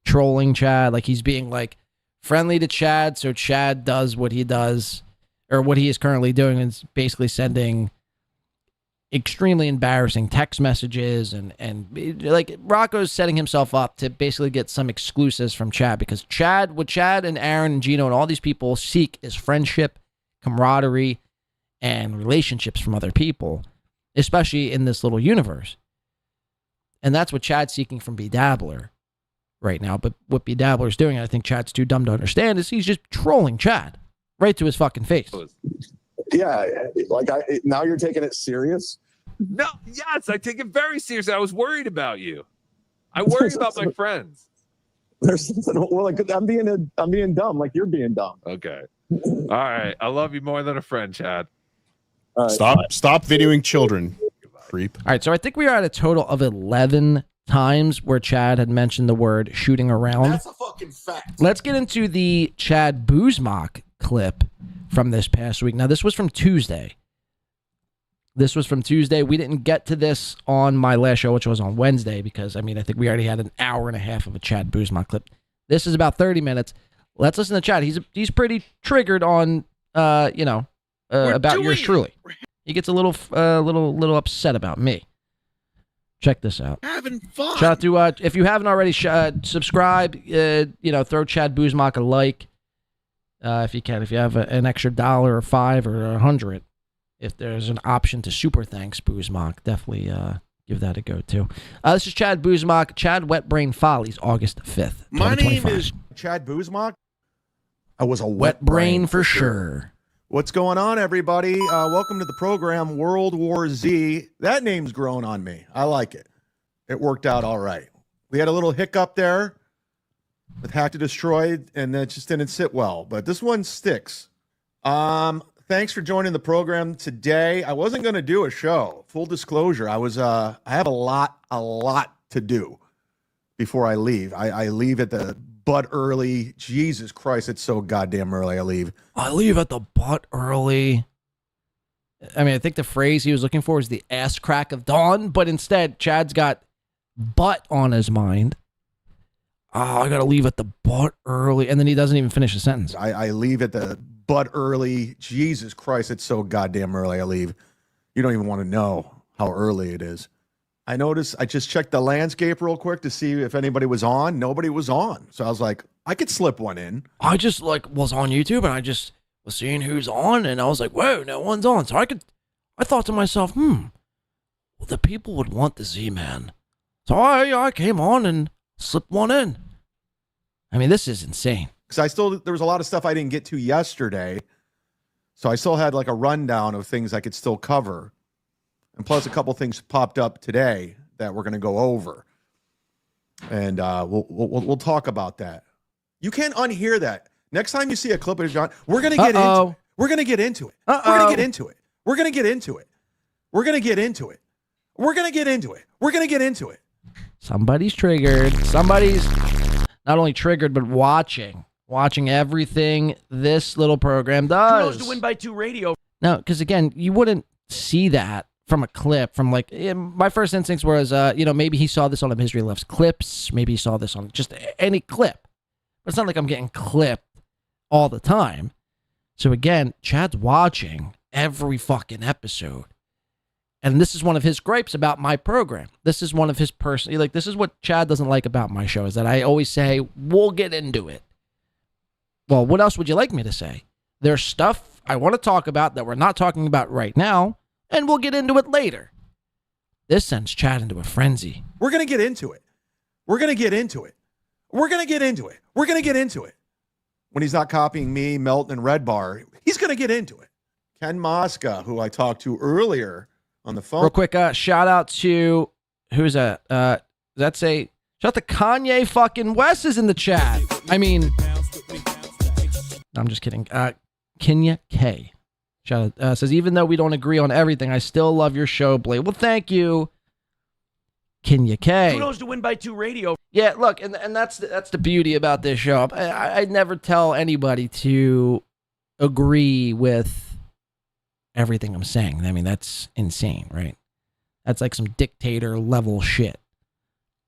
Speaker 1: trolling Chad. Like he's being like friendly to Chad, so Chad does what he does, or what he is currently doing, is basically sending extremely embarrassing text messages, and like Rocco's setting himself up to basically get some exclusives from Chad, because what Chad and Aaron and Gino and all these people seek is friendship, camaraderie, and relationships from other people, especially in this little universe. And that's what Chad's seeking from B Dabbler right now. But what B Dabbler is doing, I think Chad's too dumb to understand, is he's just trolling Chad right to his fucking face.
Speaker 13: Yeah, like now you're taking it serious.
Speaker 11: No, yes, I take it very seriously. I was worried about you. I worry about my friends.
Speaker 13: There's something. Well, like I'm being dumb, like you're being dumb.
Speaker 11: Okay. All right. I love you more than a friend, Chad.
Speaker 2: Stop videoing children, creep.
Speaker 1: All right, so I think we are at a total of 11 times where Chad had mentioned the word shooting around.
Speaker 14: That's a fucking fact.
Speaker 1: Let's get into the Chad Zumock clip from this past week. Now, this was from Tuesday. We didn't get to this on my last show, which was on Wednesday, because, I think we already had an hour and a half of a Chad Zumock clip. This is about 30 minutes. Let's listen to Chad. He's pretty triggered on, about yours truly. He gets a little upset about me. Check this out.
Speaker 14: Having fun.
Speaker 1: Shout out to, if you haven't already, subscribe, throw Chad Zumock a like. If you can, if you have an extra $1 or $5 or $100, if there's an option to super thanks Zumock, definitely give that a go too. This is Chad Zumock, Chad Wet Brain Follies, August 5th.
Speaker 18: My name is Chad Zumock. I was a
Speaker 1: Wet brain for sure.
Speaker 18: What's going on, everybody? Welcome to the program World War Z. That name's grown on me. I like it. It worked out all right. We had a little hiccup there with Hack to Destroy, and that just didn't sit well. But this one sticks. Thanks for joining the program today. I wasn't going to do a show. Full disclosure, I have a lot to do before I leave. I leave at the butt early. Jesus Christ, it's so goddamn early. I leave
Speaker 1: at the butt early. I think the phrase he was looking for was the ass crack of dawn, but instead, Chad's got butt on his mind. Oh, I got to leave at the butt early. And then he doesn't even finish the sentence.
Speaker 18: I leave at the butt early. Jesus Christ, it's so goddamn early. I leave. You don't even want to know how early it is. I noticed, I just checked the landscape real quick to see if anybody was on. Nobody was on. So I was like, I could slip one in.
Speaker 1: I just was on YouTube and I just was seeing who's on and I was like, whoa, no one's on. So I thought to myself, well, the people would want the Z-Man. So I came on and slipped one in. This is insane.
Speaker 18: Because there was a lot of stuff I didn't get to yesterday. So I still had like a rundown of things I could still cover. And plus a couple things popped up today that we're going to go over. And we'll talk about that. You can't unhear that. Next time you see a clip of John, we're going to get into it. We're going to get into it. We're going to get into it. We're going to get into it. We're going to get into it. We're going to get into it. We're going to get into it.
Speaker 1: Somebody's triggered. Somebody's not only triggered, but watching everything this little program does.
Speaker 15: Who knows to win by 2 radio?
Speaker 1: No, because again, you wouldn't see that from a clip from my first instincts was, maybe he saw this on a Misery Loves Clips. Maybe he saw this on just any clip. But it's not like I'm getting clipped all the time. So again, Chad's watching every fucking episode. And this is one of his gripes about my program. This is one of his this is what Chad doesn't like about my show is that I always say, we'll get into it. Well, what else would you like me to say? There's stuff I want to talk about that we're not talking about right now. And we'll get into it later. This sends Chad into a frenzy.
Speaker 18: We're going to get into it. We're going to get into it. We're going to get into it. We're going to get into it. When he's not copying me, Melton, and Red Bar, he's going to get into it. Ken Mosca, who I talked to earlier on the phone.
Speaker 1: Real quick, shout out to, who's that? Shout out to Kanye fucking West is in the chat. No, I'm just kidding. Kenya K. Says, even though we don't agree on everything, I still love your show, Blade. Well, thank you, Kenya K.
Speaker 15: Who knows to win by 2 radio?
Speaker 1: Yeah, look, and that's the beauty about this show. I never tell anybody to agree with everything I'm saying. That's insane, right? That's like some dictator level shit.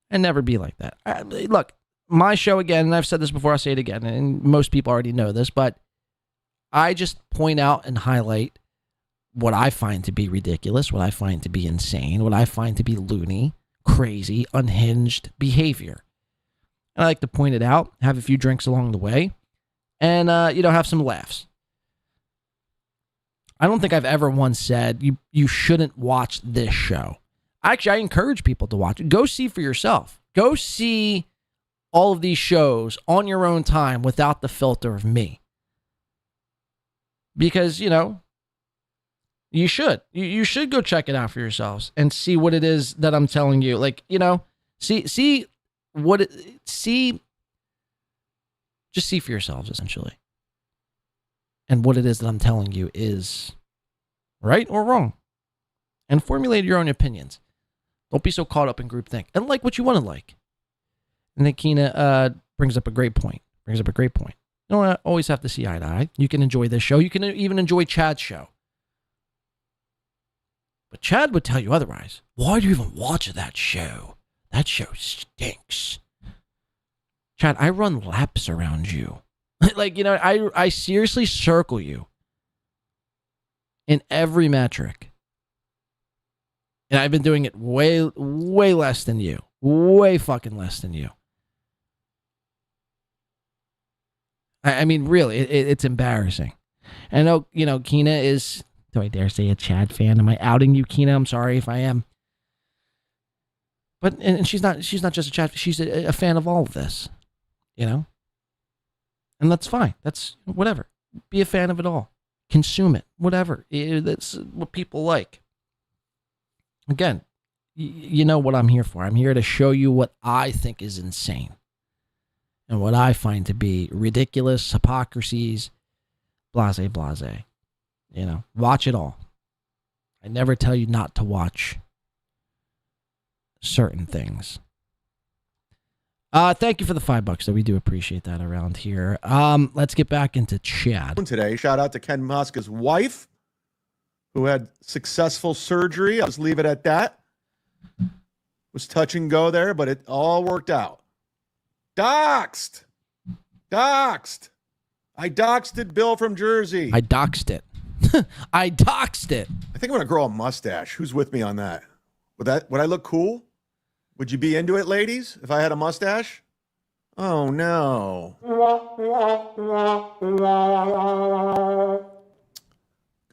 Speaker 1: I never be like that. Look, my show, again, and I've said this before, I'll say it again, and most people already know this, but I just point out and highlight what I find to be ridiculous, what I find to be insane, what I find to be loony, crazy, unhinged behavior. And I like to point it out, have a few drinks along the way, and, have some laughs. I don't think I've ever once said you shouldn't watch this show. Actually, I encourage people to watch it. Go see for yourself. Go see all of these shows on your own time without the filter of me. Because, you should. You should go check it out for yourselves and see what it is that I'm telling you. See Just see for yourselves, essentially. And what it is that I'm telling you is right or wrong. And formulate your own opinions. Don't be so caught up in groupthink. And like what you want to like. And then Keena brings up a great point. You don't always have to see eye to eye. You can enjoy this show. You can even enjoy Chad's show. But Chad would tell you otherwise. Why do you even watch that show? That show stinks. Chad, I run laps around you. Like, you know, I seriously circle you in every metric. And I've been doing it way less than you. Way fucking less than you. I mean, really, it's embarrassing. And I know, you know, Keena is, do I dare say a Chad fan? Am I outing you, Keena? I'm sorry if I am. But, and she's not just a Chad, she's a fan of all of this, you know? And that's fine. That's whatever. Be a fan of it all. Consume it. Whatever. That's what people like. Again, you know what I'm here for. I'm here to show you what I think is insane. And what I find to be ridiculous, hypocrisies, blase. You know, watch it all. I never tell you not to watch certain things. Thank you for the $5, though. We do appreciate that around here. Let's get back into Chad.
Speaker 18: Today, shout out to Ken Muska's wife, who had successful surgery. I'll just leave it at that. Was touch and go there, but it all worked out. Doxed. I doxed Bill from Jersey.
Speaker 1: I doxed it. I doxed it.
Speaker 18: I think I'm gonna grow a mustache. Who's with me on that? Would I look cool? Would you be into it, ladies, if I had a mustache? Oh no.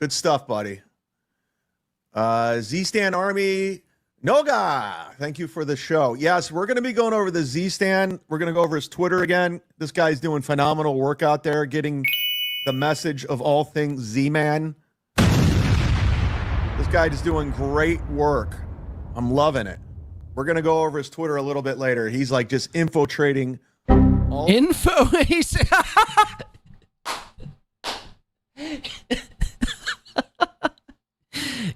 Speaker 18: Good stuff, buddy. Z-Stan Army. Noga, thank you for the show. Yes, we're going to be going over the Z-Stan. We're going to go over his Twitter again. This guy's doing phenomenal work out there, getting the message of all things Z-Man. This guy is doing great work. I'm loving it. We're going to go over his Twitter a little bit later. He's like just infiltrating all...
Speaker 1: He's...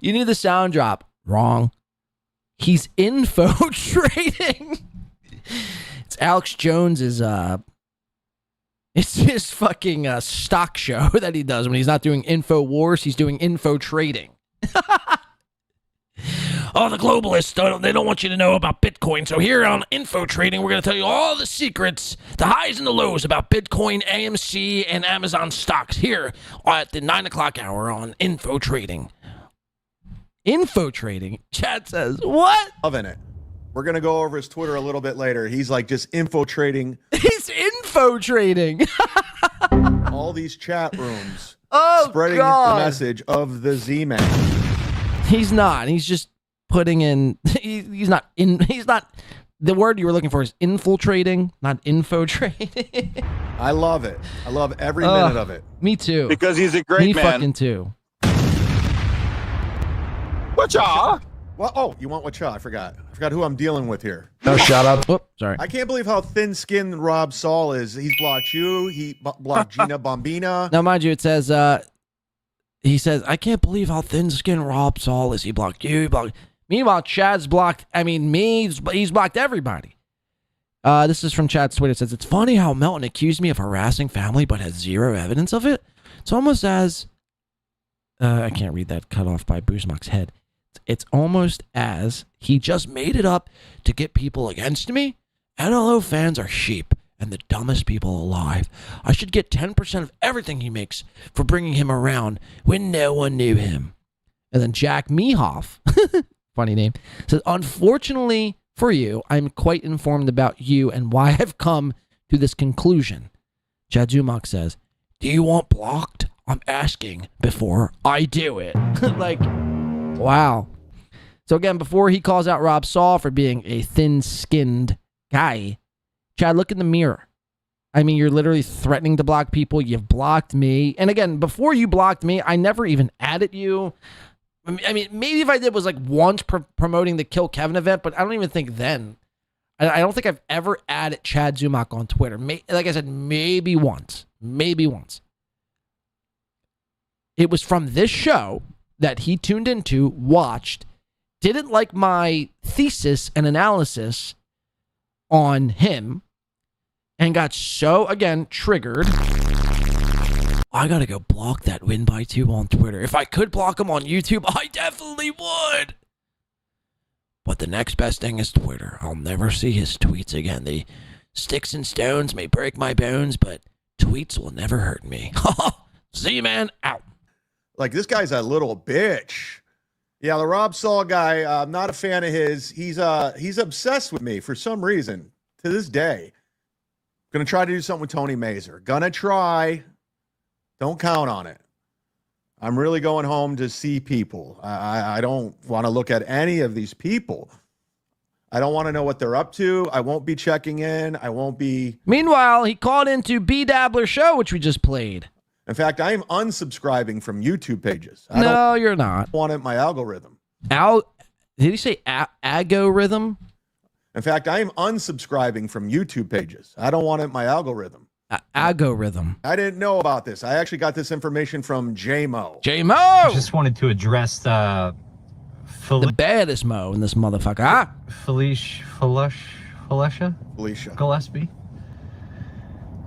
Speaker 1: You need the sound drop. Wrong. He's infiltrating. It's Alex Jones's it's his fucking stock show that he does when he's not doing info wars, he's doing info trading. Oh, the globalists, they don't want you to know about Bitcoin. So here on Info Trading, we're going to tell you all the secrets, the highs and the lows about Bitcoin, AMC, and Amazon stocks here at the 9 o'clock hour on Info Trading. Info Trading? Chad says, what?
Speaker 18: Loving it. We're going to go over his Twitter a little bit later. He's like just infiltrating.
Speaker 1: He's info trading.
Speaker 18: all these chat rooms.
Speaker 1: Spreading
Speaker 18: the message of the Z-Man.
Speaker 1: He's not. He's just putting in. He's not. The word you were looking for is infiltrating, not info trading.
Speaker 18: I love it. I love every minute of it.
Speaker 1: Me too.
Speaker 4: Because he's a great man.
Speaker 1: Me fucking too.
Speaker 4: Whatcha?
Speaker 18: Well, oh, you want whatcha? I forgot who I'm dealing with here.
Speaker 9: No, shut up.
Speaker 1: Whoop, sorry.
Speaker 18: I can't believe how thin-skinned Rob Saul is. He's blocked you. He blocked Gina Bombina.
Speaker 1: Now, mind you, it says, he says, I can't believe how thin-skinned Rob Saul is. He blocked you. He blocked. Meanwhile, Chad's blocked, he's blocked everybody. This is from Chad's Twitter. It says, it's funny how Melton accused me of harassing family but has zero evidence of it. It's almost as, I can't read that cut off by Zumock's head. It's almost as he just made it up to get people against me. NLO fans are sheep and the dumbest people alive. I should get 10% of everything he makes for bringing him around when no one knew him. And then Jack Mehoff, funny name, says, unfortunately for you, I'm quite informed about you and why I've come to this conclusion. Chad Zumock says, do you want blocked? I'm asking before I do it. Like, wow. So again, before he calls out Rob Saul for being a thin-skinned guy, Chad, look in the mirror. I mean, you're literally threatening to block people. You've blocked me. And again, before you blocked me, I never even added you. I mean, maybe if I did was like once promoting the Kill Kevin event, but I don't even think then. I don't think I've ever added Chad Zumock on Twitter. Like I said, maybe once. Maybe once. It was from this show that he tuned into, watched, didn't like my thesis and analysis on him, and got so, again, triggered. I gotta go block that win by 2 on Twitter. If I could block him on YouTube, I definitely would. But the next best thing is Twitter. I'll never see his tweets again. The sticks and stones may break my bones, but tweets will never hurt me. See you, man. Out.
Speaker 18: Like, this guy's a little bitch. Yeah, the Rob Saul guy, I'm not a fan of his. He's obsessed with me for some reason to this day. Gonna try to do something with Tony Mazer. Gonna try. Don't count on it. I'm really going home to see people. I don't want to look at any of these people. I don't want to know what they're up to. I won't be checking in. I won't be.
Speaker 1: Meanwhile, he called into B Dabbler Show, which we just played.
Speaker 18: In fact, I am unsubscribing from YouTube pages.
Speaker 1: No, you're not.
Speaker 18: Want it in my algorithm.
Speaker 1: Did he say algorithm?
Speaker 18: In fact, I am unsubscribing from YouTube pages. I don't want it in my algorithm.
Speaker 1: Algorithm.
Speaker 18: I didn't know about this. I actually got this information from J-Mo.
Speaker 1: J-Mo!
Speaker 17: Just wanted to address
Speaker 1: the baddest Mo in this motherfucker.
Speaker 17: Felicia Gillespie,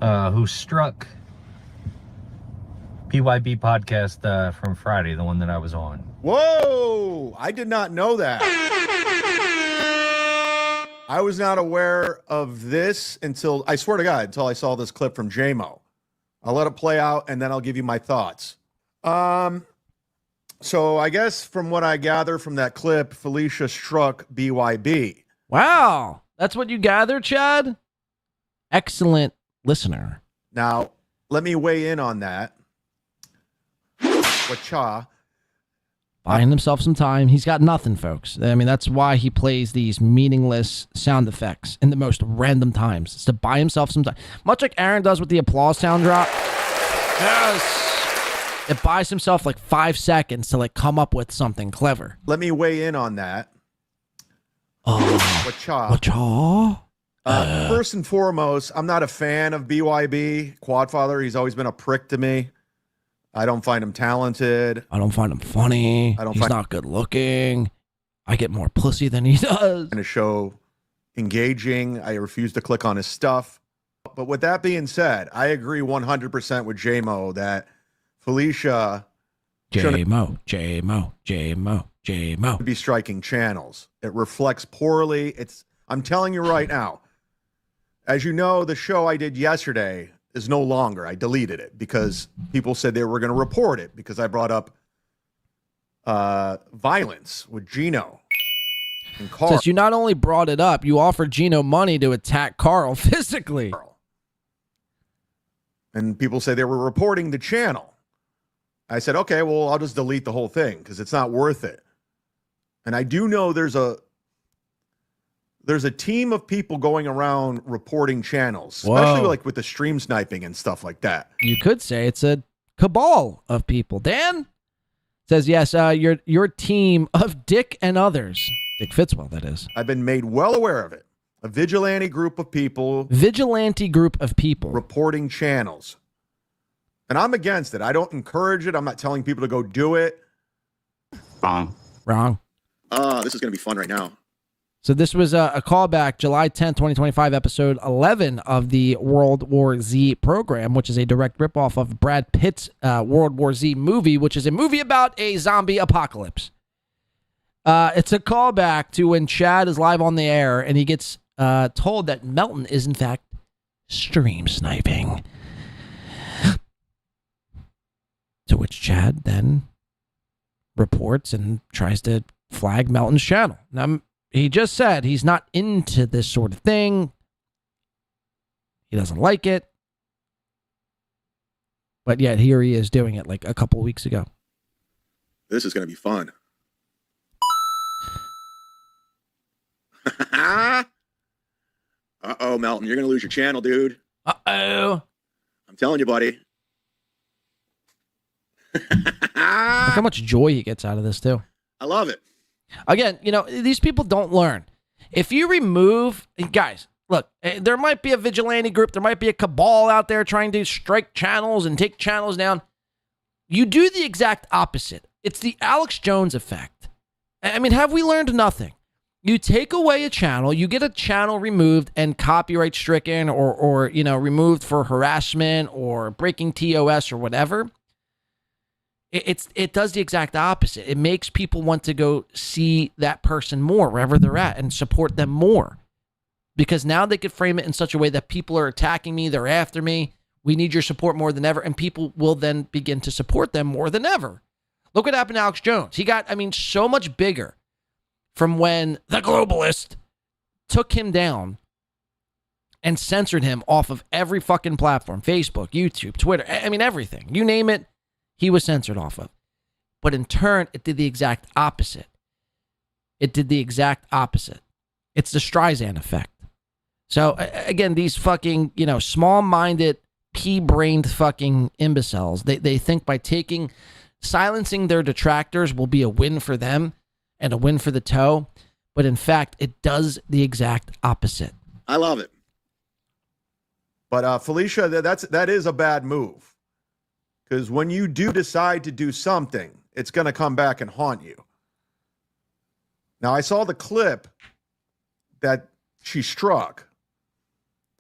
Speaker 17: who struck PYB podcast from Friday, the one that I was on.
Speaker 18: Whoa! I did not know that. I was not aware of this until, I swear to God, until I saw this clip from J-Mo. I'll let it play out, and then I'll give you my thoughts. So I guess from what I gather from that clip, Felicia struck BYB.
Speaker 1: Wow. That's what you gathered, Chad? Excellent listener.
Speaker 18: Now, let me weigh in on that. Wacha.
Speaker 1: Buying himself some time. He's got nothing, folks. I mean, that's why he plays these meaningless sound effects in the most random times. It's to buy himself some time. Much like Aaron does with the applause sound drop. Yes. It buys himself like 5 seconds to like come up with something clever.
Speaker 18: Let me weigh in on that. Wacha. First and foremost, I'm not a fan of BYB, Quadfather. He's always been a prick to me. I don't find him talented.
Speaker 1: I don't find him funny. He's not good looking. I get more pussy than he does.
Speaker 18: And a show engaging. I refuse to click on his stuff. But with that being said, I agree 100% with J-Mo that Felicia
Speaker 1: J-Mo
Speaker 18: should be striking channels. It reflects poorly. I'm telling you right now, as you know, the show I did yesterday is no longer. I deleted it because people said they were going to report it because I brought up violence with Gino and Carl.
Speaker 1: Since you not only brought it up, you offered Gino money to attack Carl physically.
Speaker 18: And people say they were reporting the channel. I said, okay, well, I'll just delete the whole thing because it's not worth it. And I do know there's a team of people going around reporting channels, especially like with the stream sniping and stuff like that.
Speaker 1: You could say it's a cabal of people. Dan says, yes, your team of Dick and others. Dick Fitzwell, that is.
Speaker 18: I've been made well aware of it. A vigilante group of people. Reporting channels. And I'm against it. I don't encourage it. I'm not telling people to go do it.
Speaker 1: Wrong.
Speaker 18: This is going to be fun right now.
Speaker 1: So this was a callback, July 10th, 2025, episode 11 of the World War Z program, which is a direct ripoff of Brad Pitt's World War Z movie, which is a movie about a zombie apocalypse. It's a callback to when Chad is live on the air and he gets told that Melton is, in fact, stream sniping. To which Chad then reports and tries to flag Melton's channel. Now, he just said he's not into this sort of thing. He doesn't like it. But yet here he is doing it like a couple weeks ago.
Speaker 18: This is going to be fun. Uh-oh, Melton, you're going to lose your channel, dude.
Speaker 1: Uh-oh.
Speaker 18: I'm telling you, buddy.
Speaker 1: Look how much joy he gets out of this, too.
Speaker 18: I love it.
Speaker 1: Again, these people don't learn. If you remove, guys, look, there might be a vigilante group, there might be a cabal out there trying to strike channels and take channels down. You do the exact opposite. It's the Alex Jones effect. I mean, have we learned nothing? You take away a channel, you get a channel removed and copyright stricken or removed for harassment or breaking TOS or whatever. It does the exact opposite. It makes people want to go see that person more wherever they're at and support them more. Because now they could frame it in such a way that people are attacking me, they're after me, we need your support more than ever, and people will then begin to support them more than ever. Look what happened to Alex Jones. He got, so much bigger from when the globalist took him down and censored him off of every fucking platform, Facebook, YouTube, Twitter, everything. You name it, he was censored off of. But in turn, it did the exact opposite. It's the Streisand effect. So, again, these fucking, small-minded, pea-brained fucking imbeciles, they think by silencing their detractors will be a win for them and a win for the toe. But in fact, it does the exact opposite.
Speaker 18: I love it. But Felicia, that is a bad move. Because when you do decide to do something, it's going to come back and haunt you. Now, I saw the clip that she struck,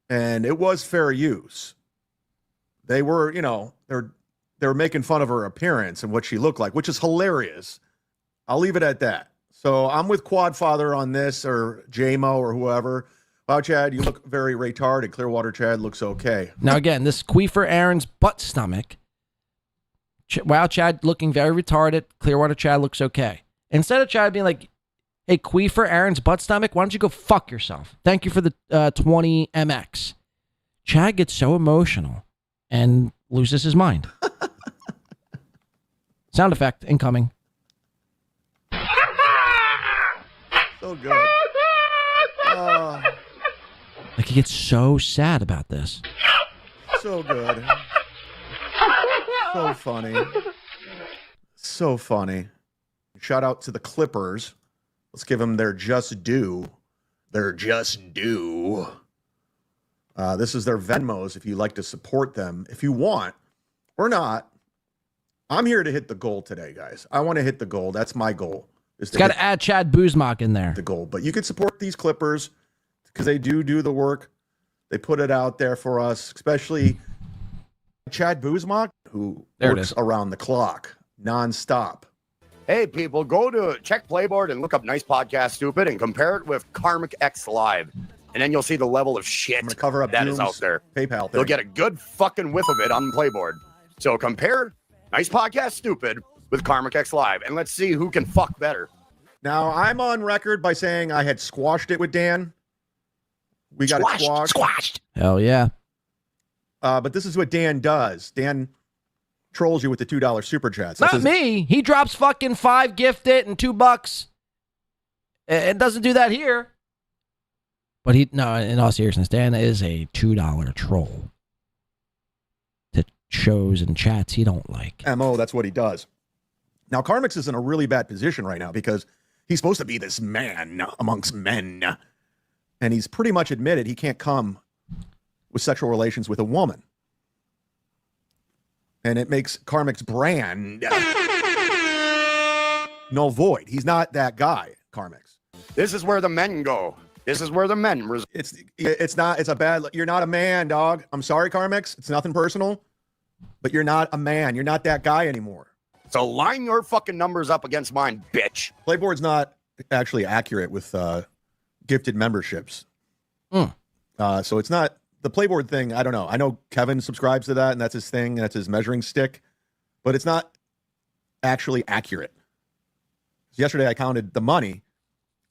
Speaker 18: and it was fair use. They were, they were making fun of her appearance and what she looked like, which is hilarious. I'll leave it at that. So I'm with Quadfather on this, or JMO or whoever. Wow, Chad, you look very retarded. Clearwater Chad looks okay.
Speaker 1: Now, again, this Queefer Aaron's butt stomach. Wow, Chad looking very retarded. Clearwater Chad looks okay. Instead of Chad being like, hey, Queefer Aaron's butt stomach, why don't you go fuck yourself? Thank you for the 20 MX. Chad gets so emotional and loses his mind. Sound effect incoming.
Speaker 18: So good.
Speaker 1: Like, he gets so sad about this.
Speaker 18: So good. So funny. So funny. Shout out to the Clippers. Let's give them their just due. Their just due. This is their Venmos if you'd like to support them. If you want or not, I'm here to hit the goal today, guys. I want to hit the goal. That's my goal.
Speaker 1: Got to add Chad Buzmock in there.
Speaker 18: The goal. But you can support these Clippers because they do the work. They put it out there for us, especially Chad Buzmock, who works around the clock, nonstop.
Speaker 6: Hey, people, go to check Playboard and look up Nice Podcast Stupid and compare it with Karmic X Live. And then you'll see the level of shit
Speaker 18: cover up
Speaker 6: that is out there.
Speaker 18: PayPal thing.
Speaker 6: You'll get a good fucking whiff of it on Playboard. So compare Nice Podcast Stupid with Karmic X Live, and let's see who can fuck better.
Speaker 18: Now, I'm on record by saying I had squashed it with Dan. We got it squashed.
Speaker 1: Hell yeah.
Speaker 18: But this is what Dan does. Dan trolls you with the $2 super chats.
Speaker 1: Not me. He drops fucking 5 gifted and $2. It doesn't do that here. But in all seriousness, Dan is a $2 troll that shows and chats he don't like.
Speaker 18: MO, that's what he does. Now, Karmix is in a really bad position right now because he's supposed to be this man amongst men. And he's pretty much admitted he can't come with sexual relations with a woman. And it makes Karmic's brand null void. He's not that guy, Karmix.
Speaker 6: This is where the men go. This is where the men...
Speaker 18: It's a bad... You're not a man, dog. I'm sorry, Karmix. It's nothing personal. But you're not a man. You're not that guy anymore.
Speaker 6: So line your fucking numbers up against mine, bitch.
Speaker 18: Playboard's not actually accurate with gifted memberships. So it's not... The Playboard thing, I don't know. I know Kevin subscribes to that, and that's his thing. That's his measuring stick. But it's not actually accurate. Yesterday, I counted the money,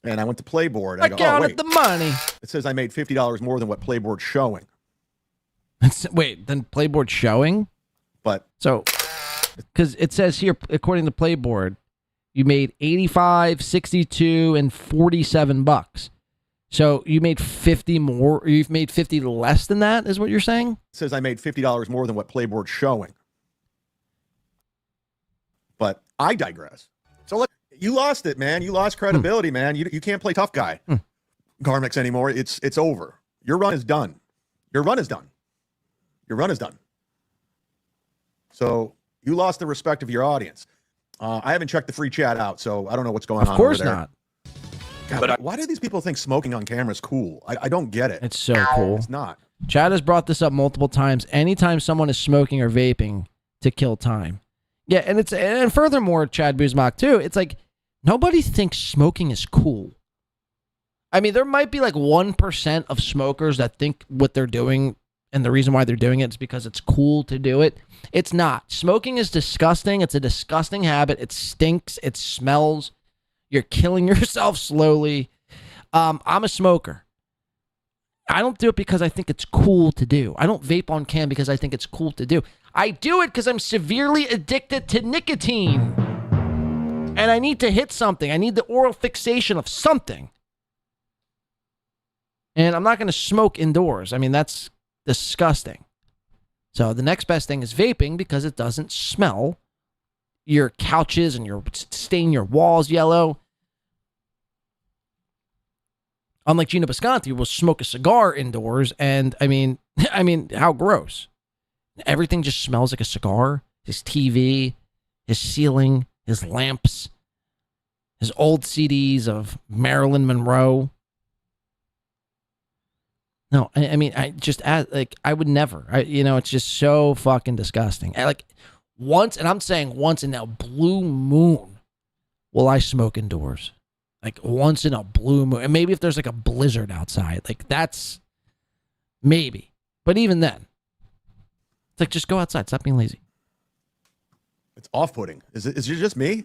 Speaker 18: and I went to Playboard.
Speaker 1: I counted the money.
Speaker 18: It says I made $50 more than what Playboard's showing.
Speaker 1: Wait, then Playboard's showing?
Speaker 18: But
Speaker 1: so, because it says here, according to Playboard, you made 85, 62, and $47. So you made 50 more, or you've made 50 less than that, is what you're saying?
Speaker 18: It says I made $50 more than what Playboard's showing. But I digress. So look, you lost it, man. You lost credibility, man. You can't play tough guy. Garmix anymore. It's over. Your run is done. Your run is done. Your run is done. So you lost the respect of your audience. I haven't checked the free chat out, so I don't know what's going on.
Speaker 1: Of course
Speaker 18: over there.
Speaker 1: not.
Speaker 18: God, but why do these people think smoking on camera is cool? I don't get it.
Speaker 1: It's so cool.
Speaker 18: It's not.
Speaker 1: Chad has brought this up multiple times. Anytime someone is smoking or vaping to kill time. Yeah, and furthermore, Chad Zumock too, it's like nobody thinks smoking is cool. I mean, there might be like 1% of smokers that think what they're doing and the reason why they're doing it is because it's cool to do it. It's not. Smoking is disgusting. It's a disgusting habit. It stinks. It smells. You're killing yourself slowly. I'm a smoker. I don't do it because I think it's cool to do. I don't vape on cam because I think it's cool to do. I do it because I'm severely addicted to nicotine. And I need to hit something. I need the oral fixation of something. And I'm not going to smoke indoors. I mean, that's disgusting. So the next best thing is vaping because it doesn't smell your couches and stain your walls yellow. Unlike Gino Bisconti, who will smoke a cigar indoors, and I mean, how gross. Everything just smells like a cigar. His TV, his ceiling, his lamps, his old CDs of Marilyn Monroe. No, I mean, I would never. It's just so fucking disgusting. Once, and I'm saying once in a blue moon, will I smoke indoors. Like once in a blue moon. And maybe if there's like a blizzard outside, like that's maybe. But even then, it's like just go outside. Stop being lazy.
Speaker 18: It's off-putting. Is it just me?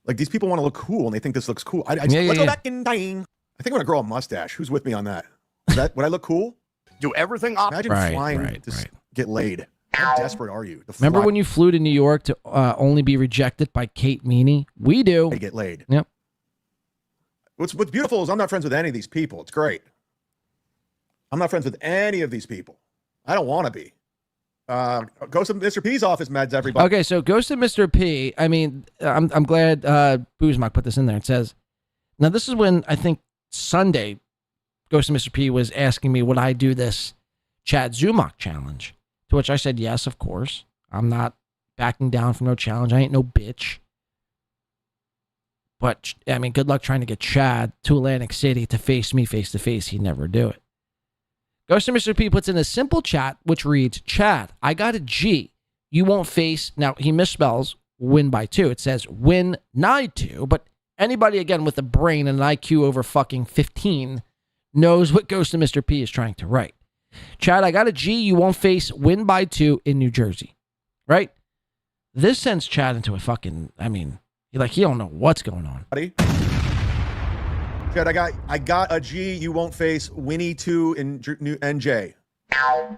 Speaker 18: Like these people want to look cool and they think this looks cool. Let's go back in time. I think I'm gonna grow a mustache. Who's with me on that? Would I look cool?
Speaker 6: Do everything off.
Speaker 18: Imagine flying to get laid. How desperate are you?
Speaker 1: Remember when you flew to New York to only be rejected by Kate Meany? We do.
Speaker 18: To get laid.
Speaker 1: Yep.
Speaker 18: What's beautiful is I'm not friends with any of these people. It's great. I'm not friends with any of these people. I don't want to be. Go to Mr. P's office, meds, everybody.
Speaker 1: Okay, so goes to Mr. P. I mean, I'm glad Zumock put this in there. It says, now this is when I think Sunday, Goes to Mr. P was asking me would I do this Chad Zumock challenge, to which I said yes, of course. I'm not backing down from no challenge. I ain't no bitch. But, I mean, good luck trying to get Chad to Atlantic City to face me face to face. He'd never do it. Goes to Mr. P puts in a simple chat, which reads, Chad, I got a G. You won't face, now he misspells win by 2. It says win nigh 2, but anybody, again, with a brain and an IQ over fucking 15 knows what Goes to Mr. P is trying to write. Chad, I got a G. You won't face win by 2 in New Jersey. Right? This sends Chad into a fucking, I mean, he don't know what's going on.
Speaker 18: Chad, I got a G. You won't face Winnie 2 in NJ.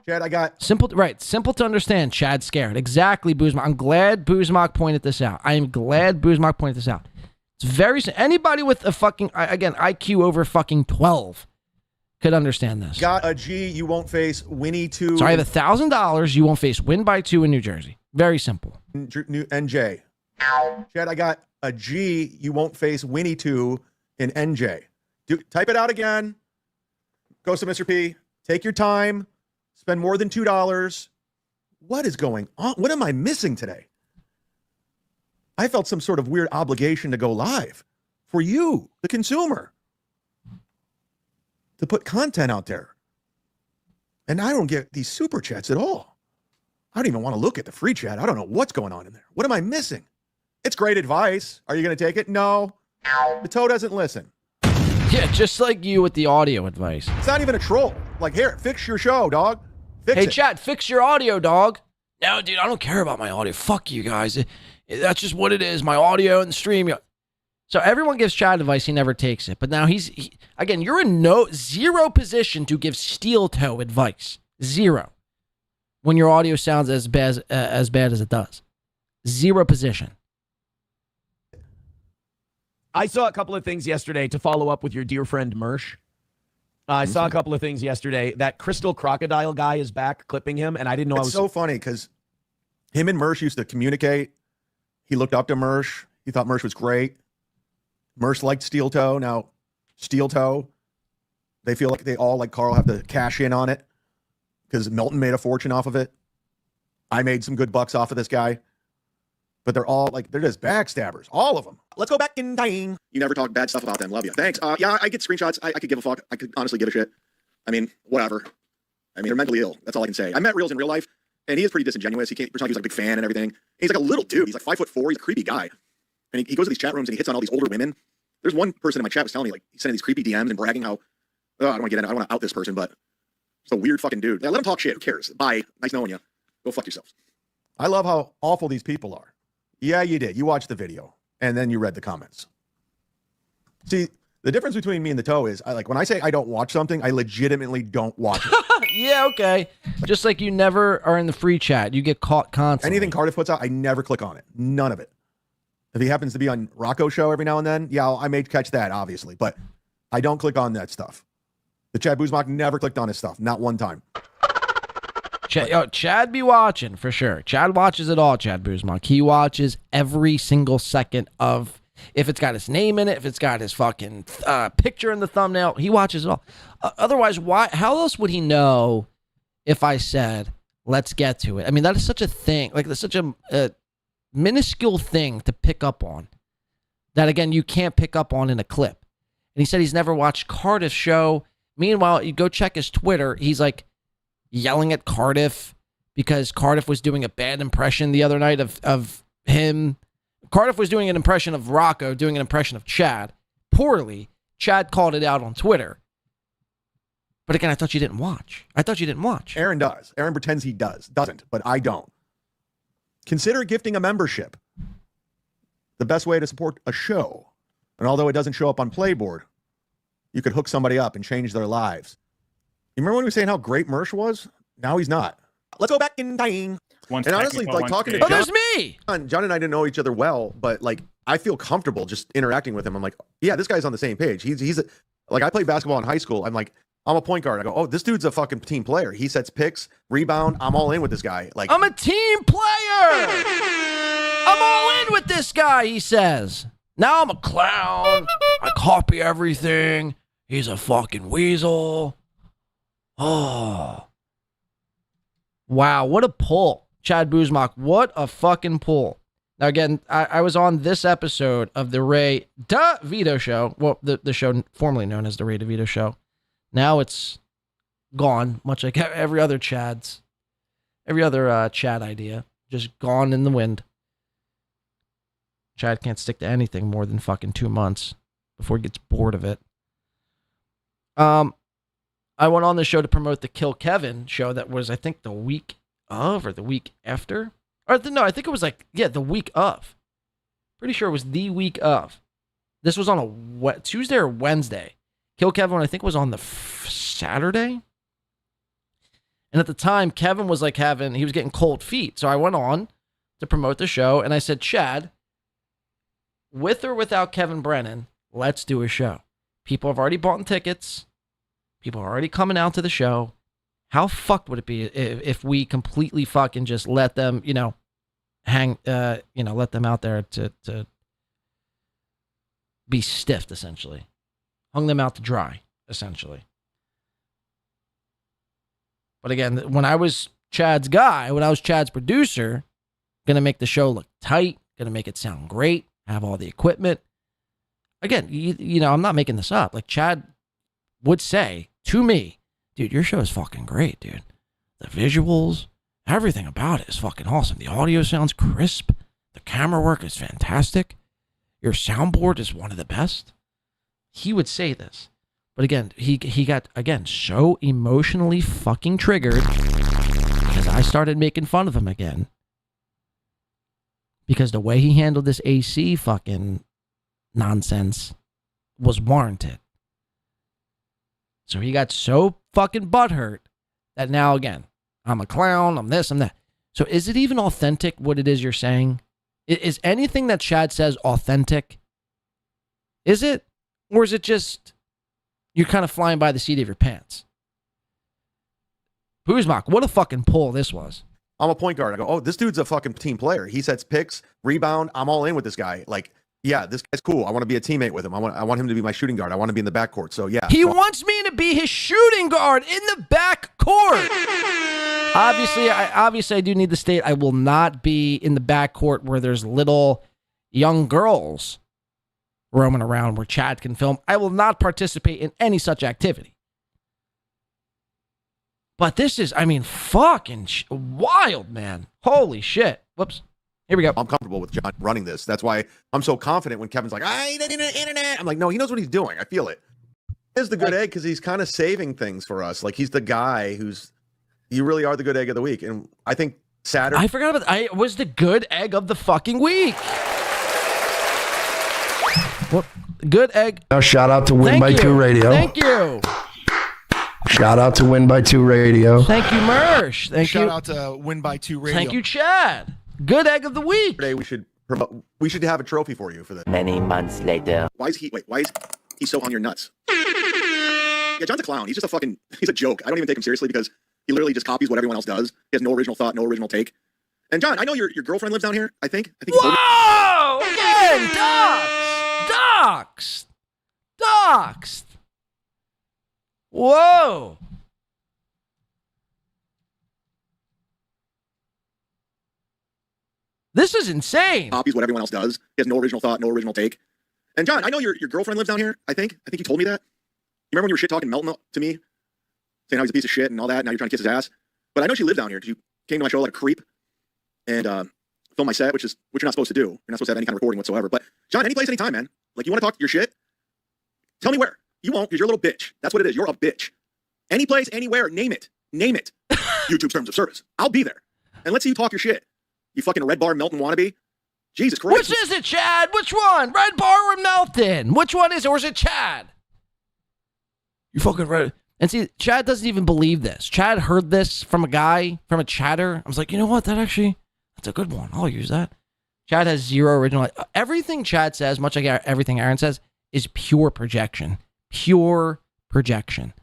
Speaker 18: Chad, I got
Speaker 1: simple to understand. Chad's scared. Exactly, Zumock. I'm glad Zumock pointed this out. I am glad Zumock pointed this out. It's very anybody with a fucking IQ over fucking 12 could understand this.
Speaker 18: Got a G. You won't face Winnie 2.
Speaker 1: So I have $1,000. You won't face win by 2 in New Jersey. Very simple.
Speaker 18: NJ. Chad, I got a G. You won't face Winnie 2 in NJ. Type it out again. Goes to Mr. P. Take your time. Spend more than $2. What is going on? What am I missing today? I felt some sort of weird obligation to go live for you, the consumer, to put content out there. And I don't get these super chats at all. I don't even want to look at the free chat. I don't know what's going on in there. What am I missing? It's great advice. Are you going to take it? No. The toe doesn't listen.
Speaker 1: Yeah, just like you with the audio advice.
Speaker 18: It's not even a troll. Like, here, fix your show, dog.
Speaker 1: Hey, Chad, fix your audio, dog. No, dude, I don't care about my audio. Fuck you guys. That's just what it is. My audio and the stream. So everyone gives Chad advice. He never takes it. But now again, you're in zero position to give steel toe advice. Zero. When your audio sounds as bad as it does. Zero position.
Speaker 15: I saw a couple of things yesterday to follow up with your dear friend Mersh. I saw a couple of things yesterday. That crystal crocodile guy is back clipping him, and I didn't know.
Speaker 18: It's so funny because him and Mersh used to communicate. He looked up to Mersh. He thought Mersh was great. Mersh liked Steel Toe. Now, steel toe. They feel like they all, like Carl, have to cash in on it because Milton made a fortune off of it. I made some good bucks off of this guy. But they're all like, they're just backstabbers. All of them. Let's go back in time. You never talk bad stuff about them. Love you. Thanks. Yeah, I get screenshots. I could give a fuck. I could honestly give a shit. I mean, whatever. I mean, they're mentally ill. That's all I can say. I met Reels in real life, and he is pretty disingenuous. He can't pretend he's like a big fan and everything. And he's like a little dude. He's like 5'4". He's a creepy guy. And he goes to these chat rooms and he hits on all these older women. There's one person in my chat was telling me, like, he's sending these creepy DMs and bragging how, I don't want to get into it. I don't want to out this person, but it's a weird fucking dude. Yeah, let him talk shit. Who cares? Bye. Nice knowing you. Go fuck yourselves. I love how awful these people are. Yeah, you did. You watched the video, and then you read the comments. See, the difference between me and the toe is, when I say I don't watch something, I legitimately don't watch it.
Speaker 1: Yeah, okay. Just like you never are in the free chat. You get caught constantly.
Speaker 18: Anything Cardiff puts out, I never click on it. None of it. If he happens to be on Rocco's show every now and then, yeah, I may catch that, obviously, but I don't click on that stuff. The Chad Buzmock never clicked on his stuff. Not one time.
Speaker 1: Chad be watching for sure. Chad watches it all, Chad Buzmock. He watches every single second of, if it's got his name in it, if it's got his fucking picture in the thumbnail, he watches it all. Otherwise, how else would he know if I said, let's get to it? I mean, that is such a thing. Like, that's such a minuscule thing to pick up on that, again, you can't pick up on in a clip. And he said he's never watched Cardiff's show. Meanwhile, you go check his Twitter. He's like, yelling at Cardiff because Cardiff was doing a bad impression the other night of him. Cardiff was doing an impression of Rocco, doing an impression of Chad poorly. Chad called it out on Twitter. But again, I thought you didn't watch.
Speaker 18: Aaron does. Aaron pretends he doesn't, but I don't. Consider gifting a membership. The best way to support a show. And although it doesn't show up on Playboard, you could hook somebody up and change their lives. You remember when we were saying how great Mersh was? Now he's not. Let's go back in time. And honestly, like talking to John,
Speaker 1: there's me.
Speaker 18: John and I didn't know each other well, but like I feel comfortable just interacting with him. I'm like, yeah, this guy's on the same page. He's like, I played basketball in high school. I'm like, I'm a point guard. I go, oh, this dude's a fucking team player. He sets picks, rebound. I'm all in with this guy. Like,
Speaker 1: I'm a team player. I'm all in with this guy, he says. Now I'm a clown. I copy everything. He's a fucking weasel. Oh. Wow, what a pull. Chad Buzmock, what a fucking pull. Now, again, I was on this episode of the Ray DeVito show. Well, the show formerly known as the Ray DeVito show. Now it's gone, much like every other Chad idea. Just gone in the wind. Chad can't stick to anything more than fucking 2 months before he gets bored of it. I went on the show to promote the Kill Kevin show that was, I think, the week of or the week after. Or no, I think it was the week of. Pretty sure it was the week of. This was on a Tuesday or Wednesday. Kill Kevin, I think, was on the Saturday. And at the time, Kevin was he was getting cold feet. So I went on to promote the show and I said, Chad, with or without Kevin Brennan, let's do a show. People have already bought tickets. People are already coming out to the show. How fucked would it be if we completely fucking just let them, let them out there to be stiffed, essentially. Hung them out to dry, essentially. But again, when I was Chad's guy, when I was Chad's producer, going to make the show look tight, going to make it sound great, have all the equipment. Again, I'm not making this up. Like Chad would say to me, dude, your show is fucking great, dude. The visuals, everything about it is fucking awesome. The audio sounds crisp. The camera work is fantastic. Your soundboard is one of the best. He would say this. But again, he got, so emotionally fucking triggered because I started making fun of him again. Because the way he handled this AC fucking nonsense was warranted. So he got so fucking butthurt that now, again, I'm a clown, I'm this, I'm that. So is it even authentic what it is you're saying? Is anything that Chad says authentic? Is it? Or is it just you're kind of flying by the seat of your pants? Buzmock, what a fucking pull this was.
Speaker 18: I'm a point guard. I go, oh, this dude's a fucking team player. He sets picks, rebound. I'm all in with this guy. Like, yeah, this guy's cool. I want to be a teammate with him. I want him to be my shooting guard. I want to be in the backcourt. So yeah.
Speaker 1: He wants me to be his shooting guard in the backcourt. Obviously, I do need to state I will not be in the backcourt where there's little young girls roaming around where Chad can film. I will not participate in any such activity. But this is, fucking wild, man. Holy shit. Whoops. Here we go.
Speaker 18: I'm comfortable with John running this. That's why I'm so confident when Kevin's like, I need the internet. I'm like, no, he knows what he's doing. I feel it. He's the good egg because he's kind of saving things for us. Like, he's the guy you really are the good egg of the week. And I think Saturday.
Speaker 1: I forgot about I was the good egg of the fucking week. Well, good egg.
Speaker 9: Now, shout out to Win by 2 Radio.
Speaker 1: Thank you.
Speaker 9: Shout out to Win by 2 Radio.
Speaker 1: Thank you, Mersh. Thank you.
Speaker 12: Shout out to Win by 2 Radio.
Speaker 1: Thank you, Chad. Good egg of the week.
Speaker 18: Today we should have a trophy for you for this.
Speaker 5: Many months later.
Speaker 18: Why is he so on your nuts? Yeah, John's a clown. He's just he's a joke. I don't even take him seriously because he literally just copies what everyone else does. He has no original thought, no original take. And John, I know your girlfriend lives down here, I think.
Speaker 1: Whoa! Again, doxed. Whoa. This is insane.
Speaker 18: Copies what everyone else does. He has no original thought, no original take. And John, I know your girlfriend lives down here, I think. I think you told me that. You remember when you were shit-talking Melton to me? Saying how he's a piece of shit and all that, now you're trying to kiss his ass. But I know she lived down here because you came to my show like a creep and filmed my set, which you're not supposed to do. You're not supposed to have any kind of recording whatsoever. But John, any place, any time, man. Like, you want to talk your shit? Tell me where. You won't because you're a little bitch. That's what it is. You're a bitch. Any place, anywhere, name it. Name it. YouTube's terms of service. I'll be there. And let's see you talk your shit. You fucking Red Bar Melton wannabe. Jesus Christ.
Speaker 1: Which is it, Chad? Which one? Red Bar or Melton? Which one is it? Or is it Chad? You fucking Red. And see, Chad doesn't even believe this. Chad heard this from a guy, from a chatter. I was like, you know what? That's a good one. I'll use that. Chad has zero original. Everything Chad says, much like everything Aaron says, is pure projection. Pure projection.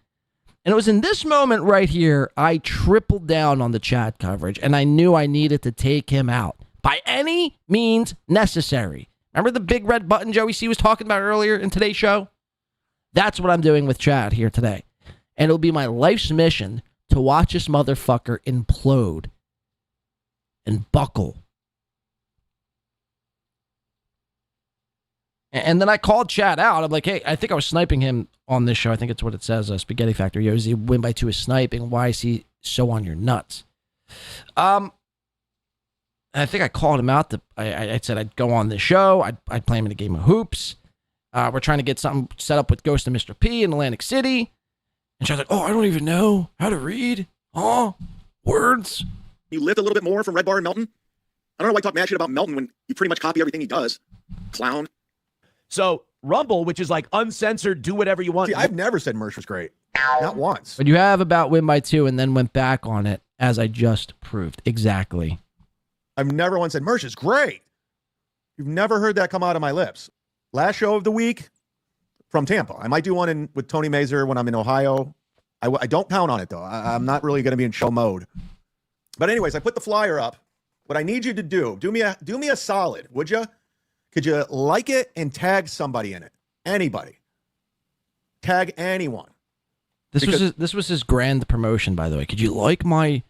Speaker 1: And it was in this moment right here, I tripled down on the Chad coverage, and I knew I needed to take him out by any means necessary. Remember the big red button Joey C was talking about earlier in today's show? That's what I'm doing with Chad here today. And it'll be my life's mission to watch this motherfucker implode and buckle. And then I called Chad out. I'm like, hey, I think I was sniping him on this show. I think it's what it says, Spaghetti Factory. Is he win by 2 is sniping? Why is he so on your nuts? I think I called him out. I said I'd go on this show. I'd play him in a game of hoops. We're trying to get something set up with Ghost and Mr. P in Atlantic City. And Chad's like, oh, I don't even know how to read. Oh, words.
Speaker 18: You lived a little bit more from Red Bar and Melton. I don't know why you talk mad shit about Melton when you pretty much copy everything he does. Clown.
Speaker 15: So Rumble, which is like uncensored, do whatever you want.
Speaker 18: See, I've never said Mersh was great. Not once.
Speaker 1: But you have about win by 2 and then went back on it, as I just proved. Exactly.
Speaker 18: I've never once said Mersh is great. You've never heard that come out of my lips. Last show of the week from Tampa. I might do one with Tony Mazer when I'm in Ohio. I don't count on it, though. I'm not really going to be in show mode. But anyways, I put the flyer up. What I need you to do me a solid, would you? Could you like it and tag somebody in it? Anybody. Tag anyone.
Speaker 1: This was his grand promotion, by the way. Could you like my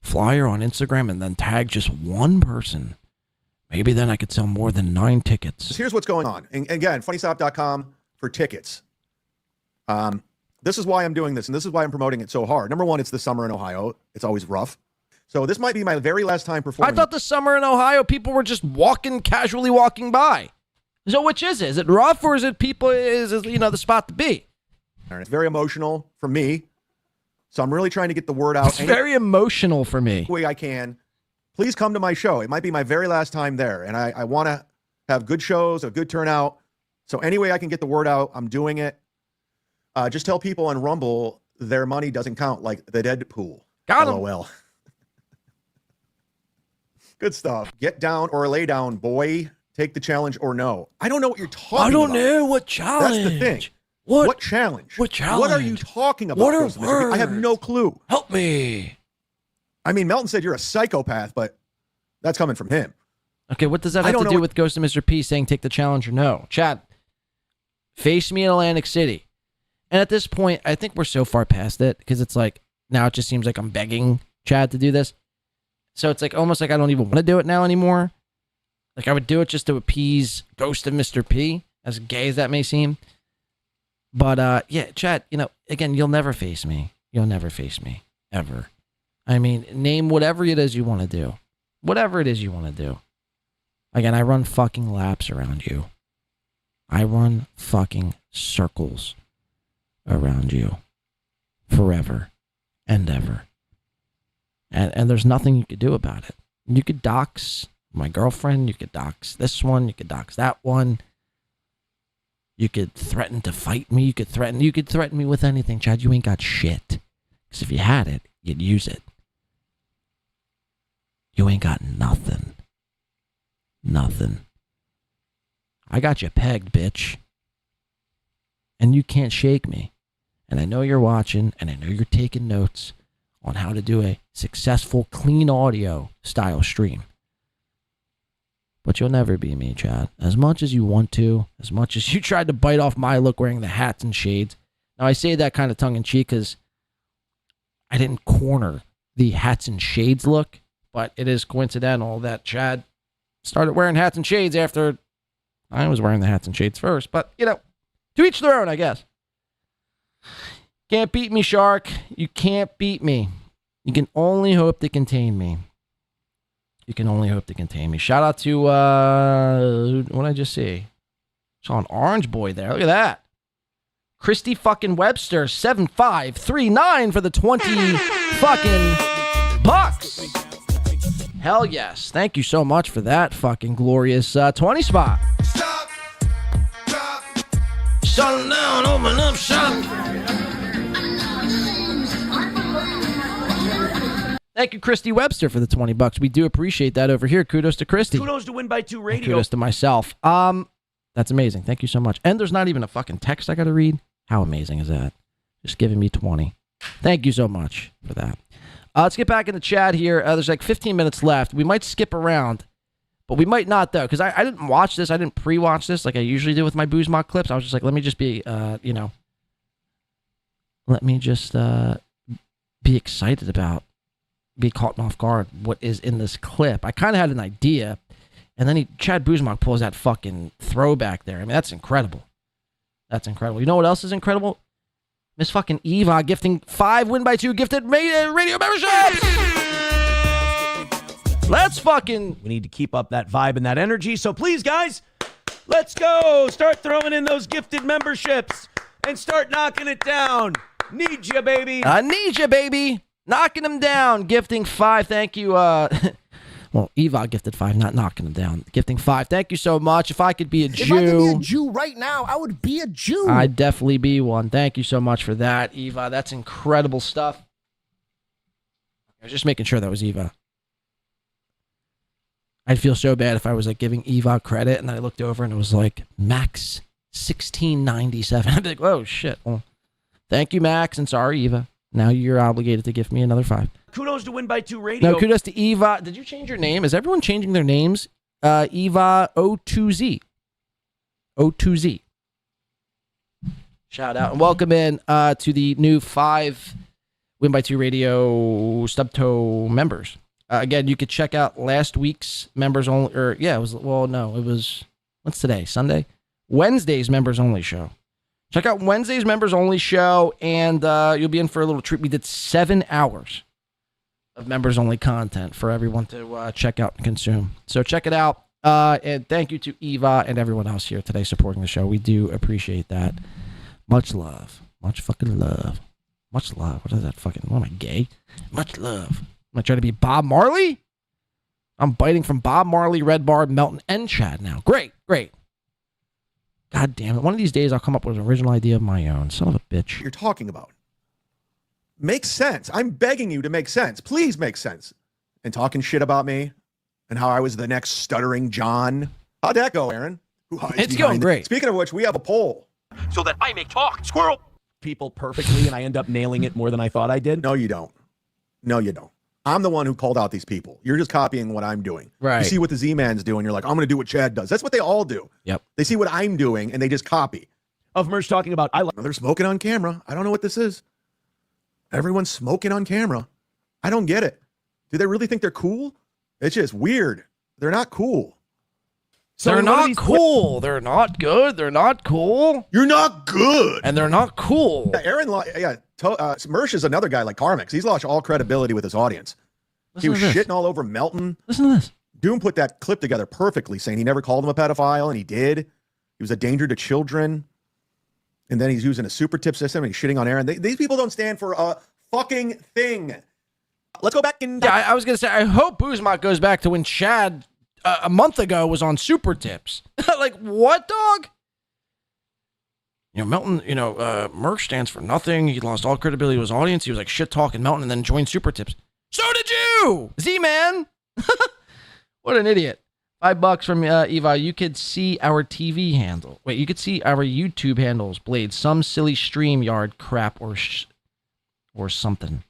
Speaker 1: flyer on Instagram and then tag just one person? Maybe then I could sell more than 9 tickets.
Speaker 18: Here's what's going on. And again, funnystop.com for tickets. This is why I'm doing this, and this is why I'm promoting it so hard. Number one, it's the summer in Ohio. It's always rough. So this might be my very last time performing.
Speaker 1: I thought the summer in Ohio, people were just casually walking by. So which is it? Is it rough or is it people, is the spot to be?
Speaker 18: It's very emotional for me. So I'm really trying to get the word out.
Speaker 1: It's very emotional for me.
Speaker 18: Way I can. Please come to my show. It might be my very last time there. And I want to have good shows, a good turnout. So any way I can get the word out, I'm doing it. Just tell people on Rumble their money doesn't count, like the Deadpool.
Speaker 1: Got him.
Speaker 18: LOL. Good stuff. Get down or lay down, boy. Take the challenge or no. I don't know what you're talking about.
Speaker 1: I don't know what challenge.
Speaker 18: That's the thing.
Speaker 1: What
Speaker 18: challenge?
Speaker 1: What challenge?
Speaker 18: What are you talking about?
Speaker 1: What are words?
Speaker 18: I have no clue.
Speaker 1: Help me.
Speaker 18: I mean, Melton said you're a psychopath, but that's coming from him.
Speaker 1: Okay, what does that have to do with Ghost of Mr. P saying take the challenge or no? Chat, face me in Atlantic City. And at this point, I think we're so far past it because it's like, now it just seems like I'm begging Chad to do this. So it's like almost like I don't even want to do it now anymore. Like I would do it just to appease Ghost of Mr. P, as gay as that may seem. But yeah, Chad, you know, again, you'll never face me. You'll never face me, ever. I mean, name whatever it is you want to do. Whatever it is you want to do. Again, I run fucking laps around you. I run fucking circles around you. Forever and ever. And there's nothing you could do about it. You could dox my girlfriend. You could dox this one. You could dox that one. You could threaten to fight me. You could threaten me with anything, Chad. You ain't got shit. Because if you had it, you'd use it. You ain't got nothing. Nothing. I got you pegged, bitch. And you can't shake me. And I know you're watching, and I know you're taking notes on how to do a successful, clean audio style stream. But you'll never be me, Chad. As much as you want to, as much as you tried to bite off my look wearing the hats and shades. Now, I say that kind of tongue-in-cheek because I didn't corner the hats and shades look, but it is coincidental that Chad started wearing hats and shades after I was wearing the hats and shades first. But, you know, to each their own, I guess. Can't beat me, Shark. You can't beat me. You can only hope to contain me. You can only hope to contain me. Shout out to, what did I just see? Saw an orange boy there. Look at that. Christy fucking Webster, 7539 for the 20 fucking bucks. Hell yes. Thank you so much for that fucking glorious 20 spot. Shut down, open up shop. Thank you, Christy Webster, for the 20 bucks. We do appreciate that over here. Kudos to Christy.
Speaker 15: Kudos to Win by 2 Radio.
Speaker 1: And kudos to myself. That's amazing. Thank you so much. And there's not even a fucking text I got to read. How amazing is that? Just giving me 20. Thank you so much for that. Let's get back in the chat here. There's like 15 minutes left. We might skip around, but we might not, though, because I didn't watch this. I didn't pre-watch this like I usually do with my Zumock clips. I was just like, let me just be, let me just be excited about, be caught off guard what is in this clip. I kind of had an idea, and then Chad Zumock pulls that fucking throwback there. I mean, that's incredible. That's incredible. You know what else is incredible? Miss fucking Eva gifting 5 Win by 2 gifted radio memberships. Let's fucking...
Speaker 15: We need to keep up that vibe and that energy. So please, guys, let's go. Start throwing in those gifted memberships and start knocking it down. Need you, baby.
Speaker 1: I need you, baby. Knocking them down. Gifting 5. Thank you. Well, Eva gifted 5, not knocking them down. Gifting 5. Thank you so much. If I could be a Jew.
Speaker 5: If I could be a Jew right now, I would be a Jew.
Speaker 1: I'd definitely be one. Thank you so much for that, Eva. That's incredible stuff. I was just making sure that was Eva. I'd feel so bad if I was like giving Eva credit and then I looked over and it was like Max 1697. I'd be like, oh shit. Well, thank you, Max, and sorry, Eva. Now you're obligated to give me another 5.
Speaker 15: Kudos to Win by 2 Radio.
Speaker 1: No, kudos to Eva. Did you change your name? Is everyone changing their names? Eva O2Z. O2Z. Shout out and welcome in to the new 5 Win by 2 Radio Stubtoe members. Again, you could check out last week's members only, what's today? Sunday? Wednesday's members only show. Check out Wednesday's members only show, and you'll be in for a little treat. We did 7 hours of members only content for everyone to check out and consume. So check it out. And thank you to Eva and everyone else here today supporting the show. We do appreciate that. Much love. Much fucking love. Much love. What is that fucking, what am I, gay? Much love. Am I trying to be Bob Marley? I'm biting from Bob Marley, Red Bar, Melton, and Chad now. Great, great. God damn it. One of these days I'll come up with an original idea of my own. Son of a bitch.
Speaker 18: You're talking about. Makes sense. I'm begging you to make sense. Please make sense. And talking shit about me and how I was the next stuttering John. How'd that go, Aaron?
Speaker 1: It's going great.
Speaker 18: Speaking of which, we have a poll.
Speaker 15: So that I may talk, squirrel. People perfectly and I end up nailing it more than I thought I did.
Speaker 18: No, you don't. No, you don't. I'm the one who called out these people. You're just copying what I'm doing.
Speaker 1: Right.
Speaker 18: You see what the Z-Man's doing. You're like, I'm going to do what Chad does. That's what they all do.
Speaker 1: Yep.
Speaker 18: They see what I'm doing and they just copy.
Speaker 15: Of Mersh talking about,
Speaker 18: they're smoking on camera. I don't know what this is. Everyone's smoking on camera. I don't get it. Do they really think they're cool? It's just weird. They're not cool.
Speaker 1: They're not cool. They're not good. They're not cool.
Speaker 18: You're not good.
Speaker 1: And they're not cool.
Speaker 18: Yeah, Mersh is another guy like Cummings. He's lost all credibility with his audience. He was shitting all over Melton.
Speaker 1: Listen to this.
Speaker 18: Doom put that clip together perfectly, saying he never called him a pedophile, and he did. He was a danger to children. And then he's using a super tip system, and he's shitting on Aaron. These people don't stand for a fucking thing. Let's go back in.
Speaker 1: Yeah, I was going to say, I hope Zumock goes back to when Chad a month ago was on super tips. Like, what, dog? You know, Melton, Mersh stands for nothing. He lost all credibility to his audience. He was like shit talking Melton and then joined super tips. So did you, Z-Man. What an idiot. $5 from Eva. You could see our TV handle. Wait, you could see our YouTube handles, Blade. Some silly StreamYard crap or something.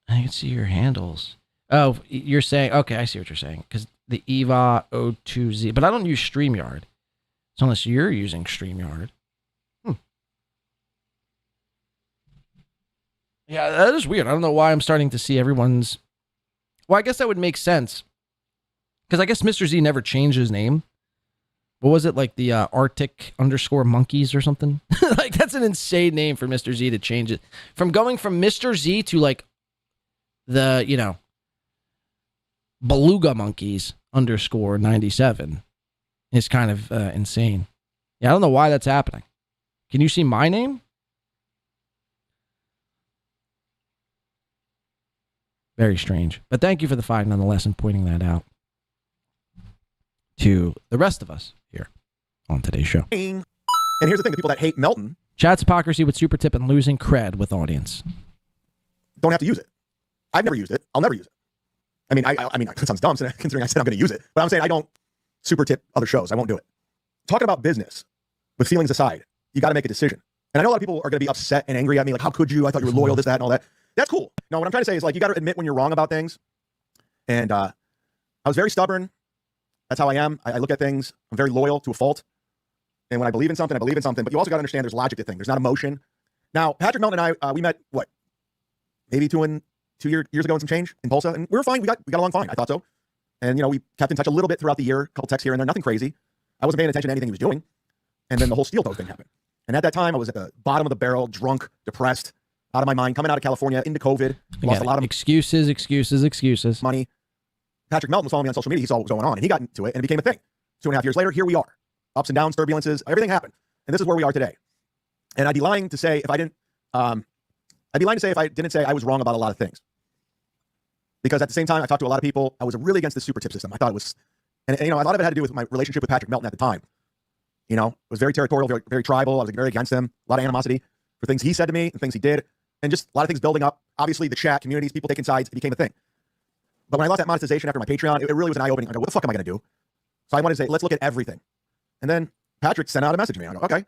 Speaker 1: I can see your handles. Oh, you're saying, okay, I see what you're saying. Because the Eva O2Z, but I don't use StreamYard. So unless you're using StreamYard. Yeah, that is weird. I don't know why I'm starting to see everyone's. Well, I guess that would make sense. Because I guess Mr. Z never changed his name. What was it, like the Arctic _monkeys or something? Like, that's an insane name for Mr. Z to change it. From going from Mr. Z to, like, the, Beluga monkeys _97 is kind of insane. Yeah, I don't know why that's happening. Can you see my name? Very strange. But thank you for the $5 nonetheless and pointing that out to the rest of us here on today's show.
Speaker 18: And here's the thing, the people that hate Melton.
Speaker 1: Chat's hypocrisy with super tip and losing cred with audience.
Speaker 18: Don't have to use it. I've never used it. I'll never use it. I mean, it sounds dumb considering I said I'm going to use it. But I'm saying I don't super tip other shows. I won't do it. Talking about business, with feelings aside, you got to make a decision. And I know a lot of people are going to be upset and angry at me, like, how could you? I thought you were loyal, this, that, and all that. That's cool. No, what I'm trying to say is, like, you got to admit when you're wrong about things. And I was very stubborn. That's how I am. I look at things. I'm very loyal to a fault. And when I believe in something, I believe in something. But you also got to understand there's logic to things. There's not emotion. Now, Patrick Melton and I, we met, what, maybe 2 years ago and some change in Tulsa. And we were fine. We got along fine. I thought so. And, we kept in touch a little bit throughout the year, a couple texts here and there, nothing crazy. I wasn't paying attention to anything he was doing. And then the whole steel toe thing happened. And at that time, I was at the bottom of the barrel, drunk, depressed, out of my mind, coming out of California into COVID. Lost a lot of
Speaker 1: excuses.
Speaker 18: money. Patrick Melton was following me on social media. He saw what was going on, and he got into it, and it became a thing. 2.5 years later, here we are. Ups and downs, turbulences, everything happened. And this is where we are today. And I'd be lying to say if I didn't, say I was wrong about a lot of things. Because at the same time, I talked to a lot of people. I was really against the super tip system. I thought it was, and a lot of it had to do with my relationship with Patrick Melton at the time. It was very territorial, very, very tribal. I was very against him. A lot of animosity for things he said to me and things he did. And just a lot of things building up. Obviously, the chat, communities, people taking sides, it became a thing. But when I lost that monetization after my Patreon, it really was an eye-opening. I go, what the fuck am I going to do? So I wanted to say, let's look at everything. And then Patrick sent out a message to me. I go, okay.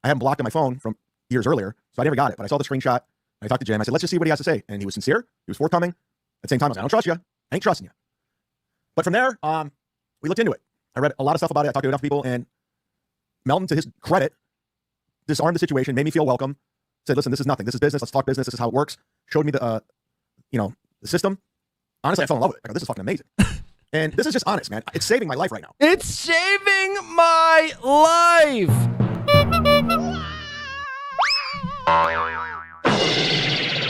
Speaker 18: I hadn't blocked on my phone from years earlier, so I never got it. But I saw the screenshot. I talked to Jim. I said, let's just see what he has to say. And he was sincere. He was forthcoming. At the same time, I was like, I don't trust you. I ain't trusting you. But from there, we looked into it. I read a lot of stuff about it. I talked to enough people. And Melton, to his credit, disarmed the situation, made me feel welcome. Said, listen, this is nothing. This is business. Let's talk business. This is how it works. Showed me the system. Honestly, I fell in love with it. I go, this is fucking amazing. And this is just honest, man. It's saving my life right now.
Speaker 1: It's saving my life.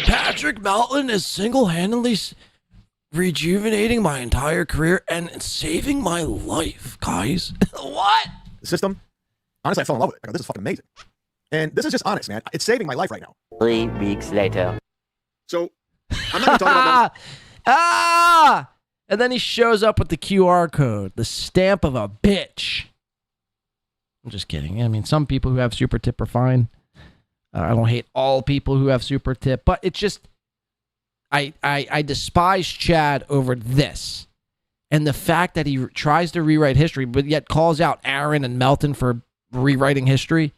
Speaker 1: Patrick Melton is single-handedly rejuvenating my entire career and saving my life, guys. What?
Speaker 18: The system. Honestly, I fell in love with it. I go, this is fucking amazing. And this is just honest, man. It's saving my life right now.
Speaker 19: 3 weeks later.
Speaker 18: So, I'm not going to talk about
Speaker 1: And then he shows up with the QR code, the stamp of a bitch. I'm just kidding. I mean, some people who have super tip are fine. I don't hate all people who have super tip, but it's just, I despise Chad over this. And the fact that he tries to rewrite history, but yet calls out Aaron and Melton for rewriting history.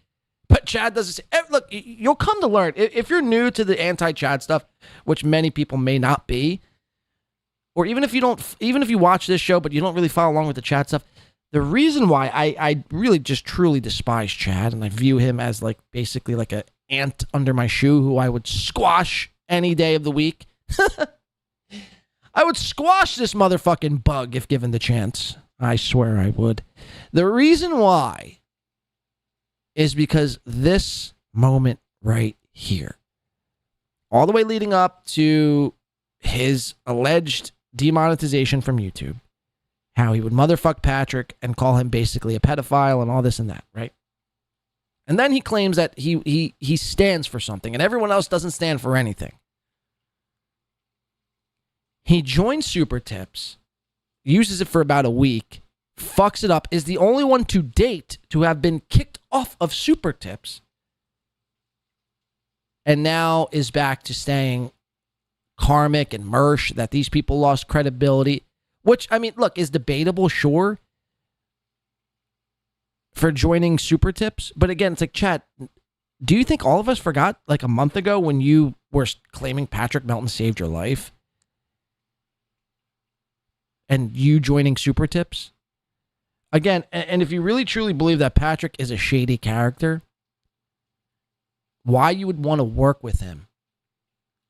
Speaker 1: But Chad does this. Look, you'll come to learn. If you're new to the anti-Chad stuff, which many people may not be, or even if you watch this show, but you don't really follow along with the Chad stuff, the reason why I really just truly despise Chad, and I view him as like basically like an ant under my shoe who I would squash any day of the week. I would squash this motherfucking bug if given the chance. I swear I would. The reason why is because this moment right here, all the way leading up to his alleged demonetization from YouTube, how he would motherfuck Patrick and call him basically a pedophile and all this and that, right? And then he claims that he stands for something and everyone else doesn't stand for anything. He joins Super Tips, uses it for about a week, fucks it up, is the only one to date to have been kicked off of Super Tips, and now is back to saying Karmic and Mersh, that these people lost credibility, which, I mean, look, is debatable, sure, for joining Super Tips. But again, it's like, Chad, do you think all of us forgot like a month ago when you were claiming Patrick Melton saved your life? And you joining Super Tips? Again, and if you really truly believe that Patrick is a shady character, why you would want to work with him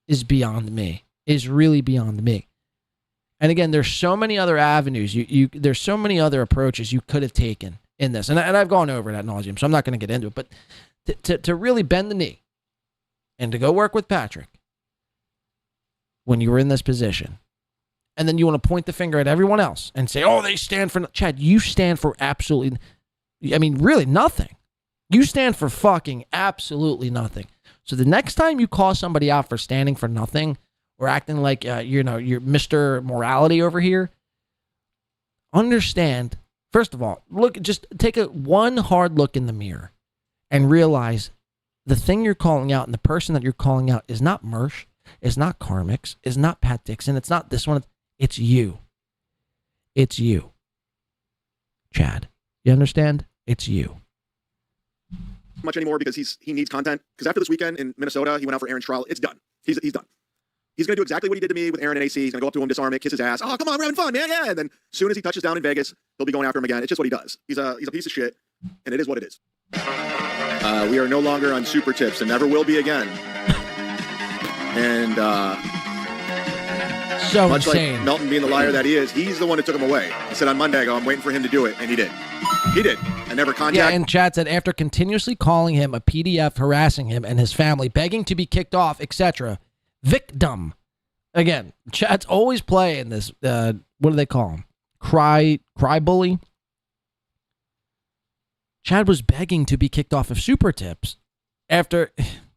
Speaker 1: is beyond me. Is really beyond me. And again, there's so many other avenues. There's so many other approaches you could have taken in this. And I've gone over it ad nauseum, so I'm not going to get into it. But to really bend the knee and to go work with Patrick when you were in this position, and then you want to point the finger at everyone else and say, oh, they stand for... Chad, you stand for absolutely... I mean, really nothing. You stand for fucking absolutely nothing. So the next time you call somebody out for standing for nothing or acting like, you're Mr. Morality over here, understand, first of all, just take one hard look in the mirror and realize the thing you're calling out and the person that you're calling out is not Mersh, is not Karmix, is not Pat Dixon, it's not this one. It's you. It's you. Chad. You understand? It's you.
Speaker 19: Much anymore because he needs content. Because after this weekend in Minnesota, he went out for Aaron's trial. It's done. He's done. He's going to do exactly what he did to me with Aaron and AC. He's going to go up to him, disarm it, kiss his ass. Oh, come on, we're having fun, man. Yeah. And then as soon as he touches down in Vegas, he'll be going after him again. It's just what he does. He's a piece of shit, and it is what it is. We are no longer on Super Tips and never will be again. And
Speaker 1: so
Speaker 19: much
Speaker 1: insane.
Speaker 19: Like Melton being the liar that he is, he's the one that took him away. He said on Monday, I go, I'm waiting for him to do it, and he did. He did. I never contacted.
Speaker 1: Yeah, and Chad said after continuously calling him a PDF, harassing him and his family, begging to be kicked off, etc. Victim. Again, Chad's always playing this. What do they call him? Cry bully. Chad was begging to be kicked off of Super Tips after.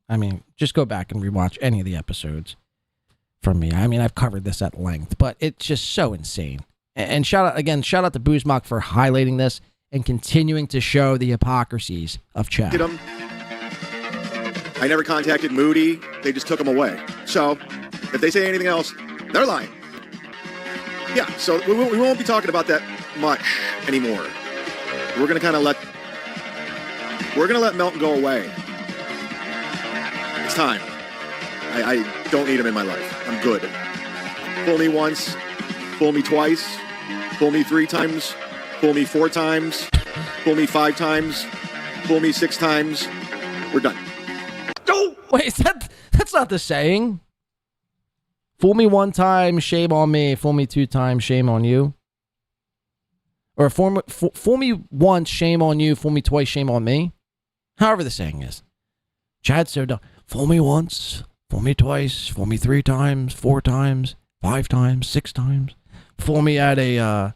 Speaker 1: I mean, just go back and rewatch any of the episodes from me. I mean, I've covered this at length, but it's just so insane. And shout out to Zumock for highlighting this and continuing to show the hypocrisies of Chad.
Speaker 19: I never contacted Moody. They just took him away. So if they say anything else, they're lying. Yeah, so we won't be talking about that much anymore. We're going to let Melton go away. It's time. I don't need him in my life. I'm good. Fool me once, fool me twice, fool me 3 times, fool me 4 times, fool me 5 times, fool me 6 times. We're done.
Speaker 1: Wait, that's not the saying. Fool me 1 time, shame on me. Fool me 2 times, shame on you. Or fool me once, shame on you. Fool me twice, shame on me. However the saying is. Chad's so dumb. Fool me once, fool me twice, fool me 3 times, 4 times, 5 times, 6 times. Fool me at a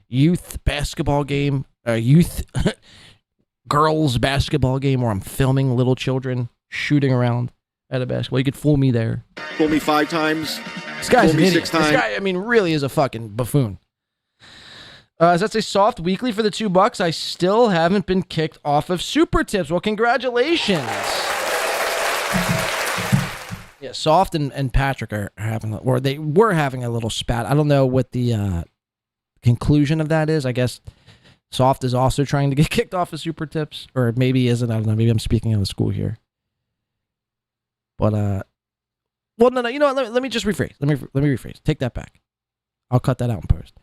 Speaker 1: youth basketball game, a youth girls basketball game where I'm filming little children shooting around at a basketball. You could fool me there.
Speaker 19: Fool me 5 times.
Speaker 1: This guy's
Speaker 19: fool
Speaker 1: an
Speaker 19: me
Speaker 1: idiot.
Speaker 19: 6 times.
Speaker 1: This guy, I mean, really is a fucking buffoon. That's a soft weekly for the $2. I still haven't been kicked off of Super Tips. Well, congratulations. Yeah, Soft and Patrick are having, or they were having a little spat. I don't know what the conclusion of that is. I guess Soft is also trying to get kicked off of Super Tips, or maybe isn't. I don't know. Maybe I'm speaking out of school here. But well, no. You know what? Let me just rephrase. Let me rephrase. Take that back. I'll cut that out in post.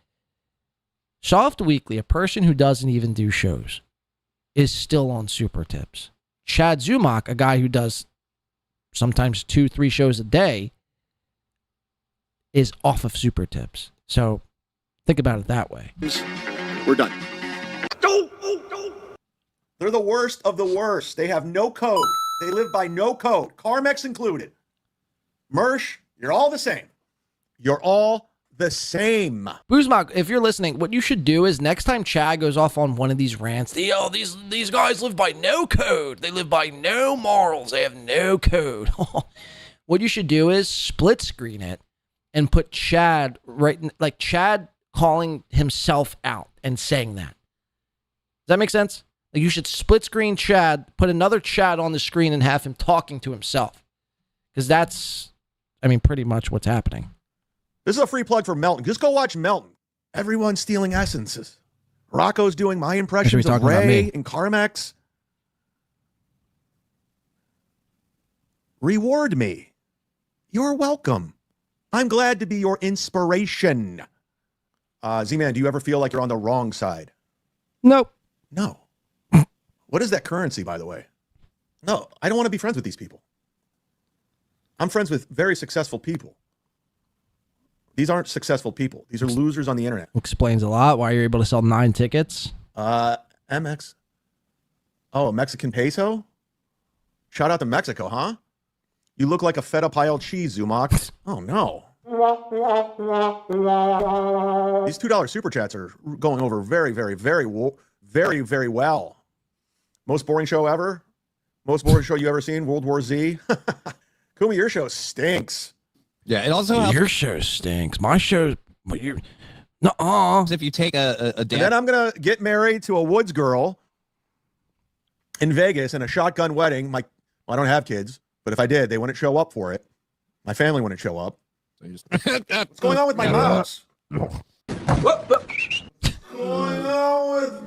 Speaker 1: Soft Weekly, a person who doesn't even do shows, is still on Super Tips. Chad Zumock, a guy who does sometimes 2-3 shows a day, is off of Super Tips. So think about it that way.
Speaker 19: We're done.
Speaker 18: They're the worst of the worst. They have no code. They live by no code. Carmex included. Mersh, you're all the same. You're all the same.
Speaker 1: Boozmock, if you're listening, what you should do is next time Chad goes off on one of these rants, these guys live by no code. They live by no morals. They have no code. What you should do is split screen it and put Chad like Chad calling himself out and saying that. Does that make sense? Like you should split screen Chad, put another Chad on the screen and have him talking to himself. Because that's, pretty much what's happening.
Speaker 18: This is a free plug for Melton. Just go watch Melton. Everyone's stealing essences. Rocco's doing my impressions of Ray and Carmex. Reward me. You're welcome. I'm glad to be your inspiration. Z-Man, do you ever feel like you're on the wrong side?
Speaker 1: Nope.
Speaker 18: No. What is that currency, by the way? No, I don't want to be friends with these people. I'm friends with very successful people. These aren't successful people. These are losers on the internet.
Speaker 1: Explains a lot why you're able to sell 9 tickets.
Speaker 18: MX. Oh, Mexican peso? Shout out to Mexico, huh? You look like a feta pile cheese, Zumock. Oh, no. These $2 super chats are going over very, very, very, very well. Most boring show ever? Most boring show you ever seen? World War Z? Cumia, your show stinks.
Speaker 12: Yeah, it also helps.
Speaker 1: Your show stinks. My show, nuh-uh.
Speaker 12: If you take a
Speaker 18: And then I'm going to get married to a Woods girl in Vegas in a shotgun wedding. I don't have kids, but if I did, they wouldn't show up for it. My family wouldn't show up. What's going on with my mouse?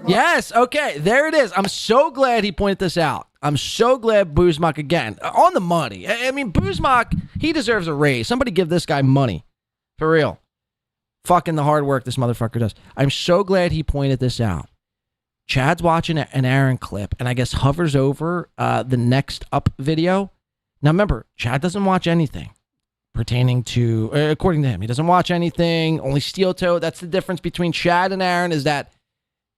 Speaker 1: Yes, okay, there it is. I'm so glad he pointed this out. I'm so glad Boozmock, again, on the money. Boozmock, he deserves a raise. Somebody give this guy money. For real. Fucking the hard work this motherfucker does. I'm so glad he pointed this out. Chad's watching an Aaron clip and I guess hovers over the next up video. Now remember, Chad doesn't watch anything pertaining to, according to him, he doesn't watch anything, only steel toe. That's the difference between Chad and Aaron, is that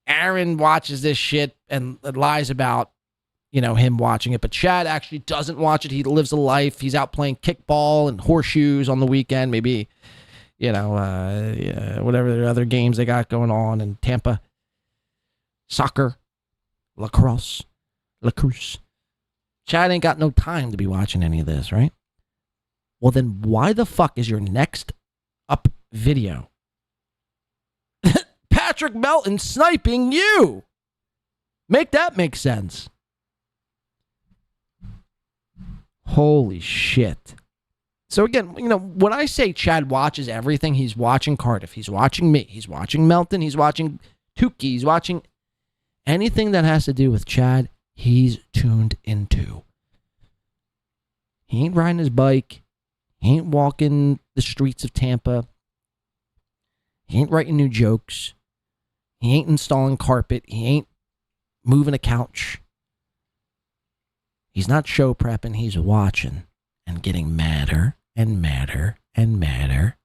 Speaker 1: Aaron watches this shit and lies about, him watching it. But Chad actually doesn't watch it. He lives a life. He's out playing kickball and horseshoes on the weekend. Maybe, whatever the other games they got going on in Tampa. Soccer, lacrosse. Chad ain't got no time to be watching any of this, right? Well, then why the fuck is your next up video Patrick Melton sniping you? Make that make sense. Holy shit. So again, when I say Chad watches everything, he's watching Cardiff, he's watching me, he's watching Melton, he's watching Tukey, he's watching anything that has to do with Chad, he's tuned into. He ain't riding his bike. He ain't walking the streets of Tampa. He ain't writing new jokes. He ain't installing carpet. He ain't moving a couch. He's not show prepping. He's watching and getting madder and madder and madder.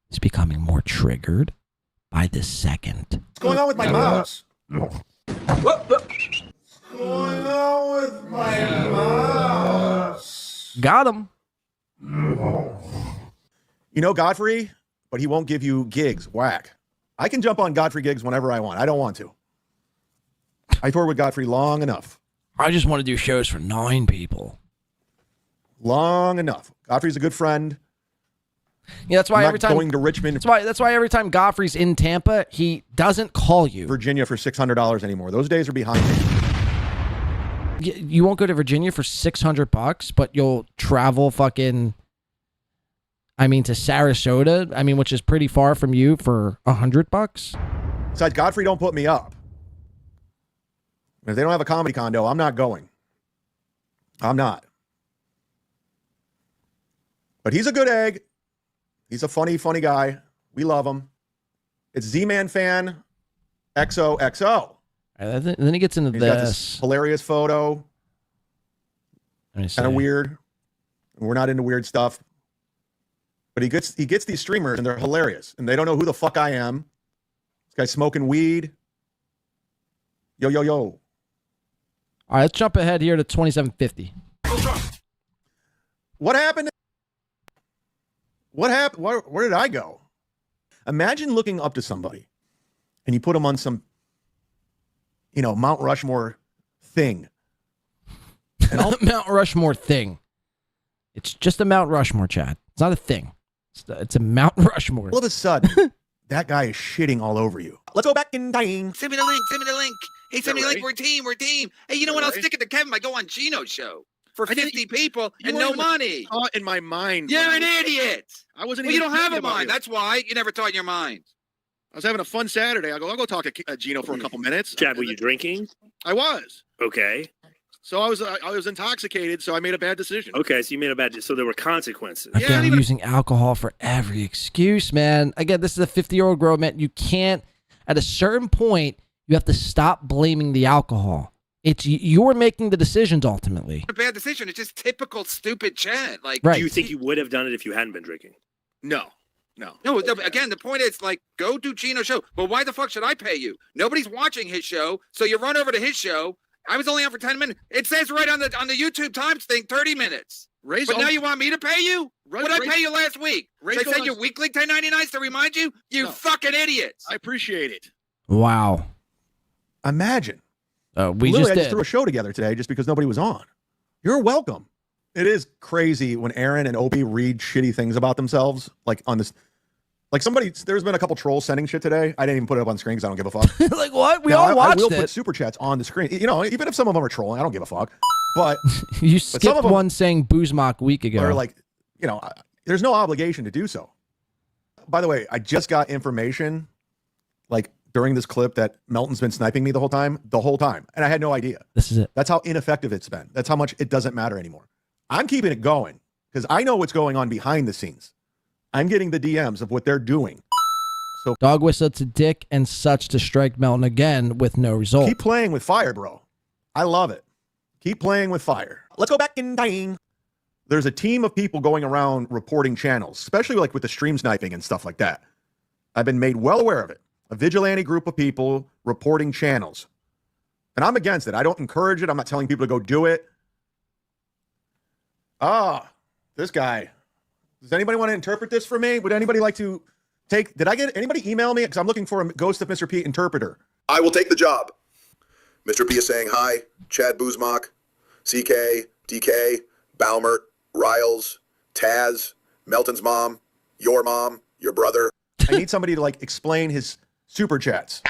Speaker 1: He's becoming more triggered by the second.
Speaker 18: What's going on with my mouse? What's going on with my mouse?
Speaker 1: Got him.
Speaker 18: Godfrey, but he won't give you gigs. Whack. I can jump on Godfrey gigs whenever I want. I don't want to. I toured with Godfrey long enough.
Speaker 1: I just want to do shows for 9 people.
Speaker 18: Long enough. Godfrey's a good friend.
Speaker 1: Yeah, that's why
Speaker 18: I'm
Speaker 1: every
Speaker 18: not
Speaker 1: time
Speaker 18: going to Richmond,
Speaker 1: That's why every time Godfrey's in Tampa, he doesn't call you.
Speaker 18: Virginia for $600 anymore. Those days are behind me.
Speaker 1: You won't go to Virginia for $600, but you'll travel to Sarasota, which is pretty far from you, for $100.
Speaker 18: Besides, Godfrey don't put me up. If they don't have a comedy condo, I'm not going. I'm not. But he's a good egg. He's a funny guy. We love him. It's Z-Man fan XOXO.
Speaker 1: And then he gets into
Speaker 18: He's got this hilarious photo. Kind of weird. We're not into weird stuff. But he gets these streamers and they're hilarious. And they don't know who the fuck I am. This guy's smoking weed. Yo.
Speaker 1: All right, let's jump ahead here to 2750.
Speaker 18: What happened? What happened? Where did I go? Imagine looking up to somebody and you put them on some, Mount Rushmore thing. And
Speaker 1: Mount Rushmore thing. It's just a Mount Rushmore, Chad. It's not a thing. It's a Mount Rushmore.
Speaker 18: All of a sudden, that guy is shitting all over you. Let's go back in time.
Speaker 21: Send me the link. Hey, send me the link. We're a team. Hey, you know what? I'll stick it to Kevin. I go on Gino's show for 50 people and no money.
Speaker 19: In my mind.
Speaker 21: You're an idiot.
Speaker 19: I wasn't.
Speaker 21: Well, you don't have a
Speaker 19: about
Speaker 21: mind.
Speaker 19: you.
Speaker 21: That's why you never thought in your mind.
Speaker 19: I was having a fun Saturday. I'll go talk to Gino for a couple minutes.
Speaker 22: Chad, were you drinking?
Speaker 19: I was.
Speaker 22: Okay.
Speaker 19: So I was intoxicated, so I made a bad decision.
Speaker 22: Okay, so you made a bad decision. So there were consequences.
Speaker 1: Again, using alcohol for every excuse, man. Again, this is a 50-year-old grown man. You can't, at a certain point, you have to stop blaming the alcohol. It's you're making the decisions ultimately.
Speaker 21: A bad decision. It's just typical stupid Chad. Like,
Speaker 22: do you think you would have done it if you hadn't been drinking?
Speaker 19: No.
Speaker 21: Again, the point is, like, go do Gino's show. But why the fuck should I pay you? Nobody's watching his show, so you run over to his show. I was only on for 10 minutes. It says right on the YouTube Times thing, 30 minutes. But now you want me to pay you? What did I pay you last week? They sent you weekly 10.99s to remind you? You fucking idiots.
Speaker 19: I appreciate it.
Speaker 1: Wow.
Speaker 18: Imagine.
Speaker 1: We
Speaker 18: Literally,
Speaker 1: just
Speaker 18: I
Speaker 1: did.
Speaker 18: just threw a show together today just because nobody was on. You're welcome. It is crazy when Aaron and Opie read shitty things about themselves, like on this. Like there's been a couple trolls sending shit today. I didn't even put it up on screen because I don't give a fuck.
Speaker 1: Like what? I watched
Speaker 18: will
Speaker 1: it.
Speaker 18: put super chats on the screen. Even if some of them are trolling, I don't give a fuck. But
Speaker 1: you skipped one saying Zumock a week ago.
Speaker 18: Or like, there's no obligation to do so. By the way, I just got information, like during this clip, that Melton's been sniping me the whole time, and I had no idea.
Speaker 1: This is it.
Speaker 18: That's how ineffective it's been. That's how much it doesn't matter anymore. I'm keeping it going because I know what's going on behind the scenes. I'm getting the DMs of what they're doing. So
Speaker 1: dog whistle to Dick and such to strike Melton again with no result.
Speaker 18: Keep playing with fire, bro. I love it. Keep playing with fire. Let's go back in time. There's a team of people going around reporting channels, especially like with the stream sniping and stuff like that. I've been made well aware of it. A vigilante group of people reporting channels. And I'm against it. I don't encourage it. I'm not telling people to go do it. This guy. Does anybody want to interpret this for me? Would anybody like to did I get anybody email me? Because I'm looking for a Ghost of Mr. Pete interpreter.
Speaker 23: I will take the job. Mr. P is saying hi. Chad Zumock, CK, DK, Balmert, Riles, Taz, Melton's mom, your brother.
Speaker 18: I need somebody to like explain his super chats.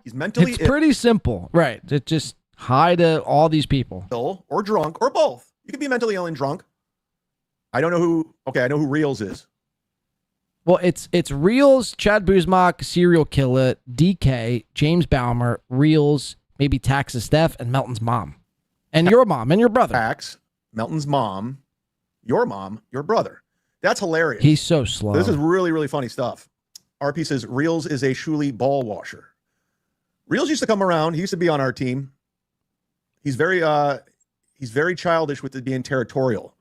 Speaker 18: He's mentally
Speaker 1: It's pretty simple. Right. Just hi to all these people.
Speaker 18: ill or drunk or both. You can be mentally ill and drunk. I don't know who. Okay, I know who Reels is.
Speaker 1: Well, it's Reels, Chad Zumock, Serial Killer, DK, James Balmer, Reels, maybe Tax's Steph, and Melton's mom. And your mom and your brother.
Speaker 18: Tax, Melton's mom, your brother. That's hilarious.
Speaker 1: He's so slow.
Speaker 18: This is really, really funny stuff. RP says Reels is a Shuli ball washer. Reels used to come around. He used to be on our team. He's very childish with it being territorial.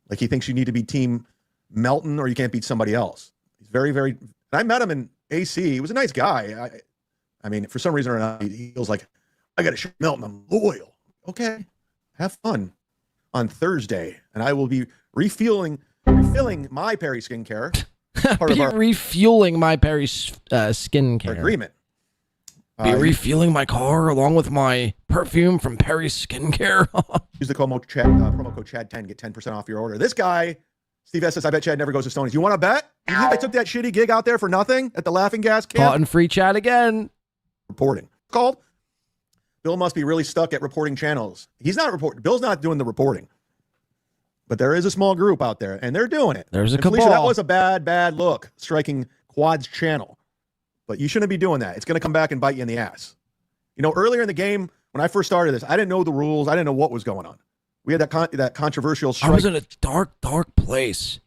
Speaker 18: Like he thinks you need to be team Melton or you can't beat somebody else. He's very, very. I met him in AC. He was a nice guy. I mean, for some reason or another, he feels like I got to show Melton I'm loyal. Okay, have fun on Thursday, and I will be refilling my Perry skincare. Part of our
Speaker 1: refueling my Perry skincare
Speaker 18: agreement.
Speaker 1: Be refueling my car along with my perfume from Perry Skincare.
Speaker 18: Use the promo code Chad10, get 10% off your order. This guy, Steve S says, I bet Chad never goes to Stoney's. You want to bet? You think I took that shitty gig out there for nothing at the Laughing Gas camp?
Speaker 1: Caught in free chat again.
Speaker 18: Reporting. It's called. Bill must be really stuck at reporting channels. He's not reporting. Bill's not doing the reporting. But there is a small group out there, and they're doing it.
Speaker 1: There's a
Speaker 18: and
Speaker 1: cabal.
Speaker 18: Felicia, that was a bad look, striking Quad's channel. but you shouldn't be doing that. It's going to come back and bite you in the ass. You know, earlier in the game, when I first started this, I didn't know the rules. I didn't know what was going on. We had that controversial strike.
Speaker 1: I was in a dark place.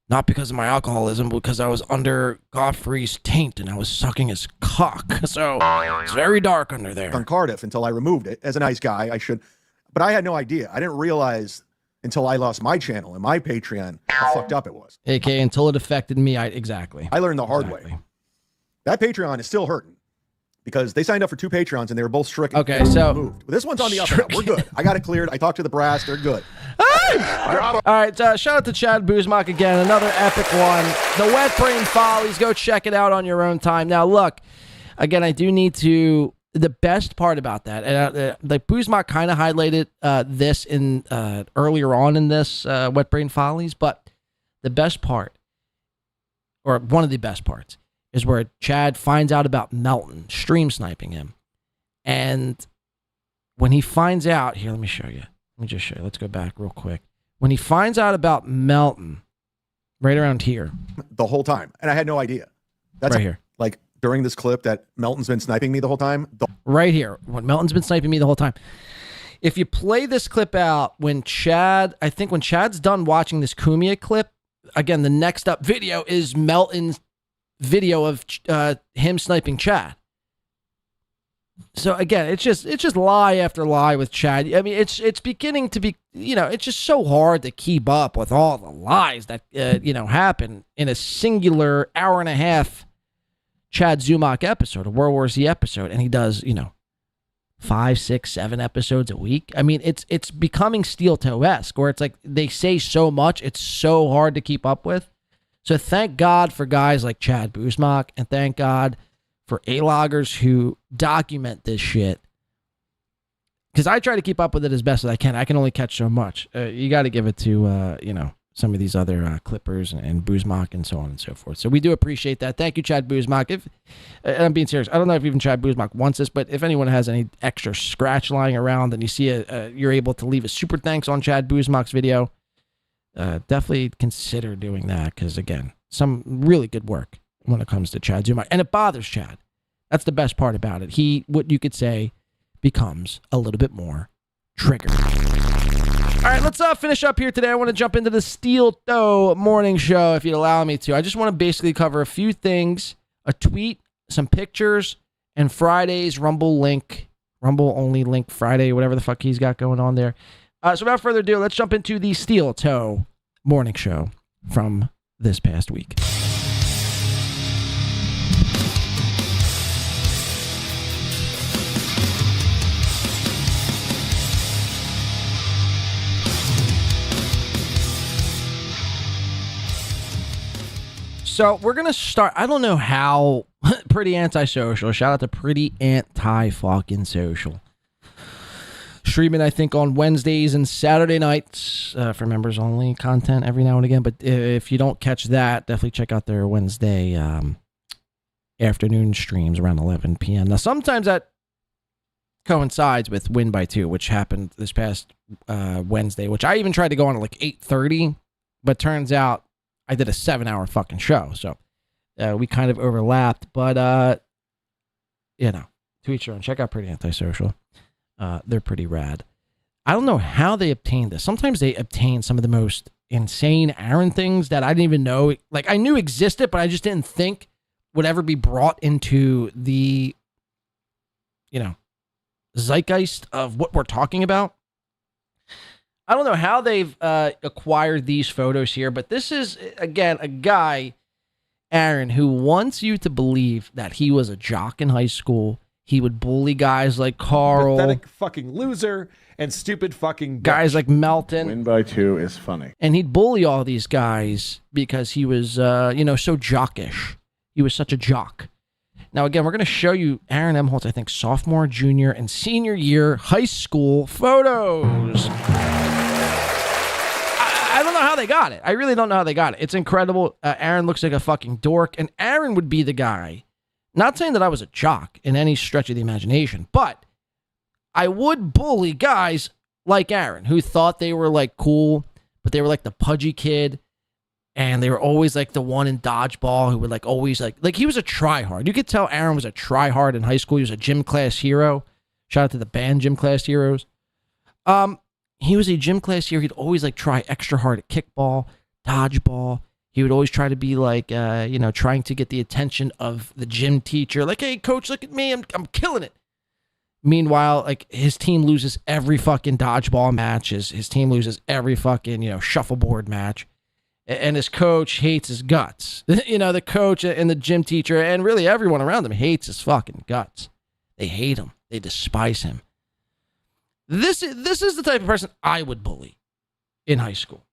Speaker 1: Not because of my alcoholism, but because I was under Godfrey's taint and I was sucking his cock. So it's very dark under there.
Speaker 18: On Cardiff until I removed it. As a nice guy, I should. But I had no idea. I didn't realize until I lost my channel and my Patreon how fucked up it was.
Speaker 1: Okay, until it affected me, exactly.
Speaker 18: I learned the hard way. That Patreon is still hurting because they signed up for 2 Patreons and they were both stricken.
Speaker 1: Okay, so
Speaker 18: removed. But this one's on the up and up. We're good. I got it cleared. I talked to the brass. They're good.
Speaker 1: All right, shout out to Chad Zumock again. Another epic one. The Wet Brain Follies. Go check it out on your own time. Now, look, again, I do need to. The best part about that, and like Zumock kind of highlighted this in earlier on in this Wet Brain Follies, but the best part, or one of the best parts, is where Chad finds out about Melton stream sniping him, and when he finds out, here, let me show you. Let me just show you. Let's go back real quick. When he finds out about Melton, right around here.
Speaker 18: The whole time. And I had no idea. That's
Speaker 1: right here.
Speaker 18: Like during this clip that Melton's been sniping me the whole time.
Speaker 1: Right here. When Melton's been sniping me the whole time. If you play this clip out, when Chad's done watching this Cumia clip, again, the next up video is Melton's video of him sniping Chad. So again, it's just lie after lie with Chad. I mean, it's beginning to be, it's just so hard to keep up with all the lies that happen in a singular hour and a half Chad Zumock episode, a World War Z episode, and he does 5, 6, 7 episodes a week. I mean, it's becoming steel toe-esque, where it's like they say so much, it's so hard to keep up with. So thank God for guys like Chad Zumock, and thank God for A-loggers who document this shit. Because I try to keep up with it as best as I can. I can only catch so much. You got to give it to, some of these other clippers and Zumock and so on and so forth. So we do appreciate that. Thank you, Chad Zumock. And I'm being serious. I don't know if even Chad Zumock wants this, but if anyone has any extra scratch lying around and you see you're able to leave a super thanks on Chad Zumock's video, definitely consider doing that. Because, again, some really good work when it comes to Chad Zumock. And it bothers Chad. That's the best part about it. He, what you could say, becomes a little bit more triggered. All right, let's finish up here today. I want to jump into the Steel Toe morning show, if you'd allow me to. I just want to basically cover a few things, a tweet, some pictures, and Friday's Rumble only link Friday, whatever the fuck he's got going on there. So without further ado, let's jump into the Steel Toe morning show from this past week. So we're going to start, I don't know how, Pretty Antisocial, shout out to Pretty Anti-fucking-social. Streaming, I think, on Wednesdays and Saturday nights for members only content every now and again. But if you don't catch that, definitely check out their Wednesday afternoon streams around 11 p.m. Now, sometimes that coincides with Win by 2, which happened this past Wednesday, which I even tried to go on at like 8:30, but turns out I did a 7-hour fucking show. So we kind of overlapped, but to each their own. Check out Pretty Antisocial. They're pretty rad. I don't know how they obtained this. Sometimes they obtain some of the most insane Aaron things that I didn't even know. Like, I knew existed, but I just didn't think would ever be brought into the, zeitgeist of what we're talking about. I don't know how they've acquired these photos here, but this is, again, a guy, Aaron, who wants you to believe that he was a jock in high school. He would bully guys like Carl.
Speaker 3: Pathetic fucking loser and stupid fucking
Speaker 1: guys like Melton.
Speaker 3: Win by 2 is funny.
Speaker 1: And he'd bully all these guys because he was, so jockish. He was such a jock. Now, again, we're going to show you Aaron Imholte, I think, sophomore, junior, and senior year high school photos. I don't know how they got it. I really don't know how they got it. It's incredible. Aaron looks like a fucking dork, and Aaron would be the guy. Not saying that I was a jock in any stretch of the imagination, but I would bully guys like Aaron who thought they were like cool, but they were like the pudgy kid. And they were always like the one in dodgeball who would like always like he was a tryhard. You could tell Aaron was a tryhard in high school. He was a gym class hero. Shout out to the band Gym Class Heroes. He was a gym class hero. He'd always like try extra hard at kickball, dodgeball. He would always try to be like, trying to get the attention of the gym teacher. Like, hey, coach, look at me. I'm killing it. Meanwhile, like his team loses every fucking dodgeball match. His team loses every fucking, shuffleboard match. And his coach hates his guts. The coach and the gym teacher and really everyone around him hates his fucking guts. They hate him. They despise him. This is the type of person I would bully in high school.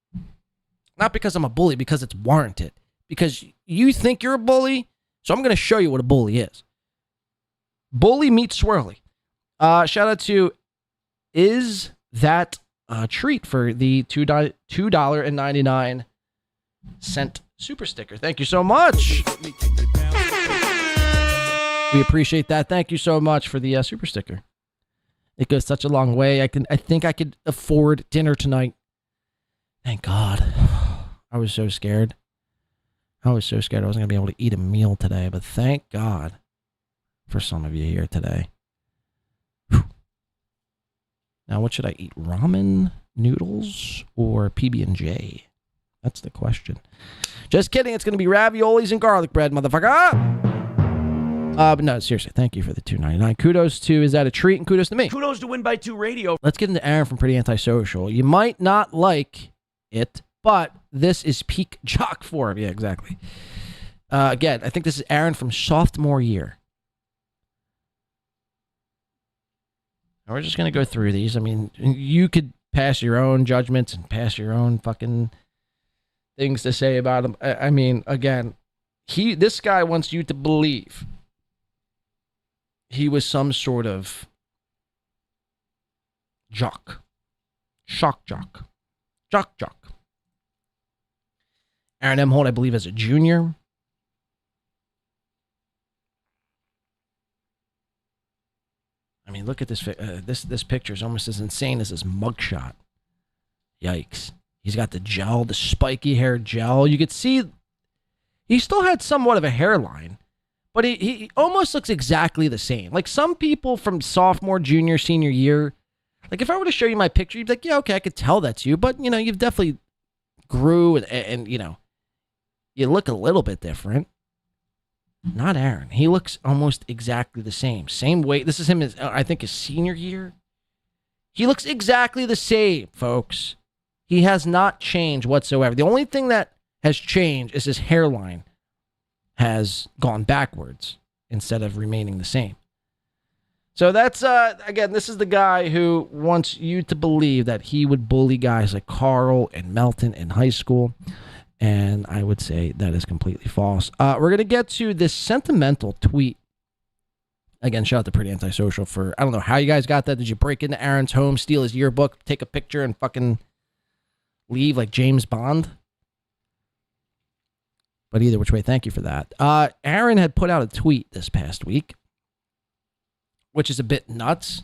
Speaker 1: Not because I'm a bully, because it's warranted. Because you think you're a bully, so I'm going to show you what a bully is. Bully meets swirly. Shout out to Is That a Treat for the $2.99 super sticker. Thank you so much. We appreciate that. Thank you so much for the super sticker. It goes such a long way. I think I could afford dinner tonight. Thank God. I was so scared. I wasn't going to be able to eat a meal today, but thank God for some of you here today. Whew. Now, what should I eat? Ramen, noodles, or PB&J? That's the question. Just kidding. It's going to be raviolis and garlic bread, motherfucker. But no, seriously, thank you for the $2.99. Kudos to Is That a Treat? And kudos to me.
Speaker 15: Kudos to Win by 2 Radio.
Speaker 1: Let's get into Aaron from Pretty Antisocial. You might not like it, but this is peak jock form. Yeah, exactly. Again, I think this is Aaron from sophomore year. And we're just going to go through these. I mean, you could pass your own judgments and pass your own fucking things to say about him. I mean, again, this guy wants you to believe he was some sort of jock. Shock jock. Jock. Aaron Imholte, I believe, as a junior. I mean, look at this. This picture is almost as insane as his mugshot. Yikes. He's got the gel, the spiky hair gel. You could see he still had somewhat of a hairline, but he almost looks exactly the same. Like some people from sophomore, junior, senior year, like if I were to show you my picture, you'd be like, yeah, okay, I could tell that's you, but you've definitely grew and you look a little bit different. Not Aaron. He looks almost exactly the same. Same weight. This is him, I think, his senior year. He looks exactly the same, folks. He has not changed whatsoever. The only thing that has changed is his hairline has gone backwards instead of remaining the same. So that's, again, this is the guy who wants you to believe that he would bully guys like Carl and Melton in high school. And I would say that is completely false. We're going to get to this sentimental tweet. Again, shout out to Pretty Antisocial for, I don't know how you guys got that. Did you break into Aaron's home, steal his yearbook, take a picture, and fucking leave like James Bond? But either which way, thank you for that. Aaron had put out a tweet this past week, which is a bit nuts.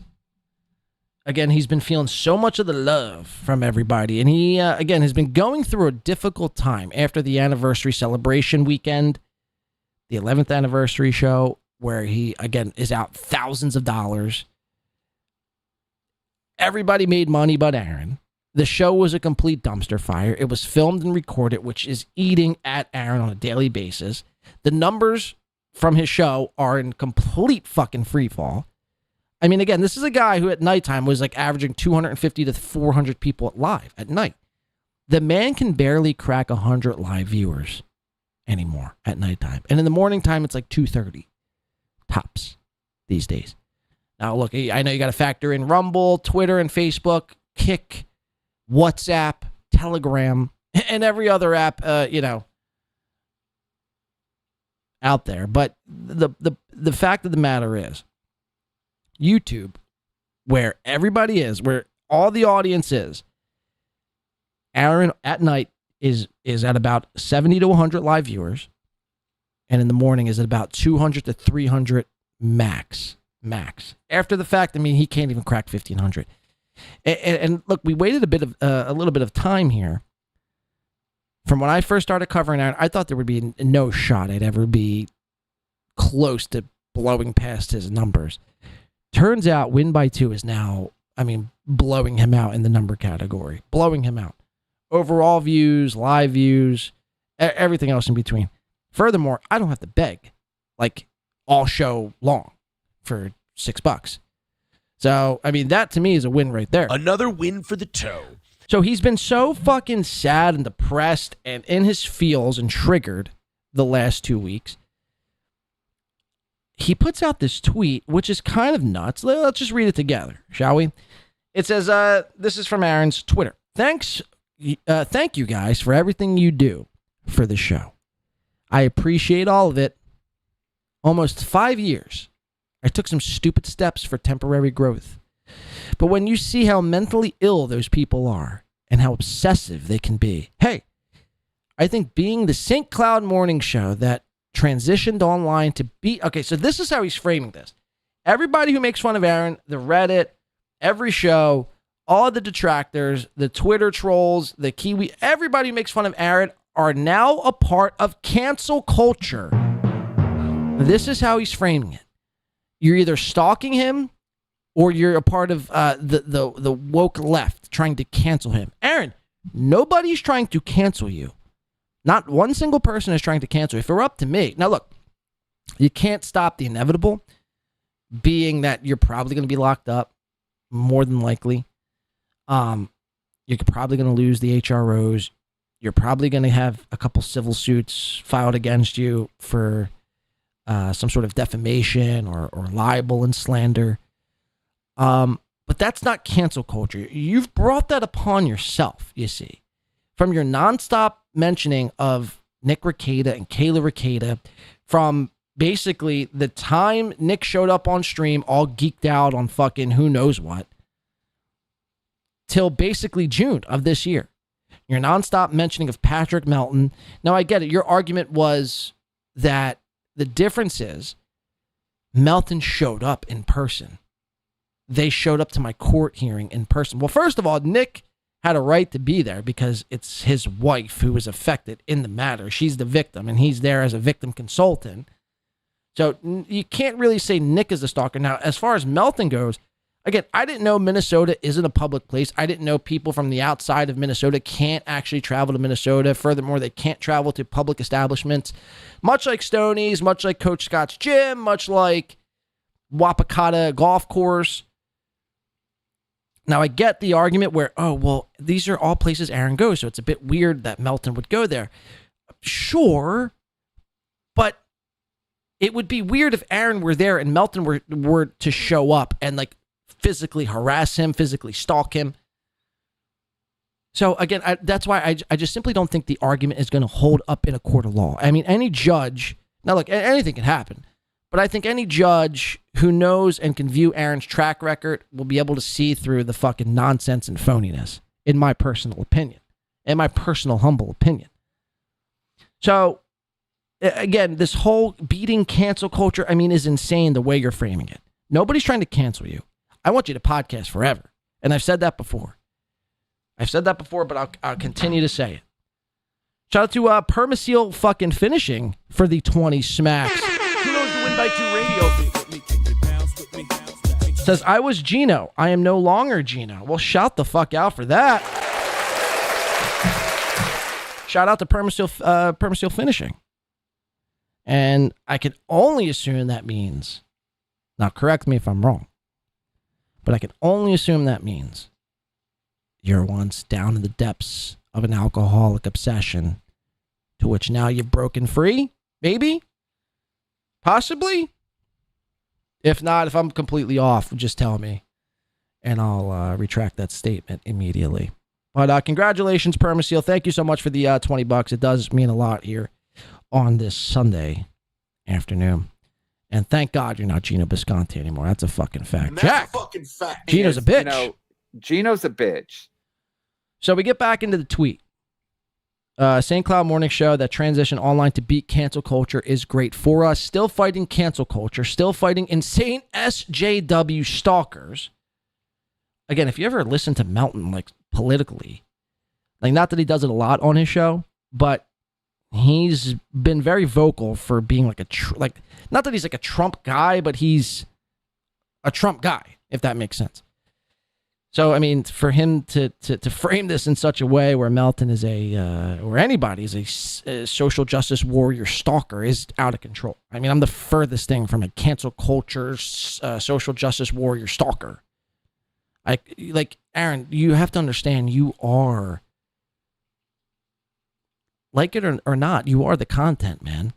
Speaker 1: Again, he's been feeling so much of the love from everybody. And he, again, has been going through a difficult time after the anniversary celebration weekend, the 11th anniversary show, where he, again, is out thousands of dollars. Everybody made money but Aaron. The show was a complete dumpster fire. It was filmed and recorded, which is eating at Aaron on a daily basis. The numbers from his show are in complete fucking free fall. I mean, again, this is a guy who at nighttime was like averaging 250 to 400 people live at night. The man can barely crack 100 live viewers anymore at nighttime. And in the morning time, it's like 230 tops these days. Now, look, I know you got to factor in Rumble, Twitter, and Facebook, Kick, WhatsApp, Telegram, and every other app, out there. But the fact of the matter is, YouTube, where everybody is, where all the audience is, Aaron at night is at about 70 to 100 live viewers, and in the morning is at about 200 to 300 max. After the fact, I mean, he can't even crack 1,500. And look, we waited a little bit of time here From when I first started covering Aaron, I thought there would be no shot I'd ever be close to blowing past his numbers. Turns out Win by 2 is now, blowing him out in the number category. Blowing him out. Overall views, live views, everything else in between. Furthermore, I don't have to beg, like, all show long for $6. So, that to me is a win right there.
Speaker 15: Another win for the toe.
Speaker 1: So he's been so fucking sad and depressed and in his feels and triggered the last 2 weeks. He puts out this tweet, which is kind of nuts. Let's just read it together, shall we? It says, this is from Aaron's Twitter. Thank you guys for everything you do for the show. I appreciate all of it. Almost 5 years. I took some stupid steps for temporary growth. But when you see how mentally ill those people are and how obsessive they can be, hey, I think being the St. Cloud morning show that transitioned online to be... Okay, so this is how he's framing this. Everybody who makes fun of Aaron, the Reddit, every show, all the detractors, the Twitter trolls, the Kiwi, everybody who makes fun of Aaron are now a part of cancel culture. This is how he's framing it. You're either stalking him or you're a part of the woke left trying to cancel him. Aaron, nobody's trying to cancel you. Not one single person is trying to cancel you. If it were up to me. Now, look, you can't stop the inevitable, being that you're probably going to be locked up, more than likely. You're probably going to lose the HROs. You're probably going to have a couple civil suits filed against you for some sort of defamation or libel and slander. But that's not cancel culture. You've brought that upon yourself, you see. From your nonstop mentioning of Nick Rekieta and Kayla Rekieta, from basically the time Nick showed up on stream all geeked out on fucking who knows what, till basically June of this year. Your nonstop mentioning of Patrick Melton. Now, I get it. Your argument was that the difference is Melton showed up in person. They showed up to my court hearing in person. Well, first of all, Nick had a right to be there because it's his wife who was affected in the matter. She's the victim, and he's there as a victim consultant. So you can't really say Nick is the stalker. Now, as far as Melton goes, again, I didn't know Minnesota isn't a public place. I didn't know people from the outside of Minnesota can't actually travel to Minnesota. Furthermore, they can't travel to public establishments, much like Stoney's, much like Coach Scott's gym, much like Wapakata Golf Course. Now, I get the argument where, oh, well, these are all places Aaron goes, so it's a bit weird that Melton would go there. Sure, but it would be weird if Aaron were there and Melton were to show up and, like, physically harass him, physically stalk him. So, again, that's why I just simply don't think the argument is going to hold up in a court of law. I mean, any judge, now, look, anything can happen. But I think any judge who knows and can view Aaron's track record will be able to see through the fucking nonsense and phoniness, in my personal opinion, in my personal humble opinion. So, again, this whole beating cancel culture, is insane the way you're framing it. Nobody's trying to cancel you. I want you to podcast forever. And I've said that before. But I'll continue to say it. Shout out to Permaseal fucking finishing for the 20 smacks.
Speaker 15: Who knows the Win by 2 radio?
Speaker 1: Says, I was Gino. I am no longer Gino. Well, shout the fuck out for that. Shout out to Permaseal finishing. And I can only assume that means, now correct me if I'm wrong, but I can only assume that means you're once down in the depths of an alcoholic obsession to which now you've broken free, maybe? Possibly? If not, if I'm completely off, just tell me, and I'll retract that statement immediately. But congratulations, Permaseal. Thank you so much for the $20. It does mean a lot here on this Sunday afternoon. And thank God you're not Gino Bisconti anymore. That's a fucking fact. Jack! Gino's a bitch.
Speaker 20: Gino's a bitch.
Speaker 1: So we get back into the tweet. St. Cloud Morning Show that transition online to beat cancel culture is great for us. Still fighting cancel culture. Still fighting insane SJW stalkers. Again, if you ever listen to Melton, like, politically, like, not that he does it a lot on his show, but he's been very vocal for being like not that he's like a Trump guy, but he's a Trump guy, if that makes sense. So, I mean, for him to frame this in such a way where Melton is or anybody is a social justice warrior stalker is out of control. I mean, I'm the furthest thing from a cancel culture social justice warrior stalker. Aaron, you have to understand, you are, like it or not, you are the content, man.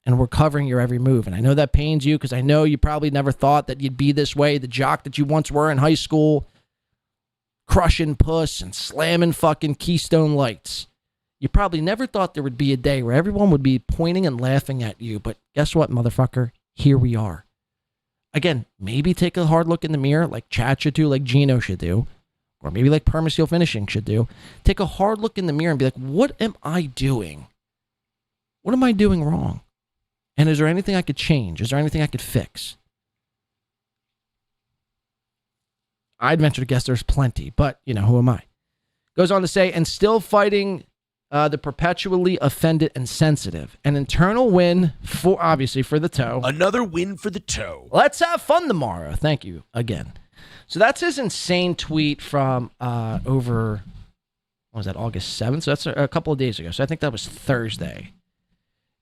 Speaker 1: And we're covering your every move. And I know that pains you because I know you probably never thought that you'd be this way, the jock that you once were in high school, crushing puss and slamming fucking Keystone Lights. You probably never thought there would be a day where everyone would be pointing and laughing at you. But guess what, motherfucker? Here we are. Again, maybe take a hard look in the mirror like Chad should do, like Gino should do, or maybe like Permaseal Finishing should do. Take a hard look in the mirror and be like, what am I doing? What am I doing wrong? And is there anything I could change? Is there anything I could fix? I'd venture to guess there's plenty, but, who am I? Goes on to say, and still fighting the perpetually offended and sensitive. An internal win, for the toe.
Speaker 15: Another win for the toe.
Speaker 1: Let's have fun tomorrow. Thank you again. So that's his insane tweet from over, what was that, August 7th? So that's a couple of days ago. So I think that was Thursday.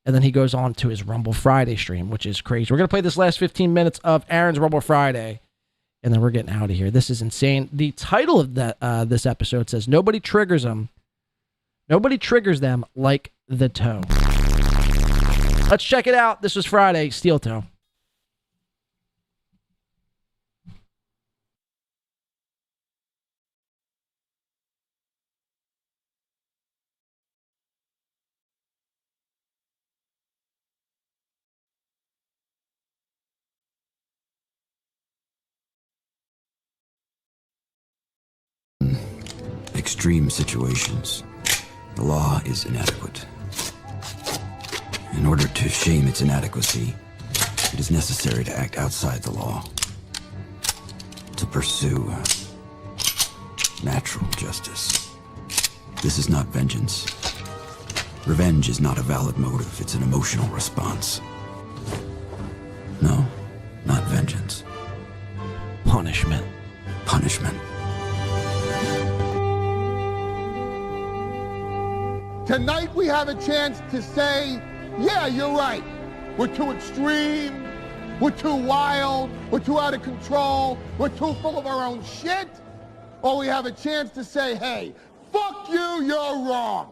Speaker 1: And then he goes on to his Rumble Friday stream, which is crazy. We're going to play this last 15 minutes of Aaron's Rumble Friday, and then we're getting out of here. This is insane. The title of this episode says, Nobody triggers them like the toe. Let's check it out. This was Friday, Steel Toe.
Speaker 7: Extreme situations, the law is inadequate. In order to shame its inadequacy, it is necessary to act outside the law, to pursue natural justice. This is not vengeance. Revenge is not a valid motive, it's an emotional response. No, not vengeance.
Speaker 1: Punishment.
Speaker 7: Punishment.
Speaker 10: Tonight we have a chance to say, yeah, you're right. We're too extreme. We're too wild. We're too out of control. We're too full of our own shit. Or we have a chance to say, hey, fuck you, you're wrong.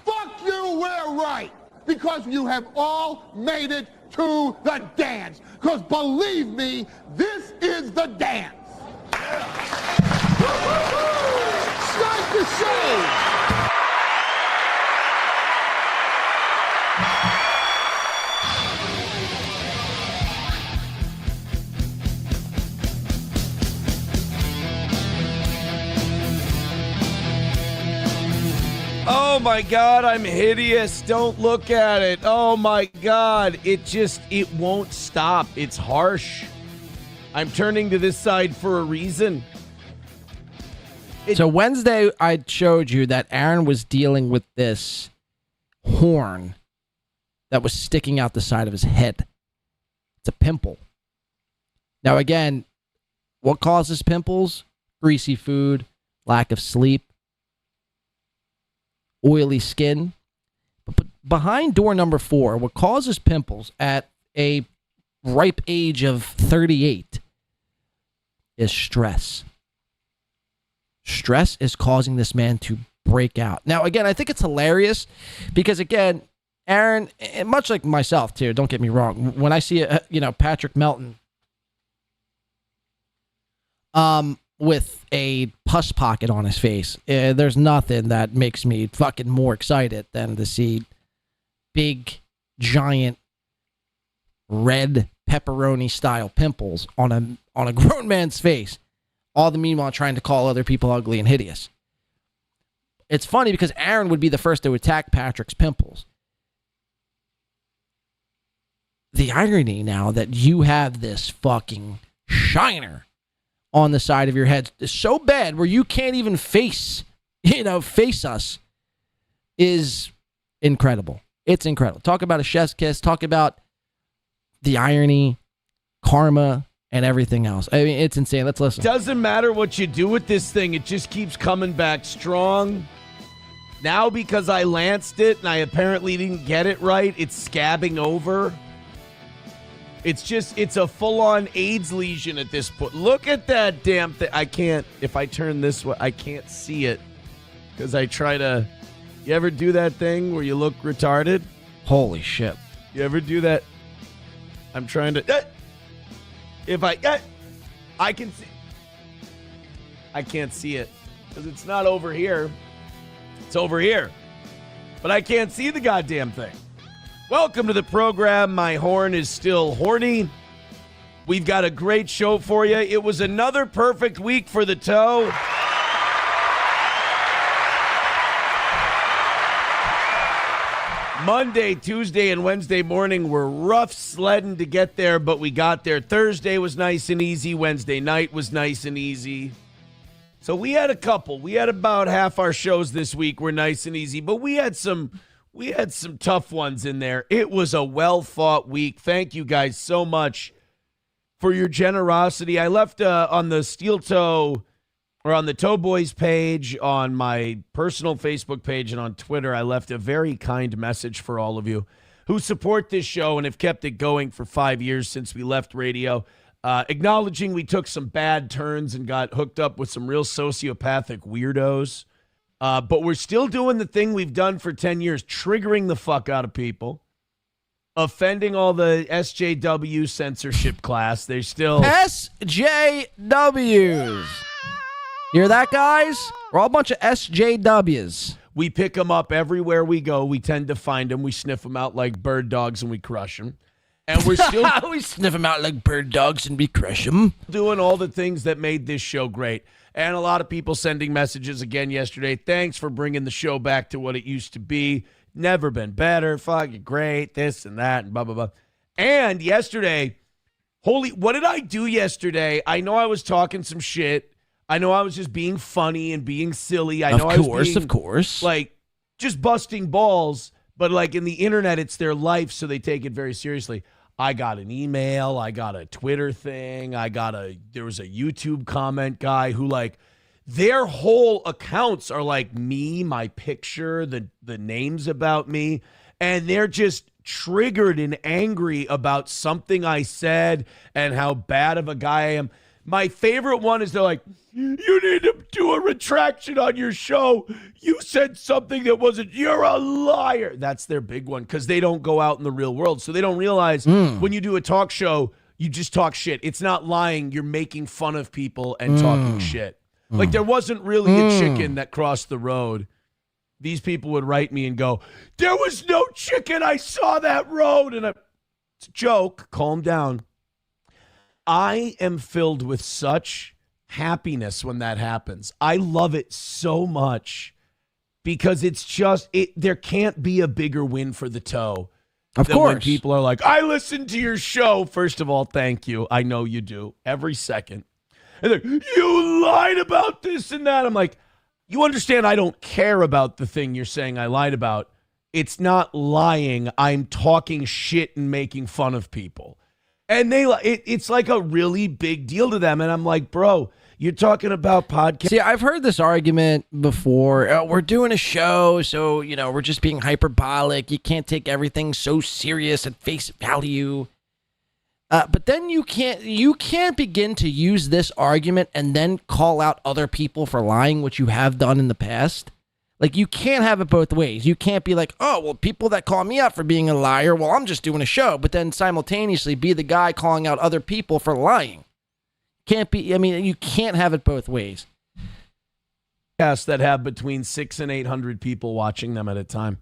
Speaker 10: Fuck you, we're right. Because you have all made it to the dance. Because believe me, this is the dance. Start the show.
Speaker 15: Oh my God, I'm hideous. Don't look at it. Oh my God. It won't stop. It's harsh. I'm turning to this side for a reason.
Speaker 1: So Wednesday, I showed you that Aaron was dealing with this horn that was sticking out the side of his head. It's a pimple. Now, again, what causes pimples? Greasy food, lack of sleep, oily skin. But behind door number 4, what causes pimples at a ripe age of 38 is stress. Stress is causing this man to break out. Now, again, I think it's hilarious because, again, Aaron, much like myself, too, don't get me wrong, when I see, Patrick Melton with a pus pocket on his face, there's nothing that makes me fucking more excited than to see big, giant, red pepperoni-style pimples on a grown man's face. All the meanwhile trying to call other people ugly and hideous. It's funny because Aaron would be the first to attack Patrick's pimples. The irony now that you have this fucking shiner on the side of your head is so bad where you can't even face us is incredible. It's incredible. Talk about a chef's kiss. Talk about the irony, karma, and everything else. I mean, it's insane. Let's listen.
Speaker 15: Doesn't matter what you do with this thing. It just keeps coming back strong. Now because I lanced it and I apparently didn't get it right, it's scabbing over. It's a full-on AIDS lesion at this point. Look at that damn thing. I can't, if I turn this way, I can't see it. Because I try to, you ever do that thing where you look retarded?
Speaker 1: Holy shit.
Speaker 15: You ever do that? I'm trying to, if I can see, I can't see it. Because it's not over here. It's over here. But I can't see the goddamn thing. Welcome to the program. My horn is still horny. We've got a great show for you. It was another perfect week for the toe. Monday, Tuesday, and Wednesday morning were rough sledding to get there, but we got there. Thursday was nice and easy. Wednesday night was nice and easy. So we had a couple. We had about half our shows this week were nice and easy, but we had some tough ones in there. It was a well-fought week. Thank you guys so much for your generosity. I left on the Steel Toe, or on the Toe Boys page, on my personal Facebook page, and on Twitter, I left a very kind message for all of you who support this show and have kept it going for 5 years since we left radio. Acknowledging we took some bad turns and got hooked up with some real sociopathic weirdos. But we're still doing the thing we've done for 10 years, triggering the fuck out of people, offending all the SJW censorship class. They're still...
Speaker 1: SJWs. You hear that, guys? We're all a bunch of SJWs.
Speaker 15: We pick them up everywhere we go. We tend to find them. We sniff them out like bird dogs and we crush them. And we're still...
Speaker 1: we sniff them out like bird dogs and we crush them.
Speaker 15: Doing all the things that made this show great. And a lot of people sending messages again yesterday. Thanks for bringing the show back to what it used to be. Never been better. Fucking great. This and that and blah, blah, blah. And yesterday, what did I do yesterday? I know I was talking some shit. I know I was just being funny and being silly. I know I was being,
Speaker 1: of course.
Speaker 15: Like, just busting balls. But, like, in the internet, it's their life, so they take it very seriously. I got an email, I got a Twitter thing, there was a YouTube comment guy who, like, their whole accounts are like me, my picture, the names about me, and they're just triggered and angry about something I said and how bad of a guy I am. My favorite one is they're like, you need to do a retraction on your show. You said something that wasn't, you're a liar. That's their big one because they don't go out in the real world. So they don't realize when you do a talk show, you just talk shit. It's not lying. You're making fun of people and talking shit. Like there wasn't really a chicken that crossed the road. These people would write me and go, there was no chicken. I saw that road. And it's a joke. Calm down. I am filled with such happiness when that happens. I love it so much because it's just there can't be a bigger win for the toe.
Speaker 1: Of course.
Speaker 15: When people are like, I listen to your show. First of all, thank you. I know you do every second. And they're like, you lied about this and that. I'm like, you understand I don't care about the thing you're saying I lied about. It's not lying. I'm talking shit and making fun of people. And it's like a really big deal to them. And I'm like, bro, you're talking about podcasts.
Speaker 1: See, I've heard this argument before. We're doing a show, so, we're just being hyperbolic. You can't take everything so serious at face value. But then you can't begin to use this argument and then call out other people for lying, which you have done in the past. Like, you can't have it both ways. You can't be like, oh, well, people that call me out for being a liar, well, I'm just doing a show, but then simultaneously be the guy calling out other people for lying. You can't have it both ways.
Speaker 15: That have between 600 and 800 people watching them at a time.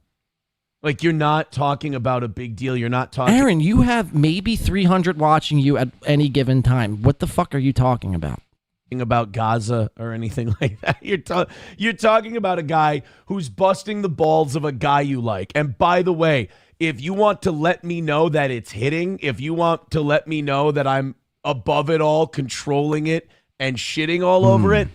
Speaker 15: Like, you're not talking about a big deal. You're not talking.
Speaker 1: Aaron, you have maybe 300 watching you at any given time. What the fuck are you talking about?
Speaker 15: About Gaza or anything like that. You're talking about a guy who's busting the balls of a guy you like. And by the way, if you want to let me know that it's hitting, if you want to let me know that I'm above it all, controlling it and shitting all over it,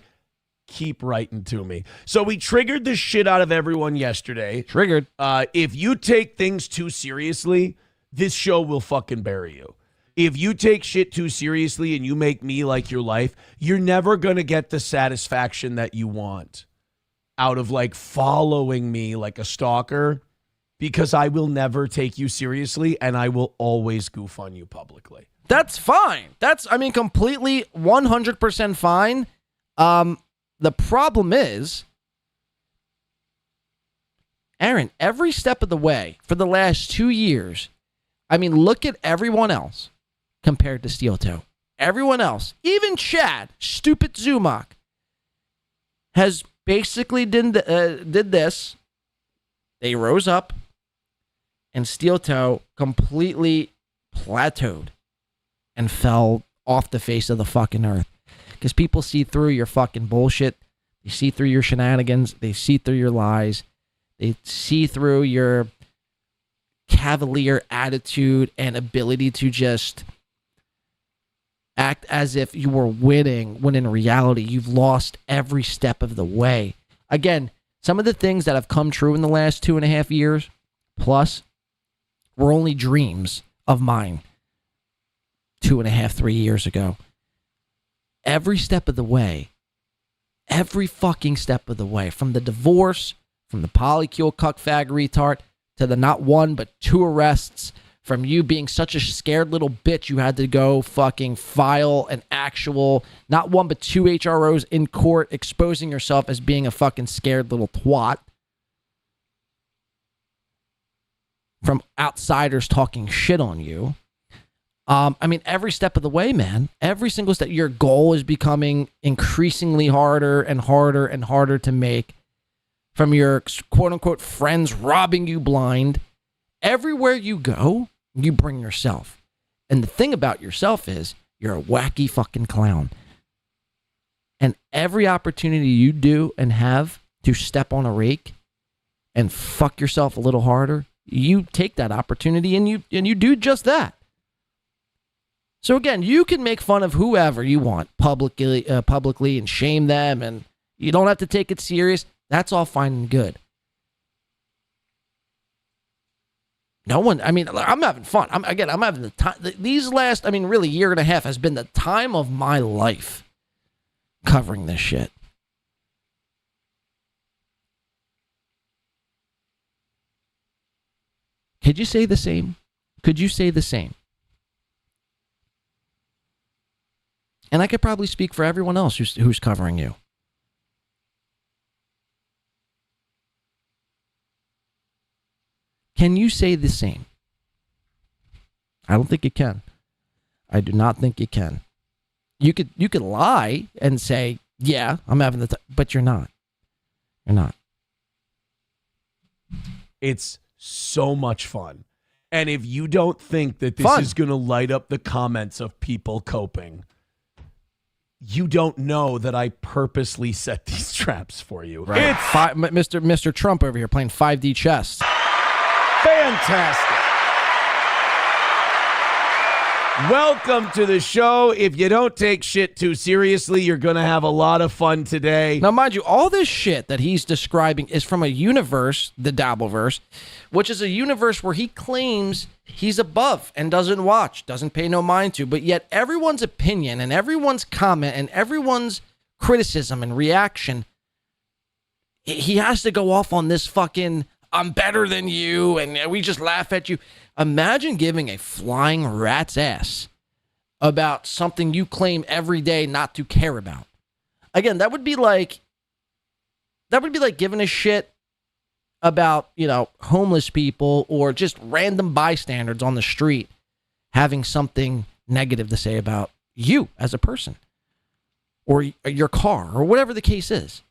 Speaker 15: keep writing to me. So we triggered the shit out of everyone yesterday.
Speaker 1: Triggered.
Speaker 15: If you take things too seriously, this show will fucking bury you. If you take shit too seriously and you make me like your life, you're never going to get the satisfaction that you want out of like following me like a stalker, because I will never take you seriously and I will always goof on you publicly.
Speaker 1: That's fine. That's, I mean, completely 100% fine. The problem is, Aaron, every step of the way for the last 2 years, I mean, look at everyone else compared to Steel Toe. Everyone else, even Chad, stupid Zumock, has basically did this. They rose up, and Steel Toe completely plateaued and fell off the face of the fucking earth. Because people see through your fucking bullshit. They see through your shenanigans. They see through your lies. They see through your cavalier attitude and ability to just act as if you were winning, when in reality, you've lost every step of the way. Again, some of the things that have come true in the last 2.5 years plus were only dreams of mine 2.5, 3 years ago. Every step of the way, every fucking step of the way, from the divorce, from the polycule cuckfag retard, to the not one but 2 arrests, from you being such a scared little bitch you had to go fucking file an actual, not 1 but 2 HROs in court, exposing yourself as being a fucking scared little twat. From outsiders talking shit on you. I mean, every step of the way, man. Every single step. Your goal is becoming increasingly harder and harder and harder to make. From your quote-unquote friends robbing you blind. Everywhere you go, you bring yourself. And the thing about yourself is, you're a wacky fucking clown. And every opportunity you do and have to step on a rake and fuck yourself a little harder, you take that opportunity and you do just that. So again, you can make fun of whoever you want publicly and shame them, and you don't have to take it serious. That's all fine and good. No one, I mean, I'm having fun. I'm having the time. These last, I mean, really, 1.5 years has been the time of my life covering this shit. Could you say the same? Could you say the same? And I could probably speak for everyone else who's covering you. Can you say the same? I don't think you can. I do not think you can. You could lie and say, yeah, I'm having the time, but you're not. You're not.
Speaker 15: It's so much fun. And if you don't think that this is going to light up the comments of people coping, you don't know that I purposely set these traps for you.
Speaker 1: Right.
Speaker 15: It's
Speaker 1: Mr. Trump over here playing 5D chess.
Speaker 15: Fantastic. Welcome to the show. If you don't take shit too seriously, you're going to have a lot of fun today.
Speaker 1: Now, mind you, all this shit that he's describing is from a universe, the Dabbleverse, which is a universe where he claims he's above and doesn't watch, doesn't pay no mind to, but yet everyone's opinion and everyone's comment and everyone's criticism and reaction, he has to go off on this fucking, I'm better than you, and we just laugh at you. Imagine giving a flying rat's ass about something you claim every day not to care about. Again, that would be like giving a shit about, homeless people or just random bystanders on the street having something negative to say about you as a person or your car or whatever the case is.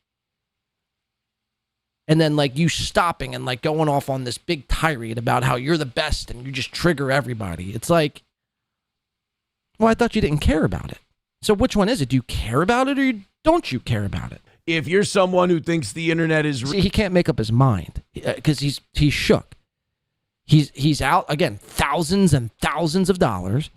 Speaker 1: And then you stopping and going off on this big tirade about how you're the best and you just trigger everybody. It's like, well, I thought you didn't care about it. So which one is it? Do you care about it or don't you care about it?
Speaker 15: If you're someone who thinks the internet is...
Speaker 1: See, he can't make up his mind because he's shook. He's out, again, thousands and thousands of dollars.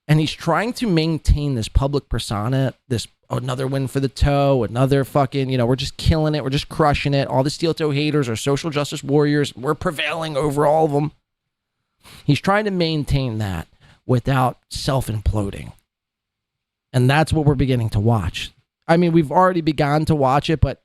Speaker 1: And he's trying to maintain this public persona, this another win for the toe, another fucking, we're just killing it. We're just crushing it. All the steel toe haters are social justice warriors. We're prevailing over all of them. He's trying to maintain that without self-imploding. And that's what we're beginning to watch. I mean, we've already begun to watch it, but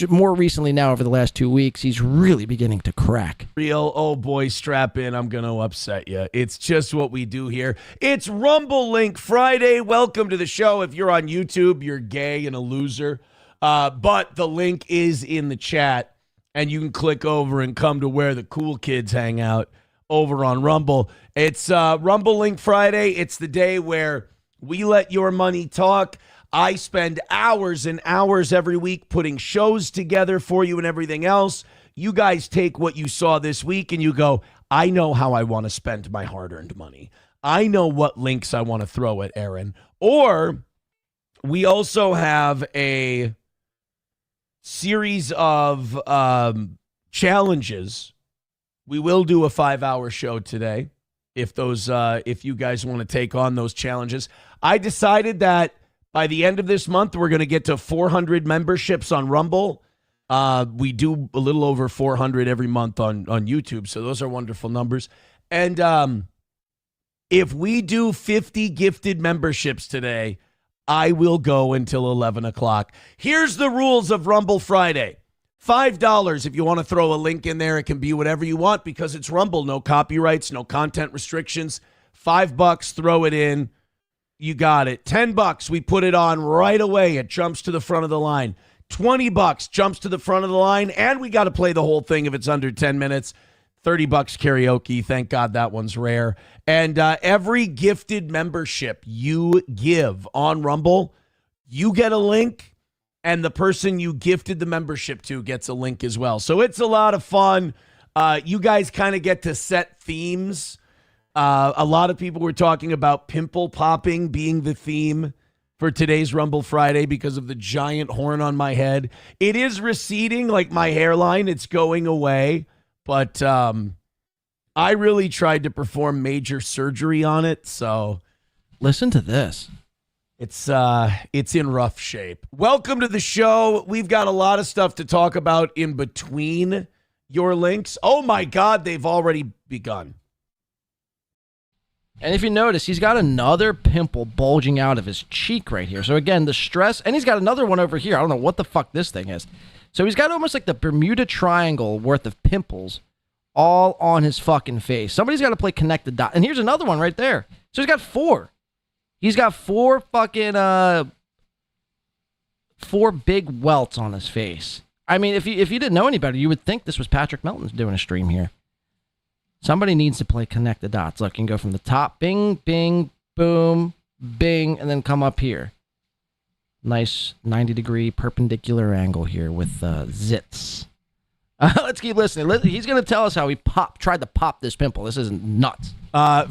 Speaker 1: more recently now, over the last 2 weeks, he's really beginning to crack.
Speaker 15: Real, oh boy, strap in. I'm going to upset you. It's just what we do here. It's Rumble Link Friday. Welcome to the show. If you're on YouTube, you're gay and a loser. But the link is in the chat, and you can click over and come to where the cool kids hang out over on Rumble. It's Rumble Link Friday. It's the day where we let your money talk. I spend hours and hours every week putting shows together for you and everything else. You guys take what you saw this week and you go, I know how I want to spend my hard-earned money. I know what links I want to throw at Aaron. Or we also have a series of challenges. We will do a 5-hour show today if you guys want to take on those challenges. I decided that by the end of this month, we're going to get to 400 memberships on Rumble. We do a little over 400 every month on YouTube, so those are wonderful numbers. And if we do 50 gifted memberships today, I will go until 11 o'clock. Here's the rules of Rumble Friday. $5 if you want to throw a link in there. It can be whatever you want because it's Rumble. No copyrights, no content restrictions. $5, throw it in. You got it. $10, we put it on right away. It jumps to the front of the line. $20 jumps to the front of the line, and we got to play the whole thing if it's under 10 minutes. $30 karaoke. Thank God that one's rare. And every gifted membership you give on Rumble, you get a link, and the person you gifted the membership to gets a link as well. So it's a lot of fun. You guys kind of get to set themes. A lot of people were talking about pimple popping being the theme for today's Rumble Friday because of the giant horn on my head. It is receding like my hairline. It's going away. But I really tried to perform major surgery on it. So
Speaker 1: listen to this.
Speaker 15: It's in rough shape. Welcome to the show. We've got a lot of stuff to talk about in between your links. Oh, my God, they've already begun.
Speaker 1: And if you notice, he's got another pimple bulging out of his cheek right here. So again, the stress, and he's got another one over here. I don't know what the fuck this thing is. So he's got almost like the Bermuda Triangle worth of pimples all on his fucking face. Somebody's got to play connect the dot. And here's another one right there. So he's got 4. He's got 4 fucking 4 big welts on his face. I mean, if you didn't know any better, you would think this was Patrick Melton doing a stream here. Somebody needs to play connect the dots. Look, you can go from the top, bing, bing, boom, bing, and then come up here. Nice 90-degree perpendicular angle here with zits. Let's keep listening. He's going to tell us how he tried to pop this pimple. This is nuts.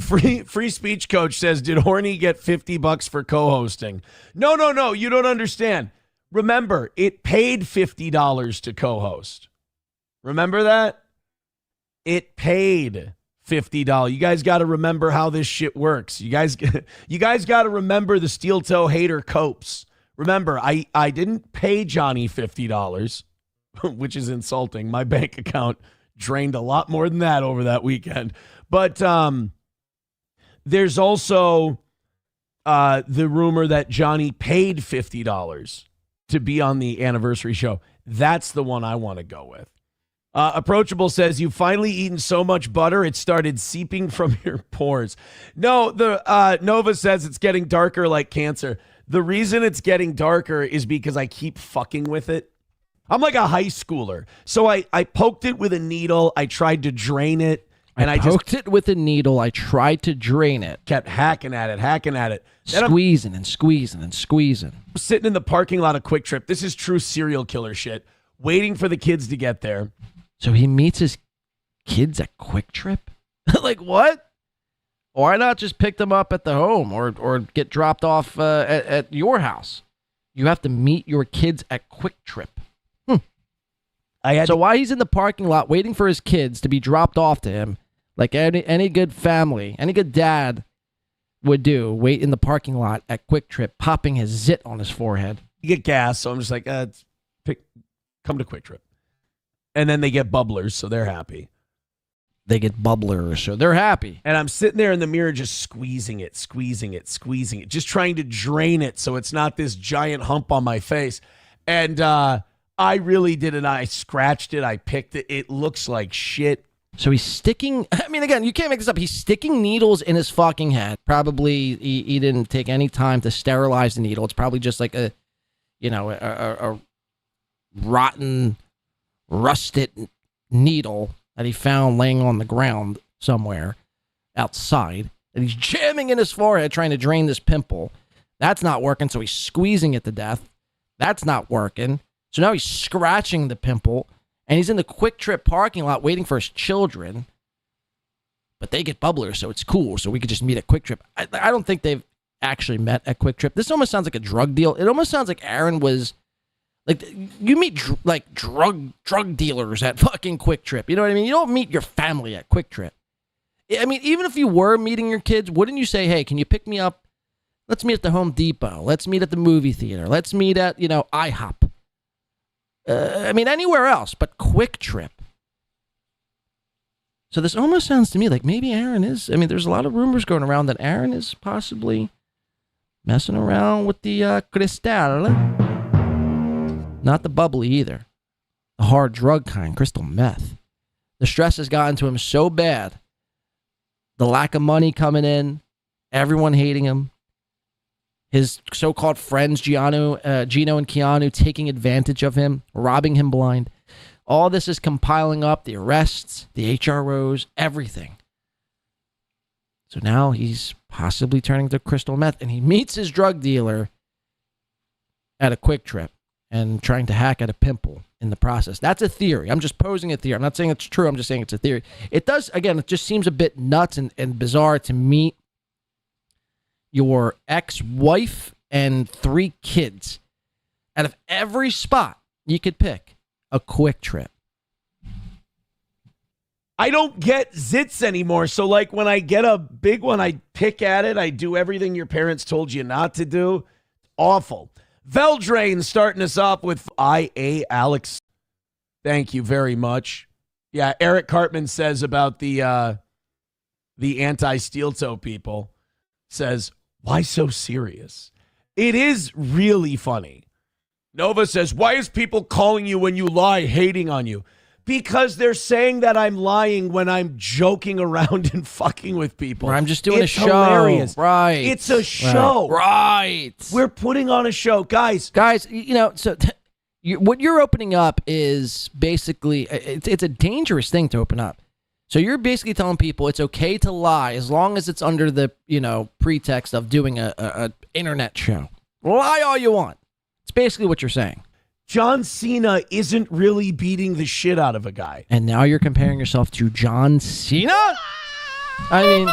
Speaker 15: Free speech coach says, did Horny get $50 for co-hosting? No. You don't understand. Remember, it paid $50 to co-host. Remember that? It paid $50. You guys got to remember how this shit works. You guys got to remember the steel toe hater copes. Remember, I didn't pay Johnny $50, which is insulting. My bank account drained a lot more than that over that weekend. But there's also the rumor that Johnny paid $50 to be on the anniversary show. That's the one I want to go with. Approachable says, you've finally eaten so much butter, it started seeping from your pores. No, the Nova says it's getting darker like cancer. The reason it's getting darker is because I keep fucking with it. I'm like a high schooler. So I poked it with a needle. I tried to drain it. And I
Speaker 1: poked it with a needle. I tried to drain it.
Speaker 15: Kept hacking at it.
Speaker 1: Squeezing and squeezing and squeezing.
Speaker 15: Sitting in the parking lot of Quick Trip. This is true serial killer shit. Waiting for the kids to get there.
Speaker 1: So he meets his kids at Quick Trip? Like what? Why not just pick them up at the home or get dropped off at your house? You have to meet your kids at Quick Trip. So while he's in the parking lot waiting for his kids to be dropped off to him, like any good family, any good dad, would do, wait in the parking lot at Quick Trip, popping his zit on his forehead.
Speaker 15: You get gas, so I'm just like, come to Quick Trip. And then they get bubblers, so they're happy.
Speaker 1: They get bubblers, so they're happy.
Speaker 15: And I'm sitting there in the mirror just squeezing it, just trying to drain it so it's not this giant hump on my face. And I really did it. I scratched it. I picked it. It looks like shit.
Speaker 1: So he's sticking, I mean, again, you can't make this up. He's sticking needles in his fucking head. Probably he didn't take any time to sterilize the needle. It's probably just like a rotten, rusted needle that he found laying on the ground somewhere outside. And he's jamming in his forehead trying to drain this pimple. That's not working, so he's squeezing it to death. That's not working. So now he's scratching the pimple. And he's in the Quick Trip parking lot waiting for his children. But they get bubblers, so it's cool. So we could just meet at Quick Trip. I don't think they've actually met at Quick Trip. This almost sounds like a drug deal. It almost sounds like Aaron was... Like, you meet drug dealers at fucking Quick Trip. You know what I mean? You don't meet your family at Quick Trip. I mean, even if you were meeting your kids, wouldn't you say, hey, can you pick me up? Let's meet at the Home Depot. Let's meet at the movie theater. Let's meet at, IHOP. I mean, anywhere else but Quick Trip. So this almost sounds to me like maybe Aaron is... I mean, there's a lot of rumors going around that Aaron is possibly messing around with the Cristal. Not the bubbly either. The hard drug kind, crystal meth. The stress has gotten to him so bad. The lack of money coming in. Everyone hating him. His so-called friends, Gino and Keanu, taking advantage of him, robbing him blind. All this is compiling up, the arrests, the HROs, everything. So now he's possibly turning to crystal meth, and he meets his drug dealer at a Quick Trip and trying to hack at a pimple in the process. That's a theory. I'm just posing a theory. I'm not saying it's true. I'm just saying it's a theory. It does, again, it just seems a bit nuts and bizarre to meet your ex-wife and 3 kids out of every spot you could pick a Quick Trip.
Speaker 15: I don't get zits anymore. So like when I get a big one, I pick at it. I do everything your parents told you not to do. Awful. Veldrain starting us off with IA Alex. Thank you very much. Yeah, Eric Cartman says about the anti-steel toe people, says, why so serious? It is really funny. Nova says, why is people calling you when you lie, hating on you? Because they're saying that I'm lying when I'm joking around and fucking with people.
Speaker 1: Or I'm just doing
Speaker 15: it's
Speaker 1: a show.
Speaker 15: Hilarious.
Speaker 1: Right.
Speaker 15: It's a show.
Speaker 1: Right.
Speaker 15: We're putting on a show. Guys,
Speaker 1: what you're opening up is basically, it's a dangerous thing to open up. So you're basically telling people it's okay to lie as long as it's under the, pretext of doing a internet show. Lie all you want. It's basically what you're saying.
Speaker 15: John Cena isn't really beating the shit out of a guy.
Speaker 1: And now you're comparing yourself to John Cena? I mean,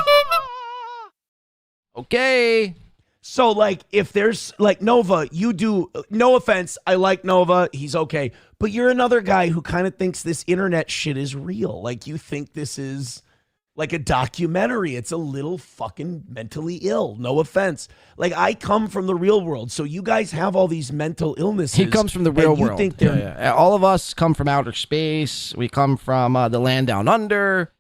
Speaker 1: okay.
Speaker 15: So, like, if there's, like, Nova, you do, no offense, I like Nova, he's okay. But you're another guy who kind of thinks this internet shit is real. Like, you think this is, like, a documentary. It's a little fucking mentally ill. No offense. Like, I come from the real world, so you guys have all these mental illnesses.
Speaker 1: He comes from the real world.
Speaker 15: Think
Speaker 1: yeah. All of us come from outer space. We come from the land down under.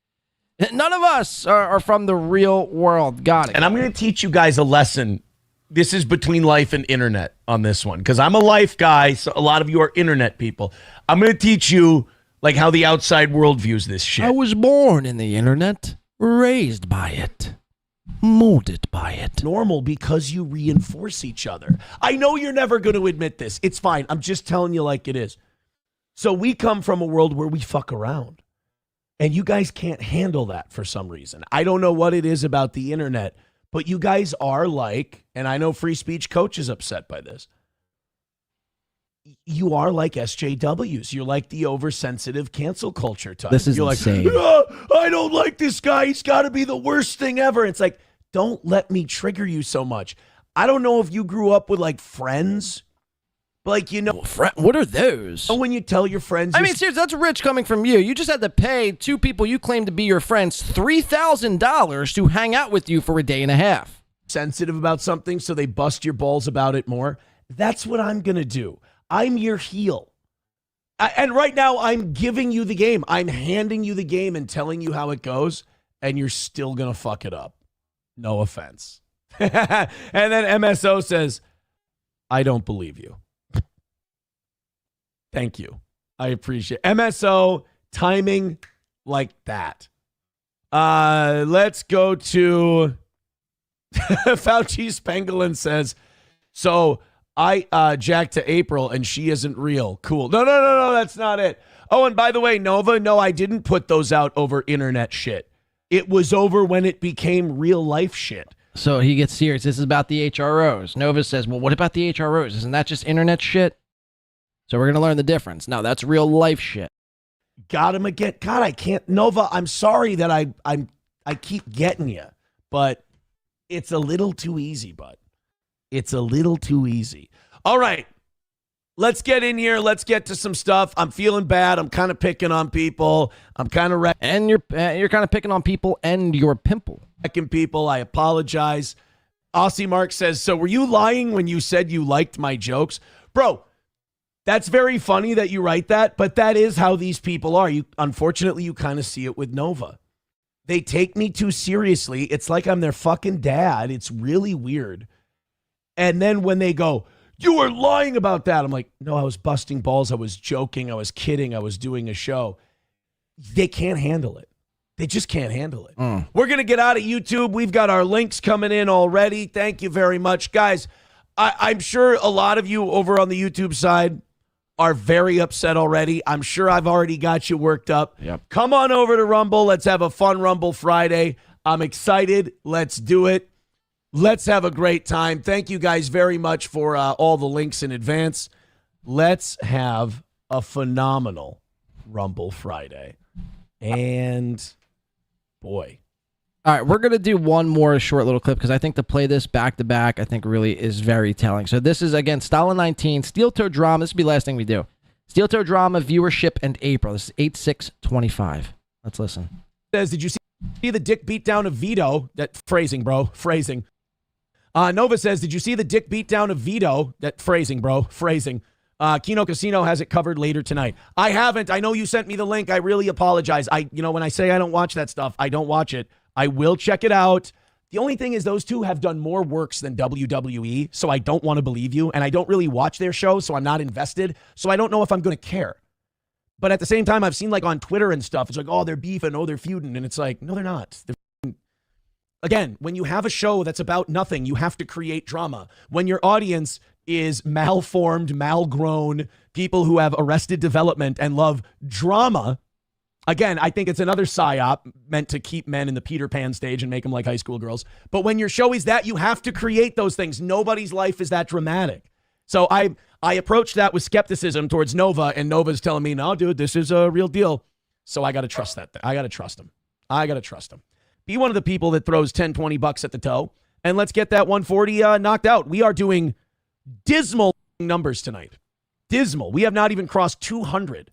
Speaker 1: None of us are from the real world. Got it.
Speaker 15: And I'm going to teach you guys a lesson. This is between life and internet on this one, because I'm a life guy, so a lot of you are internet people. I'm going to teach you like how the outside world views this shit.
Speaker 1: I was born in the internet, raised by it, molded by it.
Speaker 15: Normal because you reinforce each other. I know you're never going to admit this. It's fine. I'm just telling you like it is. So we come from a world where we fuck around. And you guys can't handle that for some reason. I don't know what it is about the internet, but you guys are like, and I know Free Speech Coach is upset by this, you are like SJWs. You're like the oversensitive cancel culture type.
Speaker 1: This is
Speaker 15: You're
Speaker 1: insane.
Speaker 15: like, I don't like this guy. He's got to be the worst thing ever. It's like, don't let me trigger you so much. I don't know if you grew up with like friends. Like,
Speaker 1: what are those?
Speaker 15: When you tell your friends.
Speaker 1: I mean, seriously, that's rich coming from you. You just had to pay 2 people you claim to be your friends $3,000 to hang out with you for a day and a half.
Speaker 15: sensitive about something, so they bust your balls about it more. That's what I'm going to do. I'm your heel. And right now, I'm giving you the game. I'm handing you the game and telling you how it goes, and you're still going to fuck it up. No offense. And then MSO says, I don't believe you. Thank you. I appreciate it. MSO timing like that. Let's go to Fauci's Pangolin says, so I jacked to April and she isn't real. Cool. No, that's not it. Oh, and by the way, Nova, no, I didn't put those out over internet shit. It was over when it became real life shit.
Speaker 1: So he gets serious. This is about the HROs. Nova says, well, what about the HROs? Isn't that just internet shit? So we're going to learn the difference. No, that's real life shit.
Speaker 15: Got him again. God, I can't. Nova, I'm sorry that I keep getting you, but it's a little too easy, bud. It's a little too easy. All right. Let's get in here. Let's get to some stuff. I'm feeling bad. I'm kind of picking on people. I'm kind of
Speaker 1: and you're kind of picking on people and your pimple.
Speaker 15: Wrecking people. I apologize. Aussie Mark says, so were you lying when you said you liked my jokes? Bro, that's very funny that you write that, but that is how these people are. Unfortunately, you kind of see it with Nova. They take me too seriously. It's like I'm their fucking dad. It's really weird. And then when they go, you were lying about that. I'm like, no, I was busting balls. I was joking. I was kidding. I was doing a show. They can't handle it. They just can't handle it. We're going to get out of YouTube. We've got our links coming in already. Thank you very much. Guys, I'm sure a lot of you over on the YouTube side are very upset already. I'm sure I've already got you worked up.
Speaker 1: Yep.
Speaker 15: Come on over to Rumble. Let's have a fun Rumble Friday. I'm excited. Let's do it. Let's have a great time. Thank you guys very much for all the links in advance. Let's have a phenomenal Rumble Friday. And boy.
Speaker 1: All right, we're going to do one more short little clip because I think to play this back to back, I think really is very telling. So this is, again, Stalin 19, Steel Toe Drama. This will be the last thing we do. Steel Toe Drama, viewership, and April. This is 8625. Let's listen.
Speaker 15: Says, did you see the dick beatdown of Vito? That phrasing, bro. Phrasing. Nova says, did you see the dick beatdown of Vito? That phrasing, bro. Phrasing. Keno Casino has it covered later tonight. I haven't. I know you sent me the link. I really apologize. When I say I don't watch that stuff, I don't watch it. I will check it out. The only thing is those two have done more works than WWE, so I don't want to believe you, and I don't really watch their show, so I'm not invested, so I don't know if I'm going to care. But at the same time, I've seen like on Twitter and stuff, it's like, oh, they're beefing, oh, they're feuding, and it's like, no, they're not. Again, when you have a show that's about nothing, you have to create drama. When your audience is malformed, malgrown, people who have arrested development and love drama, again, I think it's another psyop meant to keep men in the Peter Pan stage and make them like high school girls. But when your show is that, you have to create those things. Nobody's life is that dramatic. So I approached that with skepticism towards Nova, and Nova's telling me, no, dude, this is a real deal. So I got to trust that. I got to trust him. I got to trust him. Be one of the people that throws 10, 20 bucks at the toe, and let's get that 140 knocked out. We are doing dismal numbers tonight. Dismal. We have not even crossed 200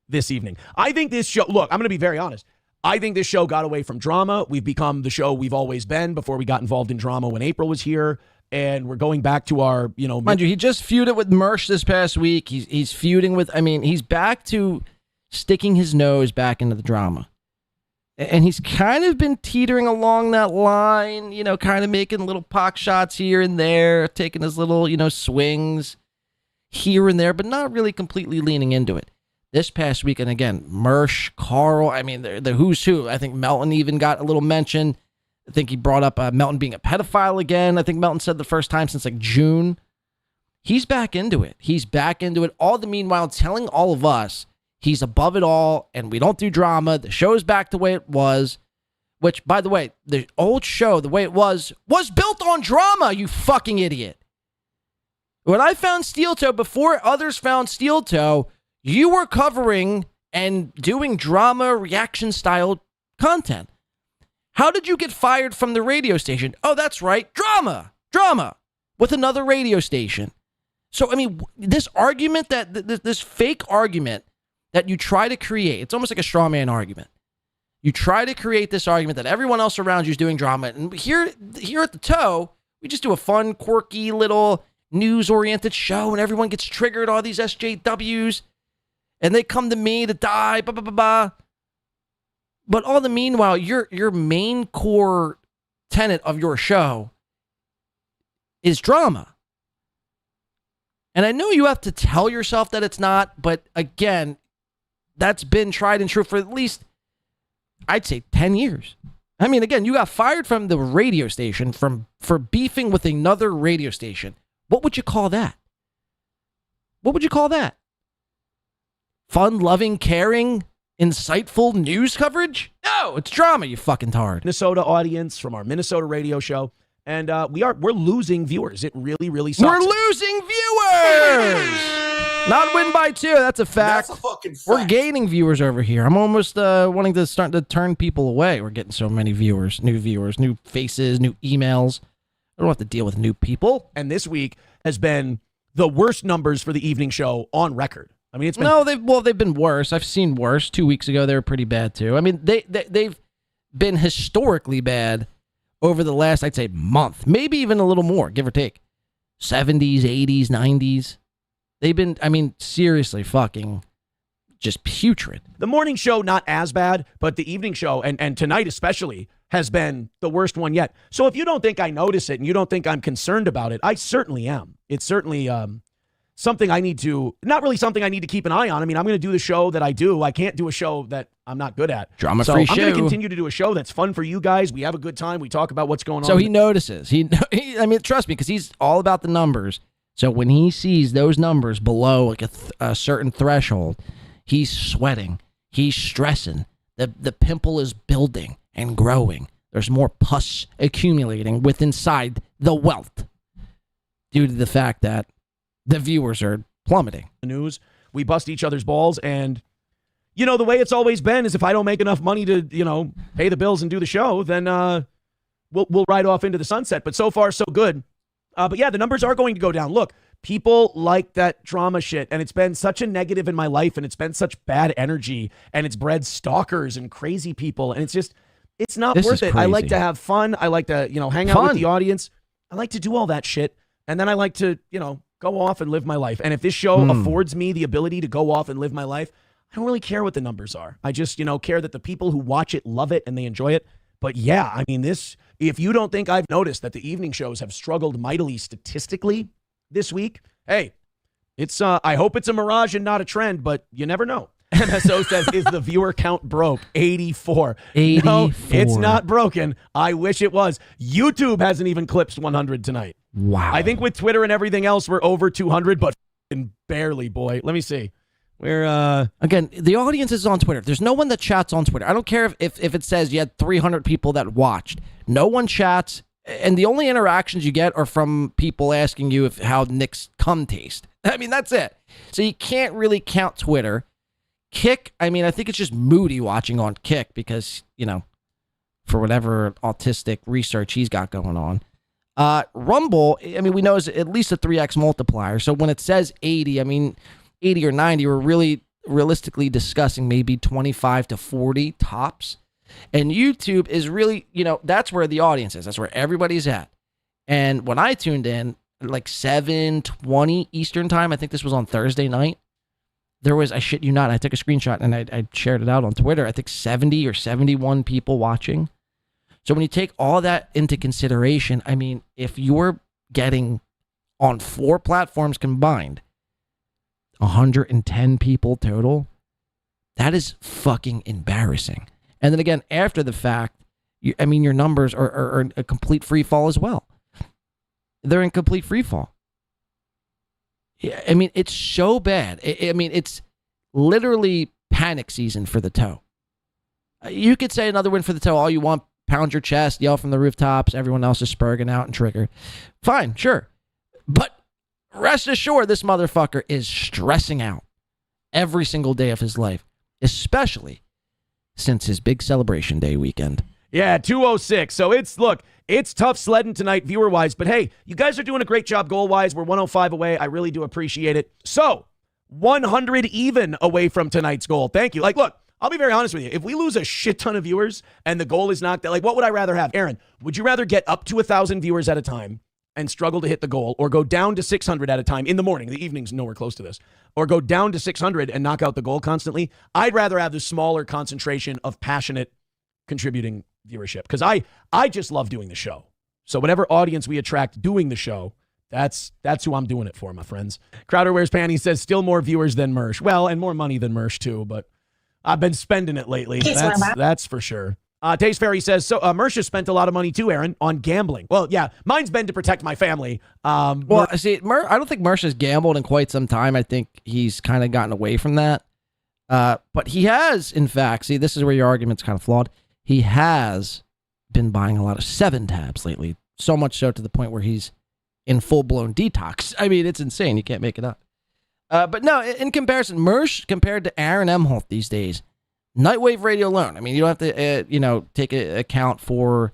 Speaker 15: this evening. I think this show, look, I'm going to be very honest. I think this show got away from drama. We've become the show we've always been before we got involved in drama when April was here. And we're going back to our,
Speaker 1: Mind you, he just feuded with Mersh this past week. He's feuding with, he's back to sticking his nose back into the drama. And he's kind of been teetering along that line, kind of making little pock shots here and there, taking his little, swings here and there, but not really completely leaning into it. This past weekend, again, Mersh, Carl, the who's who. I think Melton even got a little mention. I think he brought up Melton being a pedophile again. I think Melton said the first time since like June. He's back into it. He's back into it. All the meanwhile telling all of us he's above it all and we don't do drama. The show's back the way it was, which, by the way, the old show, the way it was built on drama, you fucking idiot. When I found Steel Toe, before others found Steel Toe, you were covering and doing drama reaction style content. How did you get fired from the radio station? Oh, that's right. Drama with another radio station. So, this argument this fake argument that you try to create, it's almost like a straw man argument. You try to create this argument that everyone else around you is doing drama. And here at the Toe, We just do a fun, quirky little news-oriented show, and everyone gets triggered, all these SJWs, and they come to me to die, blah, blah, blah, blah. But all the meanwhile, your main core tenet of your show is drama. And I know you have to tell yourself that it's not, but again, that's been tried and true for at least, I'd say, 10 years. I mean, again, you got fired from the radio station for beefing with another radio station. What would you call that? What would you call that? Fun, loving, caring, insightful news coverage? No, it's drama, you fucking tard.
Speaker 15: Minnesota audience from our Minnesota radio show. And we're losing viewers. It really, really sucks.
Speaker 1: We're losing viewers! Not win by 2, that's a fact.
Speaker 19: That's a fucking fact.
Speaker 1: We're gaining viewers over here. I'm almost wanting to start to turn people away. We're getting so many viewers, new faces, new emails. I don't have to deal with new people.
Speaker 15: And this week has been the worst numbers for the evening show on record. I mean, it's been...
Speaker 1: No, they've been worse. I've seen worse. 2 weeks ago, they were pretty bad, too. I mean, they've been historically bad over the last, I'd say, month. Maybe even a little more, give or take. 70s, 80s, 90s. They've been, I mean, seriously fucking just putrid.
Speaker 15: The morning show, not as bad, but the evening show, and tonight especially, has been the worst one yet. So if you don't think I notice it and you don't think I'm concerned about it, I certainly am. It's certainly something I need to, not really something I need to keep an eye on. I mean, I'm going to do the show that I do. I can't do a show that I'm not good at.
Speaker 1: Drama-free show.
Speaker 15: I'm going to continue to do a show that's fun for you guys. We have a good time. We talk about what's going on.
Speaker 1: So he notices. I mean, trust me, because he's all about the numbers. So when he sees those numbers below like a certain threshold, he's sweating. He's stressing. The pimple is building and growing. There's more pus accumulating inside the wealth due to the fact that the viewers are plummeting.
Speaker 15: The news, we bust each other's balls, and you know the way it's always been is if I don't make enough money to pay the bills and do the show, then we'll ride off into the sunset. But so far so good. But yeah, the numbers are going to go down. Look, people like that drama shit, and it's been such a negative in my life, and it's been such bad energy, and it's bred stalkers and crazy people, and it's not worth it. I like to have fun. I like to, hang out with the audience. I like to do all that shit, and then I like to, go off and live my life. And if this show affords me the ability to go off and live my life, I don't really care what the numbers are. I just, care that the people who watch it love it and they enjoy it. But yeah, I mean, if you don't think I've noticed that the evening shows have struggled mightily statistically this week, hey, it's I hope it's a mirage and not a trend, but you never know. MSO says, is the viewer count broke? 84.
Speaker 1: 84.
Speaker 15: No, it's not broken. I wish it was. YouTube hasn't even clipped 100 tonight.
Speaker 1: Wow.
Speaker 15: I think with Twitter and everything else, we're over 200, but barely, boy. Let me see. We're
Speaker 1: again, the audience is on Twitter. There's no one that chats on Twitter. I don't care if it says you had 300 people that watched. No one chats, and the only interactions you get are from people asking you how Nick's cum taste. I mean, that's it. So you can't really count Twitter. Kick, I mean, I think it's just Moody watching on Kick because, for whatever autistic research he's got going on. Rumble, I mean, we know is at least a 3x multiplier. So when it says 80, I mean, 80 or 90, we're really realistically discussing maybe 25 to 40 tops. And YouTube is really, that's where the audience is. That's where everybody's at. And when I tuned in, like 7:20 Eastern time, I think this was on Thursday night, there was, I shit you not, I took a screenshot and I shared it out on Twitter, I think 70 or 71 people watching. So when you take all that into consideration, I mean, if you're getting on 4 platforms combined, 110 people total, that is fucking embarrassing. And then again, after the fact, your numbers are a complete free fall as well. They're in complete free fall. Yeah, I mean, it's so bad. I mean, it's literally panic season for the toe. You could say another win for the toe all you want, pound your chest, yell from the rooftops, everyone else is spurging out and triggered. Fine, sure. But rest assured, this motherfucker is stressing out every single day of his life, especially since his big celebration day weekend.
Speaker 15: Yeah, 206. So it's tough sledding tonight viewer-wise, but hey, you guys are doing a great job goal-wise. We're 105 away. I really do appreciate it. So, 100 even away from tonight's goal. Thank you. Look, I'll be very honest with you. If we lose a shit ton of viewers and the goal is knocked out, what would I rather have? Aaron, would you rather get up to 1,000 viewers at a time and struggle to hit the goal, or go down to 600 at a time in the morning, the evening's nowhere close to this, or go down to 600 and knock out the goal constantly, I'd rather have the smaller concentration of passionate contributing viewership, because I just love doing the show. So whatever audience we attract doing the show, that's who I'm doing it for, my friends. Crowder Wears Panties says, still more viewers than Mersh. Well, and more money than Mersh too, but I've been spending it lately. That's for sure. Taste Fairy says, so Mersh has spent a lot of money too, Aaron, on gambling. Well, yeah, mine's been to protect my family.
Speaker 1: Well, see, I don't think Mersh has gambled in quite some time. I think he's kind of gotten away from that. But he has, in fact, see, this is where your argument's kind of flawed. He has been buying a lot of 7 tabs lately, so much so to the point where he's in full-blown detox. I mean, it's insane. You can't make it up. But no, in comparison, Mersh compared to Aaron Imholte these days, Nightwave Radio alone. I mean, you don't have to, take account for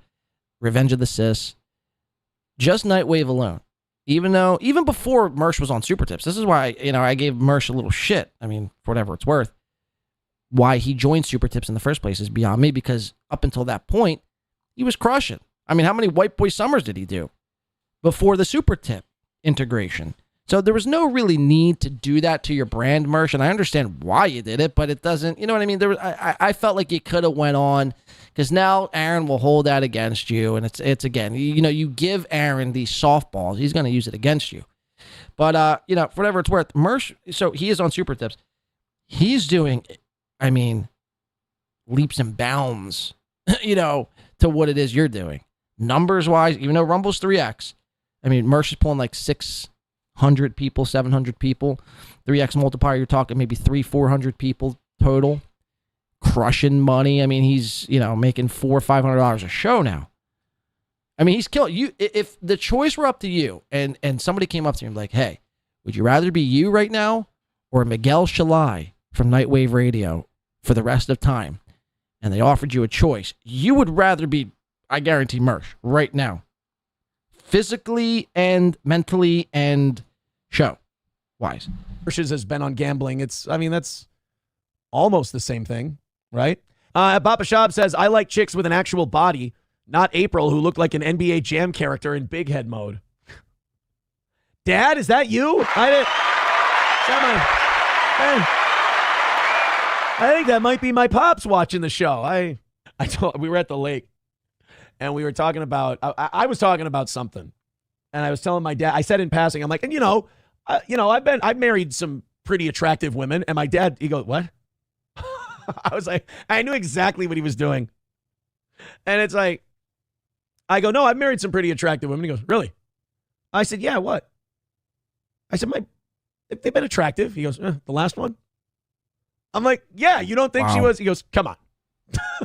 Speaker 1: Revenge of the Sis. Just Nightwave alone. Even before Mersh was on Super Tips, this is why, I gave Mersh a little shit. I mean, for whatever it's worth. Why he joined Super Tips in the first place is beyond me, because up until that point, he was crushing. I mean, how many White Boy Summers did he do before the Super Tip integration? So there was no really need to do that to your brand, Mersh, and I understand why you did it, but it doesn't, you know what I mean? I felt like you could have went on, because now Aaron will hold that against you, and it's again, you give Aaron these softballs, he's going to use it against you. But, for whatever it's worth, Mersh, so he is on Super Tips. He's doing, leaps and bounds, to what it is you're doing. Numbers-wise, even though Rumble's 3X, Mersh is pulling like 600 people, 700 people. 3X multiplier, you're talking maybe 300-400 people total. Crushing money. He's, making $400 or $500 a show now. He's killing you. If the choice were up to you and somebody came up to you and like, hey, would you rather be you right now or Miguel Shalai from Nightwave Radio for the rest of time, and they offered you a choice, you would rather be, I guarantee, Mersh right now. Physically and mentally and show-wise.
Speaker 15: Mersh has been on gambling. That's almost the same thing, right? Papa Shab says, I like chicks with an actual body, not April, who looked like an NBA Jam character in big head mode. Dad, is that you? I think that might be my pops watching the show. We were at the lake, and we were talking about, I was talking about something, and I was telling my dad, I said in passing, I'm like, and I've married some pretty attractive women, and my dad, he goes, what? I was like, I knew exactly what he was doing. And it's like, I go, no, I've married some pretty attractive women. He goes, really? I said, yeah, what? I said, they've been attractive. He goes, the last one? I'm like, yeah, you don't think she was? He goes, come on.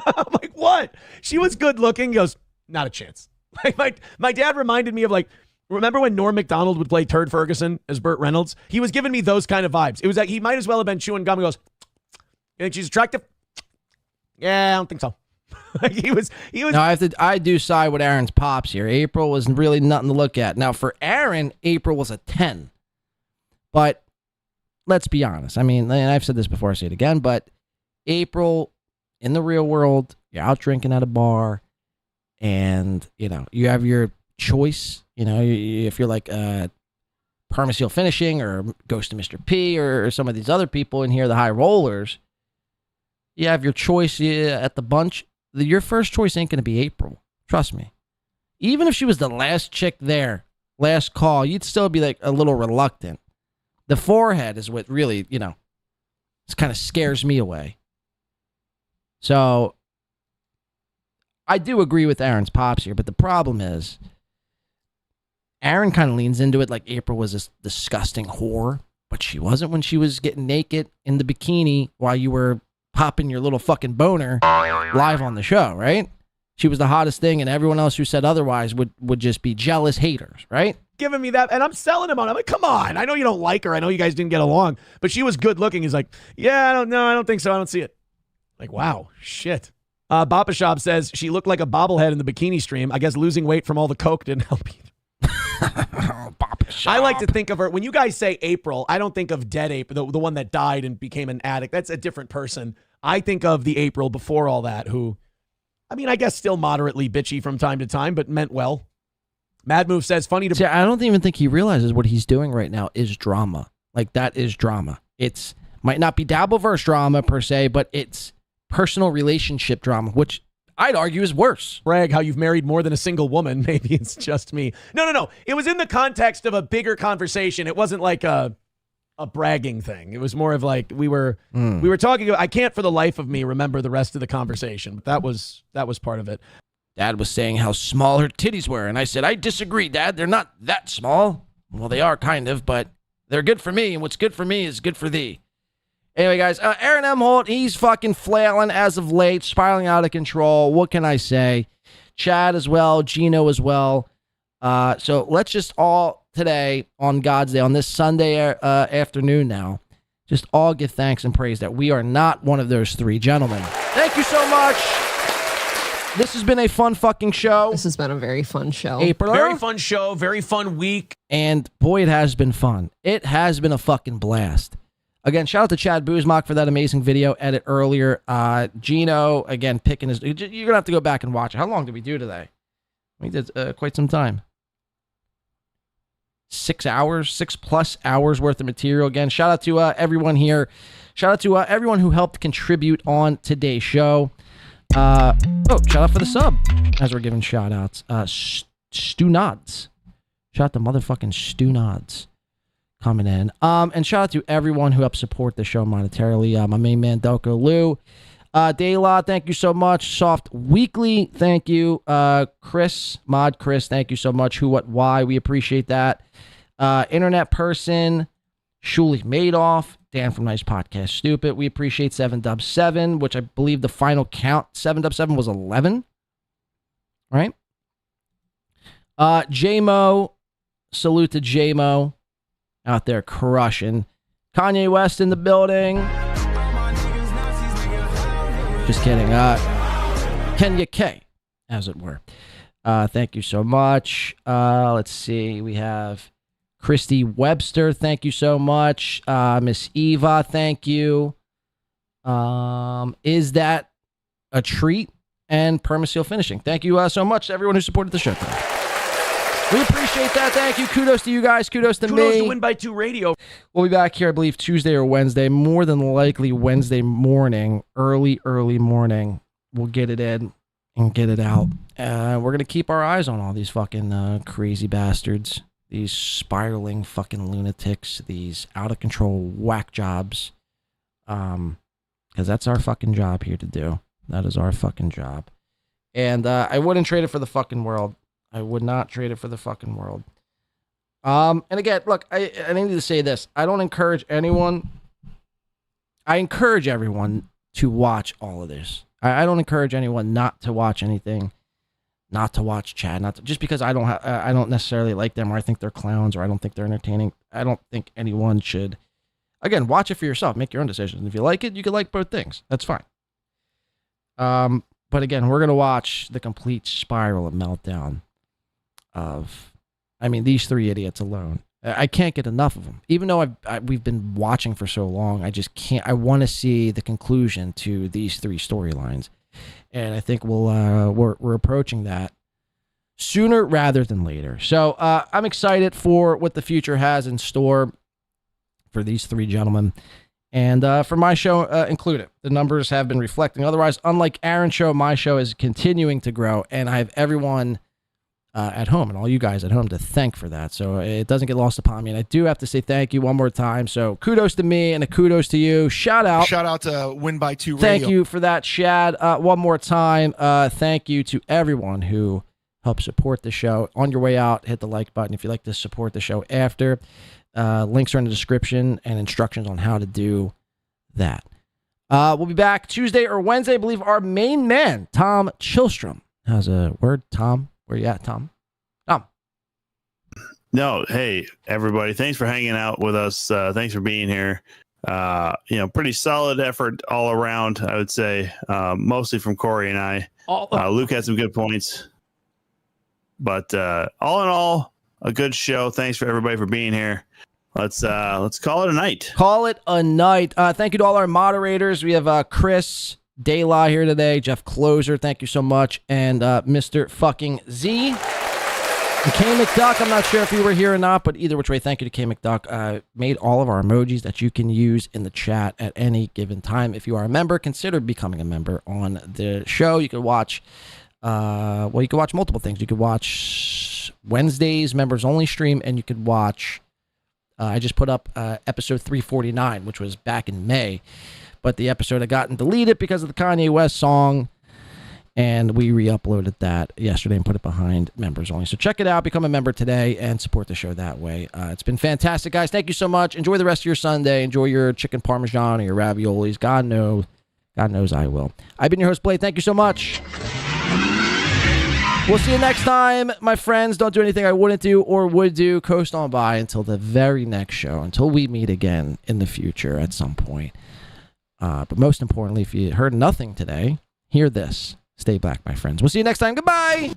Speaker 15: I'm like, what? She was good looking. He goes, not a chance. Like my dad reminded me of, like, remember when Norm Macdonald would play Turd Ferguson as Burt Reynolds? He was giving me those kind of vibes. It was like he might as well have been chewing gum. He goes, you think she's attractive? Yeah, I don't think so. Like he was.
Speaker 1: No, I do side with Aaron's pops here. April was really nothing to look at. Now for Aaron, April was a 10. But let's be honest. And I've said this before, I say it again, but April, in the real world, you're out drinking at a bar, and, you have your choice. If you're like Permaseal Finishing or Ghost of Mr. P or some of these other people in here, the high rollers, you have your choice at the bunch. Your first choice ain't going to be April. Trust me. Even if she was the last chick there, last call, you'd still be like a little reluctant. The forehead is what really, it kind of scares me away. So I do agree with Aaron's pops here, but the problem is Aaron kind of leans into it like April was this disgusting whore, but she wasn't when she was getting naked in the bikini while you were popping your little fucking boner live on the show, right? She was the hottest thing, and everyone else who said otherwise would just be jealous haters, right?
Speaker 15: Giving me that, and I'm selling him on it. I'm like, come on. I know you don't like her. I know you guys didn't get along, but she was good looking. He's like, yeah, I don't know. I don't think so. I don't see it. Like, wow, shit. Bapa Shop says she looked like a bobblehead in the bikini stream. I guess losing weight from all the coke didn't help either. I like to think of her, when you guys say April, I don't think of dead April, the one that died and became an addict. That's a different person. I think of the April before all that, who, I guess still moderately bitchy from time to time, but meant well. Mad Move says, funny to...
Speaker 1: See, I don't even think he realizes what he's doing right now is drama. Like, that is drama. It's might not be Dabbleverse drama per se, but it's personal relationship drama, which I'd argue is worse.
Speaker 15: Brag how you've married more than a single woman. Maybe it's just me. No. It was in the context of a bigger conversation. It wasn't like a bragging thing. It was more of like we were talking. I can't for the life of me remember the rest of the conversation, but that was part of it.
Speaker 1: Dad was saying how small her titties were, and I said, I disagree, Dad. They're not that small. Well, they are kind of, but they're good for me, and what's good for me is good for thee. Anyway, guys, Aaron Imholte, he's fucking flailing as of late, spiraling out of control. What can I say? Chad as well, Gino as well. So let's just all today, on God's Day, on this Sunday afternoon now, just all give thanks and praise that we are not one of those three gentlemen. Thank you so much. This has been a fun fucking show.
Speaker 8: This has been a very fun show.
Speaker 1: April.
Speaker 15: Very fun show. Very fun week.
Speaker 1: And boy, it has been fun. It has been a fucking blast. Again, shout out to Chad Zumock for that amazing video edit earlier. Gino, again, picking his... You're going to have to go back and watch it. How long did we do today? We did quite some time. 6 hours, 6+ hours worth of material. Again, shout out to everyone here. Shout out to everyone who helped contribute on today's show. Shout out for the sub as we're giving shout outs. Stu Nods. Shout out to motherfucking Stu Nods coming in. And shout out to everyone who helped support the show monetarily. My main man, Delco Lou. Dayla, thank you so much. Soft Weekly, thank you. Chris, Mod Chris, thank you so much. Who, What, Why, we appreciate that. Internet Person, Shuli Madoff, Dan from Nice Podcast Stupid, we appreciate 7dub7, which I believe the final count, 7dub7 was 11, right? J-Mo, salute to J-Mo, out there crushing. Kanye West in the building. Just kidding. Kenya K, as it were. Thank you so much. Let's see. We have Christy Webster. Thank you so much. Miss Eva, thank you. Is that a treat? And Permaseal Finishing. Thank you so much to everyone who supported the show today. We appreciate that. Thank you. Kudos to you guys. Kudos to me.
Speaker 15: Kudos to Win by 2 Radio.
Speaker 1: We'll be back here, I believe, Tuesday or Wednesday. More than likely Wednesday morning. Early morning. We'll get it in and get it out. We're going to keep our eyes on all these fucking crazy bastards. These spiraling fucking lunatics. These out-of-control whack jobs. Because that's our fucking job here to do. That is our fucking job. And I wouldn't trade it for the fucking world. I would not trade it for the fucking world. And again, look, I need to say this. I don't encourage anyone. I encourage everyone to watch all of this. I don't encourage anyone not to watch anything, not to watch Chad, just because I don't necessarily like them, or I think they're clowns, or I don't think they're entertaining. I don't think anyone should. Again, watch it for yourself. Make your own decisions. If you like it, you can like both things. That's fine. But again, we're gonna watch the complete spiral and meltdown of, these three idiots alone. I can't get enough of them. Even though we've been watching for so long, I just can't. I want to see the conclusion to these three storylines, and I think we're approaching that sooner rather than later. So I'm excited for what the future has in store for these three gentlemen, and for my show included. The numbers have been reflecting otherwise. Unlike Aaron's show, my show is continuing to grow, and I have everyone at home and all you guys at home to thank for that. So it doesn't get lost upon me. And I do have to say thank you one more time. So kudos to me and a kudos to you. Shout out
Speaker 5: to Win by 2 Radio.
Speaker 1: Thank you for that, Shad. One more time. Thank you to everyone who helped support the show. On your way out, hit the like button if you'd like to support the show after. Links are in the description and instructions on how to do that. We'll be back Tuesday or Wednesday. I believe our main man, Tom Chilstrom, has a word. Tom, where you at, Tom? Tom.
Speaker 13: No, hey, everybody. Thanks for hanging out with us. Thanks for being here. Pretty solid effort all around, I would say, mostly from Corey and I. Luke had some good points. But all in all, a good show. Thanks for everybody for being here. Let's call it a night.
Speaker 1: Call it a night. Thank you to all our moderators. We have Chris Dayla here today, Jeff Closer, thank you so much, and Mr. fucking Z. K McDuck, I'm not sure if you were here or not, but either which way, thank you to K McDuck. Made all of our emojis that you can use in the chat at any given time. If you are a member, consider becoming a member on the show. You can watch, you can watch multiple things. You could watch Wednesday's members only stream, and you could watch, I just put up episode 349, which was back in May, but the episode had gotten deleted because of the Kanye West song. And we re-uploaded that yesterday and put it behind members only. So check it out. Become a member today and support the show that way. It's been fantastic, guys. Thank you so much. Enjoy the rest of your Sunday. Enjoy your chicken parmesan or your raviolis. God knows I will. I've been your host, Blade. Thank you so much. We'll see you next time, my friends. Don't do anything I wouldn't do or would do. Coast on by until the very next show, until we meet again in the future at some point. But most importantly, if you heard nothing today, hear this. Stay black, my friends. We'll see you next time. Goodbye.